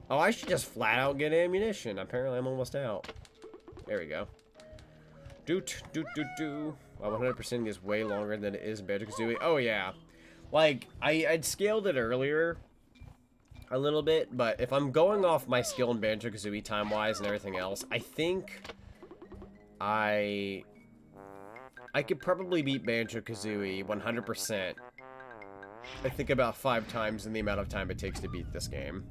Oh, I should just flat out get ammunition. Apparently, I'm almost out. There we go. Doot. Well, 100% is way longer than it is in Banjo-Kazooie. Oh, yeah. Like, I'd scaled it earlier a little bit, but if I'm going off my skill in Banjo-Kazooie time-wise and everything else, I think I could probably beat Banjo-Kazooie 100%. I think about 5 times in the amount of time it takes to beat this game.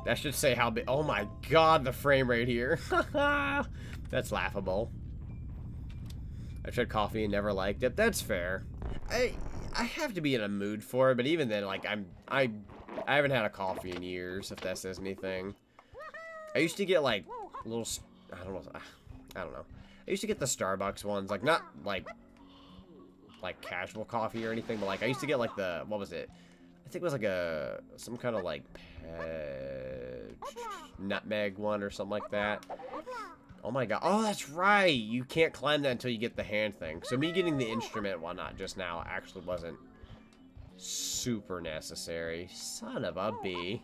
That should say how big. Oh my god, the frame rate here. That's laughable. I tried coffee and never liked it. That's fair. I have to be in a mood for it, but even then, like, I haven't had a coffee in years, if that says anything. I used to get, like, little, I don't know. I used to get the Starbucks ones, like, not, like casual coffee or anything, but, like, I used to get, like, the, what was it? I think it was, like, some kind of, like, nutmeg one or something like that. Oh my god. Oh, that's right. You can't climb that until you get the hand thing. So me getting the instrument and whatnot just now actually wasn't super necessary. Son of a bee.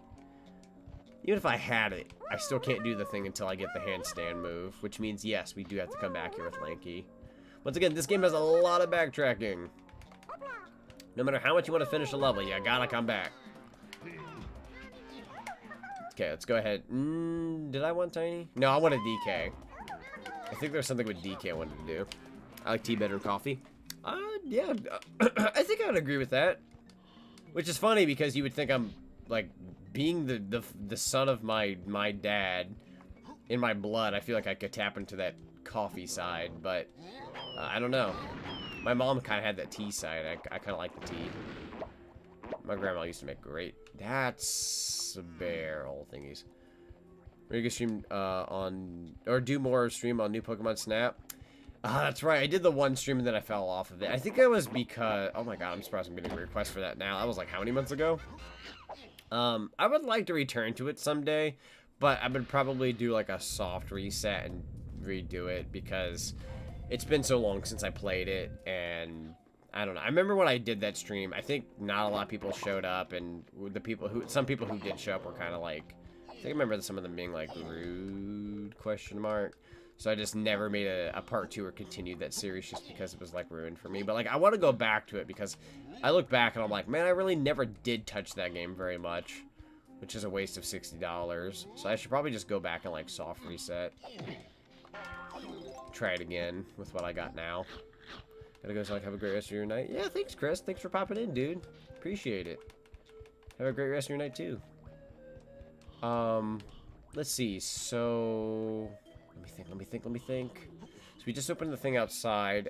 Even if I had it, I still can't do the thing until I get the handstand move. Which means, yes, we do have to come back here with Lanky. Once again, this game has a lot of backtracking. No matter how much you want to finish a level, you gotta come back. Okay, let's go ahead. Did I want Tiny? No, I wanted DK. I think there's something with DK I wanted to do. I like tea better than coffee. Yeah, I think I would agree with that. Which is funny because you would think I'm, like, being the son of my dad in my blood, I feel like I could tap into that coffee side, but I don't know. My mom kind of had that tea side. I kind of like the tea. My grandma used to make great. That's barrel thingies. We're gonna stream on, or do more stream on new Pokemon Snap. That's right. I did the one stream and then I fell off of it. I think it was because, oh my god, I'm surprised I'm getting a request for that now. That was like how many months ago? I would like to return to it someday, but I would probably do like a soft reset and redo it because it's been so long since I played it, and I don't know. I remember when I did that stream, I think not a lot of people showed up, and some people who did show up were kind of like, I think I remember some of them being like rude ? So I just never made a part 2 or continued that series just because it was like ruined for me. But like I want to go back to it because I look back and I'm like, man, I really never did touch that game very much, which is a waste of $60. So I should probably just go back and like soft reset. Try it again with what I got now. Gotta go, so have a great rest of your night. Yeah, thanks, Chris. Thanks for popping in, dude. Appreciate it. Have a great rest of your night too. Let's see. So let me think. So we just opened the thing outside.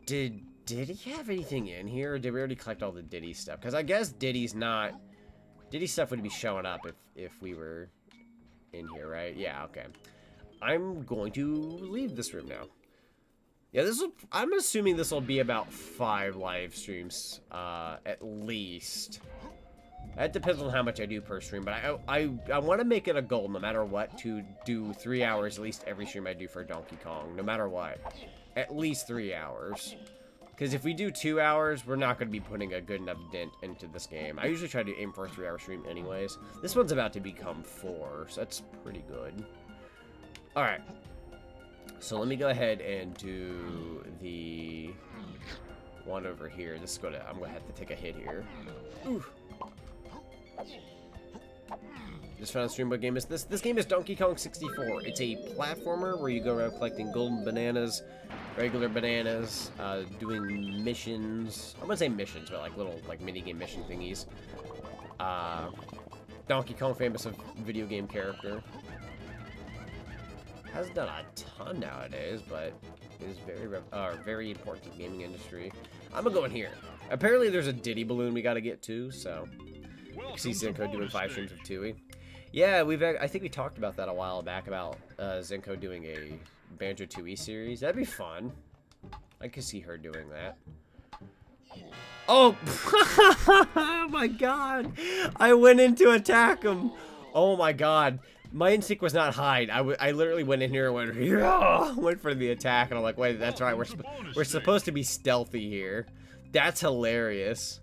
Did he have anything in here, or did we already collect all the Diddy stuff? Because I guess Diddy stuff would be showing up if we were in here, right? Yeah, okay. I'm going to leave this room now. Yeah, I'm assuming this will be about 5 live streams, at least. That depends on how much I do per stream, but I want to make it a goal, no matter what, to do 3 hours at least every stream I do for Donkey Kong, no matter what. At least 3 hours. Because if we do 2 hours, we're not going to be putting a good enough dent into this game. I usually try to aim for a 3-hour stream anyways. This one's about to become 4, so that's pretty good. Alright. So let me go ahead and do the one over here. I'm gonna have to take a hit here. Ooh. Just found a stream. What game is this? This game is Donkey Kong 64. It's a platformer where you go around collecting golden bananas, regular bananas, doing missions. I wouldn't say missions, but like little like minigame mission thingies. Donkey Kong, famous video game character. Hasn't done a ton nowadays, but is very important to the gaming industry. I'm gonna go in here. Apparently there's a Diddy balloon we gotta get to, so see Zenko doing 5 streams of Tui. Yeah, I think we talked about that a while back about Zenko doing a Banjo-Tooie series. That'd be fun. I could see her doing that. Oh! Oh my god! I went in to attack him! Oh my god. My instinct was not hide. I literally went in here and went, yeah! Went for the attack, and I'm like, wait, that's right. We're supposed to be stealthy here. That's hilarious.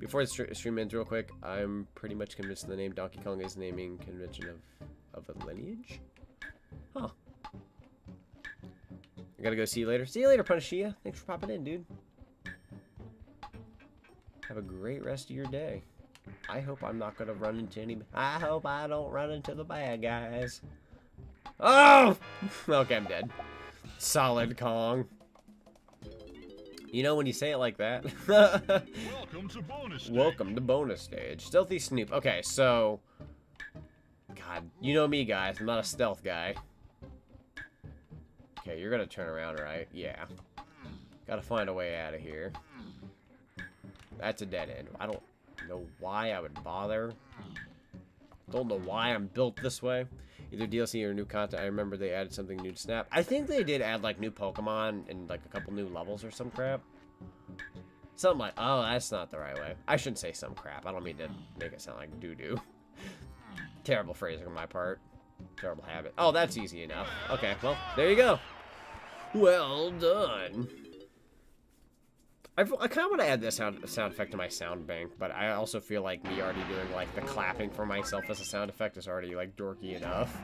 Before the stream ends real quick, I'm pretty much convinced the name Donkey Kong is naming convention of a lineage. Huh. I gotta go see you later. See you later, Punishia. Thanks for popping in, dude. Have a great rest of your day. I hope I'm not gonna run into any. I hope I don't run into the bad guys. Oh! Okay, I'm dead. Solid Kong. You know when you say it like that? Welcome to bonus stage. Welcome to bonus stage. Stealthy Snoop. Okay, so... God, you know me, guys. I'm not a stealth guy. Okay, you're gonna turn around, right? Yeah. Gotta find a way out of here. That's a dead end. I don't know why I would bother. Don't know why I'm built this way. Either DLC or new content. I remember they added something new to Snap. I think they did add, like, new Pokemon and, like, a couple new levels or some crap. Something like... Oh, that's not the right way. I shouldn't say some crap. I don't mean to make it sound like doo-doo. Terrible phrasing on my part. Terrible habit. Oh, that's easy enough. Okay, well, there you go. Well done. I kind of want to add this sound effect to my sound bank, but I also feel like me already doing, like, the clapping for myself as a sound effect is already, like, dorky enough.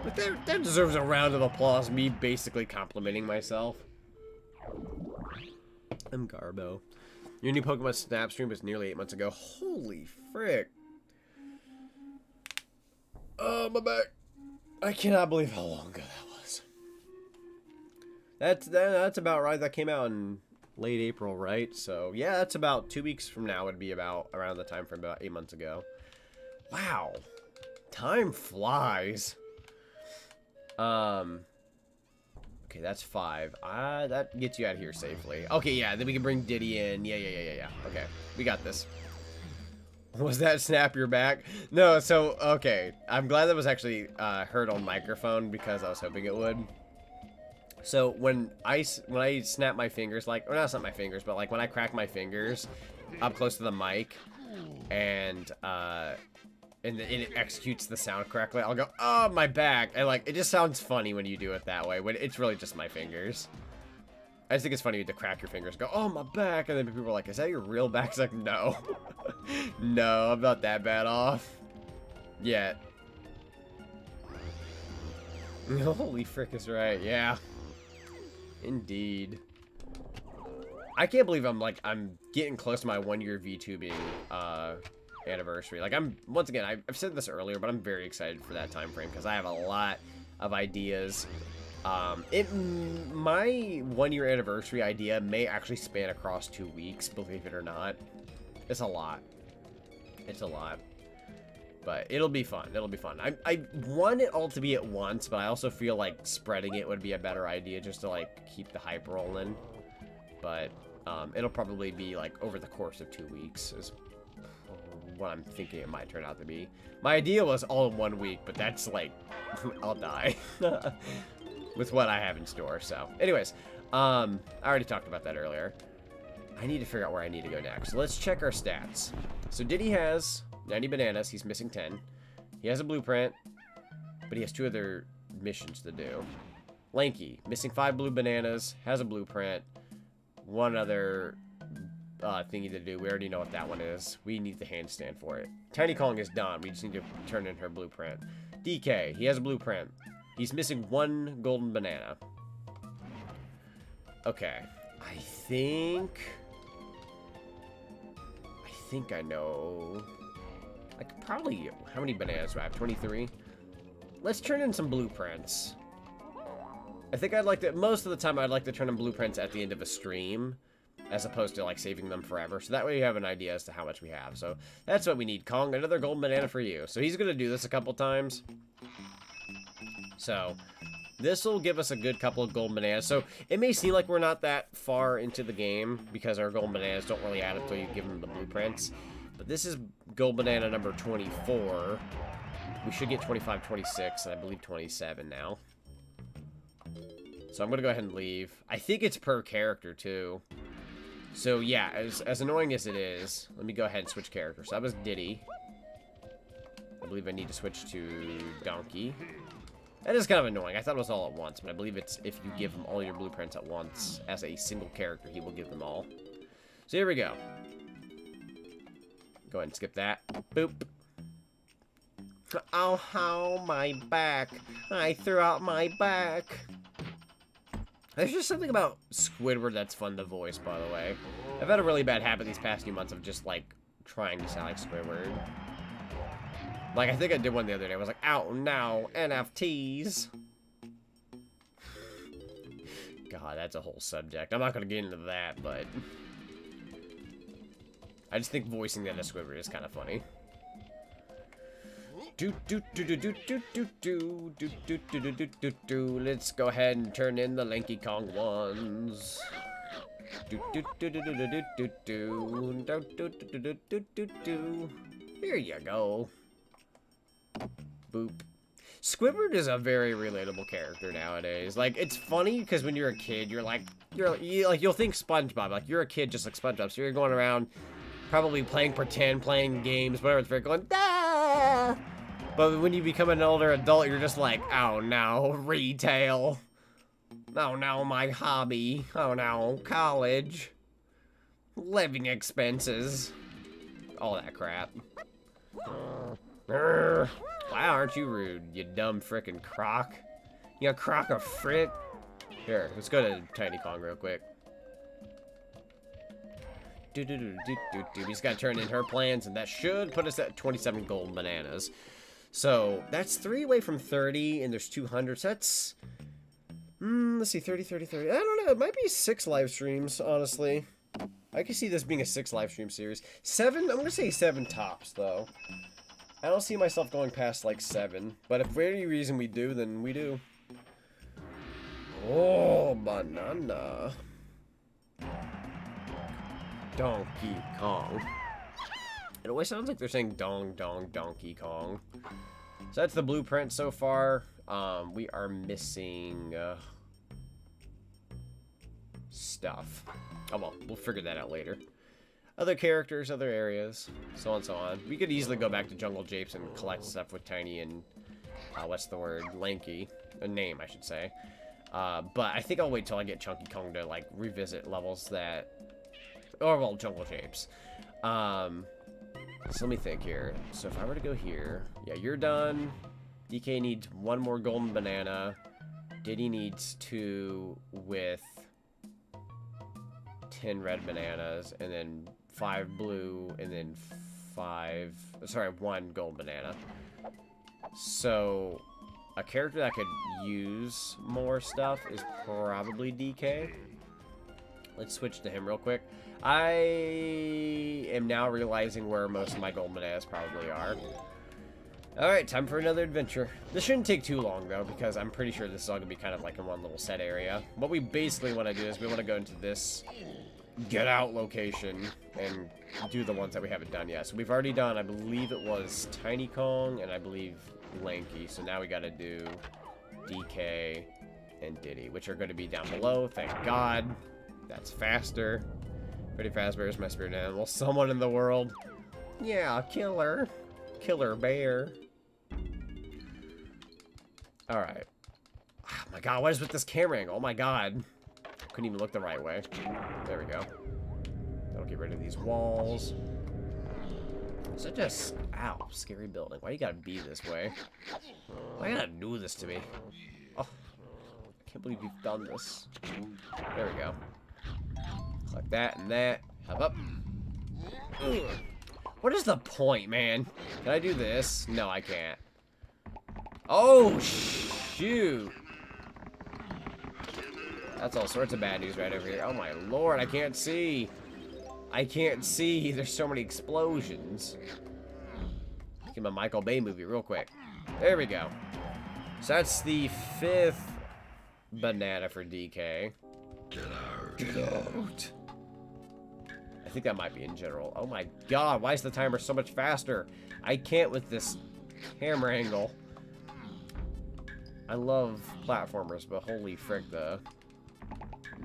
But that deserves a round of applause, me basically complimenting myself. I'm Garbo. Your new Pokemon Snap stream was nearly 8 months ago. Holy frick. Oh, my back. I cannot believe how long ago that was. That's about right. That came out in late April, right? So, yeah, that's about 2 weeks from now would be about around the time frame about 8 months ago. Wow. Time flies. Okay, that's 5. That gets you out of here safely. Okay, yeah, then we can bring Diddy in. Yeah. Okay, we got this. Was that snap your back? No, so, okay. I'm glad that was actually heard on microphone because I was hoping it would. So, when I snap my fingers, like, or not snap my fingers, but like when I crack my fingers up close to the mic and it executes the sound correctly, I'll go, oh, my back. And like, it just sounds funny when you do it that way, when it's really just my fingers. I just think it's funny to crack your fingers, go, oh, my back, and then people are like, is that your real back? It's like, no. No, I'm not that bad off. Yet. Holy frick is right, yeah. Indeed. I can't believe I'm getting close to my 1-year VTubing anniversary. Like, once again, I've said this earlier, but I'm very excited for that time frame because I have a lot of ideas. My 1-year anniversary idea may actually span across 2 weeks, believe it or not. It's a lot. It's a lot. But it'll be fun. It'll be fun. I want it all to be at once, but I also feel like spreading it would be a better idea just to, like, keep the hype rolling. But, it'll probably be, like, over the course of 2 weeks is what I'm thinking it might turn out to be. My idea was all in 1 week, but that's, like, I'll die. With what I have in store, so. Anyways, I already talked about that earlier. I need to figure out where I need to go next. Let's check our stats. So Diddy has 90 bananas. He's missing 10. He has a blueprint, but he has 2 other missions to do. Lanky, missing 5 blue bananas, has a blueprint. 1 other thingy to do. We already know what that one is. We need the handstand for it. Tiny Kong is done. We just need to turn in her blueprint. DK, he has a blueprint. He's missing 1 golden banana. Okay. I think I know. I could probably... How many bananas do I have? 23? Let's turn in some blueprints. I think I'd like to... Most of the time, I'd like to turn in blueprints at the end of a stream, as opposed to, like, saving them forever. So that way you have an idea as to how much we have. So that's what we need. Kong, another golden banana for you. So he's going to do this a couple times. So this will give us a good couple of golden bananas. So it may seem like we're not that far into the game because our golden bananas don't really add up until you give them the blueprints. But this is gold banana number 24. We should get 25, 26, and I believe 27 now. So I'm going to go ahead and leave. I think it's per character, too. So, yeah, as annoying as it is, let me go ahead and switch characters. So that was Diddy. I believe I need to switch to Donkey. That is kind of annoying. I thought it was all at once, but I believe it's if you give him all your blueprints at once as a single character, he will give them all. So here we go. Go ahead and skip that. Boop. Oh, how my back. I threw out my back. There's just something about Squidward that's fun to voice, by the way. I've had a really bad habit these past few months of just, like, trying to sound like Squidward. Like, I think I did one the other day. I was like, out now, NFTs. God, that's a whole subject. I'm not gonna get into that, but I just think voicing that as Squidward is kind of funny. Let's go ahead and turn in the Lanky Kong ones. Here you go. Boop. Squidward is a very relatable character nowadays. Like, it's funny because when you're a kid, you'll think SpongeBob. Like, you're a kid just like SpongeBob, so you're going around probably playing pretend, playing games, whatever it's going, ah! But when you become an older adult, you're just like, oh no, retail. Oh no, my hobby. Oh no, college. Living expenses. All that crap. Wow, aren't you rude, you dumb frickin' croc. You croc of frick. Here, let's go to Tiny Kong real quick. We just gotta turn in her plans, and that should put us at 27 golden bananas. So, that's 3 away from 30, and there's 200, so that's... let's see, 30, 30, 30. I don't know, it might be 6 live streams, honestly. I can see this being a 6 live stream series. 7, I'm gonna say 7 tops, though. I don't see myself going past, like, 7. But if for any reason we do, then we do. Oh, banana. Donkey Kong. It always sounds like they're saying dong, dong, Donkey Kong. So that's the blueprint so far. We are missing stuff. Oh well, we'll figure that out later. Other characters, other areas, so on and so on. We could easily go back to Jungle Japes and collect stuff with Tiny and, what's the word, Lanky. A name, I should say. But I think I'll wait till I get Chunky Kong to, like, revisit levels that... Or, well, Jungle Japes. So let me think here. So if I were to go here... Yeah, you're done. DK needs 1 more golden banana. Diddy needs 2 with 10 red bananas. And then 5 blue. And then 1 golden banana. So... a character that could use more stuff is probably DK. Let's switch to him real quick. I am now realizing where most of my golden bananas probably are. Alright, time for another adventure. This shouldn't take too long, though, because I'm pretty sure this is all going to be kind of like in one little set area. What we basically want to do is we want to go into this get out location and do the ones that we haven't done yet. So we've already done, I believe it was Tiny Kong, and I believe Lanky. So now we got to do DK and Diddy, which are going to be down below. Thank God. That's faster. Pretty fast. Bear is my spirit animal. Someone in the world. Yeah, killer. Killer bear. Alright. Oh my god, what is with this camera angle? Oh my god. Couldn't even look the right way. There we go. That'll get rid of these walls. Such a... Ow, scary building. Why you gotta be this way? Why you gotta do this to me? Oh, I can't believe you've done this. There we go. Like that and that. Hop up. Ugh. What is the point, man? Can I do this? No, I can't. Oh, shoot. That's all sorts of bad news right over here. Oh, my lord. I can't see. I can't see. There's so many explosions. Give me a Michael Bay movie real quick. There we go. So that's the 5th banana for DK. Get out. Get out. I think that might be in general. Oh my god, why is the timer so much faster? I can't with this camera angle. I love platformers, but holy frick the...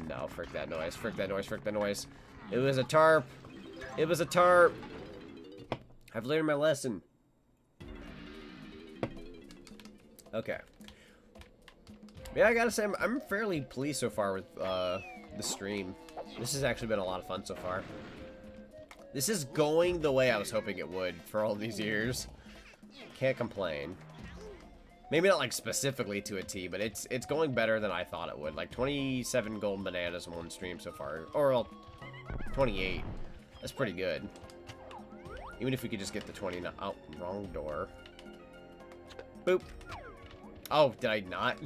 No, frick that noise, frick that noise, frick that noise. It was a tarp. It was a tarp. I've learned my lesson. Okay. Yeah, I gotta say, I'm fairly pleased so far with the stream. This has actually been a lot of fun so far. This is going the way I was hoping it would for all these years. Can't complain. Maybe not like specifically to a T, but it's going better than I thought it would. Like 27 golden bananas in one stream so far. Or well, 28. That's pretty good. Even if we could just get the 29. Oh, wrong door. Boop. Oh, did I not?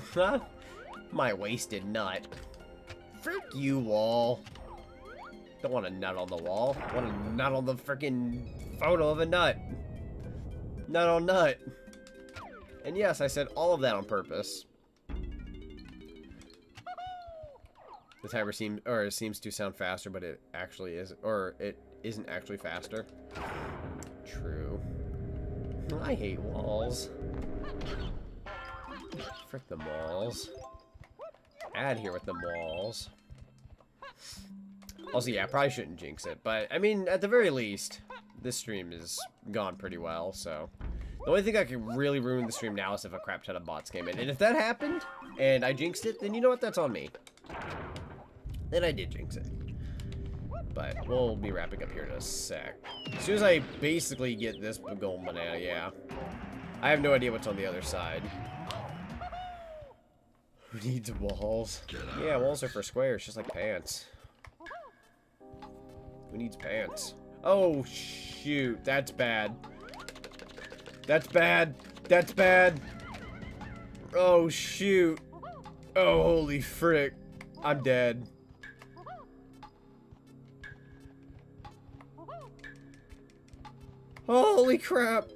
My wasted nut. Frick you, wall. Don't want a nut on the wall. I want a nut on the freaking photo of a nut. Nut on nut. And yes, I said all of that on purpose. The timer seems to sound faster, but it actually is, or it isn't actually faster. True. I hate walls. Frick the walls. Add here with the walls. Also, yeah, I probably shouldn't jinx it, but I mean, at the very least, this stream is gone pretty well, so. The only thing I could really ruin the stream now is if a crap ton of bots came in. And if that happened, and I jinxed it, then you know what? That's on me. Then I did jinx it. But we'll be wrapping up here in a sec. As soon as I basically get this golden banana, yeah. I have no idea what's on the other side. Who needs walls? Yeah, walls are for squares, just like pants. Who needs pants? Oh, shoot. That's bad. That's bad. That's bad. Oh, shoot. Oh, holy frick. I'm dead. Holy crap.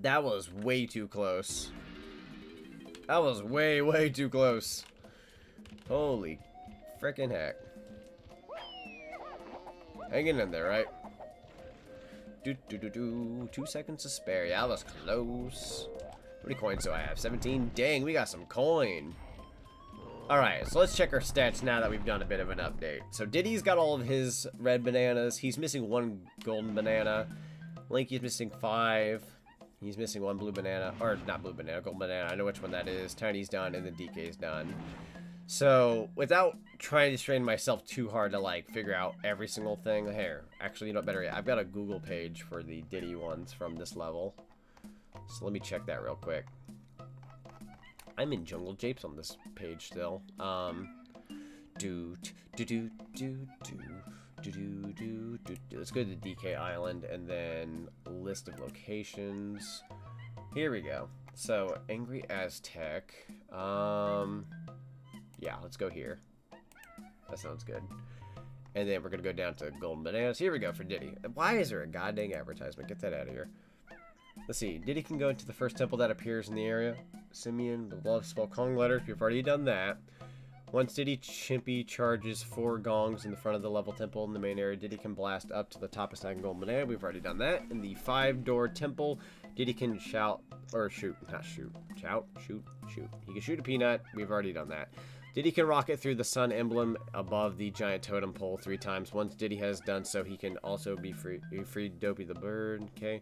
That was way too close. That was way, way too close. Holy frickin' heck. Hanging in there, right? 2 seconds to spare. Yeah, that was close. How many coins do I have? 17? Dang, we got some coin. Alright, so let's check our stats now that we've done a bit of an update. So Diddy's got all of his red bananas. He's missing 1 golden banana. Linky's missing 5. He's missing 1 blue banana. Or, not blue banana, golden banana. I know which one that is. Tiny's done, and then DK's done. So, without trying to strain myself too hard to, like, figure out every single thing here. Actually, you know what, better yet, I've got a Google page for the Diddy ones from this level. So let me check that real quick. I'm in Jungle Japes on this page still. Let's go to the DK Island and then list of locations. Here we go. So Angry Aztec. Yeah, let's go here. That sounds good. And then we're gonna go down to Golden Bananas. Here we go for Diddy. Why is there a goddamn advertisement? Get that out of here. Let's see. Diddy can go into the first temple that appears in the area. Simeon, the love spell Kong letters. We've already done that. Once Diddy Chimpy charges 4 gongs in the front of the level temple in the main area, Diddy can blast up to the top of Stack and Golden Banana. We've already done that. In the 5-door temple, Diddy can shout, or shoot, not shoot, shout, shoot. He can shoot a peanut. We've already done that. Diddy can rocket through the sun emblem above the giant totem pole 3 times. Once Diddy has done so, he can also be free Dopey the bird. Okay.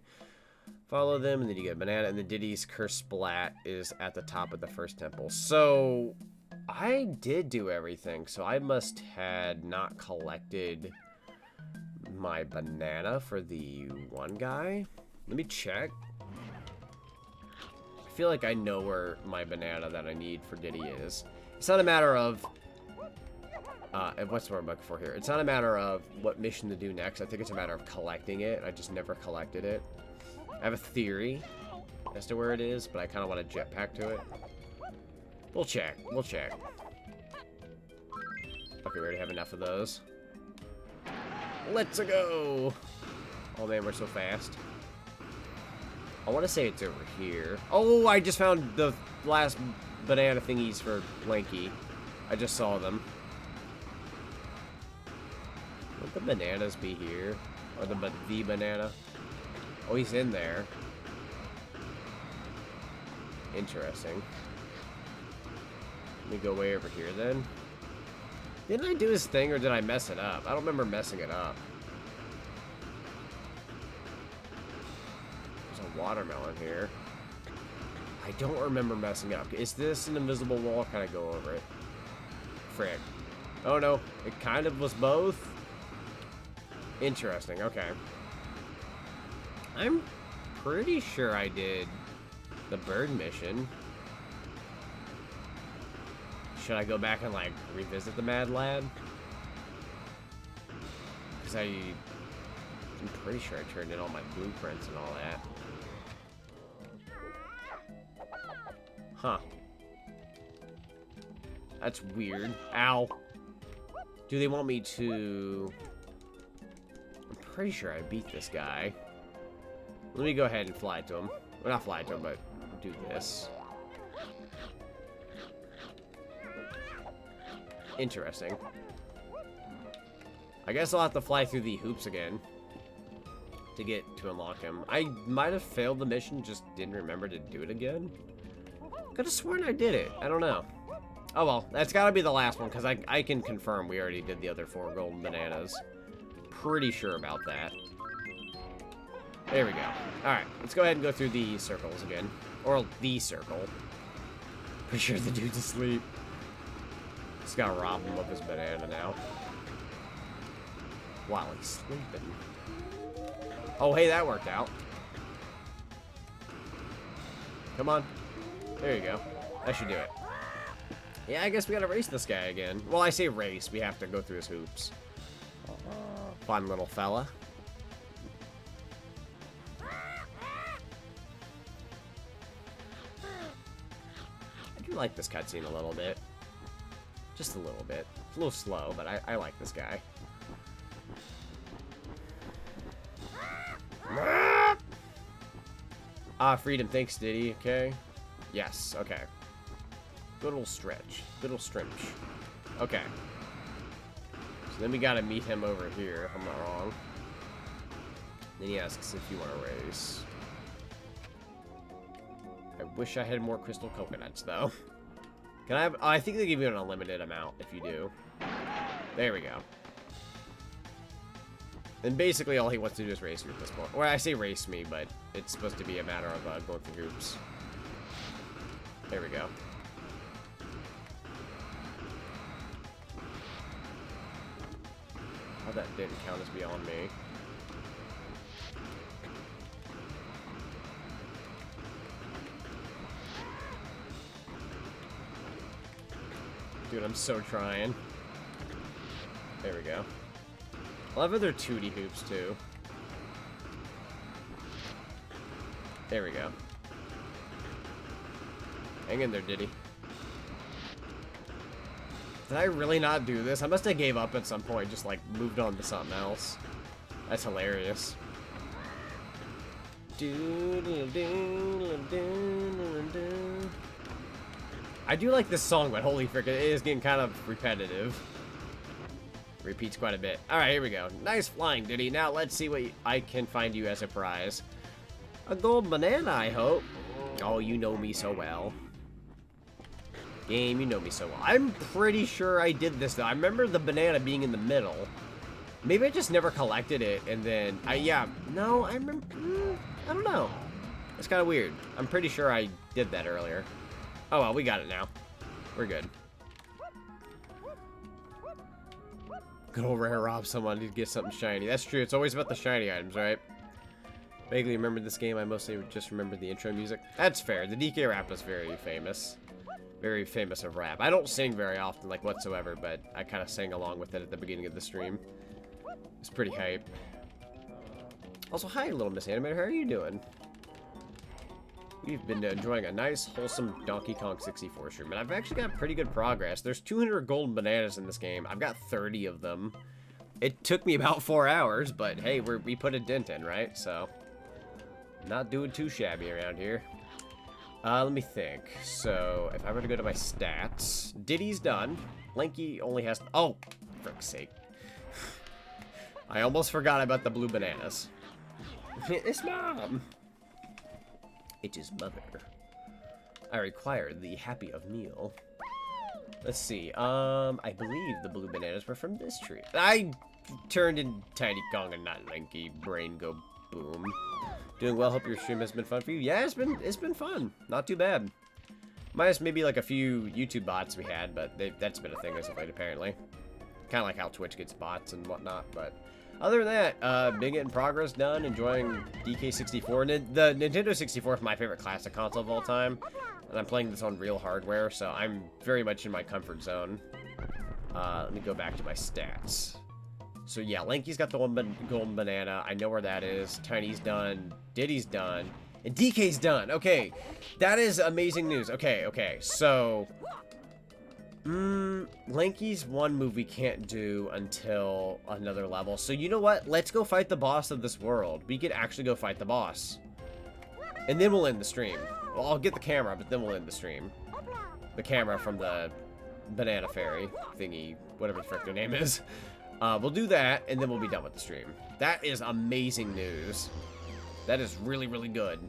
Follow them, and then you get a banana, and then Diddy's curse splat is at the top of the first temple. So I did do everything, so I must had not collected my banana for the one guy. Let me check. I feel like I know where my banana that I need for Diddy is. It's not a matter of what's the word I'm looking for here? It's not a matter of what mission to do next. I think it's a matter of collecting it. I just never collected it. I have a theory as to where it is, but I kind of want a jetpack to it. We'll check. We'll check. Okay, we already have enough of those. Let's go! Oh man, we're so fast. I want to say it's over here. Oh, I just found the last banana thingies for Blanky. I just saw them. Would the bananas be here? Or the banana? Oh, he's in there. Interesting. Let me go way over here then. Didn't I do his thing or did I mess it up? I don't remember messing it up. There's a watermelon here. I don't remember messing up. Is this an invisible wall? Can I go over it? Frick. Oh no, it kind of was both. Interesting, okay. I'm pretty sure I did the bird mission. Should I go back and, like, revisit the Mad Lad? Because I'm pretty sure I turned in all my blueprints and all that. Huh. That's weird. Ow. Do they want me to... I'm pretty sure I beat this guy. Let me go ahead and fly to him. Well, not fly to him, but do this. Interesting. I guess I'll have to fly through the hoops again to get to unlock him. I might have failed the mission, just didn't remember to do it again. Could have sworn I did it. I don't know. Oh well, that's got to be the last one, because I can confirm we already did the other 4 golden bananas. Pretty sure about that. There we go. Alright, let's go ahead and go through the circles again. Or the circle. Pretty sure the dude's asleep. Just gotta rob him of his banana now. While he's sleeping. Oh, hey, that worked out. Come on. There you go. That should do it. Yeah, I guess we gotta race this guy again. Well, I say race. We have to go through his hoops. Fun little fella. I do like this cutscene a little bit. Just a little bit. It's a little slow, but I like this guy. Ah, freedom. Thanks, Diddy. Okay. Yes. Okay. Good old stretch. Good old stretch. Okay. So then we gotta meet him over here, if I'm not wrong. Then he asks if you want to race. I wish I had more crystal coconuts, though. Can I have... Oh, I think they give you an unlimited amount if you do. There we go. And basically all he wants to do is race you at this point. Well, I say race me, but it's supposed to be a matter of going through groups. There we go. Oh, that didn't count as beyond me. Dude, I'm so trying. There we go. I'll have other 2D hoops, too. There we go. Hang in there, Diddy. Did I really not do this? I must have gave up at some point, just, like, moved on to something else. That's hilarious. I do like this song, but holy frick, it is getting kind of repetitive. Repeats quite a bit. Alright, here we go. Nice flying, Diddy. Now let's see what I can find you as a prize. A gold banana, I hope. Oh, you know me so well. Game, you know me so well. I'm pretty sure I did this, though. I remember the banana being in the middle. Maybe I just never collected it, and then... yeah. No, I remember... I don't know. It's kind of weird. I'm pretty sure I did that earlier. Oh, well, we got it now. We're good. Good old rare rob someone to get something shiny. That's true. It's always about the shiny items, right? Vaguely remember this game. I mostly just remember the intro music. That's fair. The DK rap was very famous. Very famous of rap. I don't sing very often, like, whatsoever, but I kind of sang along with it at the beginning of the stream. It's pretty hype. Also, hi, LilMissAnimator. How are you doing? We've been enjoying a nice, wholesome Donkey Kong 64 stream, and I've actually got pretty good progress. There's 200 golden bananas in this game. I've got 30 of them. It took me about 4 hours, but hey, we put a dent in, right? So, not doing too shabby around here. Let me think. So, if I were to go to my stats, Diddy's done. Lanky only has... Oh, for frick's sake. I almost forgot about the blue bananas. It's Mom! It is mother. I require the happy of meal. Let's see. I believe the blue bananas were from this tree. I turned in Tiny Kong and not Lanky. Brain go boom. Doing well. Hope your stream has been fun for you. Yeah, it's been fun. Not too bad. Minus maybe like a few YouTube bots we had, but that's been a thing as of late apparently. Kind of like how Twitch gets bots and whatnot, but. Other than that, been getting progress done, enjoying DK64. The Nintendo 64 is my favorite classic console of all time, and I'm playing this on real hardware, so I'm very much in my comfort zone. Let me go back to my stats. So yeah, Lanky's got the one golden banana. I know where that is. Tiny's done. Diddy's done. And DK's done. Okay, that is amazing news. Okay, so... Lanky's one move we can't do until another level. So you know what? Let's go fight the boss of this world. We could actually go fight the boss. And then we'll end the stream. Well, I'll get the camera, but then we'll end the stream. The camera from the banana fairy thingy, whatever the frick their name is. We'll do that, and then we'll be done with the stream. That is amazing news. That is really, really good.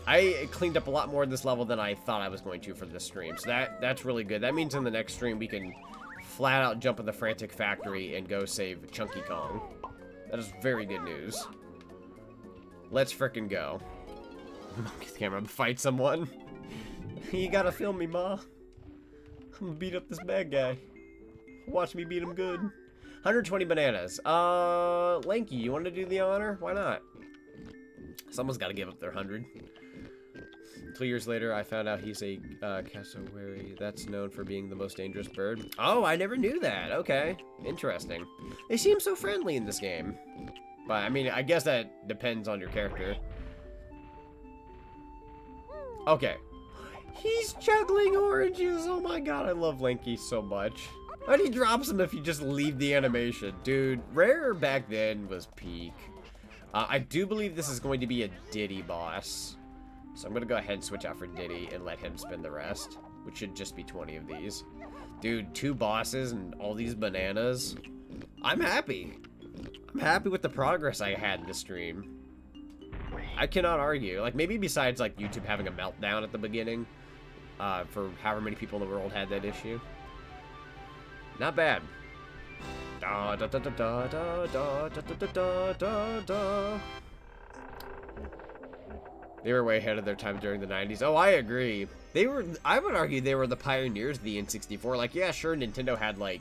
I cleaned up a lot more in this level than I thought I was going to for this stream. So that's really good. That means in the next stream we can flat out jump in the Frantic Factory and go save Chunky Kong. That is very good news. Let's frickin' go. Get the camera and fight someone. You gotta film me, Ma. I'm gonna beat up this bad guy. Watch me beat him good. 120 bananas. Lanky, you want to do the honor? Why not? Someone's got to give up their 100. 2 years later, I found out he's a cassowary that's known for being the most dangerous bird. Oh, I never knew that. Okay, interesting. They seem so friendly in this game. But, I mean, I guess that depends on your character. Okay. He's juggling oranges. Oh my god, I love Lanky so much. And he drops them if you just leave the animation. Dude, Rare back then was peak. I do believe this is going to be a Diddy boss. So I'm going to go ahead and switch out for Diddy and let him spin the rest. Which should just be 20 of these. Dude, 2 bosses and all these bananas. I'm happy. I'm happy with the progress I had this stream. I cannot argue. Like, maybe besides, like, YouTube having a meltdown at the beginning. For however many people in the world had that issue. Not bad. Da da da da da da da da da da da da. They were way ahead of their time during the 90s. Oh, I agree. They were, I would argue they were the pioneers of the N64. Like, yeah, sure, Nintendo had, like,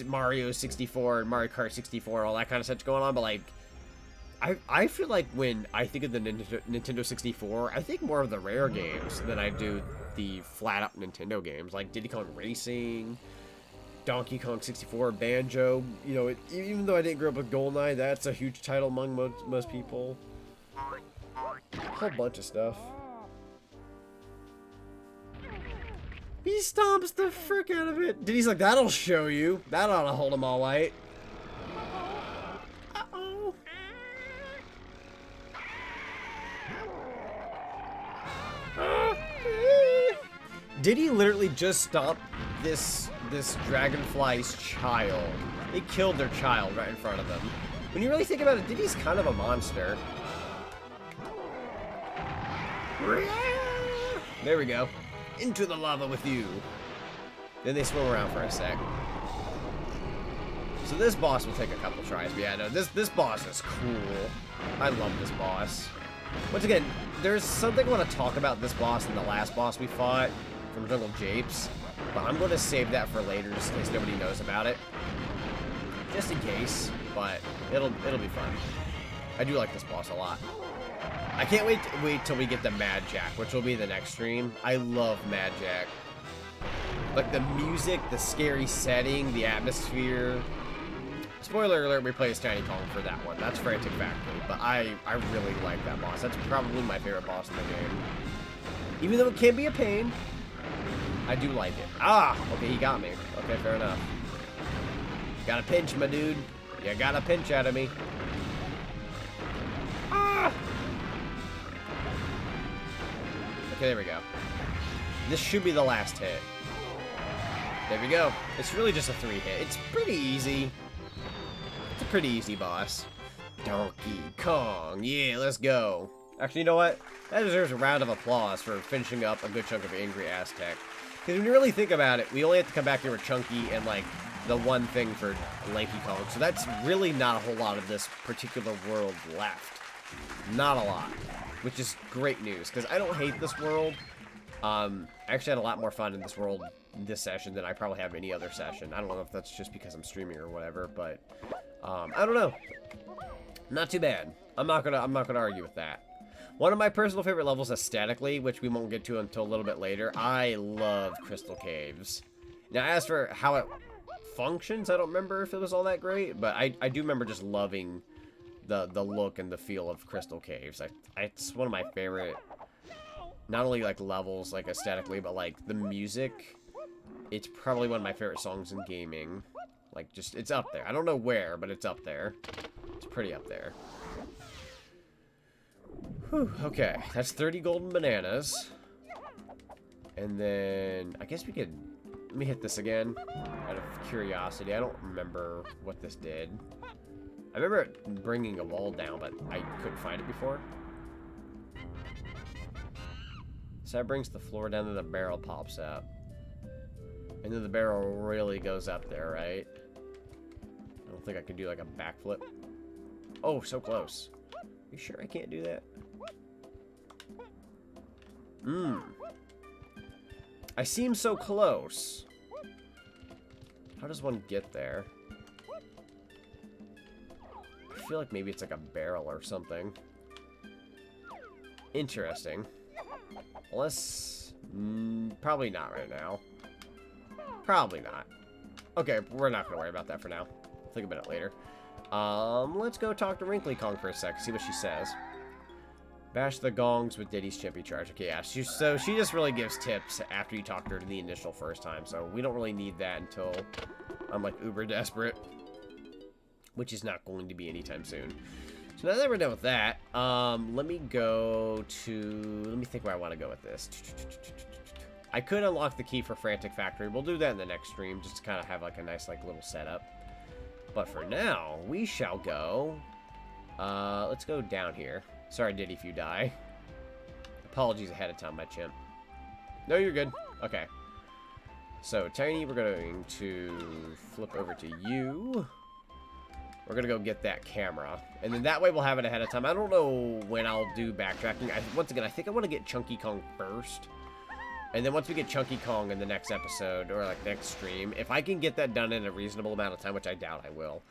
Mario 64 and Mario Kart 64 and all that kind of stuff going on, but, like, I feel like when I think of the Nintendo 64, I think more of the Rare games than I do the flat-out Nintendo games, like Diddy Kong Racing, Donkey Kong 64, Banjo. You know, even though I didn't grow up with GoldenEye, that's a huge title among most people. A whole bunch of stuff. He stomps the frick out of it. Diddy's like, that'll show you. That ought to hold him all right. Uh-oh. Diddy literally just stopped this dragonfly's child. They killed their child right in front of them. When you really think about it, Diddy's kind of a monster. There we go. Into the lava with you. Then they swim around for a sec. So this boss will take a couple tries, but yeah, no, this boss is cool. I love this boss. Once again, there's something I want to talk about this boss and the last boss we fought from Jungle Japes, but I'm going to save that for later just in case nobody knows about it. Just in case, but it'll be fun. I do like this boss a lot. I can't wait till we get to Mad Jack, which will be the next stream. I love Mad Jack. Like the music, the scary setting, the atmosphere. Spoiler alert, we play as Tiny Kong for that one. That's Frantic Factory, but I really like that boss. That's probably my favorite boss in the game. Even though it can be a pain, I do like it. Ah, okay, he got me. Okay, fair enough. Got a pinch, my dude. You got a pinch out of me. Ah! Okay, there we go. This should be the last hit. There we go. It's really just a 3-hit. It's pretty easy. It's a pretty easy boss. Donkey Kong. Yeah, let's go. Actually, you know what? That deserves a round of applause for finishing up a good chunk of Angry Aztec. Because when you really think about it, we only have to come back here with Chunky and, like, the one thing for Lanky Kong. So that's really not a whole lot of this particular world left. Not a lot. Which is great news, because I don't hate this world. I actually had a lot more fun in this world this session than I probably have any other session. I don't know if that's just because I'm streaming or whatever, but I don't know. Not too bad. I'm not gonna argue with that. One of my personal favorite levels aesthetically, which we won't get to until a little bit later, I love Crystal Caves. Now, as for how it functions, I don't remember if it was all that great, but I do remember just loving the look and the feel of Crystal Caves. It's one of my favorite, not only like levels like aesthetically, but like the music it's probably one of my favorite songs in gaming. Like, just, it's up there. I don't know where, but it's up there. It's pretty up there. Whew, okay, that's 30 golden bananas. And then, I guess we could, let me hit this again, out of curiosity. I don't remember what this did. I remember it bringing a wall down, but I couldn't find it before. So that brings the floor down, and the barrel pops up. And then the barrel really goes up there, right? I don't think I can do like a backflip. Oh, so close. You sure I can't do that? I seem so close. How does one get there? I feel like maybe it's like a barrel or something. Interesting. Unless... probably not right now. Probably not. Okay, we're not going to worry about that for now. I'll think about it later. Let's go talk to Wrinkly Kong for a sec, see what she says. Bash the gongs with Diddy's chimpy charge. Okay, yeah, so she just really gives tips after you talk to her the initial first time, so we don't really need that until I'm, like, uber desperate. Which is not going to be anytime soon. So now that we're done with that, let me go to... Let me think where I want to go with this. I could unlock the key for Frantic Factory. We'll do that in the next stream, just to kind of have, like, a nice, like, little setup. But for now, we shall go... let's go down here. Sorry, Diddy, if you die. Apologies ahead of time, my chimp. No, you're good. Okay. So, Tiny, we're going to flip over to you. We're going to go get that camera. And then that way we'll have it ahead of time. I don't know when I'll do backtracking. Once again, I think I want to get Chunky Kong first. And then once we get Chunky Kong in the next episode, or like next stream, if I can get that done in a reasonable amount of time, which I doubt I will.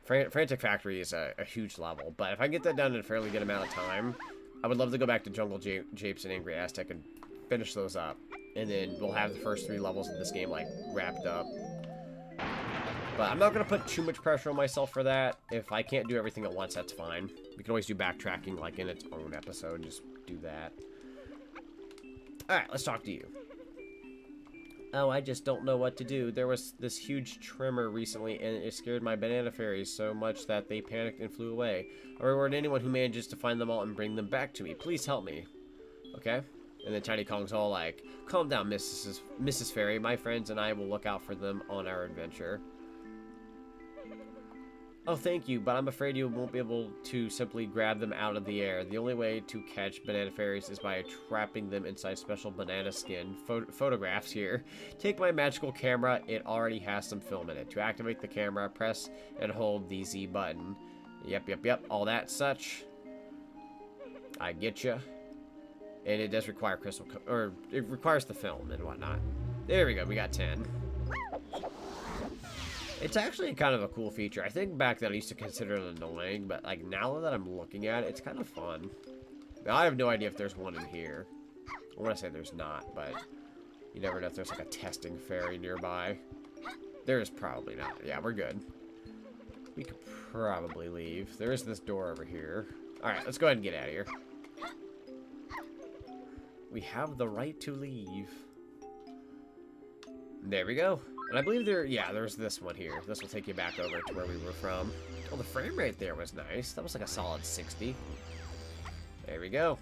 Frantic Factory is a huge level, but if I get that done in a fairly good amount of time, I would love to go back to Jungle Japes and Angry Aztec and finish those up. And then we'll have the first 3 levels of this game, like, wrapped up. But I'm not going to put too much pressure on myself for that. If I can't do everything at once, that's fine. We can always do backtracking, like, in its own episode, and just do that. Alright, let's talk to you. Oh, I just don't know what to do. There was this huge tremor recently, and it scared my banana fairies so much that they panicked and flew away. I reward anyone who manages to find them all and bring them back to me. Please help me. Okay? And then Tiny Kong's all like, calm down, Mrs. Fairy. My friends and I will look out for them on our adventure. Oh, thank you, but I'm afraid you won't be able to simply grab them out of the air. The only way to catch banana fairies is by trapping them inside special banana skin. Photographs here. Take my magical camera. It already has some film in it. To activate the camera, press and hold the Z button. Yep. All that such. I get you. And it does require crystal, or it requires the film and whatnot. There we go. We got 10. It's actually kind of a cool feature. I think back then I used to consider it annoying, but like now that I'm looking at it, it's kind of fun. Now, I have no idea if there's one in here. I want to say there's not, but you never know if there's like a testing fairy nearby. There is probably not. Yeah, we're good. We could probably leave. There is this door over here. Alright, let's go ahead and get out of here. We have the right to leave. There we go. And I believe there's this one here. This will take you back over to where we were from. Oh, the frame rate there was nice. That was like a solid 60. There we go.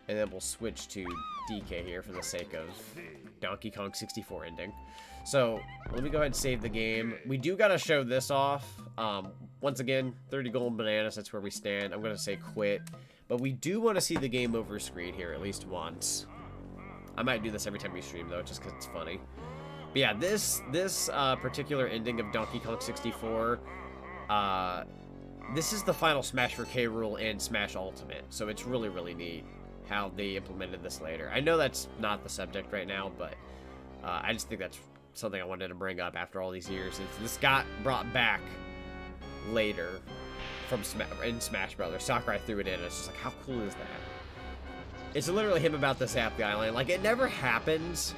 And then we'll switch to DK here for the sake of Donkey Kong 64 ending. So, let me go ahead and save the game. We do gotta show this off. Once again, 30 golden bananas, that's where we stand. I'm gonna say quit. But we do want to see the game over screen here at least once. I might do this every time we stream though, just because it's funny. But yeah, this particular ending of Donkey Kong 64, this is the final Smash for K rule and Smash Ultimate, so it's really, really neat how they implemented this later. I know that's not the subject right now, but I just think that's something I wanted to bring up after all these years. This got brought back later from Smash Brothers. Sakurai threw it in, and it's just like, how cool is that? It's literally him about to zap the island. Like, it never happens.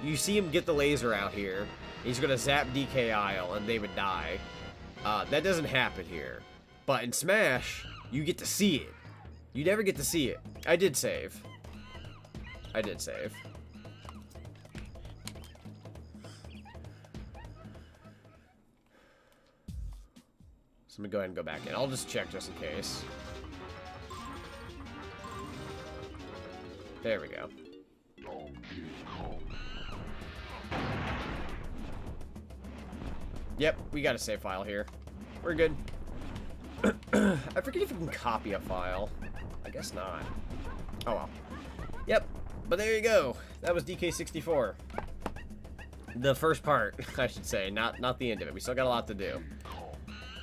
You see him get the laser out here. He's going to zap DK Isle, and they would die. That doesn't happen here. But in Smash, you get to see it. You never get to see it. I did save. I'm gonna go ahead and go back in. I'll just check just in case. There we go. Yep, we got a save file here. We're good. I forget if you can copy a file. I guess not. Oh well. Yep, but there you go. That was DK64. The first part, I should say, not the end of it. We still got a lot to do.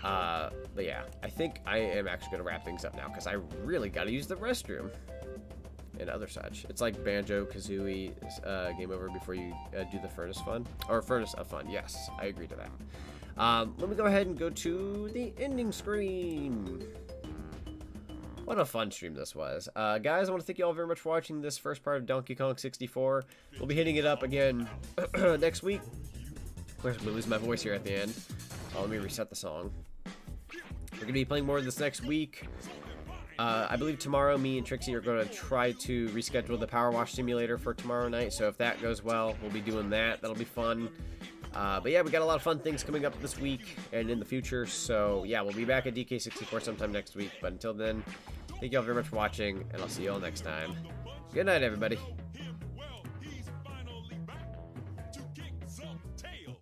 But yeah, I think I am actually going to wrap things up now because I really got to use the restroom and other such. It's like Banjo-Kazooie game over before you do the Furnace Fun. Or Furnace of Fun, yes, I agree to that. Let me go ahead and go to the ending screen. What a fun stream this was. Guys, I want to thank you all very much for watching this first part of Donkey Kong 64. We'll be hitting it up again next week. Where's I'm losing my voice here at the end. Oh, let me reset the song. We're going to be playing more of this next week. I believe tomorrow, me and Trixie are going to try to reschedule the Power Wash Simulator for tomorrow night. So if that goes well, we'll be doing that. That'll be fun. But yeah, we got a lot of fun things coming up this week and in the future. So yeah, we'll be back at DK64 sometime next week. But until then, thank you all very much for watching, and I'll see you all next time. Good night, everybody. Well, he's finally back to kick some tail.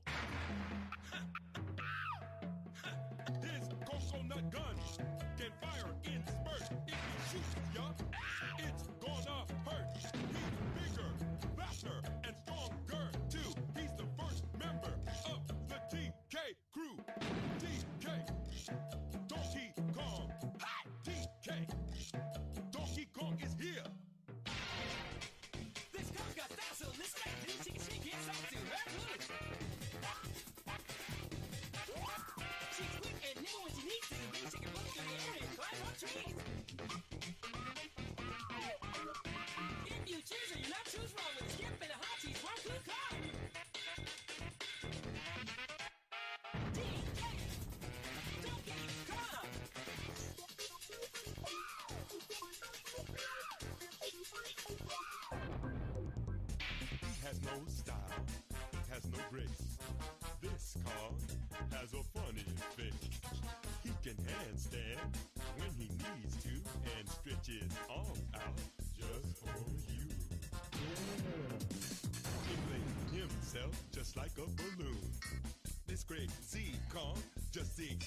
His coconut gun can fire in spurts. If he shoots ya, it's gonna hurt. He's bigger, faster, and stronger too. He's the first member of the TK crew. TK, Donkey Kong. Hi, TK. Donkey Kong is here. This girl's got style, so let's get it. She gets up to her moves. She's quick and nimble when she needs to. Then she can run through the air and climb up trees. If you choose her, you'll not choose wrong with a skip and a hot cheese. One good call. DK, Donkey Kong. He has no style, has no grace. This Kong has a funny face. He can handstand when he needs to and stretch his arms out just for you. Inflating himself just like a balloon. This crazy Kong just sings